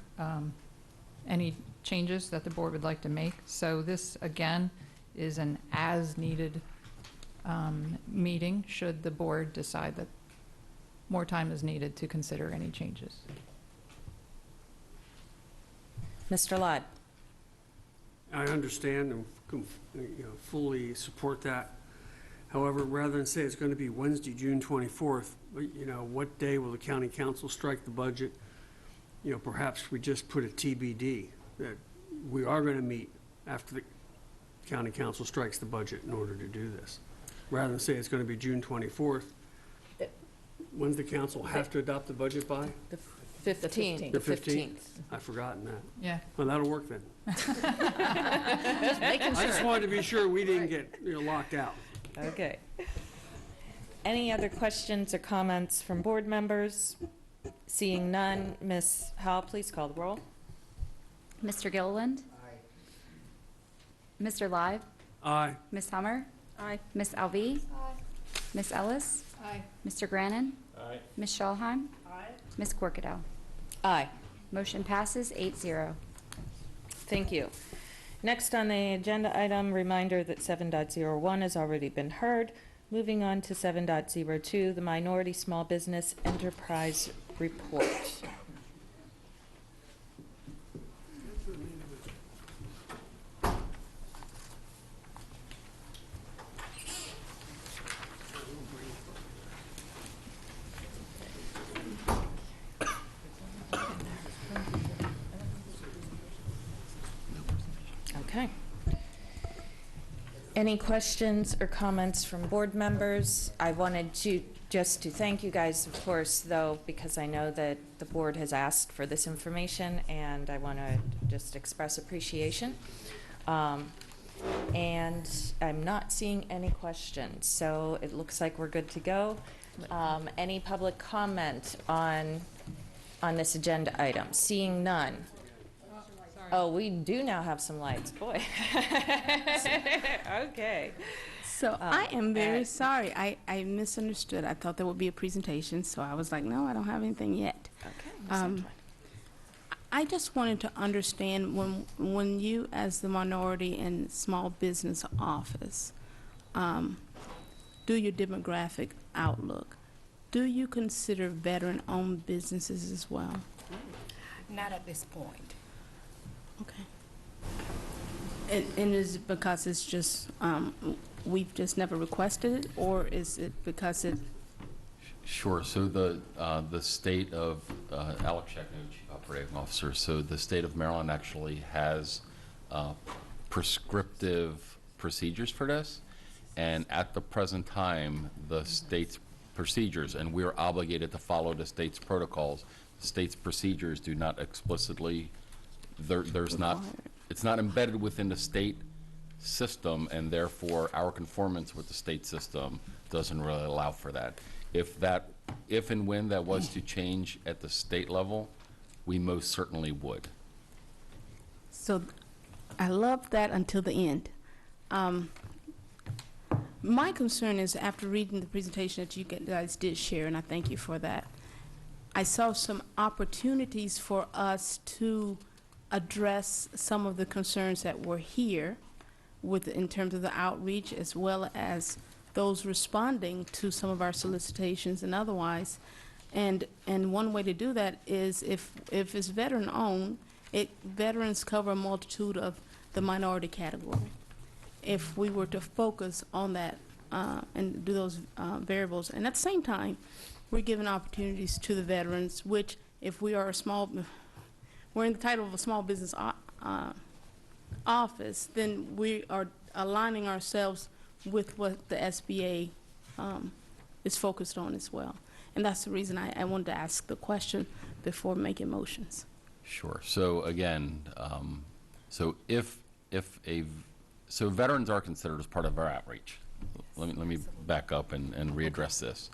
any changes that the board would like to make. So this, again, is an as-needed meeting should the board decide that more time is needed to consider any changes. Mr. Lott? I understand and fully support that. However, rather than say it's going to be Wednesday, June 24th, what day will the county council strike the budget? Perhaps we just put a TBD that we are going to meet after the county council strikes the budget in order to do this. Rather than say it's going to be June 24th, when's the council have to adopt the budget by? The 15th. The 15th? I've forgotten that. Yeah. Well, that'll work then. Just making sure. I just wanted to be sure we didn't get locked out. Okay. Any other questions or comments from board members? Seeing none, Ms. Howell, please call the roll. Mr. Gilliland? Aye. Mr. Live? Aye. Ms. Hummer? Aye. Ms. Alvey? Aye. Ms. Ellis? Aye. Mr. Grannon? Aye. Ms. Schalheim? Aye. Ms. Corkadell? Aye. Motion passes 8-0. Thank you. Next on the agenda item, reminder that 7.01 has already been heard. Moving on to 7.02, the Minority Small Business Enterprise Report. Okay. Any questions or comments from board members? I wanted to just to thank you guys, of course, though, because I know that the board has asked for this information, and I want to just express appreciation. And I'm not seeing any questions, so it looks like we're good to go. Any public comment on this agenda item? Seeing none. Oh, we do now have some lights, boy. Okay. So I am very sorry. I misunderstood. I thought there would be a presentation, so I was like, no, I don't have anything yet. Okay. I just wanted to understand when you, as the Minority and Small Business Office, do your demographic outlook, do you consider veteran-owned businesses as well? Not at this point. Okay. And is it because it's just, we've just never requested it, or is it because it? Sure. So the state of, Alex Shackno, Chief Operating Officer, so the state of Maryland actually has prescriptive procedures for this. And at the present time, the state's procedures, and we are obligated to follow the state's protocols, the state's procedures do not explicitly, there's not, it's not embedded within the state system, and therefore our conformance with the state system doesn't really allow for that. If and when that was to change at the state level, we most certainly would. So I love that until the end. My concern is, after reading the presentation that you guys did share, and I thank you for that, I saw some opportunities for us to address some of the concerns that were here in terms of the outreach, as well as those responding to some of our solicitations and otherwise. And one way to do that is if it's veteran-owned, veterans cover a multitude of the minority category. If we were to focus on that and do those variables, and at the same time, we're giving opportunities to the veterans, which if we are we're in the title of a small business office, then we are aligning ourselves with what the SBA is focused on as well. And that's the reason I wanted to ask the question before making motions. Sure. So again, so veterans are considered as part of our outreach. let me back up and readdress this.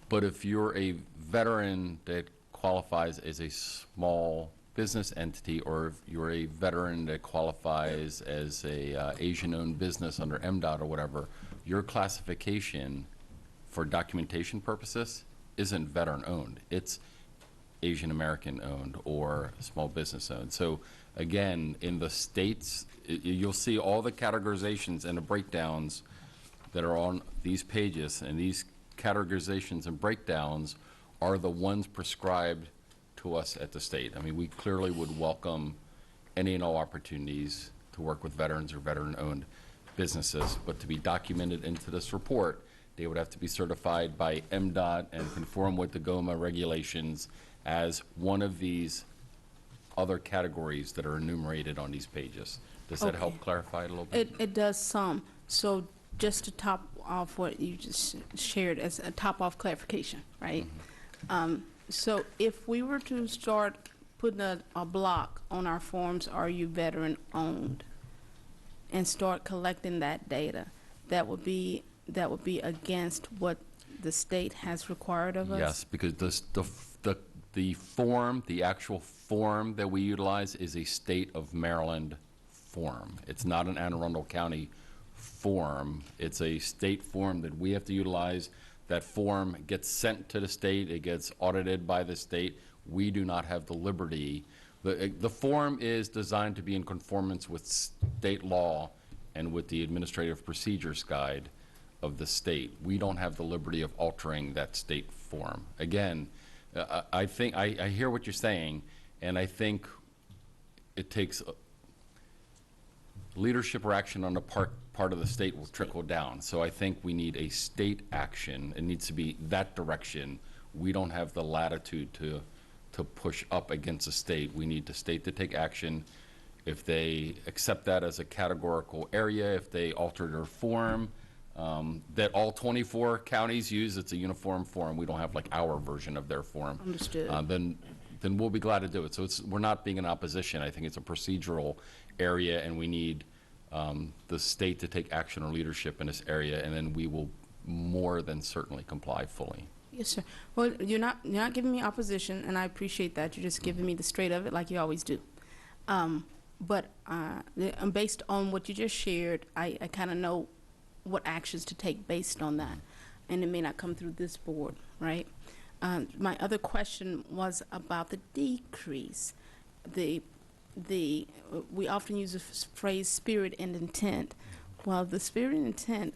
But if you're a veteran that qualifies as a small business entity, or if you're a veteran that qualifies as a Asian-owned business under MDOT or whatever, your classification for documentation purposes isn't veteran-owned. It's Asian American-owned or small business-owned. So again, in the states, you'll see all the categorizations and the breakdowns that are on these pages, and these categorizations and breakdowns are the ones prescribed to us at the state. I mean, we clearly would welcome any and all opportunities to work with veterans or veteran-owned businesses, but to be documented into this report, they would have to be certified by MDOT and conform with the GOMA regulations as one of these other categories that are enumerated on these pages. Does that help clarify it a little bit? It does some. So just to top off what you just shared as a top off clarification, right? So if we were to start putting a block on our forms, are you veteran owned, and start collecting that data, that would be against what the state has required of us? Yes, because the form, the actual form that we utilize is a state of Maryland form. It's not an Anne Arundel County form. It's a state form that we have to utilize. That form gets sent to the state. It gets audited by the state. We do not have the liberty. The form is designed to be in conformance with state law and with the Administrative Procedures Guide of the state. We don't have the liberty of altering that state form. Again, I think I hear what you're saying, and I think it takes leadership or action on the part of the state will trickle down. So I think we need a state action. It needs to be that direction. We don't have the latitude to push up against the state. We need the state to take action. If they accept that as a categorical area, if they alter their form, that all 24 counties use, it's a uniform form. We don't have like our version of their form. Understood. Then we'll be glad to do it. So we're not being in opposition. I think it's a procedural area, and we need the state to take action or leadership in this area, and then we will more than certainly comply fully. Yes, sir. Well, you're not giving me opposition, and I appreciate that. You're just giving me the straight of it like you always do. But based on what you just shared, I kind of know what actions to take based on that, and it may not come through this board, right? My other question was about the decrease. We often use the phrase spirit and intent. Well, the spirit and intent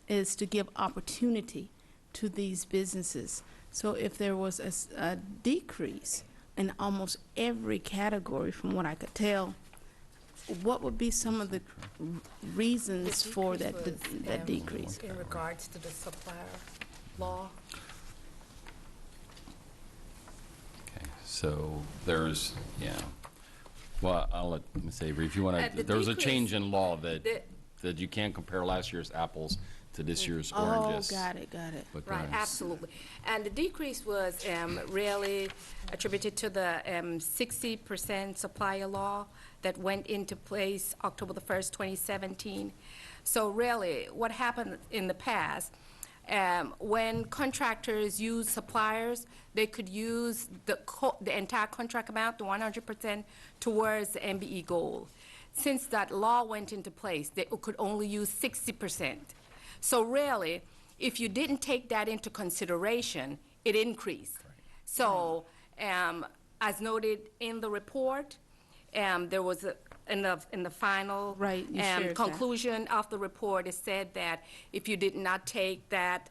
is to give opportunity to these businesses. So if there was a decrease in almost every category, from what I could tell, what would be some of the reasons for that decrease? In regards to the supplier law? Okay, so there's, well, I'll let Ms. Avery, if you want to, there was a change in law that you can't compare last year's apples to this year's oranges. Oh, got it. But Right, absolutely. And the decrease was really attributed to the 60% supplier law that went into place October the 1st, 2017. So really, what happened in the past, when contractors use suppliers, they could use the entire contract amount, the 100%, towards the MBE goal. Since that law went into place, they could only use 60%. So really, if you didn't take that into consideration, it increased. So as noted in the report, there was in the final conclusion of the report, it said that if you did not take that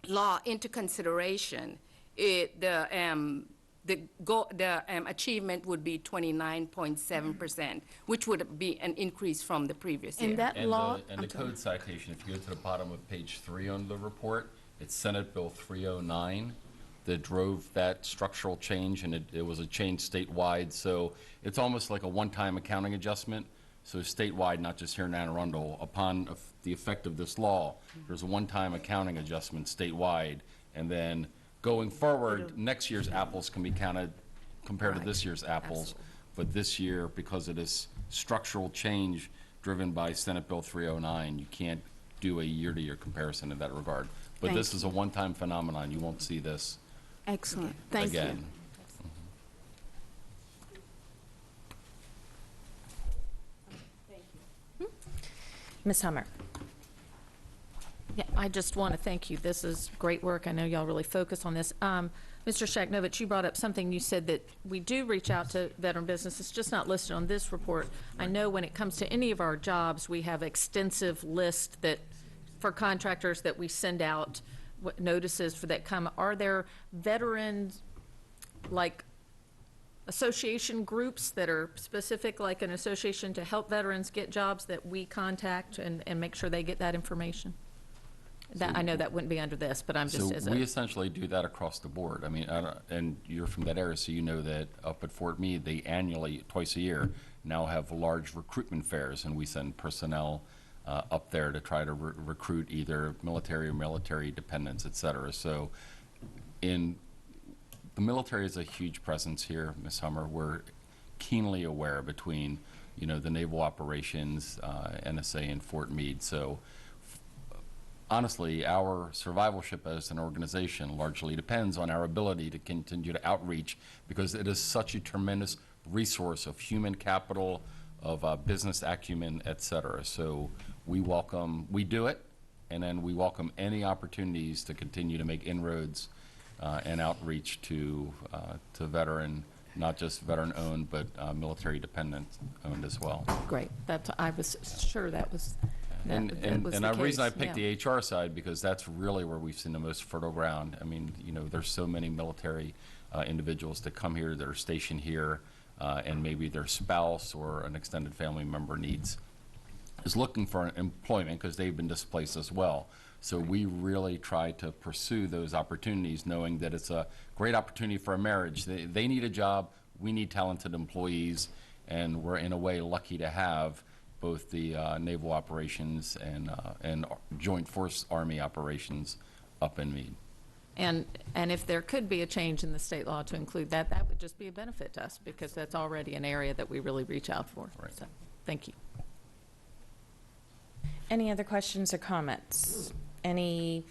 law into consideration, the achievement would be 29.7%, which would be an increase from the previous year. And the code citation, if you go to the bottom of page 3 on the report, it's Senate Bill 309 that drove that structural change, and it was a change statewide. So it's almost like a one-time accounting adjustment. So statewide, not just here in Anne Arundel, upon the effect of this law, there's a one-time accounting adjustment statewide, and then going forward, next year's apples can be counted compared to this year's apples. Absolutely. But this year, because of this structural change driven by Senate Bill 309. You can't do a year-to-year comparison in that regard. But Thank this is a one-time phenomenon. You won't see this Excellent. Thank you. again. Ms. Hummer. Yeah, I just want to thank you. This is great work. I know y'all really focus on this. Mr. Shagnovich, you brought up something. You said that we do reach out to veteran business. It's just not listed on this report. I know when it comes to any of our jobs, we have extensive list that, for contractors, that we send out notices for that come. Are there veterans, like association groups that are specific, like an association to help veterans get jobs that we contact and make sure they get that information? That, I know that wouldn't be under this, but I'm just as So a... we essentially do that across the board. I mean, and you're from that area, so you know that up at Fort Meade, they annually, twice a year, now have large recruitment fairs, and we send personnel up there to try to recruit either military or military dependents, et cetera. So the military is a huge presence here, Ms. Hummer. We're keenly aware between, you know, the naval operations, NSA, and Fort Meade. So honestly, our survivalship as an organization largely depends on our ability to continue to outreach, because it is such a tremendous resource of human capital, of business acumen, et cetera. So we do it, and then we welcome any opportunities to continue to make inroads and outreach to veteran, not just veteran-owned, but military dependent-owned as well. Great. I was sure that was... And the reason I picked the HR side, because that's really where we've seen the most fertile ground. I mean, you know, there's so many military individuals that come here, that are stationed here, and maybe their spouse or an extended family member is looking for employment because they've been displaced as well. So we really try to pursue those opportunities, knowing that it's a great opportunity for a marriage. They need a job, we need talented employees, and we're in a way lucky to have both the naval operations and Joint Force Army operations up in Meade. And if there could be a change in the state law to include that, that would just be a benefit to us, because that's already an area that we really reach out for. Right. So, thank you. Any other questions or comments? Any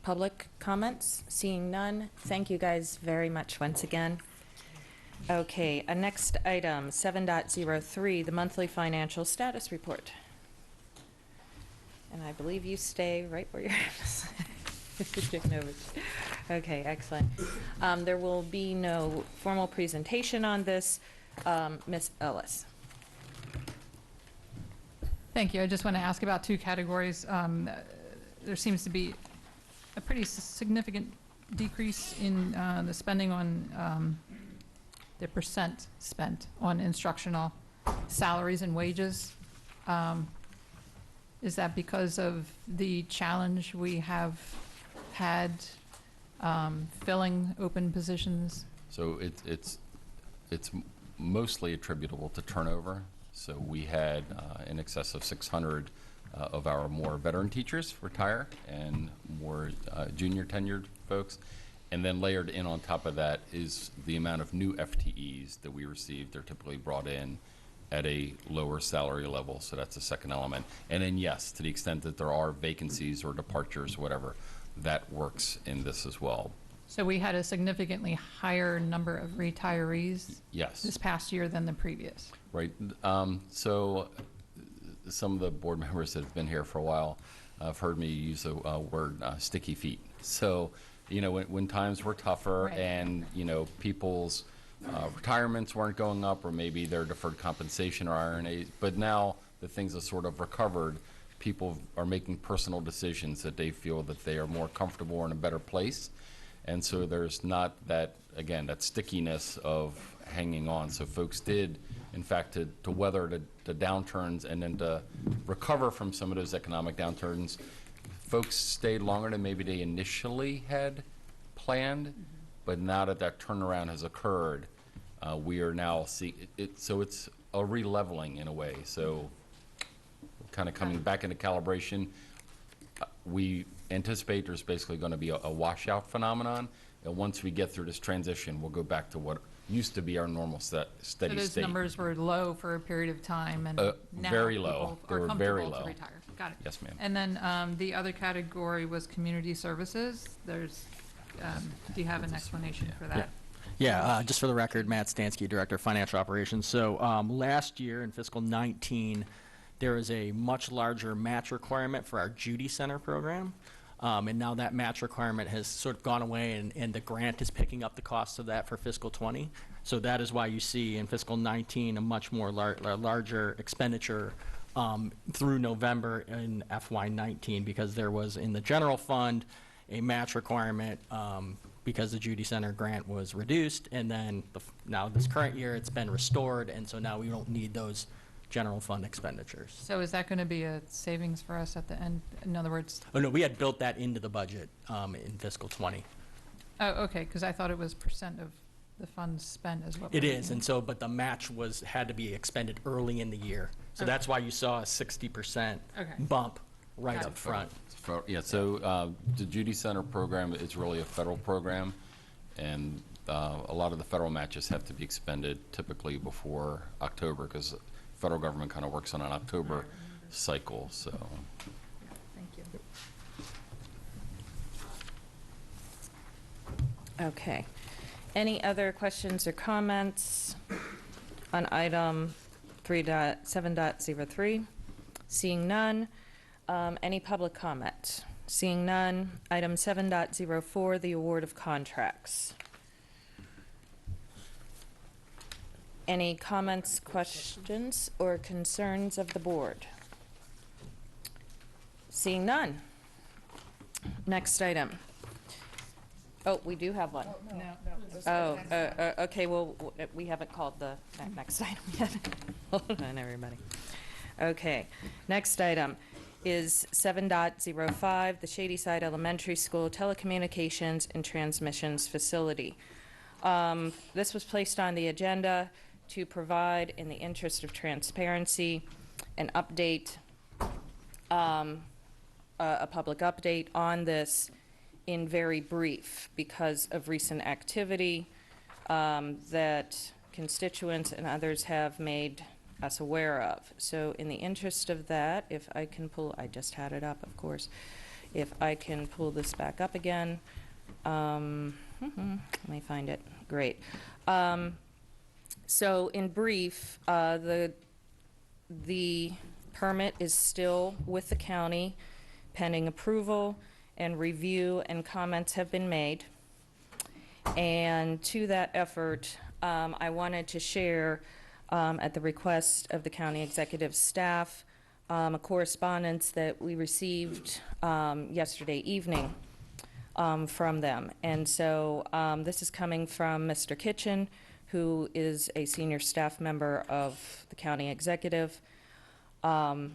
public comments? Seeing none, thank you guys very much once again. Okay, next item, 7.03, the monthly financial status report. And I believe you stay right where you're at. Okay, excellent. There will be no formal presentation on this. Ms. Ellis. Thank you. I just want to ask about two categories. There seems to be a pretty significant decrease in the spending on the percent spent on instructional salaries and wages. Is that because of the challenge we have had filling open positions? So it's mostly attributable to turnover. So we had in excess of 600 of our more veteran teachers retire, and more junior tenured folks. And then layered in on top of that is the amount of new FTEs that we received. They're typically brought in at a lower salary level, so that's the second element. And then yes, to the extent that there are vacancies or departures, whatever, that works in this as well. So we had a significantly higher number of retirees Yes. this past year than the previous. Right. So some of the board members that have been here for a while have heard me use the word sticky feet. So, you know, when times were tougher, right, and, you know, people's retirements weren't going up, or maybe their deferred compensation or IRA, but now that things have sort of recovered, people are making personal decisions that they feel that they are more comfortable or in a better place. And so there's not that, again, that stickiness of hanging on. So folks did, in fact, to weather the downturns and then to recover from some of those economic downturns, folks stayed longer than maybe they initially had planned. But now that that turnaround has occurred, we are now seeing it. So it's a re-leveling in a way. So kind of coming back into calibration. We anticipate there's basically going to be a washout phenomenon. And once we get through this transition, we'll go back to what used to be our normal So steady those state. numbers were low for a period of time, and now Very low. people They are were comfortable very to low. retire. Got it. Yes, ma'am. And then the other category was community services. There's, do you have an explanation for that? Yeah, just for the record, Matt Stansky, Director of Financial Operations. So last year in fiscal 19, there was a much larger match requirement for our Judy Center program. And now that match requirement has sort of gone away, and the grant is picking up the cost of that for fiscal 20. So that is why you see in fiscal 19 a much more larger expenditure through November in FY19, because there was in the general fund a match requirement because the Judy Center grant was reduced, and then now this current year it's been restored, and so now we don't need those general fund expenditures. So is that going to be a savings for us at the end? In other words? Oh, no, we had built that into the budget in fiscal 20. Oh, okay, because I thought it was percent of the funds spent is what It we're is, looking and so, but the match had to be expended early in the year. So Okay. that's why you saw a 60% bump right Got up it. front. Yeah, so the Judy Center program is really a federal program, and a lot of the federal matches have to be expended typically before October, because the federal government kind of works on an October cycle, so. Thank you. Okay. Any other questions or comments on item 3.7.03? Seeing none. Any public comment? Seeing none. Item 7.04, the award of contracts. Any comments, questions, or concerns of the board? Seeing none. Next item. Oh, we do have one. Oh, okay, well, we haven't called the next item yet. Hold on, everybody. Okay, next item is 7.05, the Shadyside Elementary School Telecommunications and Transmissions Facility. This was placed on the agenda to provide, in the interest of transparency, an update, a public update on this in very brief, because of recent activity that constituents and others have made us aware of. So in the interest of that, if I can pull, I just had it up, of course. If I can pull this back up again, let me find it. Great. So in brief, the permit is still with the county pending approval, and review and comments have been made. And to that effort, I wanted to share, at the request of the county executive staff, a correspondence that we received yesterday evening from them. And so this is coming from Mr. Kitchen, who is a senior staff member of the county executive. I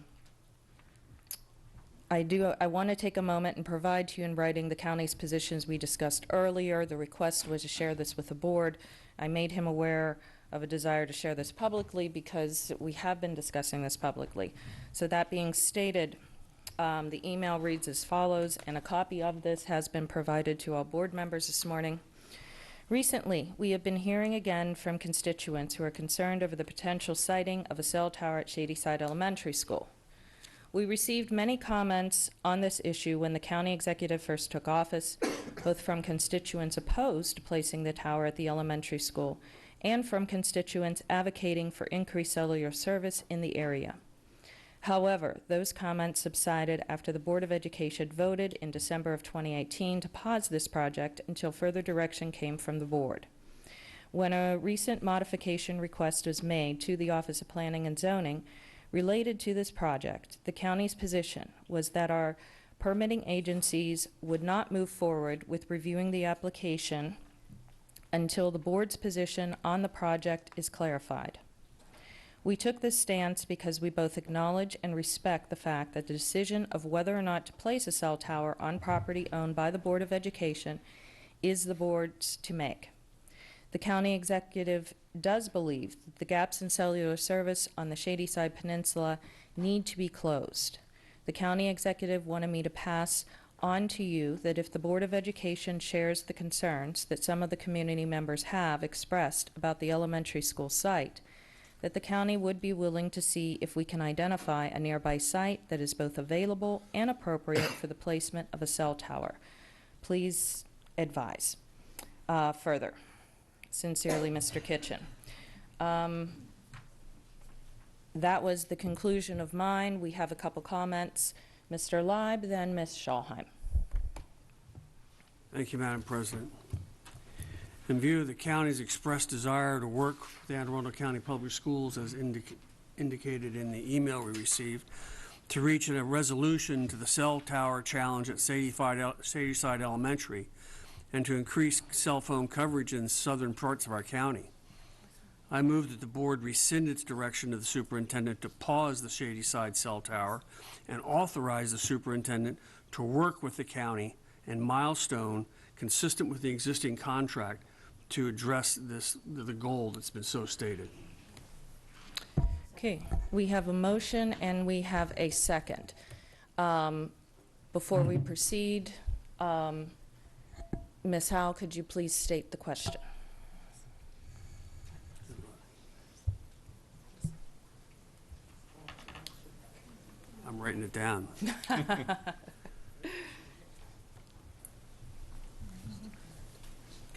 want to take a moment and provide to you in writing the county's positions we discussed earlier. The request was to share this with the board. I made him aware of a desire to share this publicly because we have been discussing this publicly. So that being stated, the email reads as follows, and a copy of this has been provided to all board members this morning. Recently, we have been hearing again from constituents who are concerned over the potential siting of a cell tower at Shadyside Elementary School. We received many comments on this issue when the county executive first took office, both from constituents opposed to placing the tower at the elementary school and from constituents advocating for increased cellular service in the area. However, those comments subsided after the Board of Education voted in December of 2018 to pause this project until further direction came from the board. When a recent modification request was made to the Office of Planning and Zoning related to this project, the county's position was that our permitting agencies would not move forward with reviewing the application until the board's position on the project is clarified. We took this stance because we both acknowledge and respect the fact that the decision of whether or not to place a cell tower on property owned by the Board of Education is the board's to make. The county executive does believe that the gaps in cellular service on the Shadyside Peninsula need to be closed. The county executive wanted me to pass on to you that if the Board of Education shares the concerns that some of the community members have expressed about the elementary school site, that the county would be willing to see if we can identify a nearby site that is both available and appropriate for the placement of a cell tower. Please advise. Further. Sincerely, Mr. Kitchen. That was the conclusion of mine. We have a couple comments. Mr. Leib, then Ms. Schalheim. Thank you, Madam President. In view of the county's expressed desire to work with the Anne Arundel County Public Schools, as indicated in the email we received, to reach a resolution to the cell tower challenge at Sadyside Elementary, and to increase cell phone coverage in southern parts of our county, I move that the board rescind its direction to the superintendent to pause the Shadyside cell tower and authorize the superintendent to work with the county and Milestone, consistent with the existing contract, to address the goal that's been so stated. Okay, we have a motion and we have a second. Before we proceed, Ms. Howell, could you please state the question? I'm writing it down.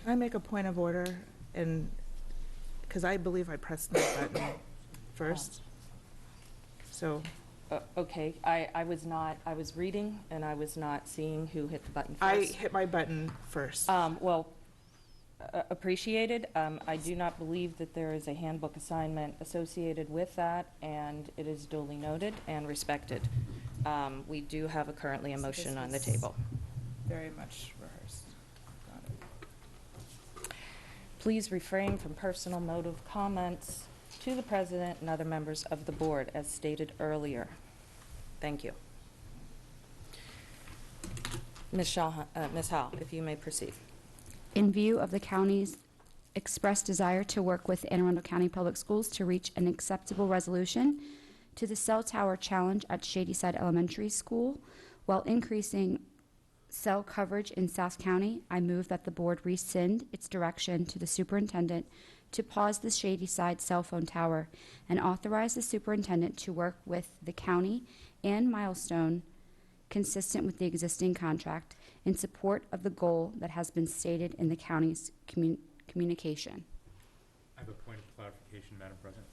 Can I make a point of order? And because I believe I pressed the button first. So. Okay, I was reading and I was not seeing who hit the button first. I hit my button first. Appreciated. I do not believe that there is a handbook assignment associated with that, and it is duly noted and respected. We do have currently a motion on the table. Very much rehearsed. Got it. Please refrain from personal motive comments to the president and other members of the board, as stated earlier. Thank you. Ms. Howell, if you may proceed. In view of the county's expressed desire to work with Anne Arundel County Public Schools to reach an acceptable resolution to the cell tower challenge at Shadyside Elementary School while increasing cell coverage in South County, I move that the board rescind its direction to the superintendent to pause the Shadyside cell phone tower and authorize the superintendent to work with the county and Milestone, consistent with the existing contract, in support of the goal that has been stated in the county's communication. I have a point of clarification, Madam President.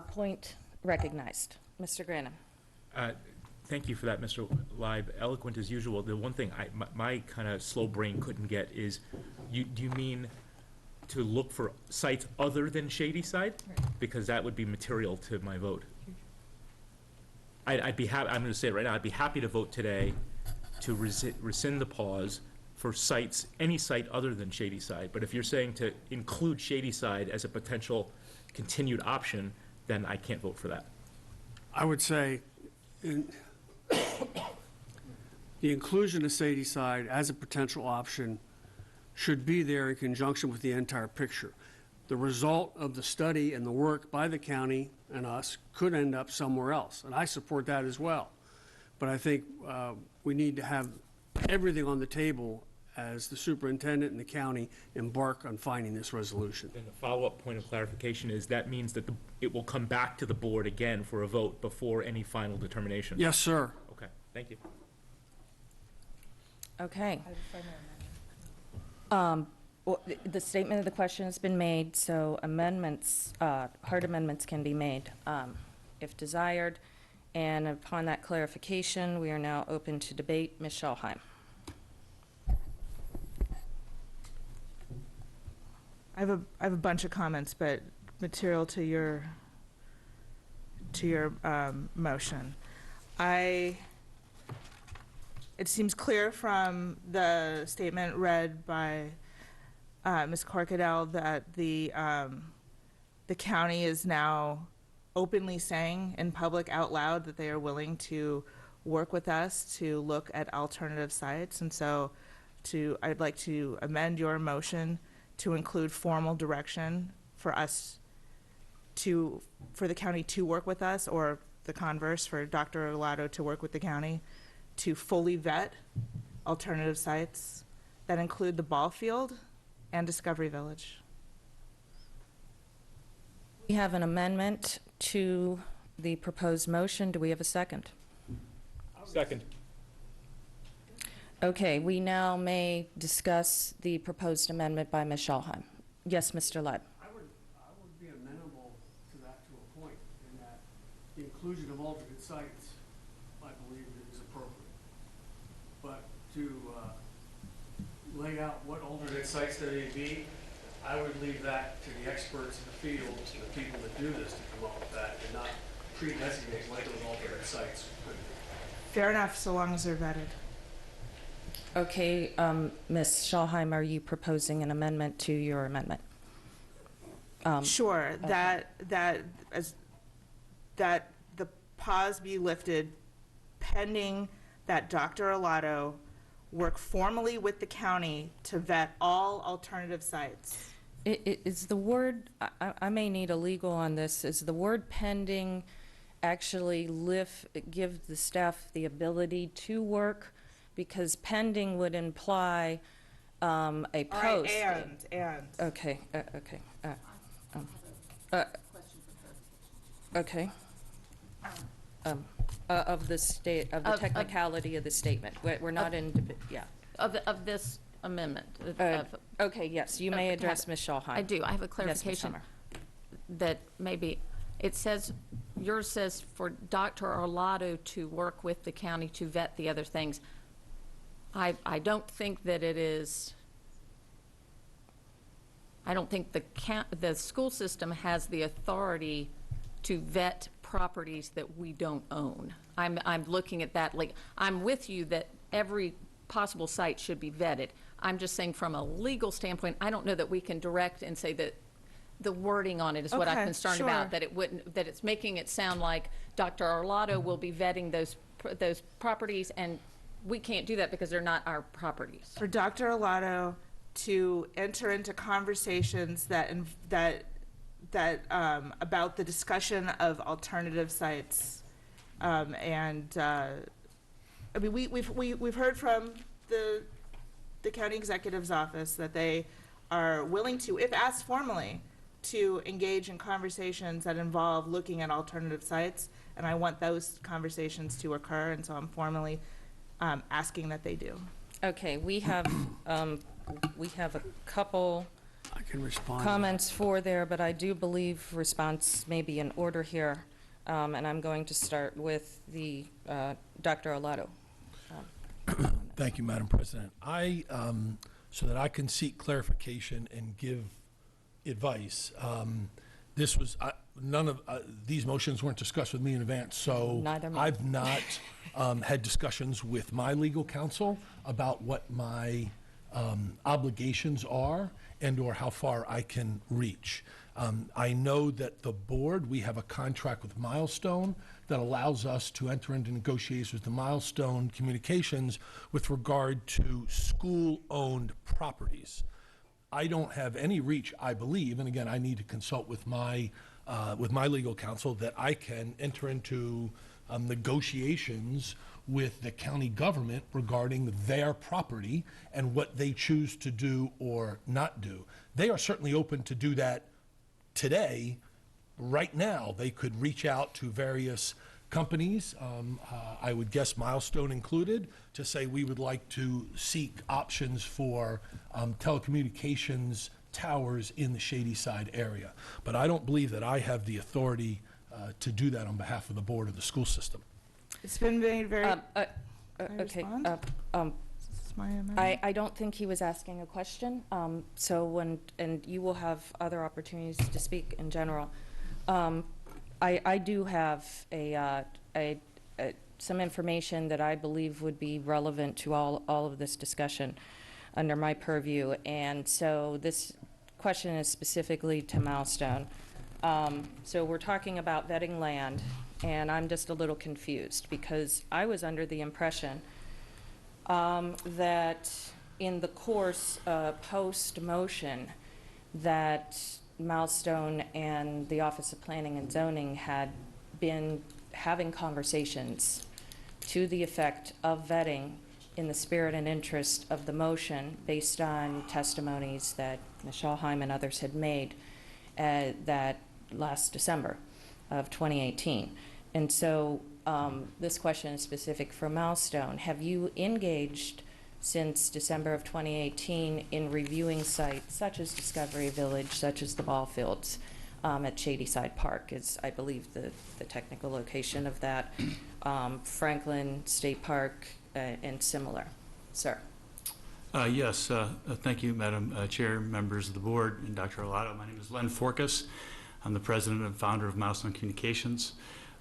Point recognized. Mr. Granum. Thank you for that, Mr. Leib. Eloquent as usual. The one thing my kind of slow brain couldn't get is, do you mean to look for sites other than Shadyside? Right. Because that would be material to my vote. I'd be happy, I'm going to say it right now, I'd be happy to vote today to rescind the pause for sites, any site other than Shadyside. But if you're saying to include Shadyside as a potential continued option, then I can't vote for that. I would say the inclusion of Shadyside as a potential option should be there in conjunction with the entire picture. The result of the study and the work by the county and us could end up somewhere else, and I support that as well. But I think we need to have everything on the table as the superintendent and the county embark on finding this resolution. And the follow-up point of clarification is that means that it will come back to the board again for a vote before any final determination? Yes, sir. Okay, thank you. Okay. Well, the statement of the question has been made, so amendments, hard amendments can be made if desired. And upon that clarification, we are now open to debate. Ms. Schalheim. I have a bunch of comments, but material to your motion. It seems clear from the statement read by Ms. Corkadell that the county is now openly saying in public out loud that they are willing to work with us to look at alternative sites. And so I'd like to amend your motion to include formal direction for the county to work with us, or the converse, for Dr. Olato to work with the county to fully vet alternative sites that include the ball field and Discovery Village. We have an amendment to the proposed motion. Do we have a second? Second. Okay, we now may discuss the proposed amendment by Ms. Schalheim. Yes, Mr. Ludd. I would be amenable to that to a point, in that the inclusion of alternate sites, I believe, is appropriate. But to lay out what alternate sites there may be, I would leave that to the experts in the field, to the people that do this, to come up with that, and not pre-designate what those alternate sites could be. Fair enough, so long as they're vetted. Okay, Ms. Schalheim, are you proposing an amendment to your amendment? Sure, okay. that the pause be lifted pending that Dr. Alato work formally with the county to vet all alternative sites. Is the word, I may need a legal on this, is the word pending actually give the staff the ability to work? Because pending would imply a post. All right, and. Okay, okay. Of the state, of the technicality of the statement. We're not in, yeah. Of this amendment. Okay, yes, you may address Ms. Schalheim. I do. I have a Yes, Ms. clarification Sommer. that maybe, it says, yours says for Dr. Arlotto to work with the county to vet the other things. I don't think that it is, I don't think the school system has the authority to vet properties that we don't own. I'm looking at that, like, I'm with you that every possible site should be vetted. I'm just saying from a legal standpoint, I don't know that we can direct and say that the wording on it is what I'm Okay, concerned sure. about, that it wouldn't, that it's making it sound like Dr. Arlotto will be vetting those properties, and we can't do that because they're not our properties. For Dr. Alato to enter into conversations that about the discussion of alternative sites, I mean, we've heard from the county executive's office that they are willing to, if asked formally, to engage in conversations that involve looking at alternative sites, and I want those conversations to occur, and so I'm formally asking that they do. Okay, we have a couple I can respond. comments for there, but I do believe response may be in order here, and I'm going to start with the Dr. Arlotto. Thank you, Madam President. So that I can seek clarification and give advice, this was, none of these motions weren't discussed with me in advance, so Neither me. I've not had discussions with my legal counsel about what my obligations are and or how far I can reach. I know that the board, we have a contract with Milestone that allows us to enter into negotiations with the Milestone Communications with regard to school-owned properties. I don't have any reach, I believe, and again, I need to consult with my legal counsel, that I can enter into negotiations with the county government regarding their property and what they choose to do or not do. They are certainly open to do that today. Right now, they could reach out to various companies, I would guess Milestone included, to say we would like to seek options for telecommunications towers in the Shadyside area. But I don't believe that I have the authority to do that on behalf of the board of the school system. It's been made very. Okay. This is my amendment. I don't think he was asking a question, and you will have other opportunities to speak in general. I do have some information that I believe would be relevant to all of this discussion under my purview, and so this question is specifically to Milestone. So we're talking about vetting land, and I'm just a little confused because I was under the impression that in the course post-motion that Milestone and the Office of Planning and Zoning had been having conversations to the effect of vetting in the spirit and interest of the motion based on testimonies that Ms. Schallheim and others had made that last December of 2018. And so this question is specific for Milestone. Have you engaged since December of 2018 in reviewing sites such as Discovery Village, such as the ball fields at Shadyside Park is, I believe, the technical location of that, Franklin State Park, and similar? Sir. Yes, thank you, Madam Chair, members of the board, and Dr. Arlotto. My name is Len Forkas. I'm the president and founder of Milestone Communications.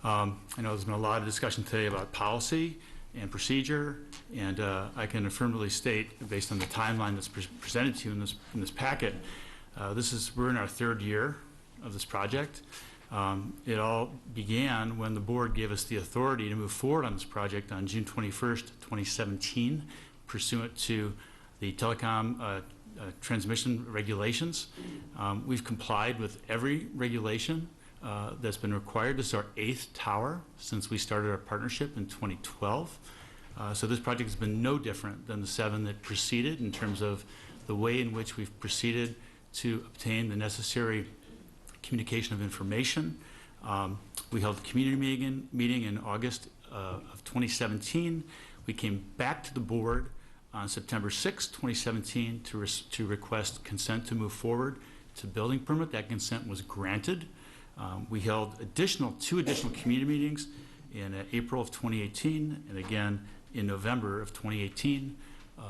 I know there's been a lot of discussion today about policy and procedure, and I can affirmatively state, based on the timeline that's presented to you in this packet, we're in our third year of this project. It all began when the board gave us the authority to move forward on this project on June 21st, 2017, pursuant to the telecom transmission regulations. We've complied with every regulation that's been required. This is our 8th tower since we started our partnership in 2012. So this project has been no different than the 7 that preceded in terms of the way in which we've proceeded to obtain the necessary communication of information. We held a community meeting in August of 2017. We came back to the board on September 6, 2017 to request consent to move forward to building permit. That consent was granted. We held 2 additional community meetings in April of 2018 and again in November of 2018.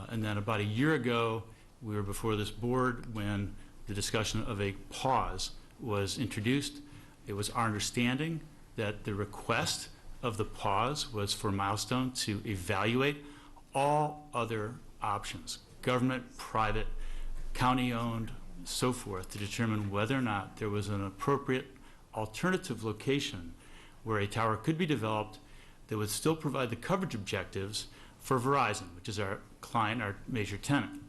And then about a year ago, we were before this board when the discussion of a pause was introduced. It was our understanding that the request of the pause was for Milestone to evaluate all other options, government, private, county-owned, so forth, to determine whether or not there was an appropriate alternative location where a tower could be developed that would still provide the coverage objectives for Verizon, which is our client, our major tenant.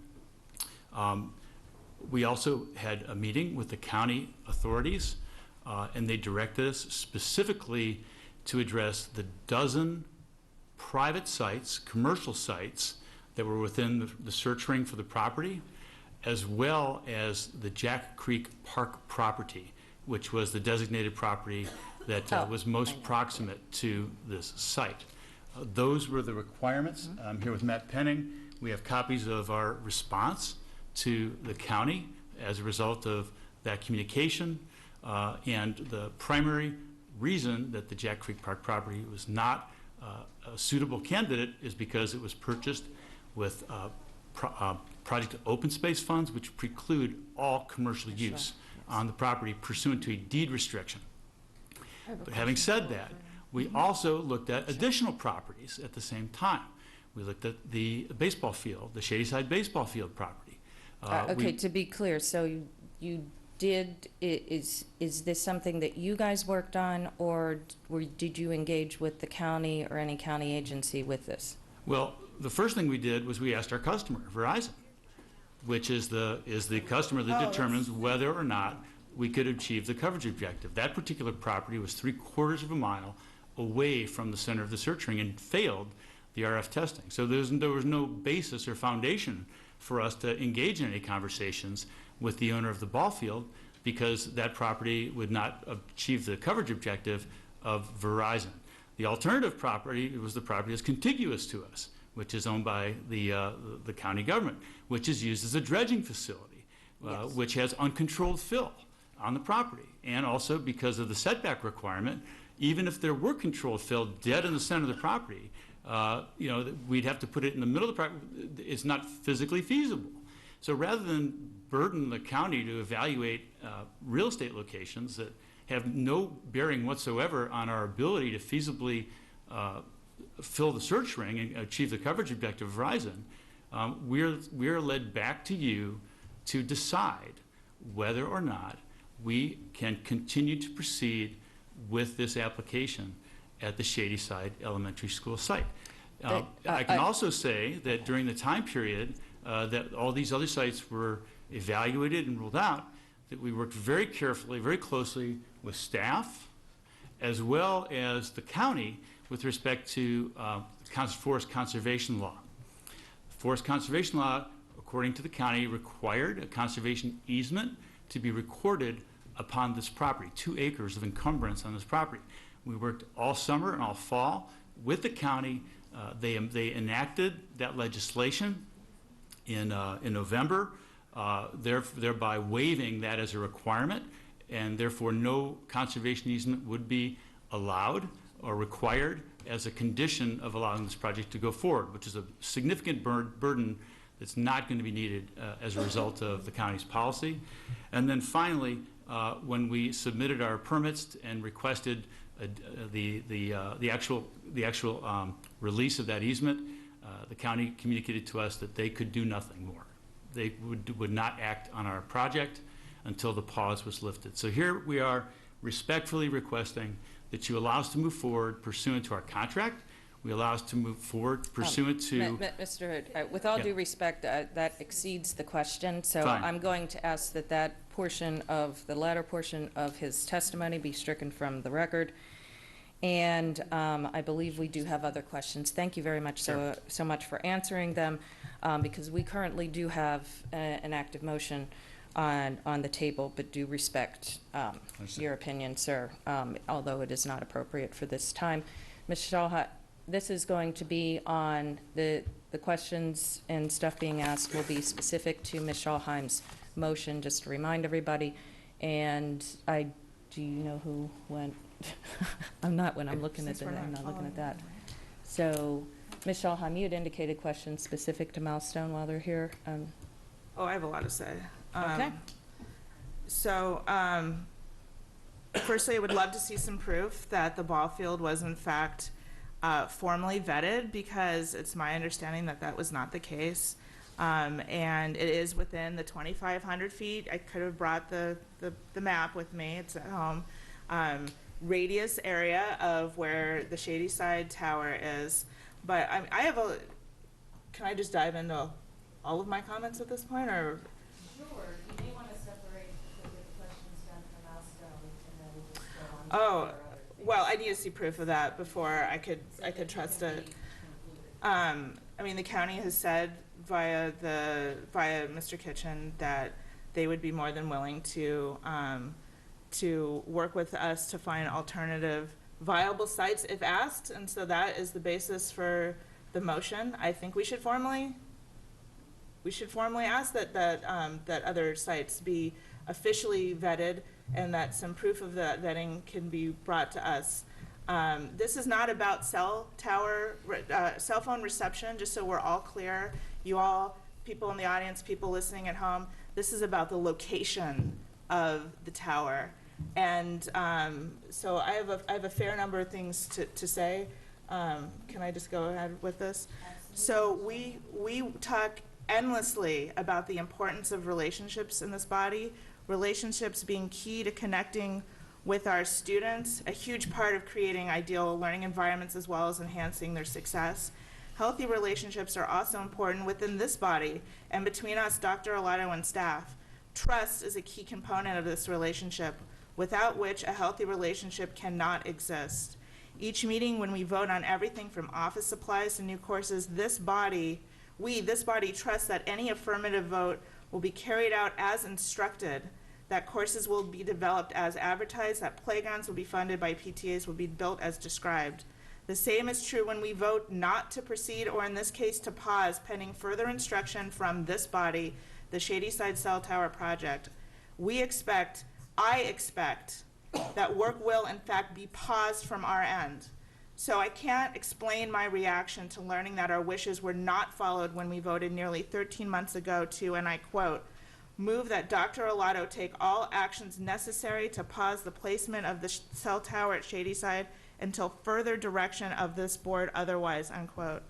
We also had a meeting with the county authorities, and they directed us specifically to address the dozen private sites, commercial sites, that were within the search ring for the property, as well as the Jack Creek Park property, which was the designated property that was most proximate to this site. Those were the requirements. I'm here with Matt Penning. We have copies of our response to the county as a result of that communication, and the primary reason that the Jack Creek Park property was not a suitable candidate is because it was purchased with project open space funds, which preclude all commercial use on the property pursuant to a deed restriction. But having said that, we also looked at additional properties at the same time. We looked at the baseball field, the Shadyside baseball field property. Okay, to be clear, so you did, is this something that you guys worked on, or did you engage with the county or any county agency with this? Well, the first thing we did was we asked our customer, Verizon, which is the customer that determines whether or not we could achieve the coverage objective. That particular property was 3/4 of a mile away from the center of the search ring and failed the RF testing. So there was no basis or foundation for us to engage in any conversations with the owner of the ball field, because that property would not achieve the coverage objective of Verizon. The alternative property was the property that's contiguous to us, which is owned by the county government, which is used as a dredging facility, which has uncontrolled fill on the property. And also because of the setback requirement, even if there were controlled fill dead in the center of the property, we'd have to put it in the middle of the property. It's not physically feasible. So rather than burden the county to evaluate real estate locations that have no bearing whatsoever on our ability to feasibly fill the search ring and achieve the coverage objective of Verizon, we're led back to you to decide whether or not we can continue to proceed with this application at the Shadyside Elementary School site. I can also say that during the time period that all these other sites were evaluated and ruled out, that we worked very carefully, very closely with staff, as well as the county, with respect to forest conservation law. Forest conservation law, according to the county, required a conservation easement to be recorded upon this property, 2 acres of encumbrance on this property. We worked all summer and all fall with the county. They enacted that legislation in November, thereby waiving that as a requirement, and therefore no conservation easement would be allowed or required as a condition of allowing this project to go forward, which is a significant burden that's not going to be needed as a result of the county's policy. And then finally, when we submitted our permits and requested the actual release of that easement, the county communicated to us that they could do nothing more. They would not act on our project until the pause was lifted. So here we are respectfully requesting that you allow us to move forward pursuant to our contract. We allow us to move forward pursuant to... Mr. Hood, with all due respect, that exceeds the question, so Fine. I'm going to ask that that portion of, the latter portion of his testimony be stricken from the record. And I believe we do have other questions. Thank you very much so much for answering them, because we currently do have an active motion on the table, but do respect your opinion, sir, although it is not appropriate for this time. Ms. Shalha, this is going to be on the questions and stuff being asked will be specific to Ms. Schalheim's motion, just to remind everybody. And do you know who went? I'm not when I'm looking at that. I'm not looking at that. So, Ms. Schalheim, you had indicated questions specific to Milestone while they're here. Oh, I have a lot to say. Okay. So, firstly, I would love to see some proof that the ball field was in fact formally vetted, because it's my understanding that that was not the case. And it is within the 2,500 feet. I could have brought the map with me. It's at home. Radius area of where the Shady Side Tower is. But I have a, can I just dive into all of my comments at this point, or? Sure. You may want to separate the questions done for Milestone and then we'll just go on. Oh, well, I need to see proof of that before I could trust it. I mean, the county has said via Mr. Kitchen that they would be more than willing to work with us to find alternative viable sites if asked, and so that is the basis for the motion. I think we should formally ask that other sites be officially vetted and that some proof of that vetting can be brought to us. This is not about cell phone reception, just so we're all clear. You all, people in the audience, people listening at home, this is about the location of the tower. And so I have a fair number of things to say. Can I just go ahead with this? Absolutely. So we talk endlessly about the importance of relationships in this body, relationships being key to connecting with our students, a huge part of creating ideal learning environments as well as enhancing their success. Healthy relationships are also important within this body and between us, Dr. Arlotto, and staff. Trust is a key component of this relationship, without which a healthy relationship cannot exist. Each meeting, when we vote on everything from office supplies to new courses, this body trusts that any affirmative vote will be carried out as instructed, that courses will be developed as advertised, that playgrounds will be funded by PTAs, will be built as described. The same is true when we vote not to proceed, or in this case to pause, pending further instruction from this body, the Shady Side Cell Tower project. I expect that work will in fact be paused from our end. So I can't explain my reaction to learning that our wishes were not followed when we voted nearly 13 months ago to, and I quote, move that Dr. Arlotto take all actions necessary to pause the placement of the cell tower at Shady Side until further direction of this board otherwise, unquote.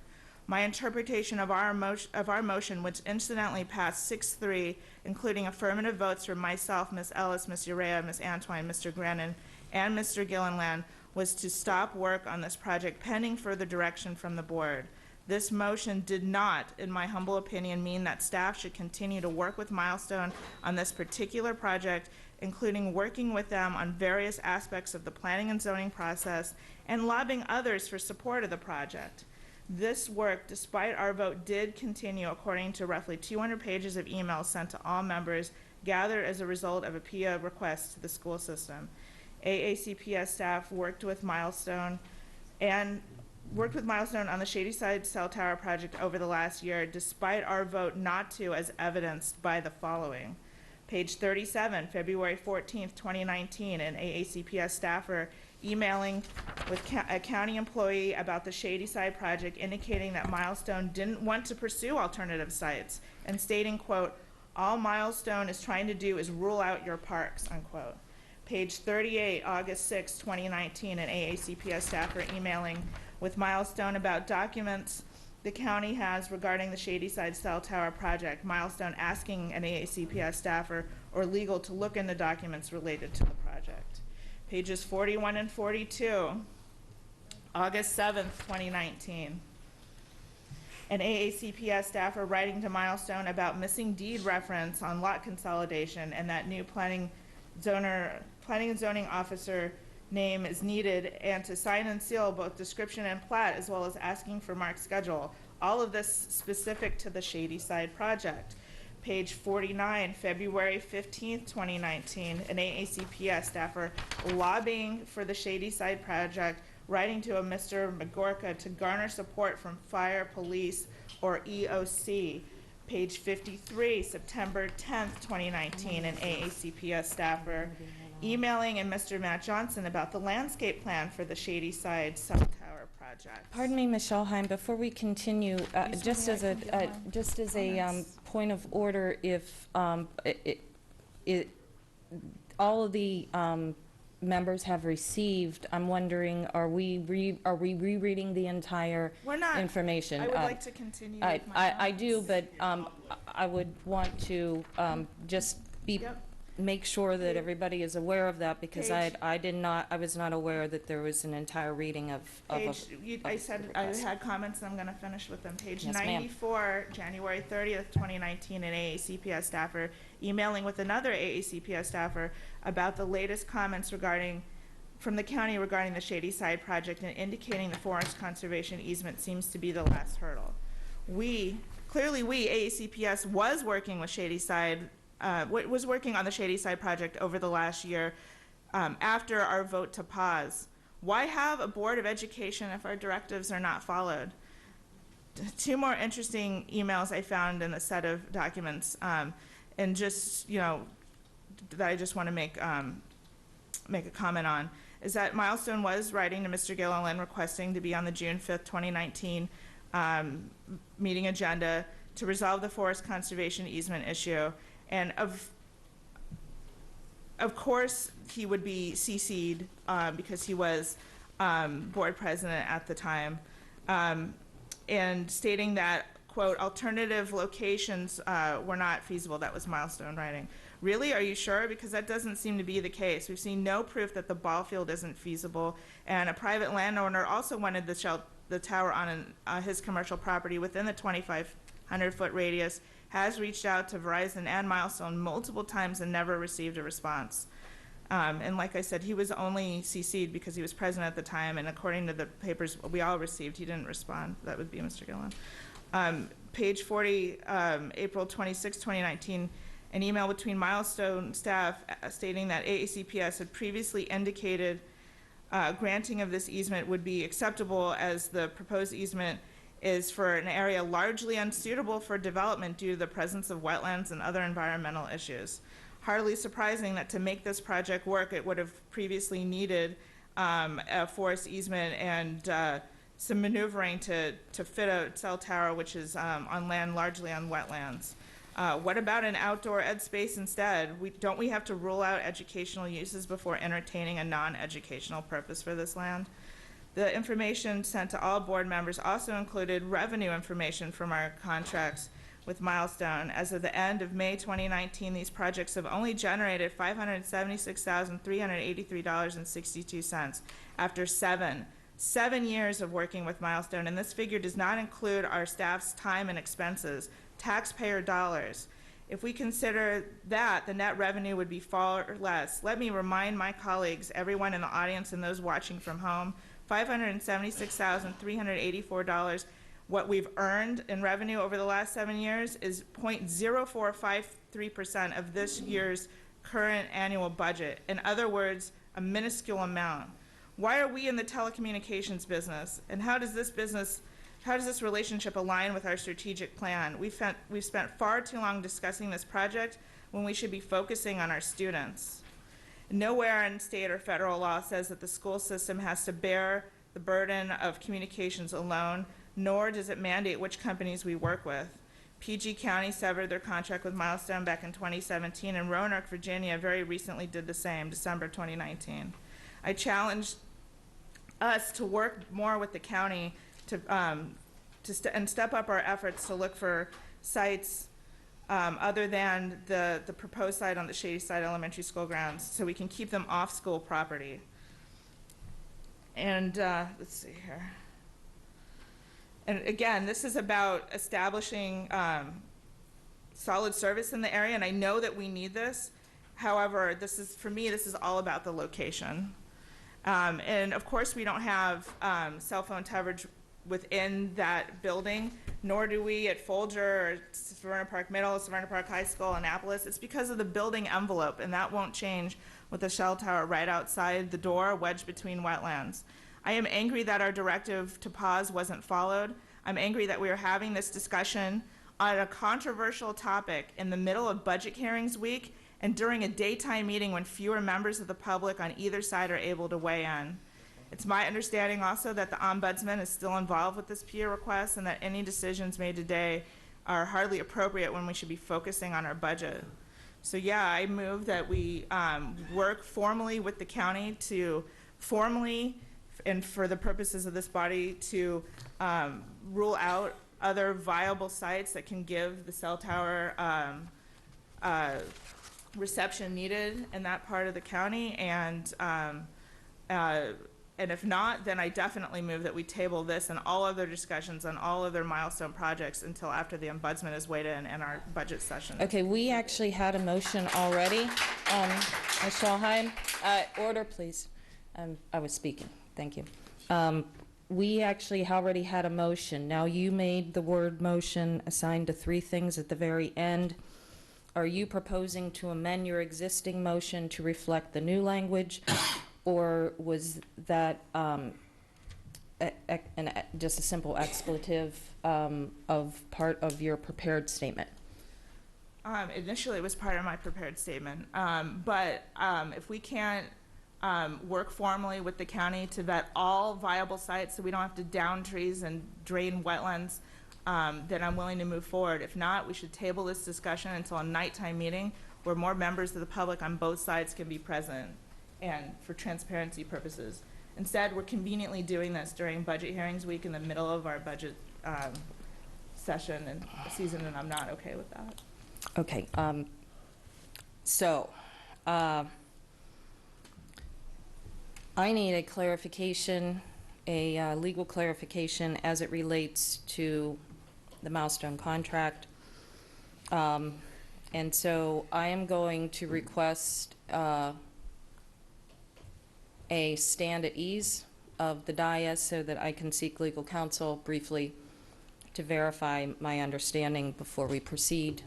My interpretation of our motion, which incidentally passed 6-3, including affirmative votes from myself, Ms. Ellis, Ms. Urea, Ms. Antwine, Mr. Grennan, and Mr. Gillenland, was to stop work on this project pending further direction from the board. This motion did not, in my humble opinion, mean that staff should continue to work with Milestone on this particular project, including working with them on various aspects of the planning and zoning process and lobbying others for support of the project. This work, despite our vote, did continue according to roughly 200 pages of emails sent to all members gathered as a result of a PIA request to the school system. AACPS staff worked with Milestone on the Shadyside Cell Tower project over the last year, despite our vote not to, as evidenced by the following. Page 37, February 14th, 2019, an AACPS staffer emailing with a county employee about the Shadyside project, indicating that Milestone didn't want to pursue alternative sites, and stating, quote, "All Milestone is trying to do is rule out your parks," unquote. Page 38, August 6, 2019, an AACPS staffer emailing with Milestone about documents the county has regarding the Shadyside Cell Tower project. Milestone asking an AACPS staffer or legal to look into documents related to the project. Pages 41 and 42, August 7th, 2019. An AACPS staffer writing to Milestone about missing deed reference on lot consolidation and that new planning and zoning officer name is needed, and to sign and seal both description and plat, as well as asking for Mark's schedule. All of this specific to the Shadyside project. Page 49, February 15th, 2019, an AACPS staffer lobbying for the Shadyside project, writing to a Mr. Magorka to garner support from fire, police, or EOC. Page 53, September 10th, 2019, an AACPS staffer emailing and Mr. Matt Johnson about the landscape plan for the Shadyside Cell Tower project. Pardon me, Ms. Schalheim, before we continue, just as a point of order, if all of the members have received, I'm wondering, are we rereading the entire We're not. information? I would like to continue with my I do, but I would want to just make sure that everybody is aware of that, because I was not aware that there was an entire reading of I said I had comments, and I'm going to finish with them. Page Yes, 94, January 30th, 2019, an AACPS staffer emailing with another AACPS staffer about the latest comments from the county regarding the Shadyside project, and indicating the forest conservation easement seems to be the last hurdle. Clearly, AACPS was working with Shadyside, was working on the Shadyside project over the last year after our vote to pause. Why have a board of education if our directives are not followed? Two more interesting emails I found in the set of documents, and just, that I just want to make a comment on, is that Milestone was writing to Mr. Gilliland requesting to be on the June 5th, 2019 meeting agenda to resolve the forest conservation easement issue. And of course, he would be CC'd because he was board president at the time, and stating that, quote, alternative locations were not feasible. That was Milestone writing. Really, are you sure? Because that doesn't seem to be the case. We've seen no proof that the ball field isn't feasible, and a private landowner also wanted the tower on his commercial property within the 2,500-foot radius, has reached out to Verizon and Milestone multiple times and never received a response. And like I said, he was only CC'd because he was president at the time, and according to the papers we all received, he didn't respond. That would be Mr. Gilliland. Page 40, April 26, 2019, an email between Milestone staff stating that AACPS had previously indicated granting of this easement would be acceptable, as the proposed easement is for an area largely unsuitable for development due to the presence of wetlands and other environmental issues. Hardly surprising that to make this project work, it would have previously needed a forest easement and some maneuvering to fit a cell tower, which is on land largely on wetlands. What about an outdoor ed space instead? Don't we have to rule out educational uses before entertaining a non-educational purpose for this land? The information sent to all board members also included revenue information from our contracts with Milestone. As of the end of May 2019, these projects have only generated $576,383.62 after seven 7 years of working with Milestone, and this figure does not include our staff's time and expenses, taxpayer dollars. If we consider that, the net revenue would be far less. Let me remind my colleagues, everyone in the audience and those watching from home, $576,384. What we've earned in revenue over the last 7 years is 0.0453% of this year's current annual budget. In other words, a minuscule amount. Why are we in the telecommunications business? And how does this relationship align with our strategic plan? We've spent far too long discussing this project when we should be focusing on our students. Nowhere in state or federal law says that the school system has to bear the burden of communications alone, nor does it mandate which companies we work with. PG County severed their contract with Milestone back in 2017, and Roanoke, Virginia very recently did the same, December 2019. I challenged us to work more with the county and step up our efforts to look for sites other than the proposed site on the Shadyside Elementary School grounds, so we can keep them off school property. And let's see here. And again, this is about establishing solid service in the area, and I know that we need this. However, for me, this is all about the location. And of course, we don't have cell phone coverage within that building, nor do we at Folger or Severna Park Middle, Severna Park High School, Annapolis. It's because of the building envelope, and that won't change with a cell tower right outside the door, wedged between wetlands. I am angry that our directive to pause wasn't followed. I'm angry that we are having this discussion on a controversial topic in the middle of budget hearings week and during a daytime meeting when fewer members of the public on either side are able to weigh in. It's my understanding also that the Ombudsman is still involved with this PIA request, and that any decisions made today are hardly appropriate when we should be focusing on our budget. So yeah, I move that we work formally with the county to formally, and for the purposes of this body, to rule out other viable sites that can give the cell tower reception needed in that part of the county. And if not, then I definitely move that we table this and all other discussions on all other Milestone projects until after the Ombudsman has weighed in our budget session. Okay, we actually had a motion already. Ms. Schwalheim, order, please. I was speaking. Thank you. We actually already had a motion. Now, you made the word motion assigned to 3 things at the very end. Are you proposing to amend your existing motion to reflect the new language, or was that just a simple expletive of part of your prepared statement? Initially, it was part of my prepared statement, but if we can't work formally with the county to vet all viable sites so we don't have to down trees and drain wetlands, then I'm willing to move forward. If not, we should table this discussion until a nighttime meeting where more members of the public on both sides can be present and for transparency purposes. Instead, we're conveniently doing this during budget hearings week in the middle of our budget session and season, and I'm not okay with that. Okay, I need a clarification, a legal clarification as it relates to the Milestone contract. And so I am going to request a stand at ease of the dais so that I can seek legal counsel briefly to verify my understanding before we proceed.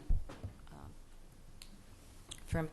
From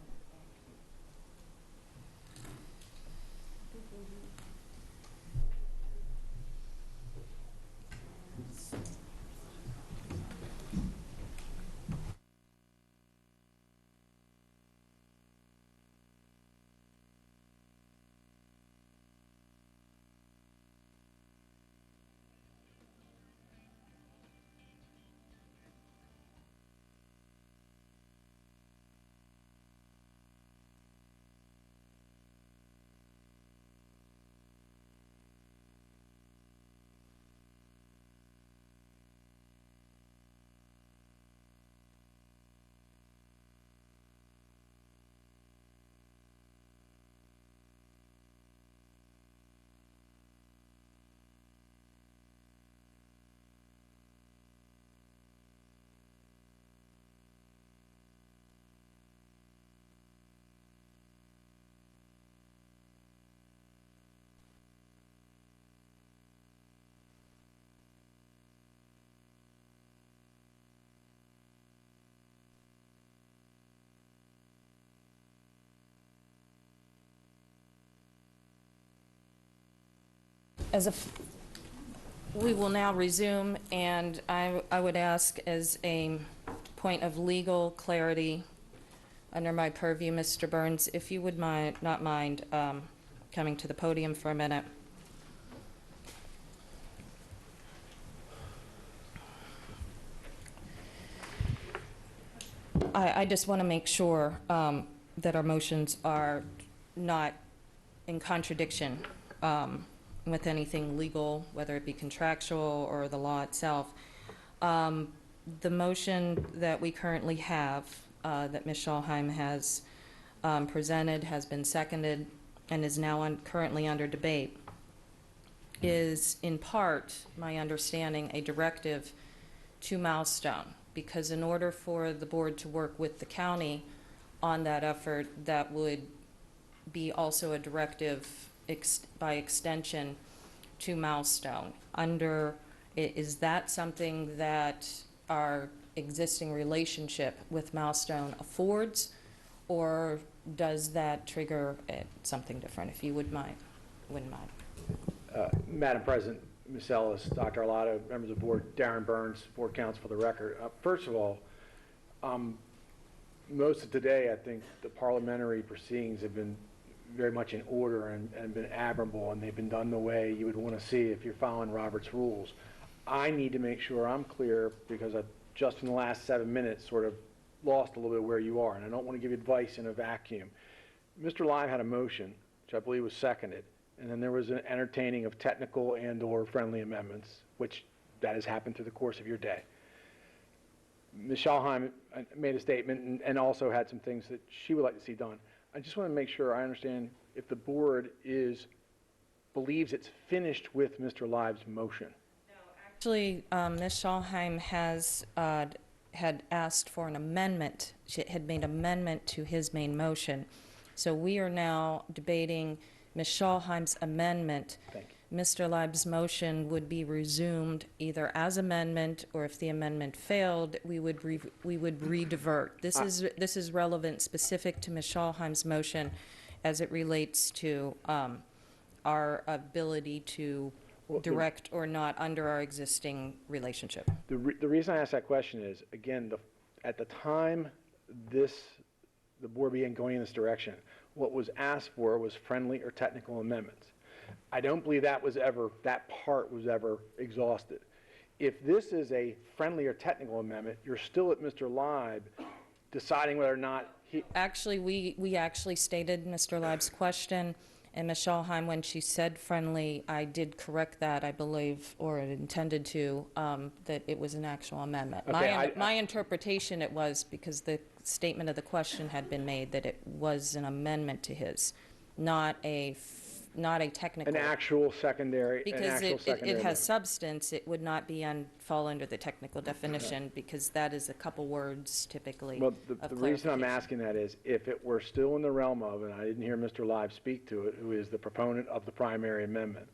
We will now resume, and I would ask, as a point of legal clarity under my purview, Mr. Burns, if you would not mind coming to the podium for a minute. I just want to make sure that our motions are not in contradiction with anything legal, whether it be contractual or the law itself. The motion that we currently have, that Ms. Schalheim has presented, has been seconded, and is now currently under debate, is in part, my understanding, a directive to Milestone, because in order for the board to work with the county on that effort, that would be also a directive by extension to Milestone. Is that something that our existing relationship with Milestone affords, or does that trigger something different? If you wouldn't mind. Madam President, Ms. Ellis, Dr. Arlotto, members of the board, Darren Burns, board counsel for the record. First of all, most of today, I think the parliamentary proceedings have been very much in order and been admirable, and they've been done the way you would want to see if you're following Robert's rules. I need to make sure I'm clear, because I just in the last 7 minutes sort of lost a little bit where you are, and I don't want to give advice in a vacuum. Mr. Lime had a motion, which I believe was seconded, and then there was an entertaining of technical and/or friendly amendments, which that has happened through the course of your day. Ms. Schalheim made a statement and also had some things that she would like to see done. I just want to make sure I understand if the board believes it's finished with Mr. Live's motion. Actually, Ms. Schalheim had asked for an amendment. She had made an amendment to his main motion. So we are now debating Ms. Schalheim's amendment. Thank you. Mr. Live's motion would be resumed either as amendment, or if the amendment failed, we would re-divert. This is relevant specific to Ms. Schalheim's motion as it relates to our ability to direct or not under our existing relationship. The reason I ask that question is, again, at the time the board began going in this direction, what was asked for was friendly or technical amendments. I don't believe that part was ever exhausted. If this is a friendly or technical amendment, you're still at Mr. Live deciding whether or not he... Actually, we actually stated Mr. Live's question, and Ms. Schalheim, when she said friendly, I did correct that, I believe, or intended to, that it was an actual amendment. Okay, my interpretation, it was because the statement of the question had been made that it was an amendment to his, not a technical. An actual secondary. Because it has substance, it would not fall under the technical definition, because that is a couple words typically. Well, the reason I'm asking that is, if it were still in the realm of, and I didn't hear Mr. Live speak to it, who is the proponent of the primary amendment,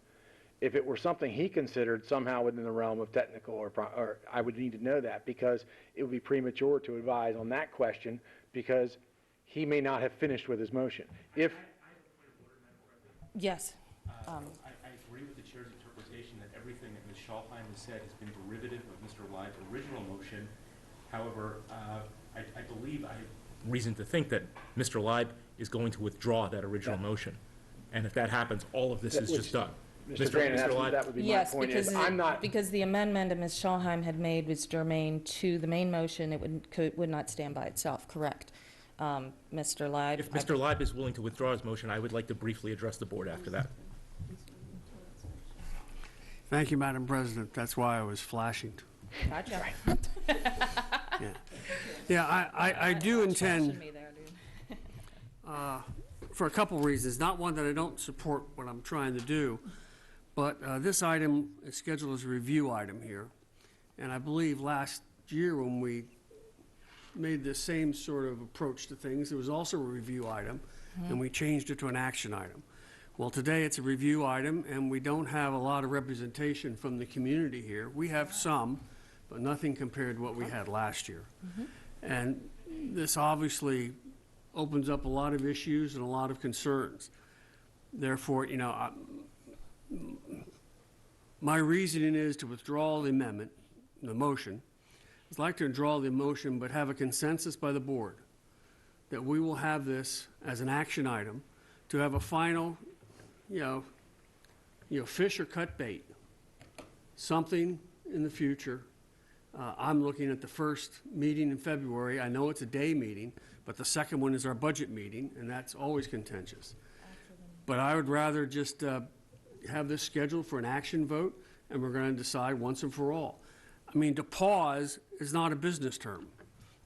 if it were something he considered somehow within the realm of technical, or I would need to know that, because it would be premature to advise on that question, because he may not have finished with his motion. Yes. I agree with the chair's interpretation that everything that Ms. Schalheim has said has been derivative of Mr. Live's original motion. However, I believe I have reason to think that Mr. Live is going to withdraw that original motion. And if that happens, all of this is just done. Mr. Brandon, that would be my point. Yes, because the amendment that Ms. Schalheim had made was germane to the main motion, it would not stand by itself, correct? Mr. Live. If Mr. Live is willing to withdraw his motion, I would like to briefly address the board after that. Thank you, Madam President. That's why I was flashing. Gotcha. Yeah, I do intend, for a couple reasons, not one that I don't support what I'm trying to do, but this item is scheduled as a review item here. And I believe last year when we made the same sort of approach to things, there was also a review item, and we changed it to an action item. Well, today it's a review item, and we don't have a lot of representation from the community here. We have some, but nothing compared to what we had last year. And this obviously opens up a lot of issues and a lot of concerns. Therefore, My reasoning is to withdraw the amendment, the motion. I'd like to withdraw the motion, but have a consensus by the board that we will have this as an action item to have a final, fish or cut bait, something in the future. I'm looking at the first meeting in February. I know it's a day meeting, but the second one is our budget meeting, and that's always contentious. But I would rather just have this scheduled for an action vote, and we're going to decide once and for all. I mean, to pause is not a business term.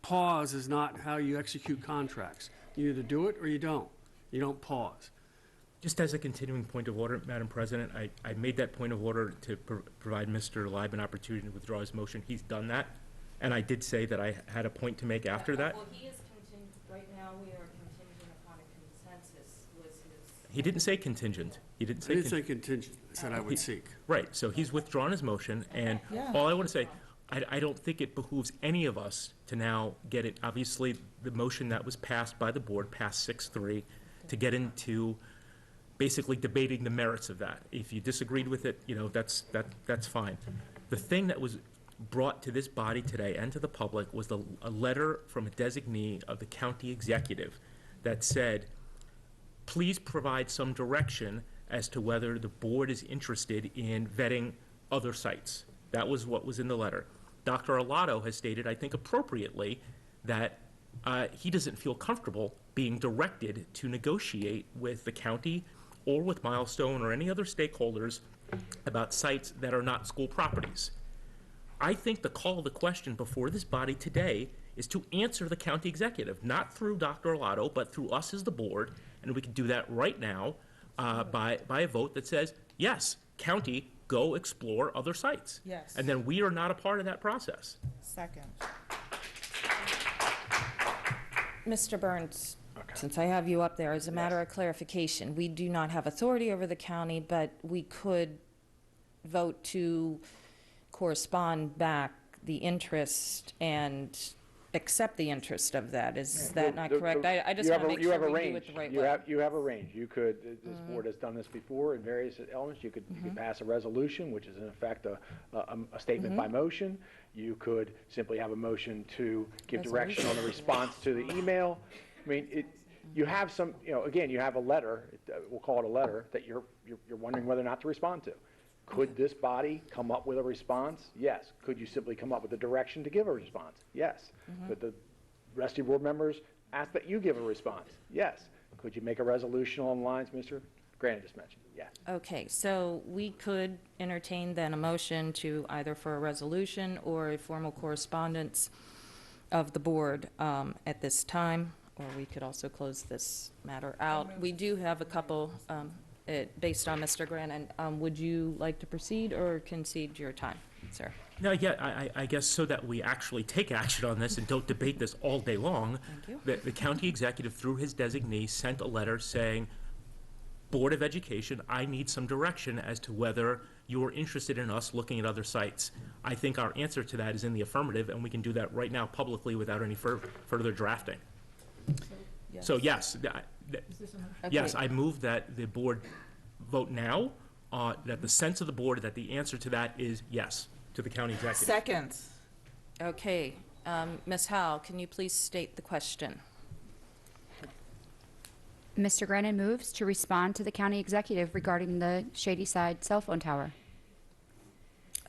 Pause is not how you execute contracts. You either do it or you don't. You don't pause. Just as a continuing point of order, Madam President, I made that point of order to provide Mr. Leib an opportunity to withdraw his motion. He's done that, and I did say that I had a point to make after that. Well, he is contingent, right now we are contingent upon a consensus was his. He didn't say contingent. He didn't say. I didn't say contingent. I said I would seek. Right. So he's withdrawn his motion, and all I want to say, I don't think it behooves any of us to now get it. Obviously, the motion that was passed by the board passed 6-3 to get into basically debating the merits of that. If you disagreed with it, that's fine. The thing that was brought to this body today and to the public was a letter from a designee of the county executive that said, please provide some direction as to whether the board is interested in vetting other sites. That was what was in the letter. Dr. Arlotto has stated, I think appropriately, that he doesn't feel comfortable being directed to negotiate with the county or with Milestone or any other stakeholders about sites that are not school properties. I think the call of the question before this body today is to answer the county executive, not through Dr. Arlotto, but through us as the board, and we can do that right now by a vote that says, yes, county, go explore other sites. Yes. And then we are not a part of that process. Second. Mr. Burns, since I have you up there, as a matter of clarification, we do not have authority over the county, but we could vote to correspond back the interest and accept the interest of that. Is that not correct? I just want to make sure we do it the right way. You have a range. You could, this board has done this before in various elements. You could pass a resolution, which is in effect a statement by motion. You could simply have a motion to give direction on the response to the email. I mean, you have some, again, you have a letter, we'll call it a letter, that you're wondering whether or not to respond to. Could this body come up with a response? Yes. Could you simply come up with a direction to give a response? Yes. Could the rest of your board members ask that you give a response? Yes. Could you make a resolution along the lines Mr. Grannon just mentioned? Yes. Okay, so we could entertain then a motion to either for a resolution or a formal correspondence of the board at this time, or we could also close this matter out. We do have a couple, based on Mr. Grannon. Would you like to proceed or concede your time, sir? No, yeah, I guess so that we actually take action on this and don't debate this all day long. Thank you. The county executive, through his designee, sent a letter saying, Board of Education, I need some direction as to whether you are interested in us looking at other sites. I think our answer to that is in the affirmative, and we can do that right now publicly without any further drafting. So yes, yes, I move that the board vote now, that the sense of the board, that the answer to that is yes, to the county executive. Second. Okay, Ms. Howell, can you please state the question? Mr. Grannon moves to respond to the county executive regarding the Shady Side cell phone tower.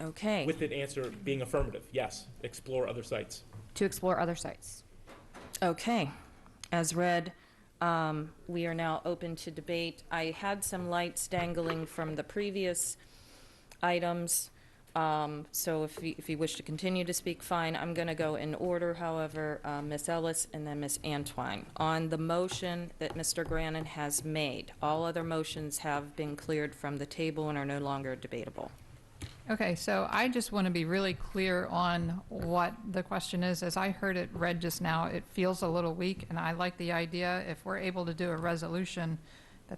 Okay. With the answer being affirmative, yes, explore other sites. To explore other sites. Okay. As read, we are now open to debate. I had some lights dangling from the previous items, so if you wish to continue to speak, fine. I'm going to go in order, however, Ms. Ellis and then Ms. Antwine. On the motion that Mr. Grannon has made, all other motions have been cleared from the table and are no longer debatable. Okay, so I just want to be really clear on what the question is. As I heard it read just now, it feels a little weak, and I like the idea, if we're able to do a resolution,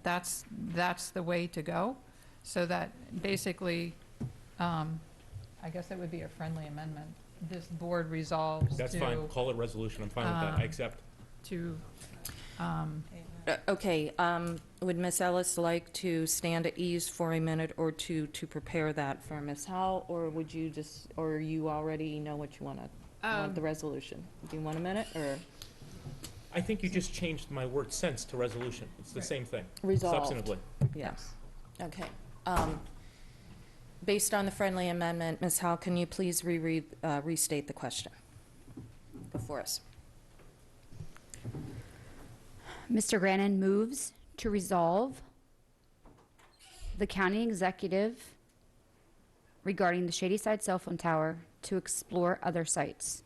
that's the way to go, so that basically, I guess that would be a friendly amendment. This board resolves That's to... fine, call it resolution, I'm fine with that, I accept. To Okay, would Ms. Ellis like to stand at ease for a minute or two to prepare that for Ms. Howell, or would you just, or you already know what you want the resolution? Do you want a minute, or? I think you just changed my word sense to resolution. It's the same thing. Resolved. Substantively. Yes. Okay. Based on the friendly amendment, Ms. Howell, can you please restate the question before us? Mr. Grannon moves to resolve the county executive regarding the Shadyside cell phone tower to explore other sites.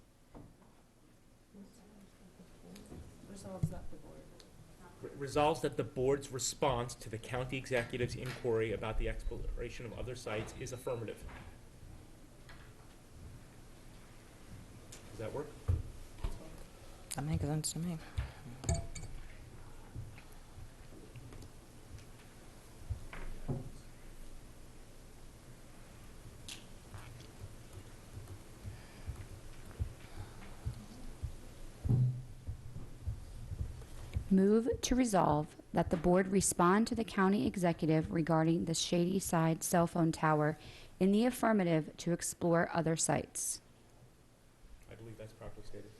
Resolves that the board's response to the county executive's inquiry about the exploration of other sites is affirmative. Does that work? That makes sense to me. Move to resolve that the board respond to the county executive regarding the Shadyside cell phone tower in the affirmative to explore other sites. I believe that's properly stated.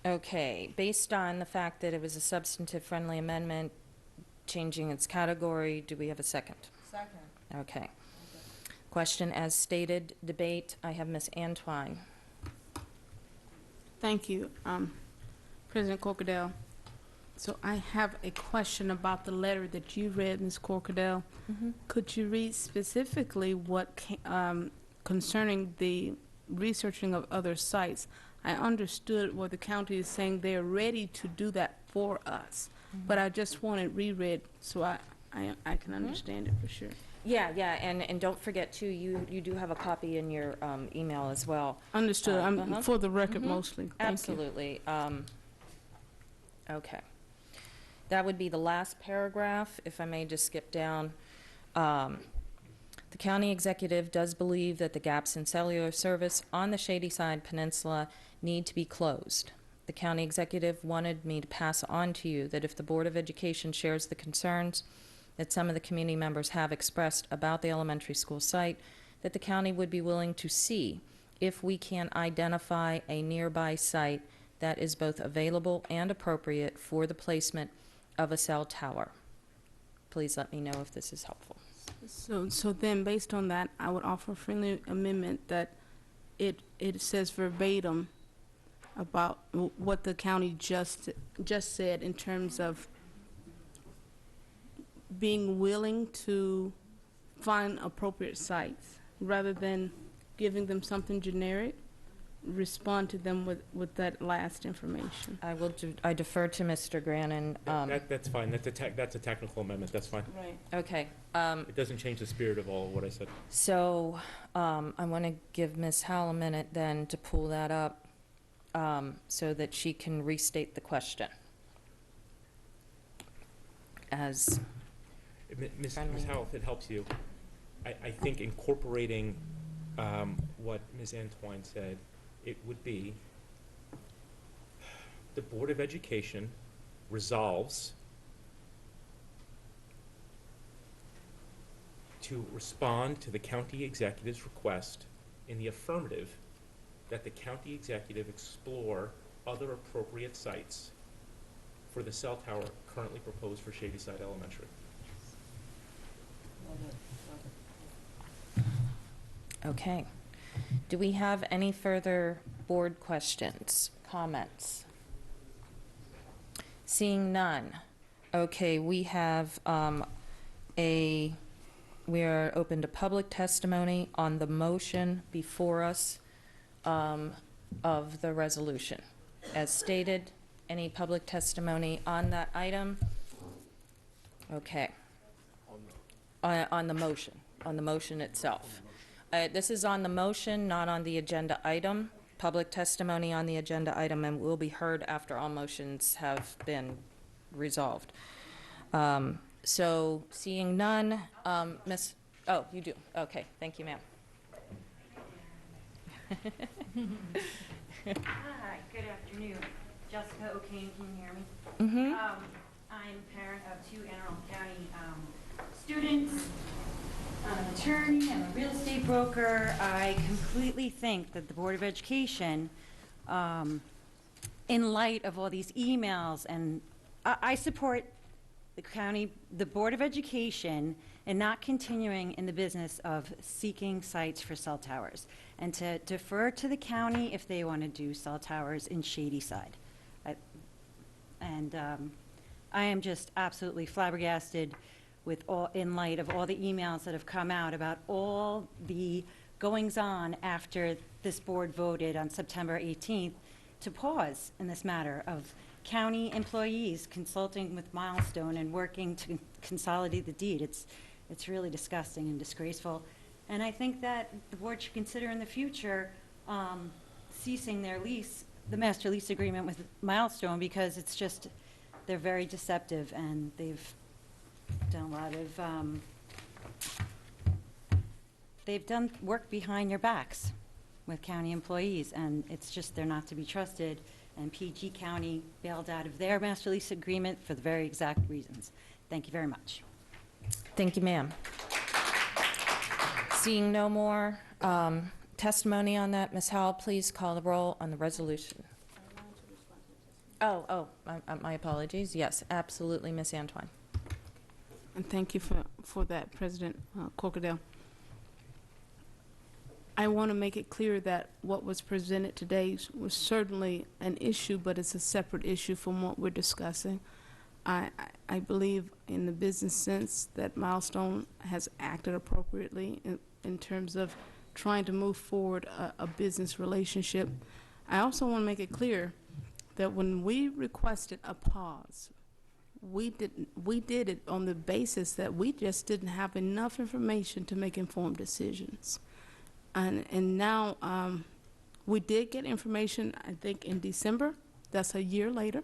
Okay, based on the fact that it was a substantive friendly amendment, changing its category, do we have a second? Second. Okay. Question as stated, debate, I have Ms. Antwine. Thank you, President Corkadell. So I have a question about the letter that you read, Ms. Corkadell. Could you read specifically what concerning the researching of other sites? I understood what the county is saying they're ready to do that for us, but I just want it reread so I can understand it for sure. Yeah, and don't forget too, you do have a copy in your email as well. Understood. For the record mostly. Thank you. Absolutely. Okay. That would be the last paragraph, if I may just skip down. The county executive does believe that the gaps in cellular service on the Shadyside Peninsula need to be closed. The county executive wanted me to pass on to you that if the Board of Education shares the concerns that some of the community members have expressed about the elementary school site, that the county would be willing to see if we can identify a nearby site that is both available and appropriate for the placement of a cell tower. Please let me know if this is helpful. So then, based on that, I would offer a friendly amendment that it says verbatim about what the county just said in terms of being willing to find appropriate sites, rather than giving them something generic. Respond to them with that last information. I defer to Mr. Grannon. That's fine. That's a technical amendment. That's fine. Right. Okay. It doesn't change the spirit of all of what I said. So I want to give Ms. Howell a minute then to pull that up so that she can restate the question. As Ms. Howell, if it helps you, I think incorporating what Ms. Antwine said, it would be the Board of Education resolves to respond to the county executive's request in the affirmative that the county executive explore other appropriate sites for the cell tower currently proposed for Shadyside Elementary. Okay. Do we have any further board questions, comments? Seeing none. Okay, we have we are open to public testimony on the motion before us of the resolution. As stated, any public testimony on that item? Okay. On the motion itself. This is on the motion, not on the agenda item. Public testimony on the agenda item and will be heard after all motions have been resolved. So seeing none, Ms. Oh, you do. Okay, thank you, ma'am. Hi, good afternoon. Jessica O'Kane, can you hear me? Mm-hmm. I'm a parent of 2 Anne Arundel County students. I'm an attorney, I'm a real estate broker. I completely think that the Board of Education, in light of all these emails, and I support the Board of Education in not continuing in the business of seeking sites for cell towers, and to defer to the county if they want to do cell towers in Shadyside. I am just absolutely flabbergasted in light of all the emails that have come out about all the goings-on after this board voted on September 18th to pause in this matter of county employees consulting with Milestone and working to consolidate the deed. It's really disgusting and disgraceful. And I think that the board should consider in the future ceasing their lease, the master lease agreement with Milestone, because it's just, they're very deceptive, and they've done a lot of, they've done work behind your backs with county employees, and it's just, they're not to be trusted. And PG County bailed out of their master lease agreement for the very exact reasons. Thank you very much. Thank you, ma'am. Seeing no more testimony on that, Ms. Howell, please call the roll on the resolution. My apologies. Yes, absolutely, Ms. Antoine. And thank you for that, President Corkadale. I want to make it clear that what was presented today was certainly an issue, but it's a separate issue from what we're discussing. I believe in the business sense that Milestone has acted appropriately in terms of trying to move forward a business relationship. I also want to make it clear that when we requested a pause, we did it on the basis that we just didn't have enough information to make informed decisions. And now we did get information, I think, in December. That's a year later.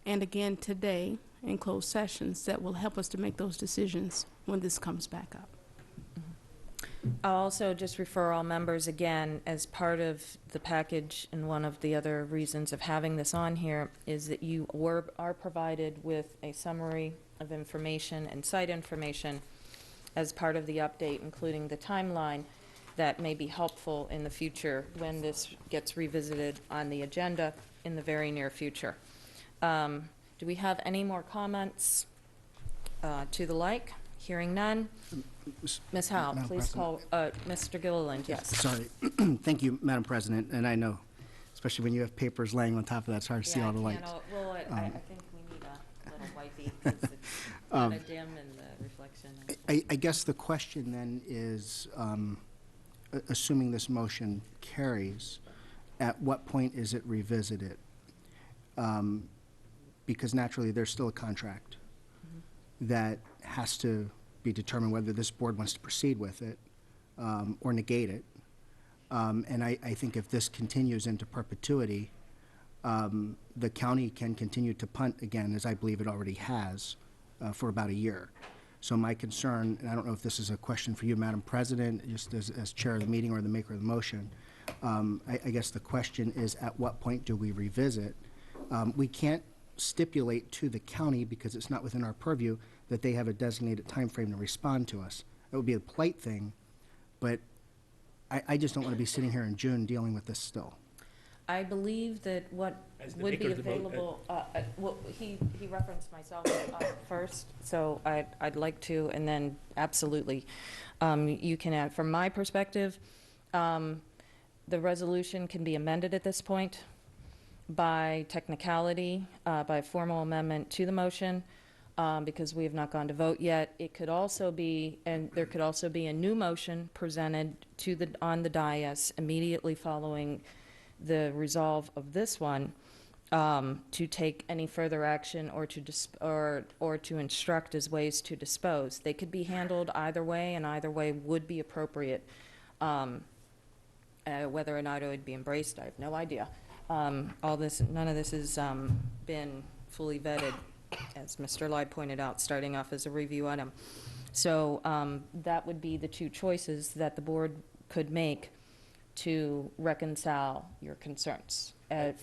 And again today in closed sessions that will help us to make those decisions when this comes back up. I'll also just refer all members again, as part of the package, and one of the other reasons of having this on here is that you are provided with a summary of information and site information as part of the update, including the timeline that may be helpful in the future when this gets revisited on the agenda in the very near future. Do we have any more comments to the like? Hearing none. Ms. Howell, Madam please President. call, Mr. Gilliland, yes. Sorry. Thank you, Madam President. And I know, especially when you have papers laying on top of that, it's hard to see all the lights. Well, I think we need a little wipey, because it's kind of dim in the reflection. I guess the question then is, assuming this motion carries, at what point is it revisited? Because naturally, there's still a contract that has to be determined whether this board wants to proceed with it or negate it. And I think if this continues into perpetuity, the county can continue to punt again, as I believe it already has, for about a year. So my concern, and I don't know if this is a question for you, Madam President, just as chair of the meeting or the maker of the motion, I guess the question is, at what point do we revisit? We can't stipulate to the county, because it's not within our purview, that they have a designated time frame to respond to us. It would be a polite thing, but I just don't want to be sitting here in June dealing with this still. I believe that what would be available, well, he referenced myself first, so I'd like to, and then absolutely, you can add. From my perspective, the resolution can be amended at this point by technicality, by formal amendment to the motion, because we have not gone to vote yet. It could also be, and there could also be a new motion presented on the dais immediately following the resolve of this one, to take any further action or to instruct as ways to dispose. They could be handled either way, and either way would be appropriate. Whether or not it would be embraced, I have no idea. None of this has been fully vetted, as Mr. Lyde pointed out, starting off as a review item. So that would be the two choices that the board could make to reconcile your concerns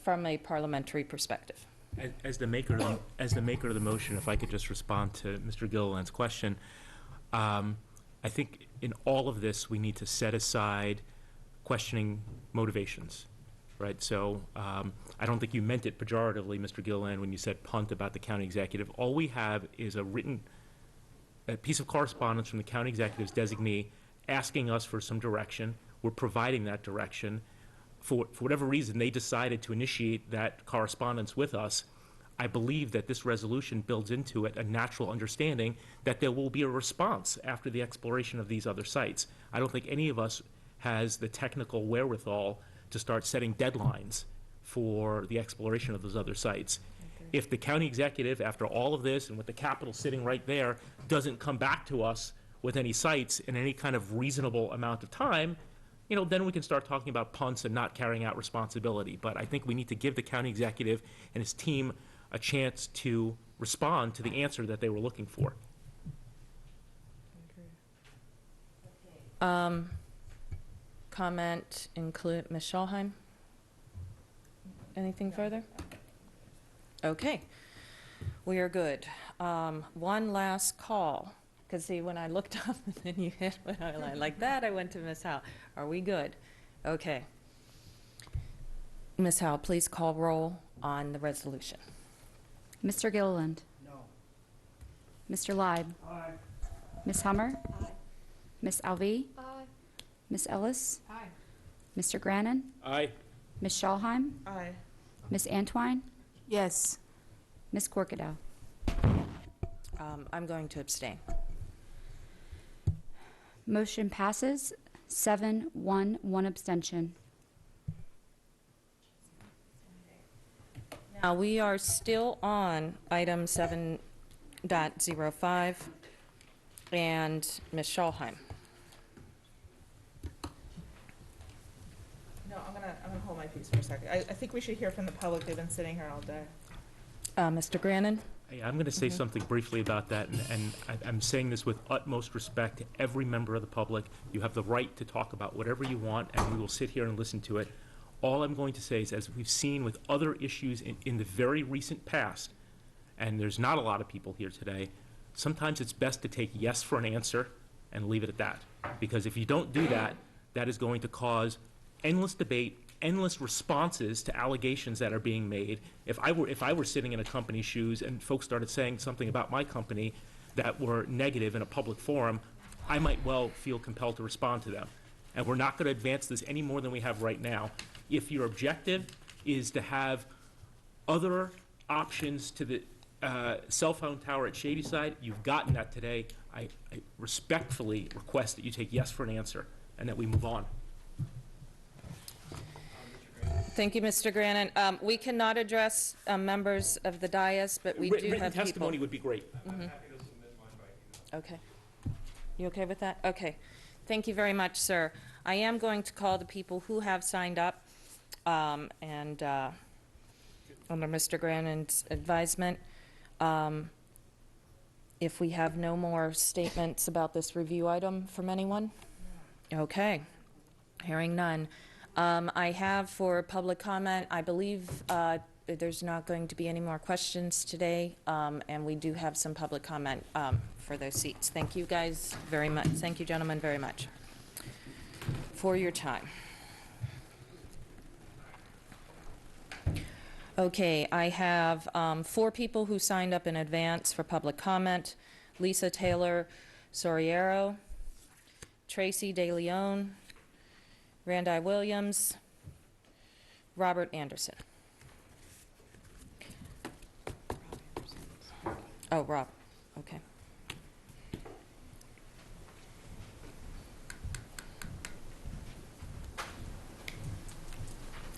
from a parliamentary perspective. As the maker of the motion, if I could just respond to Mr. Gilliland's question, I think in all of this we need to set aside questioning motivations, right? So I don't think you meant it pejoratively, Mr. Gilliland, when you said punt about the county executive. All we have is a piece of correspondence from the county executive's designee asking us for some direction. We're providing that direction. For whatever reason, they decided to initiate that correspondence with us. I believe that this resolution builds into it a natural understanding that there will be a response after the exploration of these other sites. I don't think any of us has the technical wherewithal to start setting deadlines for the exploration of those other sites. If the county executive, after all of this and with the capital sitting right there, doesn't come back to us with any sites in any kind of reasonable amount of time, then we can start talking about punts and not carrying out responsibility. But I think we need to give the county executive and his team a chance to respond to the answer that they were looking for. Comment include Ms. Schalheim? Anything further? Okay, we are good. One last call. Because see, when I looked up and then you hit like that, I went to Ms. Howe. Are we good? Okay. Ms. Howe, please call roll on the resolution. Mr. Gilliland? No. Mr. Leib? Aye. Ms. Hummer? Aye. Ms. Alvey? Aye. Ms. Ellis? Aye. Mr. Grannon? Aye. Ms. Schalheim? Aye. Ms. Antwine? Yes. Ms. Corkadow? I'm going to abstain. Motion passes 7-1, 1 abstention. Now, we are still on item 7.05 and Ms. Schalheim. No, I'm gonna hold my peace for a second. I think we should hear from the public. They've been sitting here all day. Mr. Grannon? Hey, I'm going to say something briefly about that, and I'm saying this with utmost respect to every member of the public. You have the right to talk about whatever you want, and we will sit here and listen to it. All I'm going to say is, as we've seen with other issues in the very recent past, and there's not a lot of people here today, sometimes it's best to take yes for an answer and leave it at that. Because if you don't do that, that is going to cause endless debate, endless responses to allegations that are being made. If I were sitting in a company's shoes and folks started saying something about my company that were negative in a public forum, I might well feel compelled to respond to them. And we're not going to advance this any more than we have right now. If your objective is to have other options to the cell phone tower at Shadyside, you've gotten that today. I respectfully request that you take yes for an answer and that we move on. Thank you, Mr. Grannon. We cannot address members of the dais, but we do Written have testimony people. would be great. Okay. You okay with that? Okay. Thank you very much, sir. I am going to call the people who have signed up, and under Mr. Grannon's advisement, if we have no more statements about this review item from anyone? Okay. Hearing none. I have for public comment, I believe there's not going to be any more questions today, and we do have some public comment for those seats. Thank you guys very much. Thank you, gentlemen, very much for your time. Okay, I have 4 people who signed up in advance for public comment. Lisa Taylor Soriero, Tracy De Leon, Randi Williams, Robert Anderson. Oh, Rob, okay.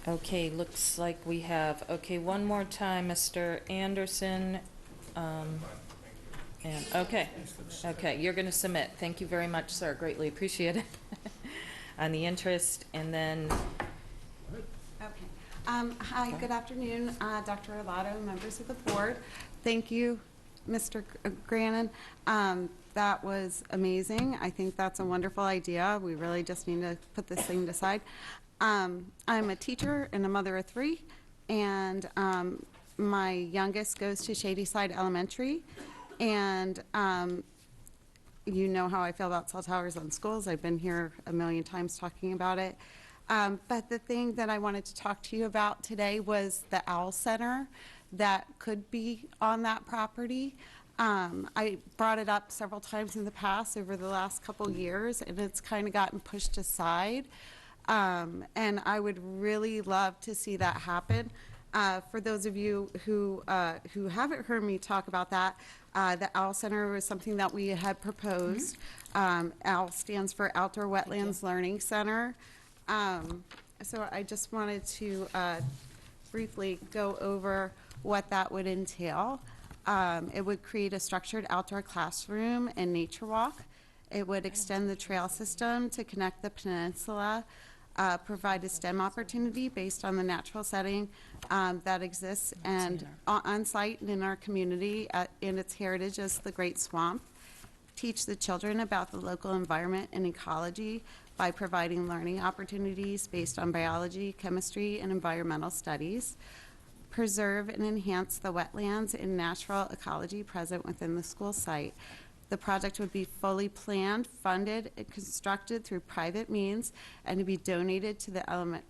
Okay, looks like we have, okay, one more time, Mr. Anderson. And, okay, you're going to submit. Thank you very much, sir. Greatly appreciate it. On the interest, and then... Okay. Hi, good afternoon, Dr. Arlotto, members of the board. Thank you Mr. Grannon. That was amazing. I think that's a wonderful idea. We really just need to put this thing aside. I'm a teacher and a mother of 3, and my youngest goes to Shadyside Elementary, and you know how I feel about cell towers on schools. I've been here a million times talking about it. But the thing that I wanted to talk to you about today was the OWL Center that could be on that property. I brought it up several times in the past over the last couple years, and it's kind of gotten pushed aside. And I would really love to see that happen. For those of you who haven't heard me talk about that, the OWL Center was something that we had proposed. OWL stands for Outdoor Wetlands Learning Center. So I just wanted to briefly go over what that would entail. It would create a structured outdoor classroom and nature walk. It would extend the trail system to connect the peninsula, provide a STEM opportunity based on the natural setting that exists and on site and in our community in its heritage as the Great Swamp. Teach the children about the local environment and ecology by providing learning opportunities based on biology, chemistry, and environmental studies. Preserve and enhance the wetlands and natural ecology present within the school site. The project would be fully planned, funded, and constructed through private means and to be donated to the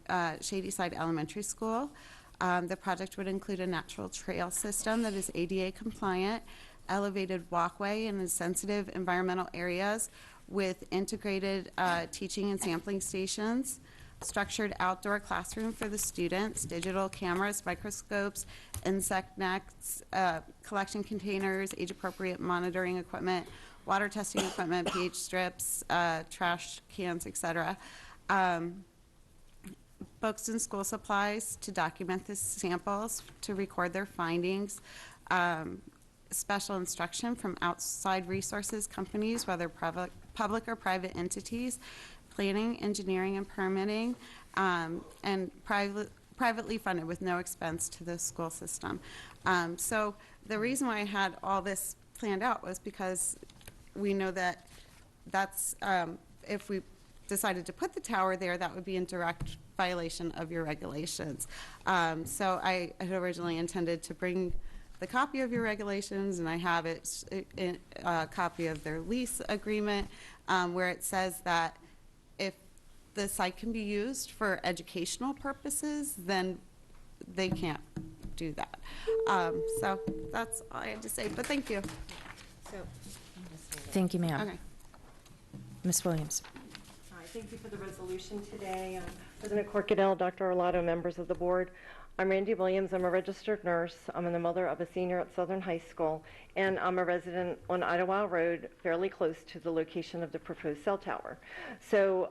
Shadyside Elementary School. The project would include a natural trail system that is ADA compliant, elevated walkway in sensitive environmental areas with integrated teaching and sampling stations, structured outdoor classroom for the students, digital cameras, microscopes, insect nets, collection containers, age-appropriate monitoring equipment, water testing equipment, pH strips, trash cans, etc. Books and school supplies to document the samples, to record their findings, special instruction from outside resources companies, whether public or private entities, planning, engineering, and permitting, and privately funded with no expense to the school system. So the reason why I had all this planned out was because we know that that's, if we decided to put the tower there, that would be in direct violation of your regulations. So I had originally intended to bring the copy of your regulations, and I have a copy of their lease agreement, where it says that if the site can be used for educational purposes, then they can't do that. So that's all I had to say, but thank you. Thank you, ma'am. Okay. Ms. Williams. Hi, thank you for the resolution today. President Corkadell, Dr. Arlotto, members of the board. I'm Randy Williams. I'm a registered nurse. I'm the mother of a senior at Southern High School, and I'm a resident on Idlewild Road, fairly close to the location of the proposed cell tower. So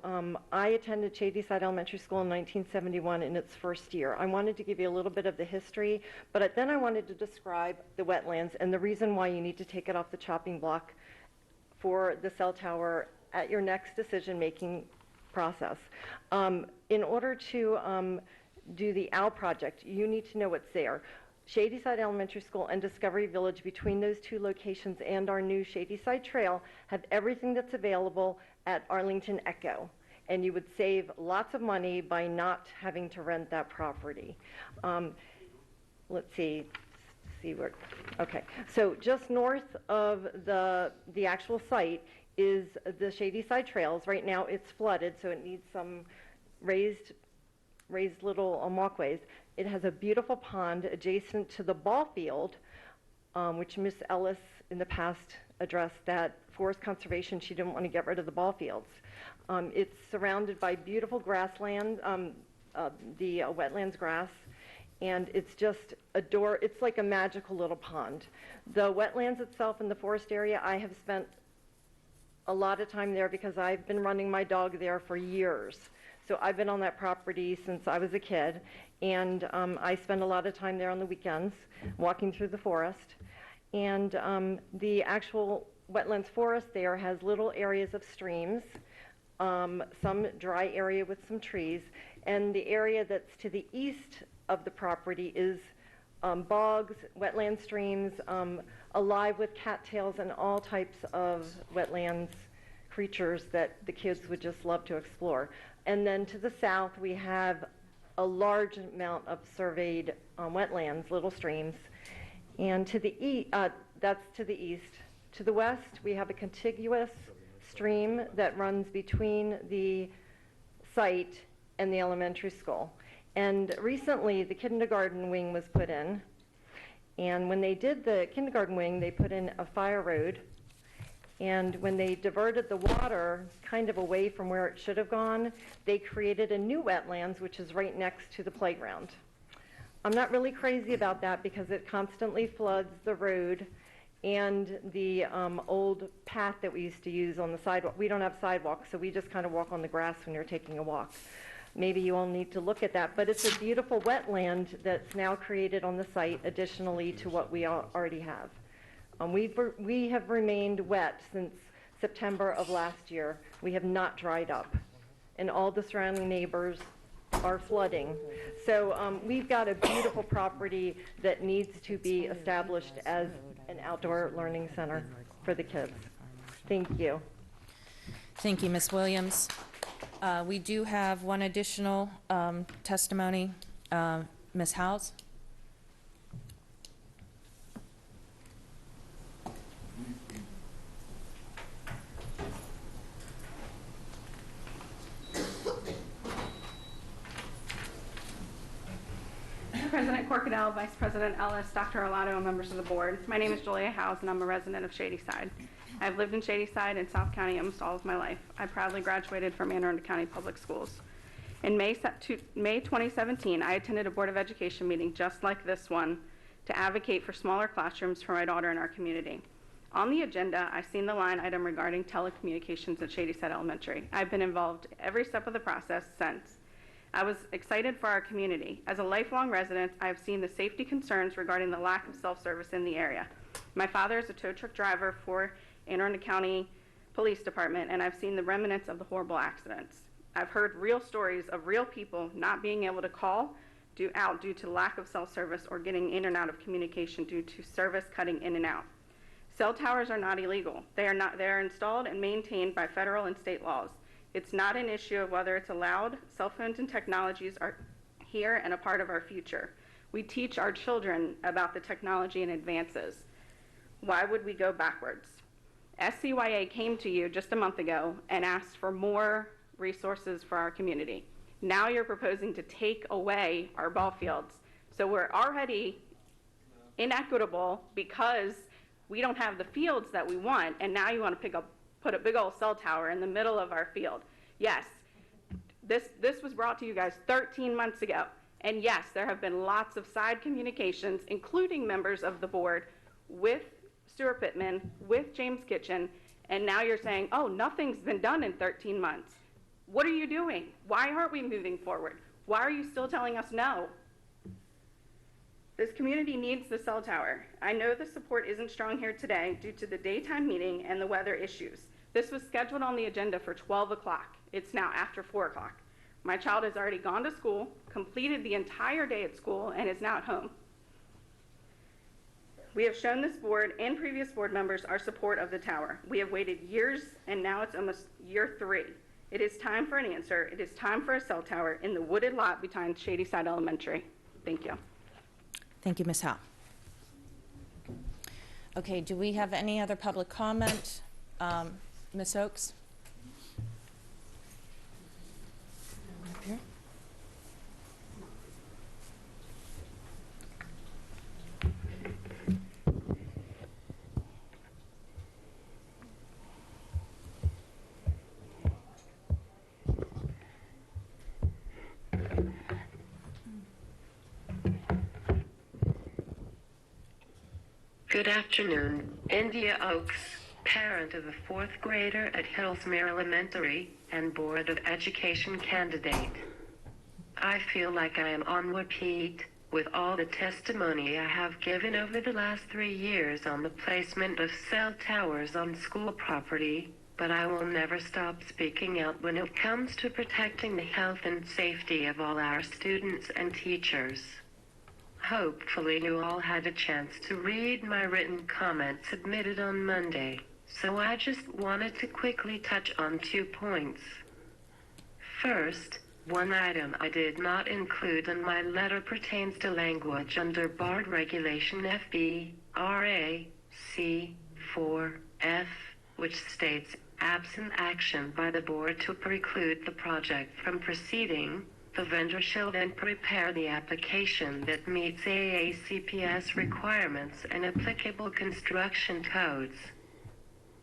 I attended Shadyside Elementary School in 1971 in its first year. I wanted to give you a little bit of the history, but then I wanted to describe the wetlands and the reason why you need to take it off the chopping block for the cell tower at your next decision-making process. In order to do the OWL project, you need to know what's there. Shadyside Elementary School and Discovery Village, between those two locations and our new Shadyside Trail, have everything that's available at Arlington Echo. And you would save lots of money by not having to rent that property. Let's see where, okay. So just north of the actual site is the Shadyside Trails. Right now it's flooded, so it needs some raised little walkways. It has a beautiful pond adjacent to the ball field, which Miss Ellis in the past addressed that forest conservation, she didn't want to get rid of the ball fields. It's surrounded by beautiful grassland, the wetlands grass, and it's just it's like a magical little pond. The wetlands itself in the forest area, I have spent a lot of time there because I've been running my dog there for years. So I've been on that property since I was a kid, and I spend a lot of time there on the weekends, walking through the forest. And the actual wetlands forest there has little areas of streams, some dry area with some trees, and the area that's to the east of the property is bogs, wetland streams, alive with cattails and all types of wetlands creatures that the kids would just love to explore. And then to the south, we have a large amount of surveyed wetlands, little streams. And to the east, that's to the east. To the west, we have a contiguous stream that runs between the site and the elementary school. And recently, the kindergarten wing was put in. And when they did the kindergarten wing, they put in a fire road. And when they diverted the water kind of away from where it should have gone, they created a new wetlands, which is right next to the playground. I'm not really crazy about that because it constantly floods the road and the old path that we used to use on the sidewalk. We don't have sidewalks, so we just kind of walk on the grass when you're taking a walk. Maybe you all need to look at that, but it's a beautiful wetland that's now created on the site additionally to what we already have. We have remained wet since September of last year. We have not dried up, and all the surrounding neighbors are flooding. So we've got a beautiful property that needs to be established as an outdoor learning center for the kids. Thank you. Thank you, Ms. Williams. We do have one additional testimony. Ms. Howes? President Corkadell, Vice President Ellis, Dr. Arlato, and members of the board. My name is Julia Howes, and I'm a resident of Shadyside. I've lived in Shadyside and South County almost all of my life. I proudly graduated from Anne Arundel County Public Schools. In May 2017, I attended a Board of Education meeting just like this one to advocate for smaller classrooms for my daughter in our community. On the agenda, I seen the line item regarding telecommunications at Shadyside Elementary. I've been involved every step of the process since. I was excited for our community. As a lifelong resident, I have seen the safety concerns regarding the lack of self-service in the area. My father is a tow truck driver for Anne Arundel County Police Department, and I've seen the remnants of the horrible accidents. I've heard real stories of real people not being able to call due to lack of self-service or getting in and out of communication due to service cutting in and out. Cell towers are not illegal. They are installed and maintained by federal and state laws. It's not an issue of whether it's allowed. Cell phones and technologies are here and a part of our future. We teach our children about the technology and advances. Why would we go backwards? SCYA came to you just a month ago and asked for more resources for our community. Now you're proposing to take away our ball fields. So we're already inequitable because we don't have the fields that we want, and now you want to put a big old cell tower in the middle of our field. Yes, this was brought to you guys 13 months ago. And yes, there have been lots of side communications, including members of the board, with Stuart Pittman, with James Kitchen, and now you're saying, oh, nothing's been done in 13 months. What are you doing? Why aren't we moving forward? Why are you still telling us no? This community needs the cell tower. I know the support isn't strong here today due to the daytime meeting and the weather issues. This was scheduled on the agenda for 12 o'clock. It's now after 4 o'clock. My child has already gone to school, completed the entire day at school, and is now at home. We have shown this board and previous board members our support of the tower. We have waited years, and now it's almost year 3. It is time for an answer. It is time for a cell tower in the wooded lot behind Shadyside Elementary. Thank you. Thank you, Ms. Howe. Okay, do we have any other public comment? Ms. Oakes? Up here. Good afternoon. India Oakes, parent of a 4th grader at Hillsmere Elementary and Board of Education candidate. I feel like I am on repeat with all the testimony I have given over the last 3 years on the placement of cell towers on school property, but I will never stop speaking out when it comes to protecting the health and safety of all our students and teachers. Hopefully you all had a chance to read my written comment submitted on Monday, so I just wanted to quickly touch on 2 points. First, one item I did not include in my letter pertains to language under Board Regulation FB-RA C-4F, which states, absent action by the board to preclude the project from proceeding, the vendor shall then prepare the application that meets AACPS requirements and applicable construction codes.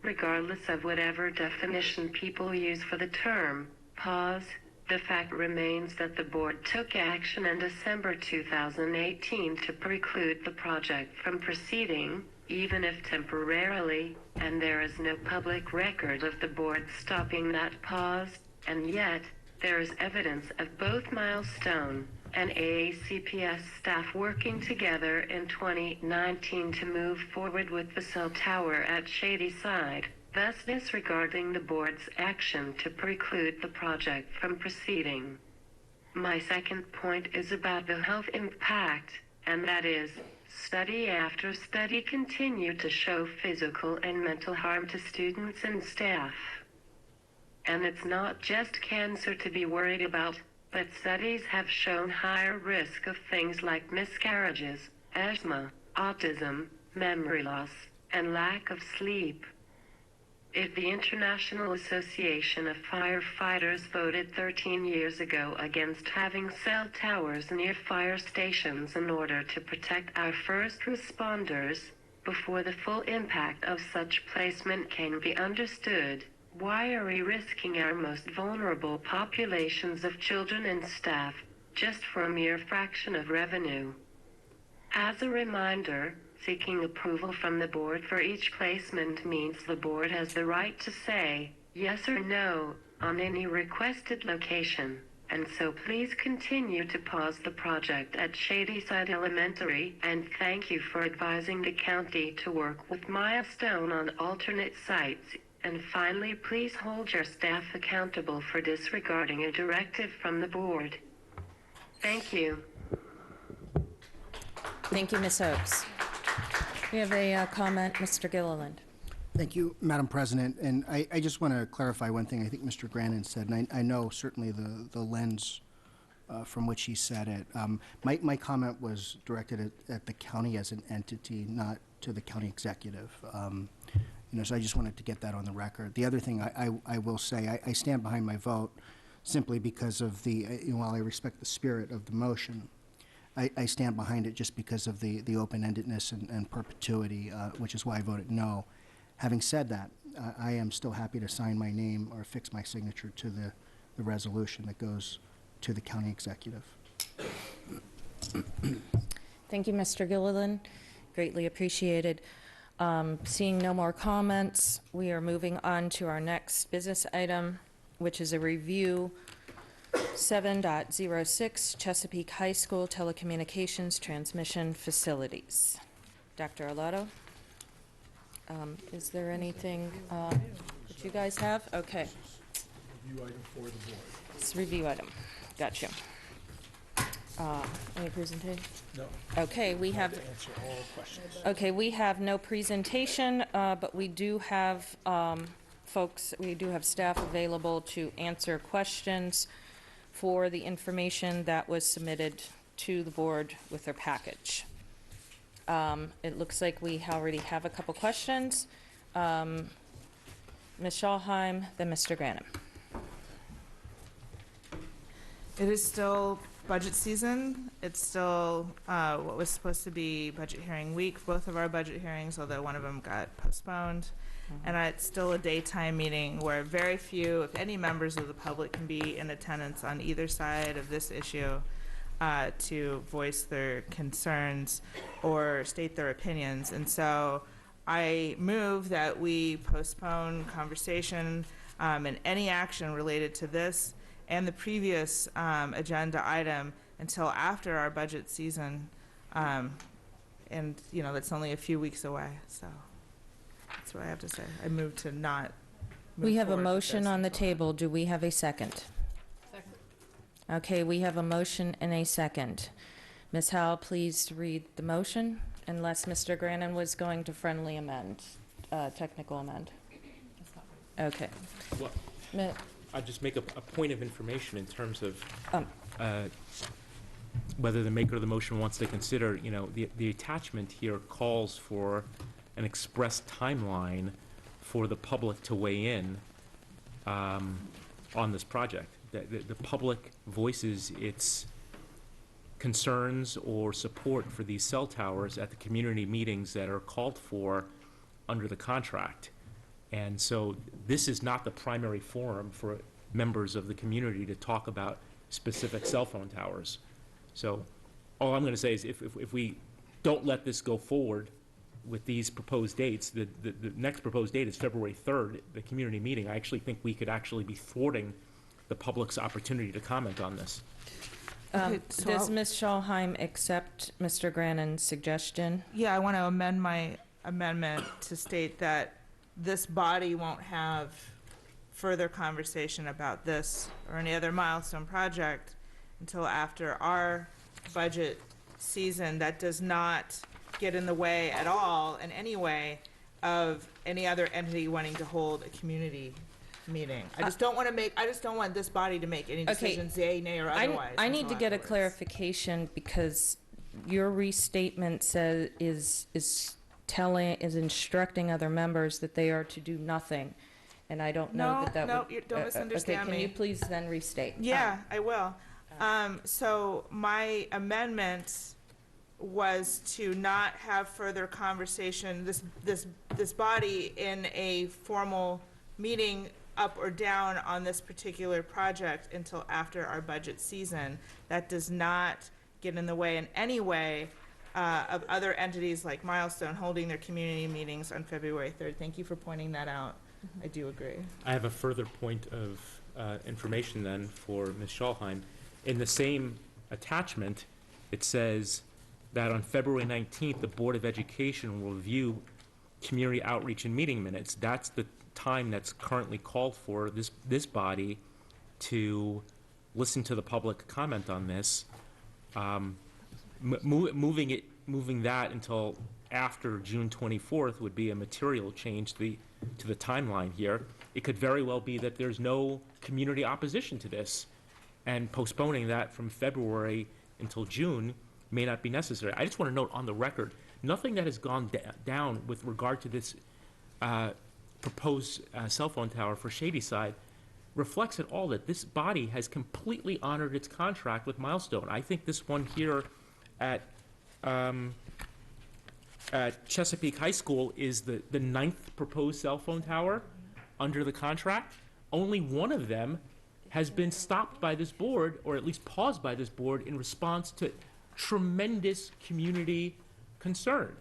Regardless of whatever definition people use for the term, pause, the fact remains that the board took action in December 2018 to preclude the project from proceeding, even if temporarily, and there is no public record of the board stopping that pause, and yet, there is evidence of both Milestone and AACPS staff working together in 2019 to move forward with the cell tower at Shadyside, thus disregarding the board's action to preclude the project from proceeding. My second point is about the health impact, and that is, study after study continue to show physical and mental harm to students and staff. And it's not just cancer to be worried about, but studies have shown higher risk of things like miscarriages, asthma, autism, memory loss, and lack of sleep. If the International Association of Firefighters voted 13 years ago against having cell towers near fire stations in order to protect our first responders, before the full impact of such placement can be understood, why are we risking our most vulnerable populations of children and staff, just for a mere fraction of revenue? As a reminder, seeking approval from the board for each placement means the board has the right to say yes or no on any requested location, and so please continue to pause the project at Shadyside Elementary, and thank you for advising the county to work with Milestone on alternate sites. And finally, please hold your staff accountable for disregarding a directive from the board. Thank you. Thank you, Ms. Oakes. We have a comment, Mr. Gilliland. Thank you, Madam President. And I just want to clarify one thing I think Mr. Grannon said, and I know certainly the lens from which he said it. My comment was directed at the county as an entity, not to the county executive. So I just wanted to get that on the record. The other thing I will say, I stand behind my vote simply because of while I respect the spirit of the motion, I stand behind it just because of the open-endedness and perpetuity, which is why I voted no. Having said that, I am still happy to sign my name or affix my signature to the resolution that goes to the county executive. Thank you, Mr. Gilliland. Greatly appreciated. Seeing no more comments, we are moving on to our next business item, which is a review 7.06 Chesapeake High School Telecommunications Transmission Facilities. Dr. Arlotto, is there anything that you guys have? Okay. Review item for the board. It's a review item. Got you. Any presentation? No. Okay, we have. To answer all questions. Okay, we have no presentation, but we do have we do have staff available to answer questions for the information that was submitted to the board with their package. It looks like we already have a couple questions. Ms. Schallheim, then Mr. Grannon. It is still budget season. It's still what was supposed to be budget hearing week, both of our budget hearings, although one of them got postponed. And it's still a daytime meeting where very few, if any, members of the public can be in attendance on either side of this issue to voice their concerns or state their opinions. And so I move that we postpone conversation and any action related to this and the previous agenda item until after our budget season. And, that's only a few weeks away, so that's what I have to say. I move to not move We have a forward with motion this on the until table. Do we have a second? Second. Okay, we have a motion and a second. Ms. Howell, please read the motion, unless Mr. Grannon was going to friendly amend, technical amend. Okay. Well, Mi- I'll just make a point of information in terms of whether the maker of the motion wants to consider, the attachment here calls for an express timeline for the public to weigh in on this project. The public voices its concerns or support for these cell towers at the community meetings that are called for under the contract. And so this is not the primary forum for members of the community to talk about specific cell phone towers. So all I'm going to say is if we don't let this go forward with these proposed dates, the next proposed date is February 3rd, the community meeting. I actually think we could actually be thwarting the public's opportunity to comment on this. Does Ms. Schalheim accept Mr. Grannon's suggestion? Yeah, I want to amend my amendment to state that this body won't have further conversation about this or any other milestone project until after our budget season. That does not get in the way at all in any way of any other entity wanting to hold a community meeting. I just don't want this body to make any decisions, yay, nay, or otherwise. I need to get a clarification, because your restatement says, is instructing other members that they are to do nothing. And I don't know that would... No, you don't misunderstand me. Can you please then restate? Yeah, I will. So my amendment was to not have further conversation, this body in a formal meeting up or down on this particular project until after our budget season. That does not get in the way in any way of other entities like Milestone holding their community meetings on February 3rd. Thank you for pointing that out. I do agree. I have a further point of information then for Ms. Schalheim. In the same attachment, it says that on February 19th, the Board of Education will review community outreach and meeting minutes. That's the time that's currently called for this body to listen to the public comment on this. Moving that until after June 24th would be a material change to the timeline here. It could very well be that there's no community opposition to this, and postponing that from February until June may not be necessary. I just want to note on the record, nothing that has gone down with regard to this proposed cell phone tower for Shadyside reflects at all that this body has completely honored its contract with Milestone. I think this one here at Chesapeake High School is the 9th proposed cell phone tower under the contract. Only one of them has been stopped by this board, or at least paused by this board, in response to tremendous community concern.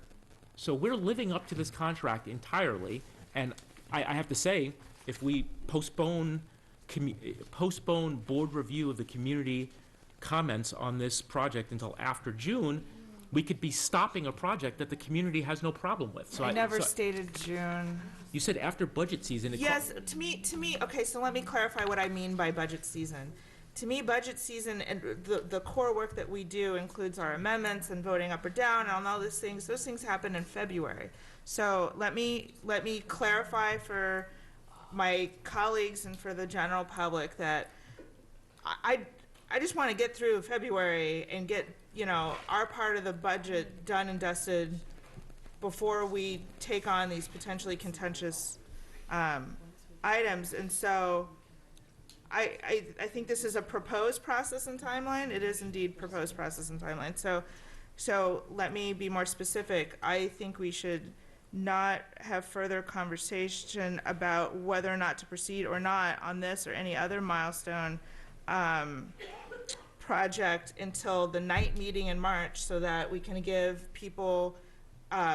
So we're living up to this contract entirely, and I have to say, if we postpone board review of the community comments on this project until after June, we could be stopping a project that the community has no problem with. So I never stated June. You said after budget season. Yes, to me, okay, so let me clarify what I mean by budget season. To me, budget season and the core work that we do includes our amendments and voting up or down and all those things. Those things happen in February. So let me clarify for my colleagues and for the general public that I just want to get through February and get, our part of the budget done and dusted before we take on these potentially contentious items. And so I think this is a proposed process and timeline. It is indeed proposed process and timeline. So let me be more specific. I think we should not have further conversation about whether or not to proceed or not on this or any other milestone project until the night meeting in March, so that we can give people,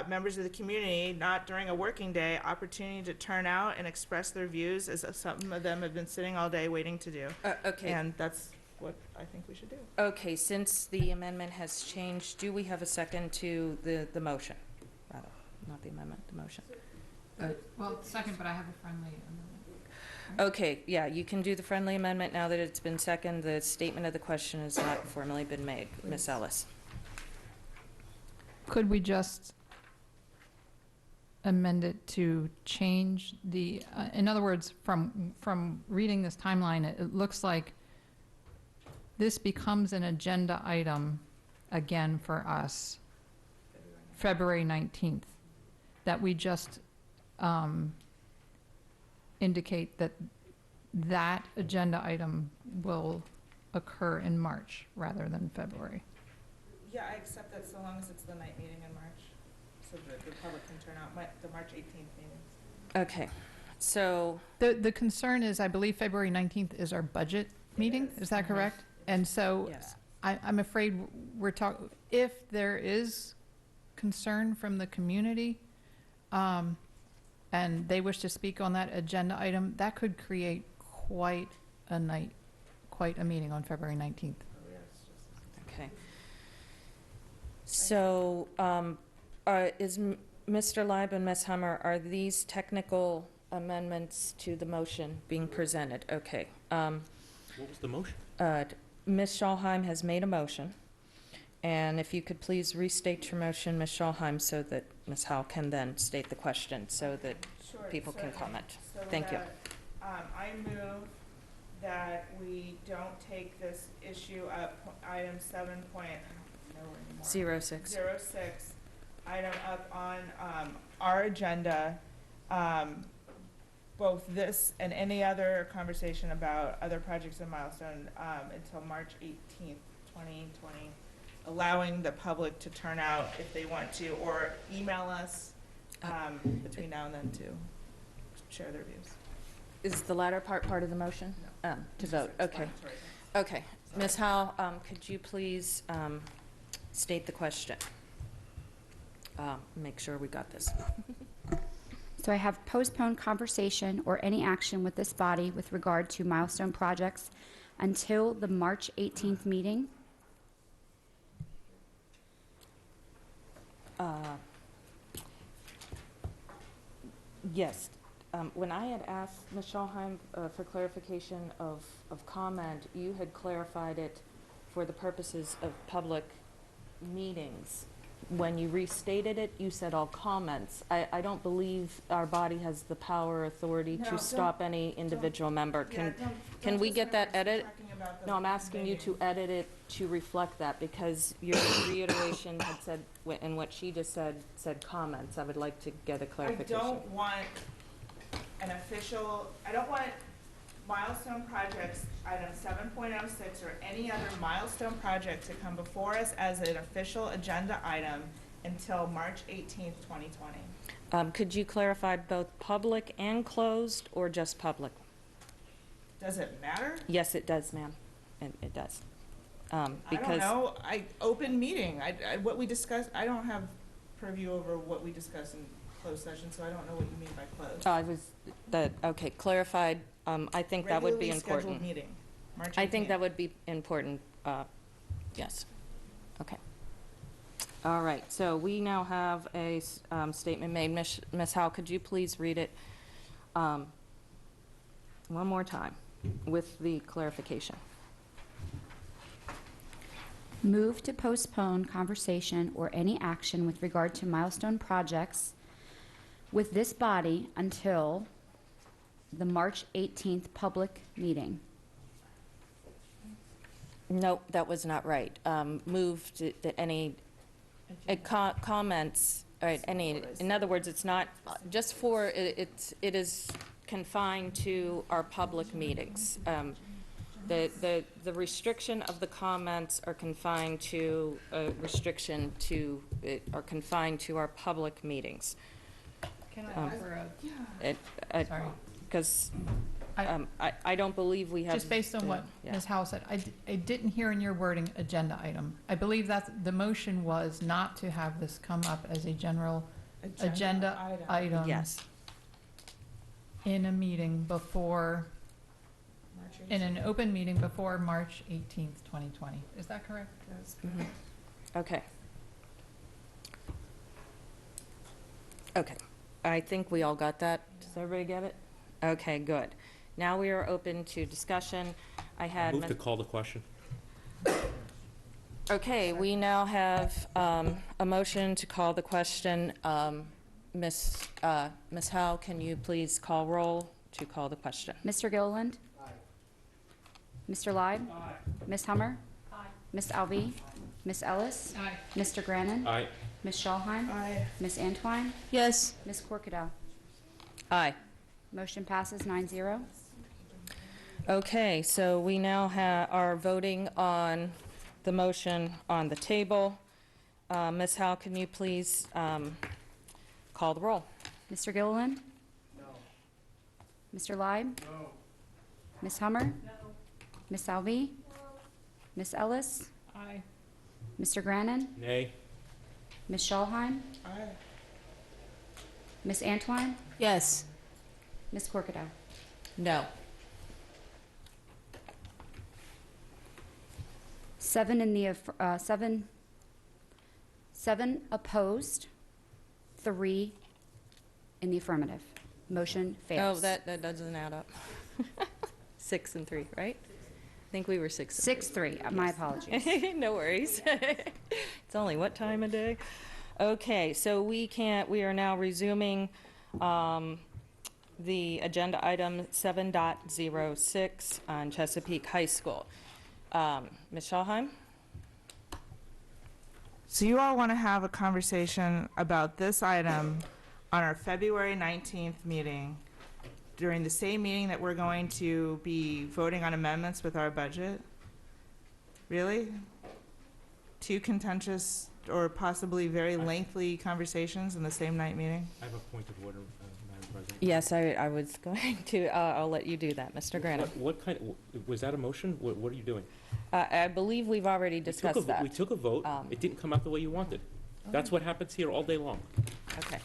members of the community, not during a working day, opportunity to turn out and express their views, as some of them have been sitting all day waiting to do. Okay. And that's what I think we should do. Okay, since the amendment has changed, do we have a second to the motion? Rather, not the amendment, the motion. Well, second, but I have a friendly amendment. Okay, yeah, you can do the friendly amendment now that it's been seconded. The statement of the question has not formally been made. Ms. Ellis. Could we just amend it to change the, in other words, from reading this timeline, it looks like this becomes an agenda item again for us, February 19th, that we just indicate that that agenda item will occur in March rather than February. Yeah, I accept that so long as it's the night meeting in March, so that the public can turn out, the March 18th meetings. Okay, so. The concern is, I believe February 19th is our budget meeting, is that correct? And so Yes. I'm afraid we're talking, if there is concern from the community, and they wish to speak on that agenda item, that could create quite a meeting on February 19th. Okay. So, is Mr. Leib and Ms. Hummer, are these technical amendments to the motion being presented? Okay. What was the motion? Ms. Schalheim has made a motion, and if you could please restate your motion, Ms. Schalheim, so that Ms. Howell can then state the question, so that people can comment. Thank you. I move that we don't take this issue up, item 06. Item up on our agenda, both this and any other conversation about other projects in Milestone until March 18th, 2020, allowing the public to turn out if they want to, or email us between now and then to share their views. Is the latter part of the motion? No. To vote, okay. Okay, Ms. Howell, could you please state the question? Make sure we got this. So I have postponed conversation or any action with this body with regard to milestone projects until the March 18th meeting. Yes. When I had asked Ms. Schalheim for clarification of comment, you had clarified it for the purposes of public meetings. When you restated it, you said all comments. I don't believe our body has the power or authority to stop any individual member. Can we get that edit? No, I'm asking you to edit it to reflect that, because your reiteration had said, and what she just said comments. I would like to get a clarification. I don't want milestone projects, item 7.06, or any other milestone project to come before us as an official agenda item until March 18th, 2020. Could you clarify both public and closed, or just public? Does it matter? Yes, it does, ma'am. It does. I don't know. Open meeting. What we discussed, I don't have purview over what we discuss in closed session, so I don't know what you mean by closed. Okay, clarified. I think that would be important. Regularly scheduled meeting, March 18th. I think that would be important, yes. Okay. All right, so we now have a statement made. Ms. Howell, could you please read it one more time with the clarification? Move to postpone conversation or any action with regard to milestone projects with this body until the March 18th public meeting. No, that was not right. Move to any comments, all right, in other words, it's not just for, it is confined to our public meetings. The restriction of the comments are confined to are confined to our public meetings. Can I offer Sorry. Because I don't believe we have. Just based on what Ms. Howell said, I didn't hear in your wording agenda item. I believe that the motion was not to have this come up as a general agenda item. Yes. In a meeting before, in an open meeting before March 18th, 2020. Is that correct? Mm-hmm. Okay. Okay. I think we all got that. Does everybody get it? Okay, good. Now we are open to discussion. I had Move to call the question. Okay, we now have a motion to call the question. Ms. Howe, can you please call roll to call the question? Mr. Gilliland? Mr. Live? Ms. Hummer? Ms. Alvey? Ms. Ellis? Mr. Grannon? Aye. Ms. Schallheim? Ms. Antwine? Yes. Ms. Corkadell? Aye. Motion passes 9-0. Okay, so we now are voting on the motion on the table. Ms. Howe, can you please call the roll? Mr. Gilliland? No. Mr. Live? No. Ms. Hummer? No. Ms. Alvey? No. Ms. Ellis? Aye. Mr. Grannon? Nay. Ms. Schallheim? Aye. Ms. Antwine? Yes. Ms. Corkadell? No. 7 in the, seven opposed, 3 in the affirmative. Motion fails. Oh, that doesn't add up. 6 and 3, right? I think we were 6 and 6-3, my apologies. No worries. It's only what time of day? Okay, so we are now resuming the agenda item 7.06 on Chesapeake High School. Ms. Schallheim? So you all want to have a conversation about this item on our February 19th meeting, during the same meeting that we're going to be voting on amendments with our budget? Really? 2 contentious or possibly very lengthy conversations in the same night meeting? I have a point of order, Madam President. Yes, I was going to, I'll let you do that, Mr. Grannon. What kind, was that a motion? What are you doing? I believe we've already discussed that. We took a vote. It didn't come out the way you wanted. That's what happens here all day long. Okay.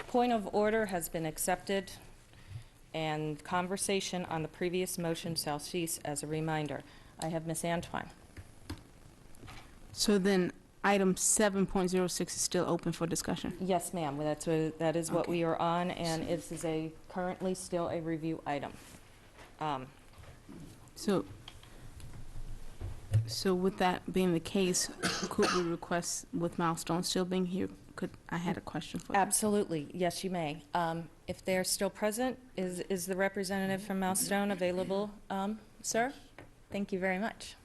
Point of order has been accepted, and conversation on the previous motion shall cease as a reminder. I have Ms. Antwine. So then, item 7.06 is still open for discussion? Yes, ma'am. That is what we are on, and it is currently still a review item. So with that being the case, could we request, with Milestone still being here, I had a question for them. Absolutely. Yes, you may. If they're still present, is the representative from Milestone available, sir? Thank you very much.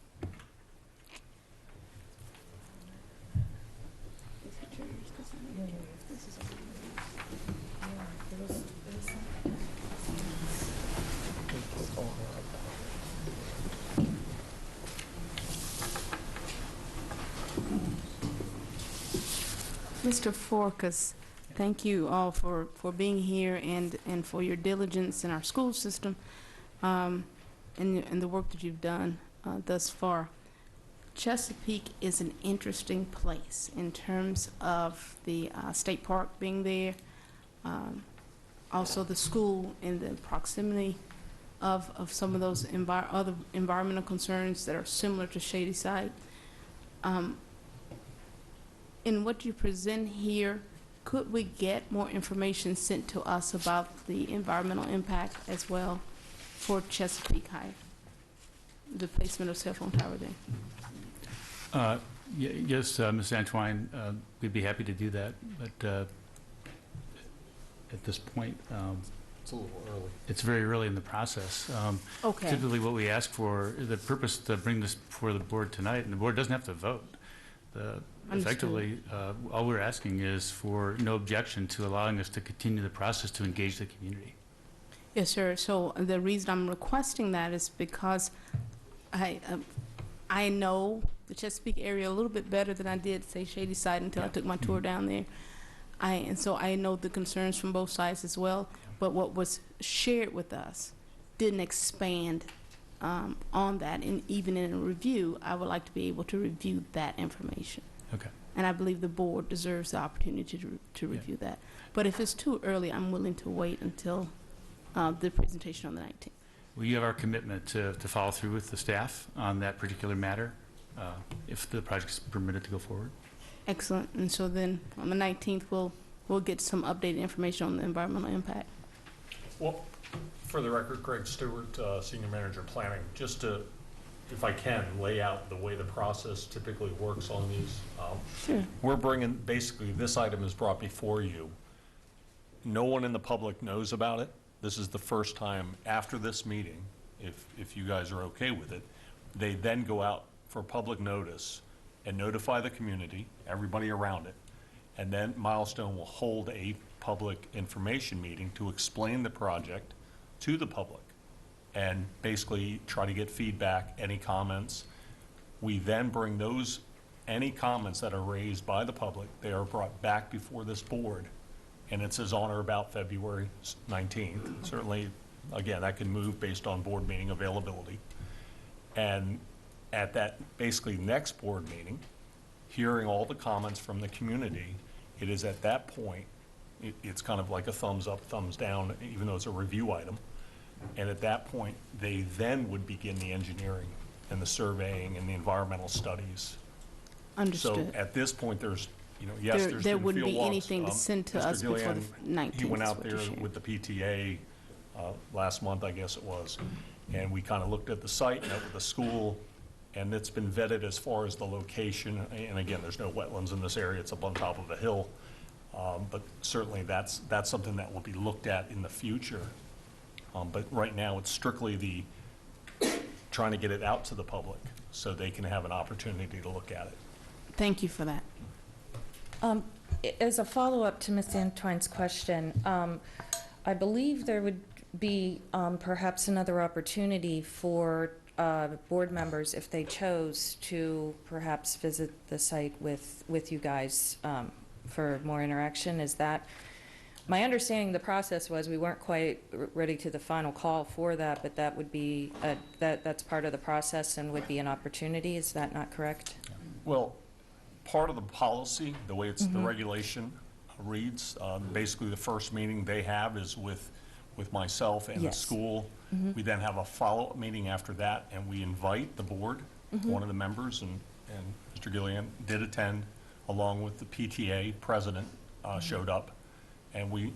Mr. Forkas, thank you all for being here and for your diligence in our school system and the work that you've done thus far. Chesapeake is an interesting place in terms of the state park being there, also the school and the proximity of some of those other environmental concerns that are similar to Shadyside. In what you present here, could we get more information sent to us about the environmental impact as well for Chesapeake High, the placement of cell phone tower there? Yes, Ms. Antwine, we'd be happy to do that, but at this point, it's a little early. It's very early in the process. Okay. Typically, what we ask for, the purpose to bring this before the board tonight, and the board doesn't have to vote. Effectively, all we're asking is for no objection to allowing us to continue the process to engage the community. Yes, sir. So the reason I'm requesting that is because I know the Chesapeake area a little bit better than I did, say, Shadyside until I took my tour down there. And so I know the concerns from both sides as well. But what was shared with us didn't expand on that. And even in a review, I would like to be able to review that information. Okay. And I believe the board deserves the opportunity to review that. But if it's too early, I'm willing to wait until the presentation on the 19th. Well, you have our commitment to follow through with the staff on that particular matter if the project's permitted to go forward. Excellent. And so then on the 19th, we'll get some updated information on the environmental impact. Well, for the record, Greg Stewart, Senior Manager Planning, just to if I can, lay out the way the process typically works on these. Sure. We're bringing, basically, this item is brought before you. No one in the public knows about it. This is the first time after this meeting, if you guys are okay with it. They then go out for public notice and notify the community, everybody around it. And then Milestone will hold a public information meeting to explain the project to the public and basically try to get feedback, any comments. We then bring those, any comments that are raised by the public, they are brought back before this board. And it says on or about February 19th. Certainly, again, that can move based on board meeting availability. And at that basically next board meeting, hearing all the comments from the community, it is at that point, it's kind of like a thumbs up, thumbs down, even though it's a review item. And at that point, they then would begin the engineering and the surveying and the environmental studies. Understood. So at this point, there's, yes, there's there been wouldn't field be walks. anything to send to Mr. us before Gillian, the 19th. He went is out what there you're sharing. with the PTA last month, I guess it was, and we kind of looked at the site, met with the school, and it's been vetted as far as the location. And again, there's no wetlands in this area. It's up on top of a hill. But certainly that's something that will be looked at in the future. But right now, it's strictly trying to get it out to the public so they can have an opportunity to look at it. Thank you for that. As a follow-up to Ms. Antoine's question, I believe there would be perhaps another opportunity for board members, if they chose, to perhaps visit the site with you guys for more interaction. Is that, my understanding the process was we weren't quite ready to the final call for that, but that would be, that's part of the process and would be an opportunity. Is that not correct? Well, part of the policy, the way it's the regulation reads, basically the first meeting they have is with myself and the school. We then have a follow-up meeting after that, and we invite the board, one of the members, and Mr. Gillian did attend, along with the PTA president showed up, and we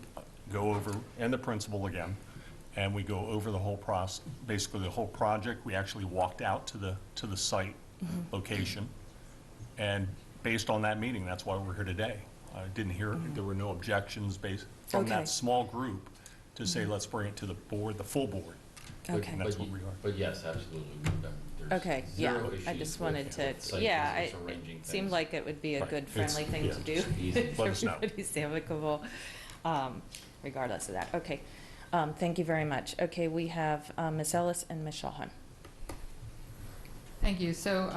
go over, and the principal again, and we go over the whole process, basically the whole project. We actually walked out to the site location, and based on that meeting, that's why we're here today. I didn't hear, there were no objections based from that small group to say, let's bring it to the board, the full board. Okay. And that's what we are. But yes, absolutely. There's Okay, yeah, zero I issues just wanted with to, site yeah, visits, it arranging seemed things. like it would be a Right. good, friendly It's- thing yeah, to do. just easy. If Let us know. everybody's amicable, regardless of that. Okay, thank you very much. Okay, we have Ms. Ellis and Ms. Shawhan. Thank you. So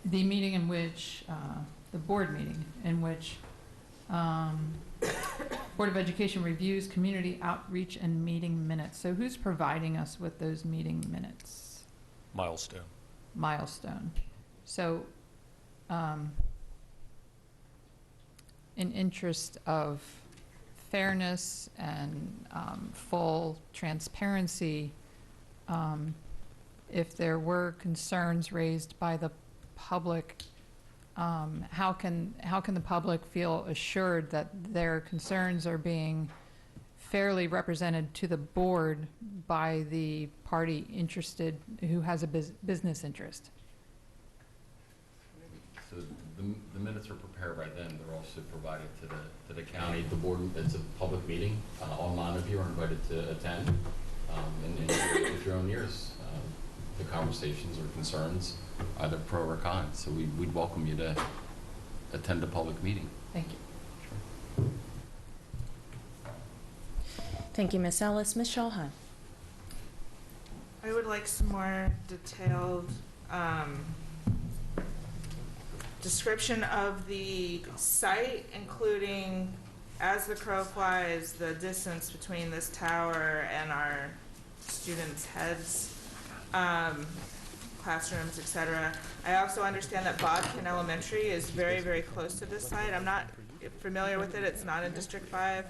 the meeting in which, the board meeting in which Board of Education reviews community outreach and meeting minutes. So who's providing us with those meeting minutes? Milestone. Milestone. So in interest of fairness and full transparency, if there were concerns raised by the public, how can the public feel assured that their concerns are being fairly represented to the board by the party interested who has a business interest? So the minutes are prepared by them. They're also provided to the county. The board, it's a public meeting. All 9 of you are invited to attend. And if your own ears, the conversations or concerns, either pro or con. So we'd welcome you to attend a public meeting. Thank you. Thank you, Ms. Ellis. Ms. Shawhan. I would like some more detailed description of the site, including, as the crow flies, the distance between this tower and our students' heads, classrooms, etc. I also understand that Bodkin Elementary is very, very close to this site. I'm not familiar with it. It's not in District 5.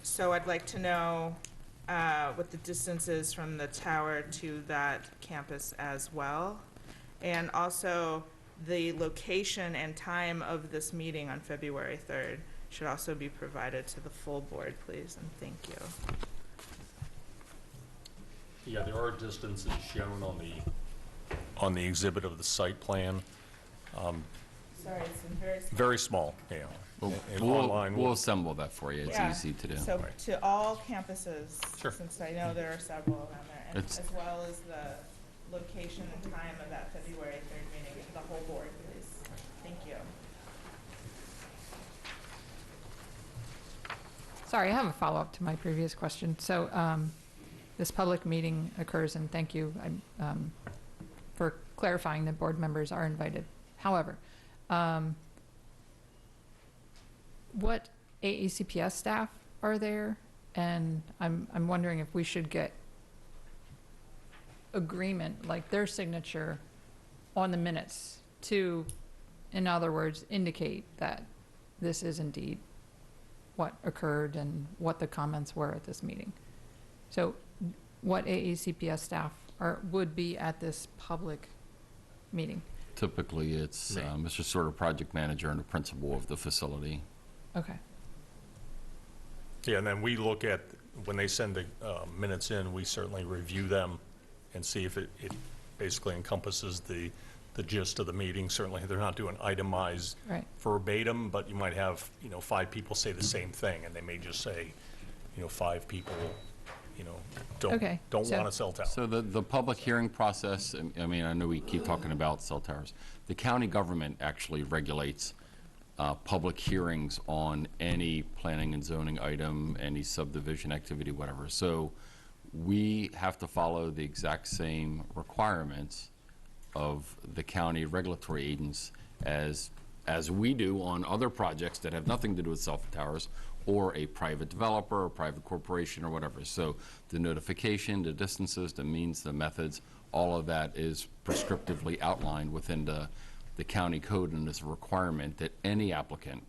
So I'd like to know what the distance is from the tower to that campus as well. And also the location and time of this meeting on February 3rd should also be provided to the full board, please, and thank you. Yeah, there are distances shown on the exhibit of the site plan. Sorry, it's in very small. Very small, yeah. And online, We'll assemble that for you. It's Yeah, easy to do. So to all campuses, Sure. since I know there are several of them there, and It's- as well as the location and time of that February 3rd meeting, the whole board, please. Thank you. Sorry, I have a follow-up to my previous question. So this public meeting occurs, and thank you for clarifying that board members are invited. However, what AECPS staff are there? And I'm wondering if we should get agreement, like their signature on the minutes to, in other words, indicate that this is indeed what occurred and what the comments were at this meeting. So what AECPS staff would be at this public meeting? Typically, it's Mr. Sorter, project manager, and the principal of the facility. Okay. Yeah, and then we look at, when they send the minutes in, we certainly review them and see if it basically encompasses the gist of the meeting. Certainly, they're not doing itemized verbatim, but you might have, 5 people say the same thing, and they may just say, 5 people, don't want to cell tower. So the public hearing process, I mean, I know we keep talking about cell towers. The county government actually regulates public hearings on any planning and zoning item, any subdivision activity, whatever. So we have to follow the exact same requirements of the county regulatory agents as we do on other projects that have nothing to do with cell towers, or a private developer, or private corporation, or whatever. So the notification, the distances, the means, the methods, all of that is prescriptively outlined within the county code, and is a requirement that any applicant,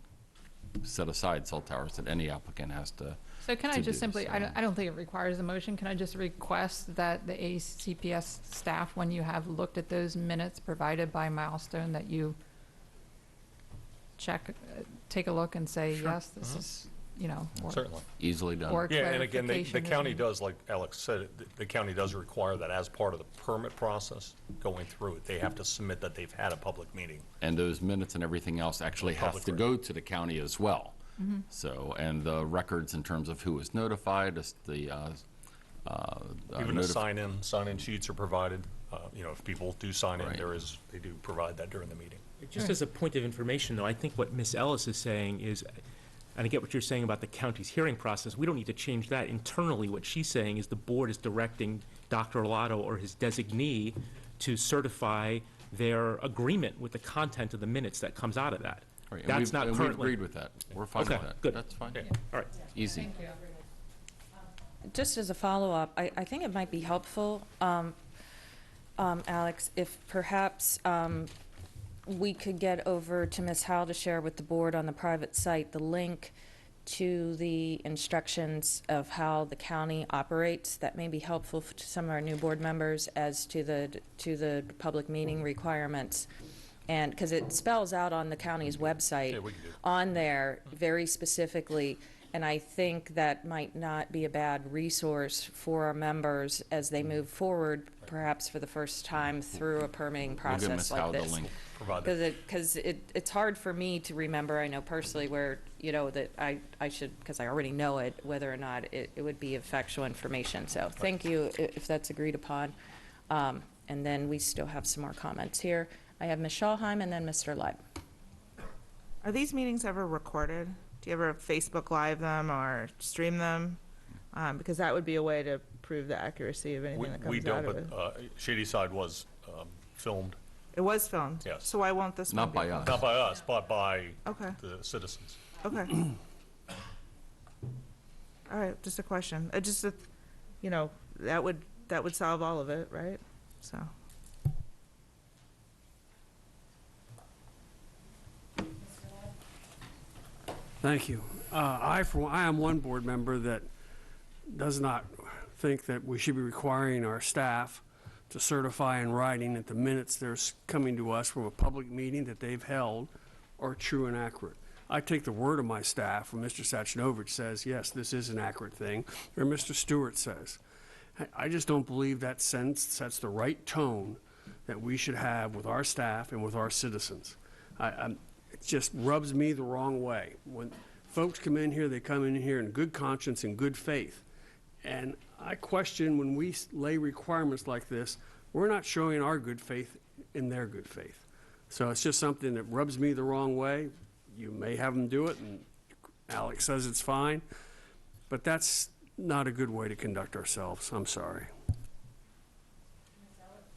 set aside cell towers, that any applicant has to. So can I just simply, I don't think it requires a motion, can I just request that the ACPS staff, when you have looked at those minutes provided by Milestone, that you take a look and say, yes, this is, or Certainly. Easily done. Or Yeah, and again, the clarification is county needed. does, like Alex said, the county does require that as part of the permit process going through it. They have to submit that they've had a public meeting. And those minutes and everything else actually have Public to go to the county as well. So, and the records in terms of who was notified, Even the sign-in sheets are provided. If people do sign in, Right. they do provide that during the meeting. Just as a point of information, though, I think what Ms. Ellis is saying is, and I get what you're saying about the county's hearing process, we don't need to change that internally. What she's saying is the board is directing Dr. Arlotto or his designee to certify their agreement with the content of the minutes that comes out of that. Right, and That's we've- not and currently. we've agreed with that. We're fine with that. Good. That's fine. All right. Easy. Just as a follow-up, I think it might be helpful, Alex, if perhaps we could get over to Ms. Howell to share with the board on the private site the link to the instructions of how the county operates. That may be helpful to some of our new board members as to the public meeting requirements. And because it spells out on the county's website, on there very specifically, and I think that might not be a bad resource for our members as they move forward, perhaps for the first time through a permitting process like this. Because it's hard for me to remember, I know personally, where, that I should, because I already know it, whether or not it would be factual information. So thank you if that's agreed upon. And then we still have some more comments here. I have Ms. Schalheim and then Mr. Leib. Are these meetings ever recorded? Do you ever Facebook Live them or stream them? Because that would be a way to prove the accuracy of anything that We comes out don't, of it. but Shady Side was filmed. It was filmed? Yes. So why won't this one Not be by filmed? us. Not by us, but by Okay. the citizens. Okay. All right, just a question. That would solve all of it, right? So. Thank you. I am one board member that does not think that we should be requiring our staff to certify in writing that the minutes that are coming to us from a public meeting that they've held are true and accurate. I take the word of my staff when Mr. Sachnovich says, yes, this is an accurate thing, or Mr. Stewart says. I just don't believe that sets the right tone that we should have with our staff and with our citizens. It just rubs me the wrong way. When folks come in here, they come in here in good conscience and good faith. And I question when we lay requirements like this, we're not showing our good faith in their good faith. So it's just something that rubs me the wrong way. You may have them do it, and Alex says it's fine, but that's not a good way to conduct ourselves. I'm sorry.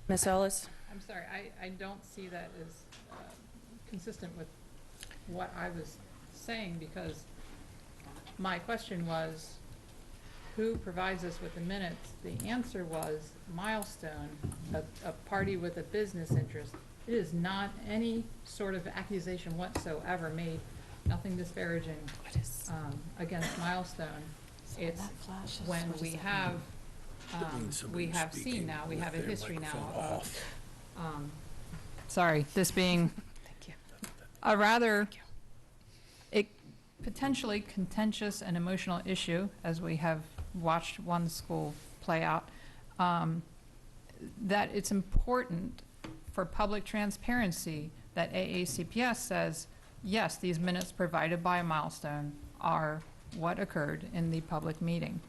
Ms. Ellis? I'm sorry, I don't see that as consistent with what I was saying, because my question was, who provides us with the minutes? The answer was Milestone, a party with a business interest. It is not any sort of accusation whatsoever made, nothing disparaging against Milestone. It's when we have seen now, we have a history now of, sorry, this being a rather potentially contentious and emotional issue, as we have watched one school play out, that it's important for public transparency that AACPS says, yes, these minutes provided by Milestone are what occurred in the public meeting.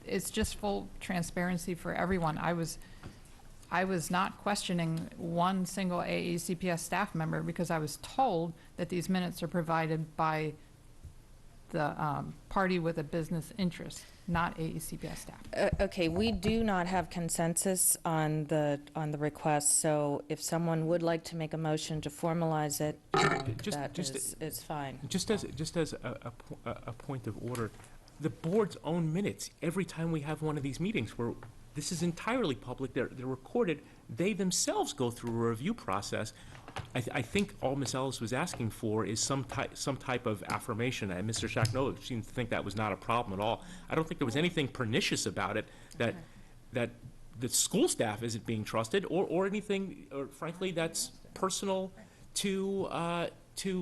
It's just full transparency for everyone. I was not questioning one single AACPS staff member because I was told that these minutes are provided by the party with a business interest, not AACPS staff. Okay, we do not have consensus on the request, so if someone would like to make a motion to formalize it, it's fine. Just as a point of order, the board's own minutes, every time we have one of these meetings where this is entirely public, they're recorded, they themselves go through a review process. I think all Ms. Ellis was asking for is some type of affirmation, and Mr. Shacknova seemed to think that was not a problem at all. I don't think there was anything pernicious about it, that the school staff isn't being trusted, or anything, or frankly, that's personal to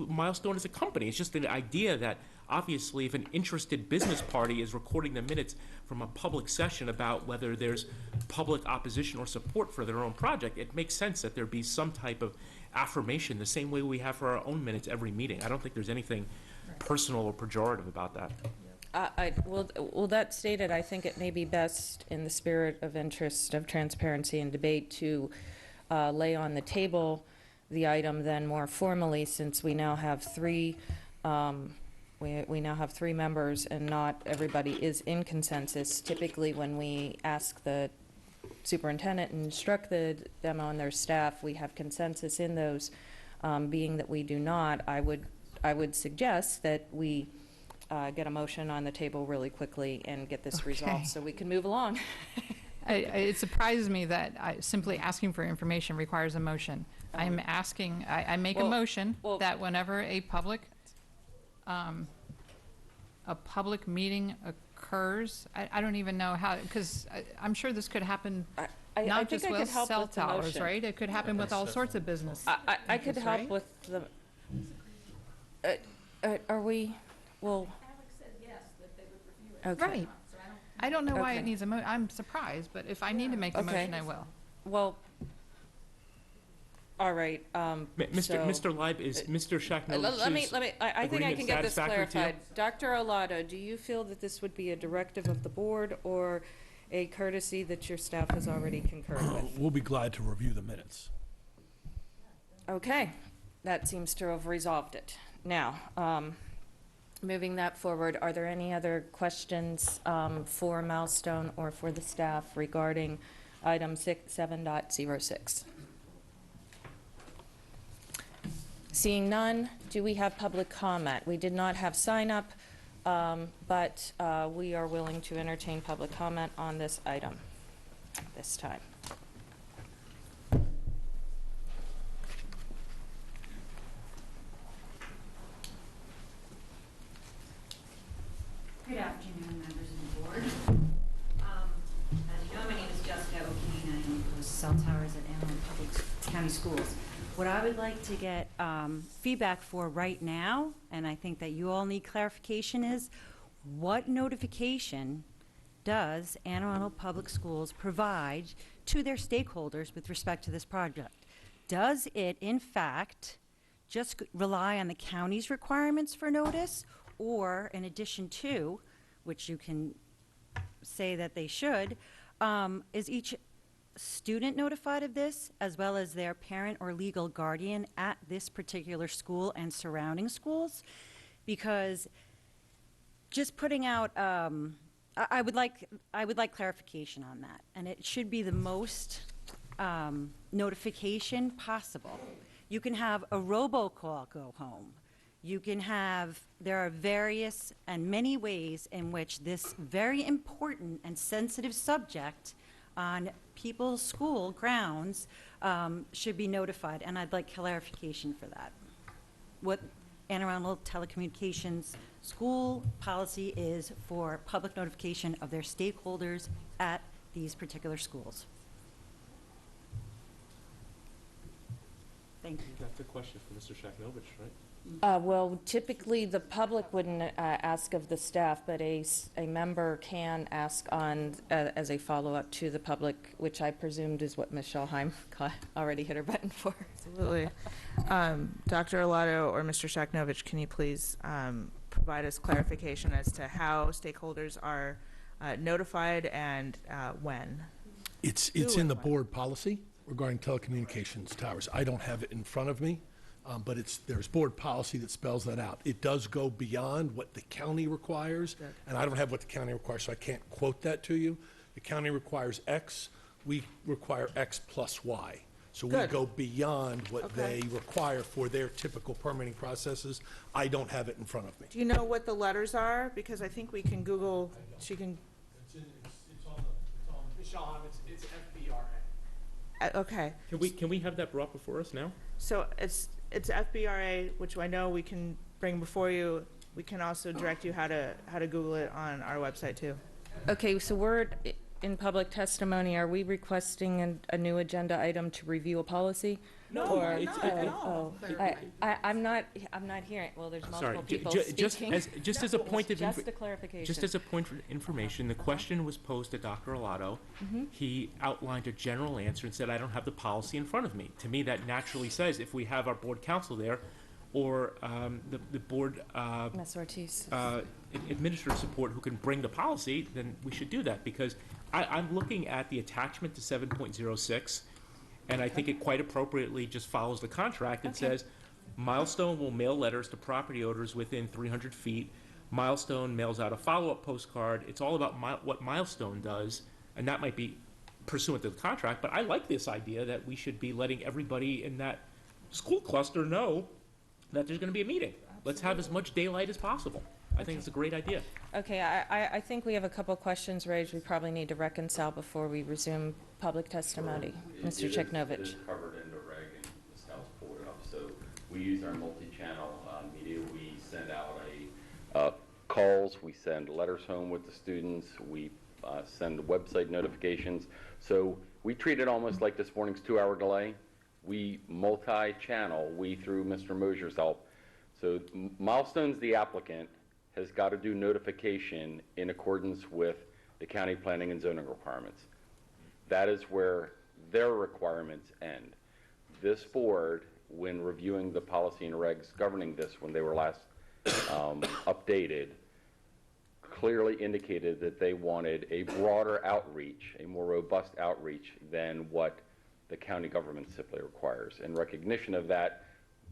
Milestone as a company. It's just an idea that obviously if an interested business party is recording the minutes from a public session about whether there's public opposition or support for their own project, it makes sense that there be some type of affirmation the same way we have for our own minutes every meeting. I don't think there's anything personal or pejorative about that. Well, that stated, I think it may be best in the spirit of interest of transparency and debate to lay on the table the item then more formally, since we now have three we now have three members and not everybody is in consensus. Typically when we ask the superintendent and instruct them on their staff, we have consensus in those. Being that we do not, I would suggest that we get a motion on the table really quickly and get this resolved so we can move along. It surprises me that simply asking for information requires a motion. I'm asking, I make a motion that whenever a public meeting occurs, I don't even know how, because I'm sure this could happen not just with cell towers, right? It could happen with all sorts of business. I could help with the, are we, well. Alex said yes, that they would review it. Okay. Right. I don't know why it needs a motion. I'm surprised, but if I need to make the motion, I will. Well, all right. Mr. Leib, is Mr. Shacknovich's I think I can get this satisfactory to you? clarified. Dr. Olato, do you feel that this would be a directive of the board or a courtesy that your staff has already concurred with? We'll be glad to review the minutes. Okay, that seems to have resolved it. Now, moving that forward, are there any other questions for Milestone or for the staff regarding item 7.06? Seeing none, do we have public comment? We did not have sign up, but we are willing to entertain public comment on this item this time. Good afternoon, members of the board. As you know, my name is Jessica O'Kane. I am the cell towers at Antelope Public County Schools. What I would like to get feedback for right now, and I think that you all need clarification, is what notification does Anne Arundel Public Schools provide to their stakeholders with respect to this project? Does it, in fact, just rely on the county's requirements for notice, or in addition to, which you can say that they should, is each student notified of this, as well as their parent or legal guardian at this particular school and surrounding schools? Because just putting out, I would like clarification on that, and it should be the most notification possible. You can have a robocall go home. You can have, there are various and many ways in which this very important and sensitive subject on people's school grounds should be notified, and I'd like clarification for that. What Anne Arundel Telecommunications school policy is for public notification of their stakeholders at these particular schools. Thank you. That's a question for Mr. Shacknovich, right? Well, typically, the public wouldn't ask of the staff, but a member can ask on, as a follow-up to the public, which I presumed is what Ms. Schulheim already hit her button for. Absolutely. Dr. Arlato or Mr. Shacknovich, can you please provide us clarification as to how stakeholders are notified and when? It's in the board policy regarding telecommunications towers. I don't have it in front of me, but there's board policy that spells that out. It does go beyond what the county requires, and I don't have what the county requires, so I can't quote that to you. The county requires X, we require X plus Y. So we go beyond what they require for their typical permitting processes. I don't have it in front of me. Do you know what the letters are? Because I think we can Google, she can. It's on Michelle, it's FBRA. Okay. Can we have that brought before us now? So it's FBRA, which I know we can bring before you. We can also direct you how to Google it on our website too. Okay, so we're in public testimony. Are we requesting a new agenda item to review a policy? No, or, not at all. I'm not hearing. Well, there's multiple Sorry, people speaking. just as a point of just a clarification. Just as a point of information, the question was posed to Dr. Arlato. He outlined a general answer and said, "I don't have the policy in front of me." To me, that naturally says if we have our board counsel there, or the board Ms. Ortiz. administrative support who can bring the policy, then we should do that, because I'm looking at the attachment to 7.06, and I think it quite appropriately just follows the contract. It says, Milestone will mail letters to property owners within 300 feet. Milestone mails out a follow-up postcard. It's all about what Milestone does, and that might be pursuant to the contract, but I like this idea that we should be letting everybody in that school cluster know that there's going to be a meeting. Let's have as much daylight as possible. I think it's a great idea. Okay, I think we have a couple questions raised we probably need to reconcile before we resume public testimony. Mr. Cheknovich. It is covered in the reg and this house pulled it up. So we use our multi-channel media. We send out calls. We send letters home with the students. We send website notifications. So we treat it almost like this morning's 2-hour delay. We multi-channel, we through Mr. Mosier's help. So Milestone's the applicant, has got to do notification in accordance with the county planning and zoning requirements. That is where their requirements end. This board, when reviewing the policy and regs governing this when they were last updated, clearly indicated that they wanted a broader outreach, a more robust outreach than what the county government simply requires. In recognition of that,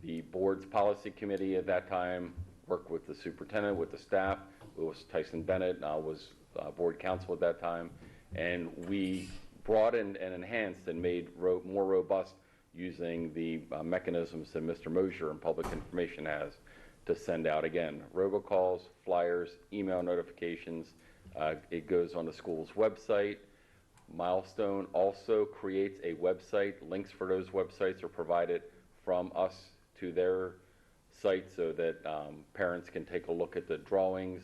the board's policy committee at that time worked with the superintendent, with the staff. Louis Tyson Bennett was board counsel at that time, and we broadened and enhanced and made more robust using the mechanisms that Mr. Mosier and Public Information has to send out, again, robocalls, flyers, email notifications. It goes on the school's website. Milestone also creates a website. Links for those websites are provided from us to their site so that parents can take a look at the drawings.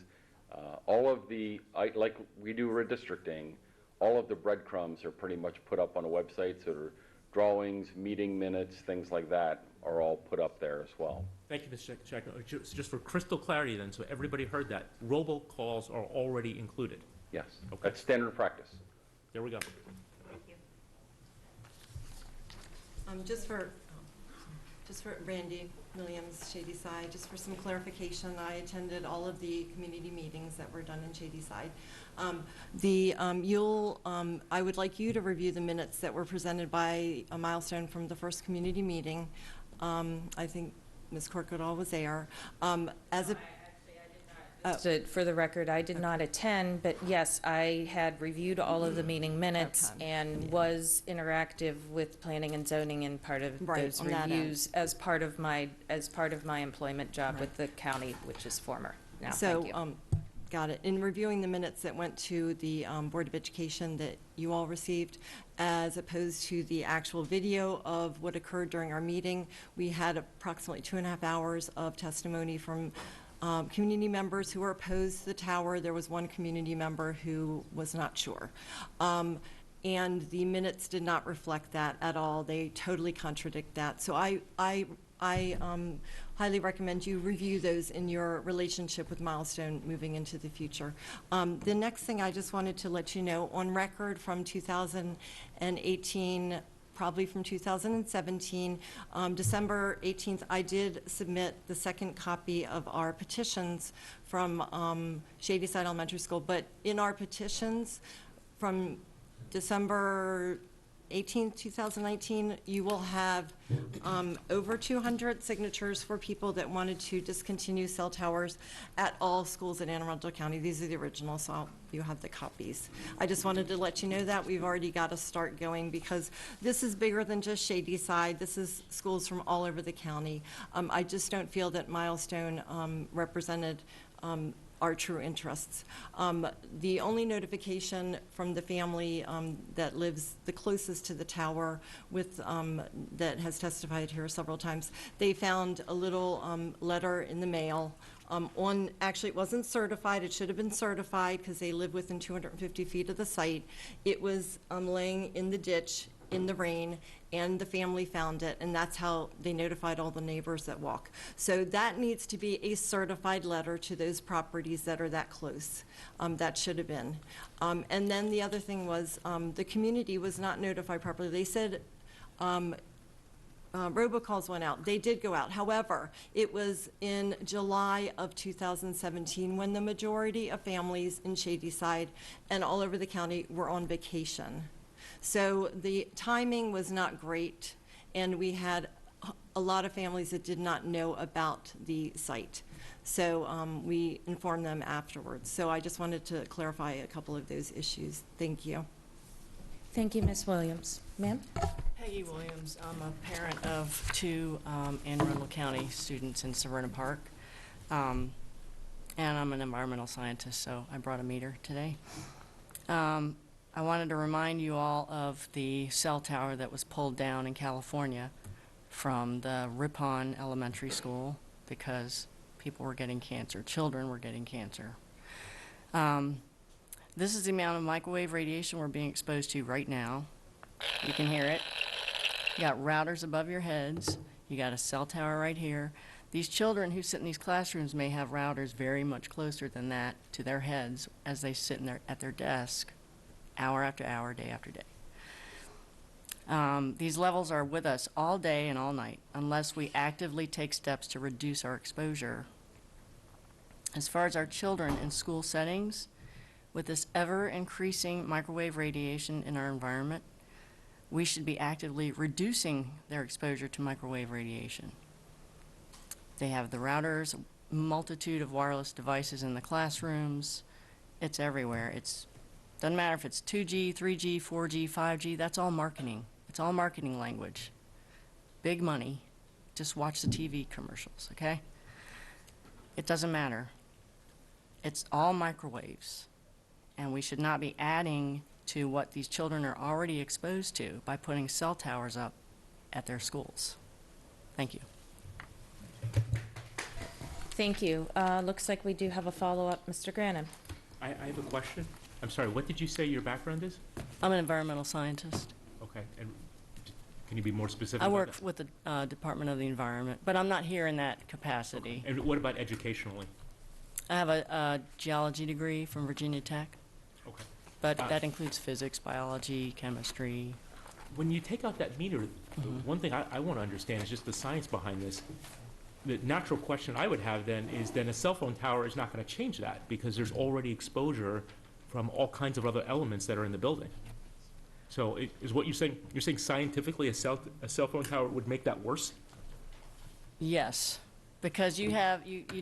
All of the, like we do redistricting, all of the breadcrumbs are pretty much put up on a website, so the drawings, meeting minutes, things like that are all put up there as well. Thank you, Mr. Check. Just for crystal clarity then, so everybody heard that, robocalls are already included. Yes, Okay. that's standard practice. There we go. Just for Randy Williams, Shady Side, just for some clarification, I attended all of the community meetings that were done in Shady Side. I would like you to review the minutes that were presented by a Milestone from the first community meeting. I think Ms. Corkadall was there. For the record, I did not attend, but yes, I had reviewed all of the meeting minutes and was interactive with planning and zoning in part of those on that end. reviews as part of my employment job with the county, which is former now. So, Thank you. got it. In reviewing the minutes that went to the Board of Education that you all received, as opposed to the actual video of what occurred during our meeting, we had approximately 2.5 hours of testimony from community members who were opposed to the tower. There was one community member who was not sure. And the minutes did not reflect that at all. They totally contradict that. So I highly recommend you review those in your relationship with Milestone moving into the future. The next thing I just wanted to let you know, on record from 2018, probably from 2017, December 18th, I did submit the second copy of our petitions from Shady Side Elementary School. But in our petitions from December 18th, 2019, you will have over 200 signatures for people that wanted to discontinue cell towers at all schools in Anne Arundel County. These are the originals, so you have the copies. I just wanted to let you know that we've already got to start going, because this is bigger than just Shady Side. This is schools from all over the county. I just don't feel that Milestone represented our true interests. The only notification from the family that lives the closest to the tower with, that has testified here several times, they found a little letter in the mail actually it wasn't certified. It should have been certified because they live within 250 feet of the site. It was laying in the ditch in the rain, and the family found it, and that's how they notified all the neighbors that walk. So that needs to be a certified letter to those properties that are that close. That should have been. And then the other thing was the community was not notified properly. They said robocalls went out. They did go out. However, it was in July of 2017 when the majority of families in Shady Side and all over the county were on vacation. So the timing was not great, and we had a lot of families that did not know about the site. So we informed them afterwards. So I just wanted to clarify a couple of those issues. Thank you. Thank you, Ms. Williams. Ma'am? Peggy Williams. I'm a parent of two Anne Arundel County students in Severna Park. And I'm an environmental scientist, so I brought a meter today. I wanted to remind you all of the cell tower that was pulled down in California from the Ripon Elementary School because people were getting cancer, children were getting cancer. This is the amount of microwave radiation we're being exposed to right now. You can hear it. You got routers above your heads. You got a cell tower right here. These children who sit in these classrooms may have routers very much closer than that to their heads as they sit at their desk hour after hour, day after day. These levels are with us all day and all night unless we actively take steps to reduce our exposure. As far as our children in school settings, with this ever-increasing microwave radiation in our environment, we should be actively reducing their exposure to microwave radiation. They have the routers, a multitude of wireless devices in the classrooms. It's everywhere. Doesn't matter if it's 2G, 3G, 4G, 5G, that's all marketing. It's all marketing language. Big money. Just watch the TV commercials, okay? It doesn't matter. It's all microwaves. And we should not be adding to what these children are already exposed to by putting cell towers up at their schools. Thank you. Thank you. Looks like we do have a follow-up. Mr. Grannon. I have a question. I'm sorry, what did you say your background is? I'm an environmental scientist. Okay, and can you be more specific? I work with the Department of the Environment, but I'm not here in that capacity. And what about educationally? I have a geology degree from Virginia Tech. Okay. But that includes physics, biology, chemistry. When you take out that meter, the one thing I want to understand is just the science behind this. The natural question I would have then is a cell phone tower is not going to change that because there's already exposure from all kinds of other elements that are in the building. So is what you're saying scientifically a cell phone tower would make that worse? Yes, because you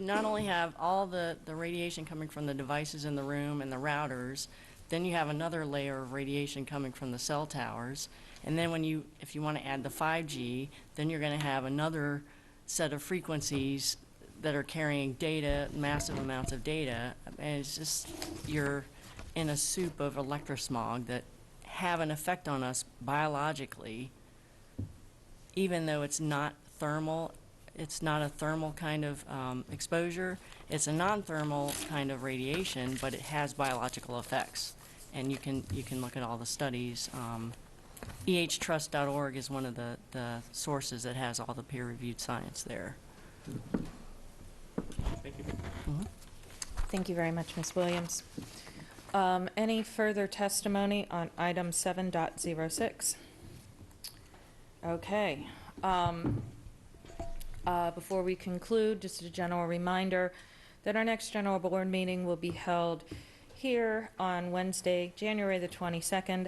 not only have all the radiation coming from the devices in the room and the routers, then you have another layer of radiation coming from the cell towers. And then if you want to add the 5G, then you're going to have another set of frequencies that are carrying data, massive amounts of data. And it's just, you're in a soup of electrosmog that have an effect on us biologically, even though it's not thermal. It's not a thermal kind of exposure. It's a non-thermal kind of radiation, but it has biological effects. And you can look at all the studies. ehtrust.org is one of the sources that has all the peer-reviewed science there. Thank you. Thank you very much, Ms. Williams. Any further testimony on item 7.06? Okay. Before we conclude, just a general reminder that our next general board meeting will be held here on Wednesday, January the 22nd,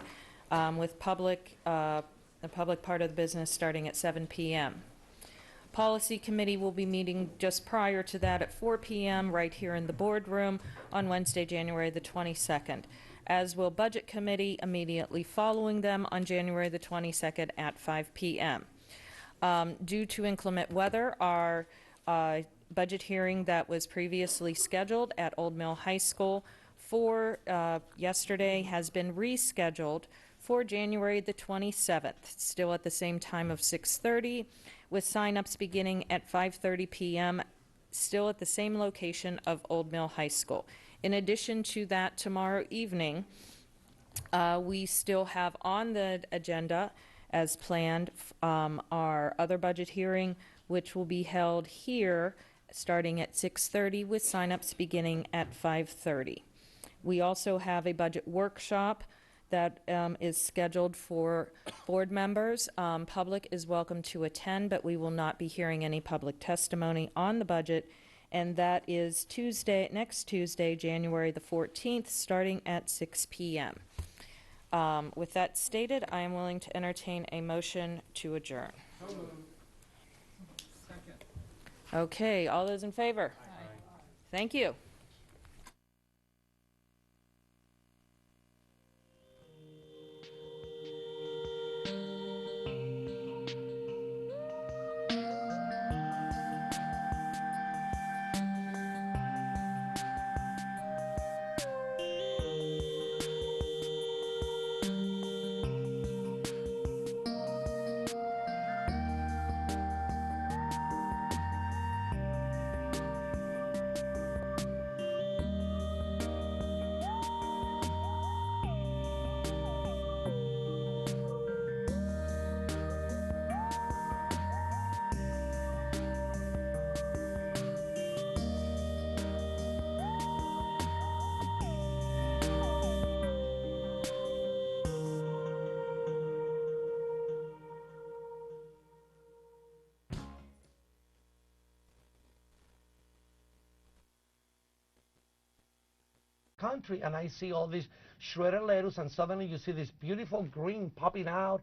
with the public part of the business starting at 7 p.m. Policy Committee will be meeting just prior to that at 4 p.m. right here in the boardroom on Wednesday, January the 22nd, as will Budget Committee immediately following them on January the 22nd at 5 p.m. Due to inclement weather, our budget hearing that was previously scheduled at Old Mill High School for yesterday has been rescheduled for January the 27th, still at the same time of 6:30, with sign-ups beginning at 5:30 p.m., still at the same location of Old Mill High School. In addition to that, tomorrow evening, we still have on the agenda, as planned, our other budget hearing, which will be held here starting at 6:30 with sign-ups beginning at 5:30. We also have a budget workshop that is scheduled for board members. Public is welcome to attend, but we will not be hearing any public testimony on the budget, and that is next Tuesday, January the 14th, starting at 6 p.m. With that stated, I am willing to entertain a motion to adjourn. Second. Okay, all those in favor? Aye. Thank you. Country, and I see all these shredded lettuce, and suddenly you see this beautiful green popping out,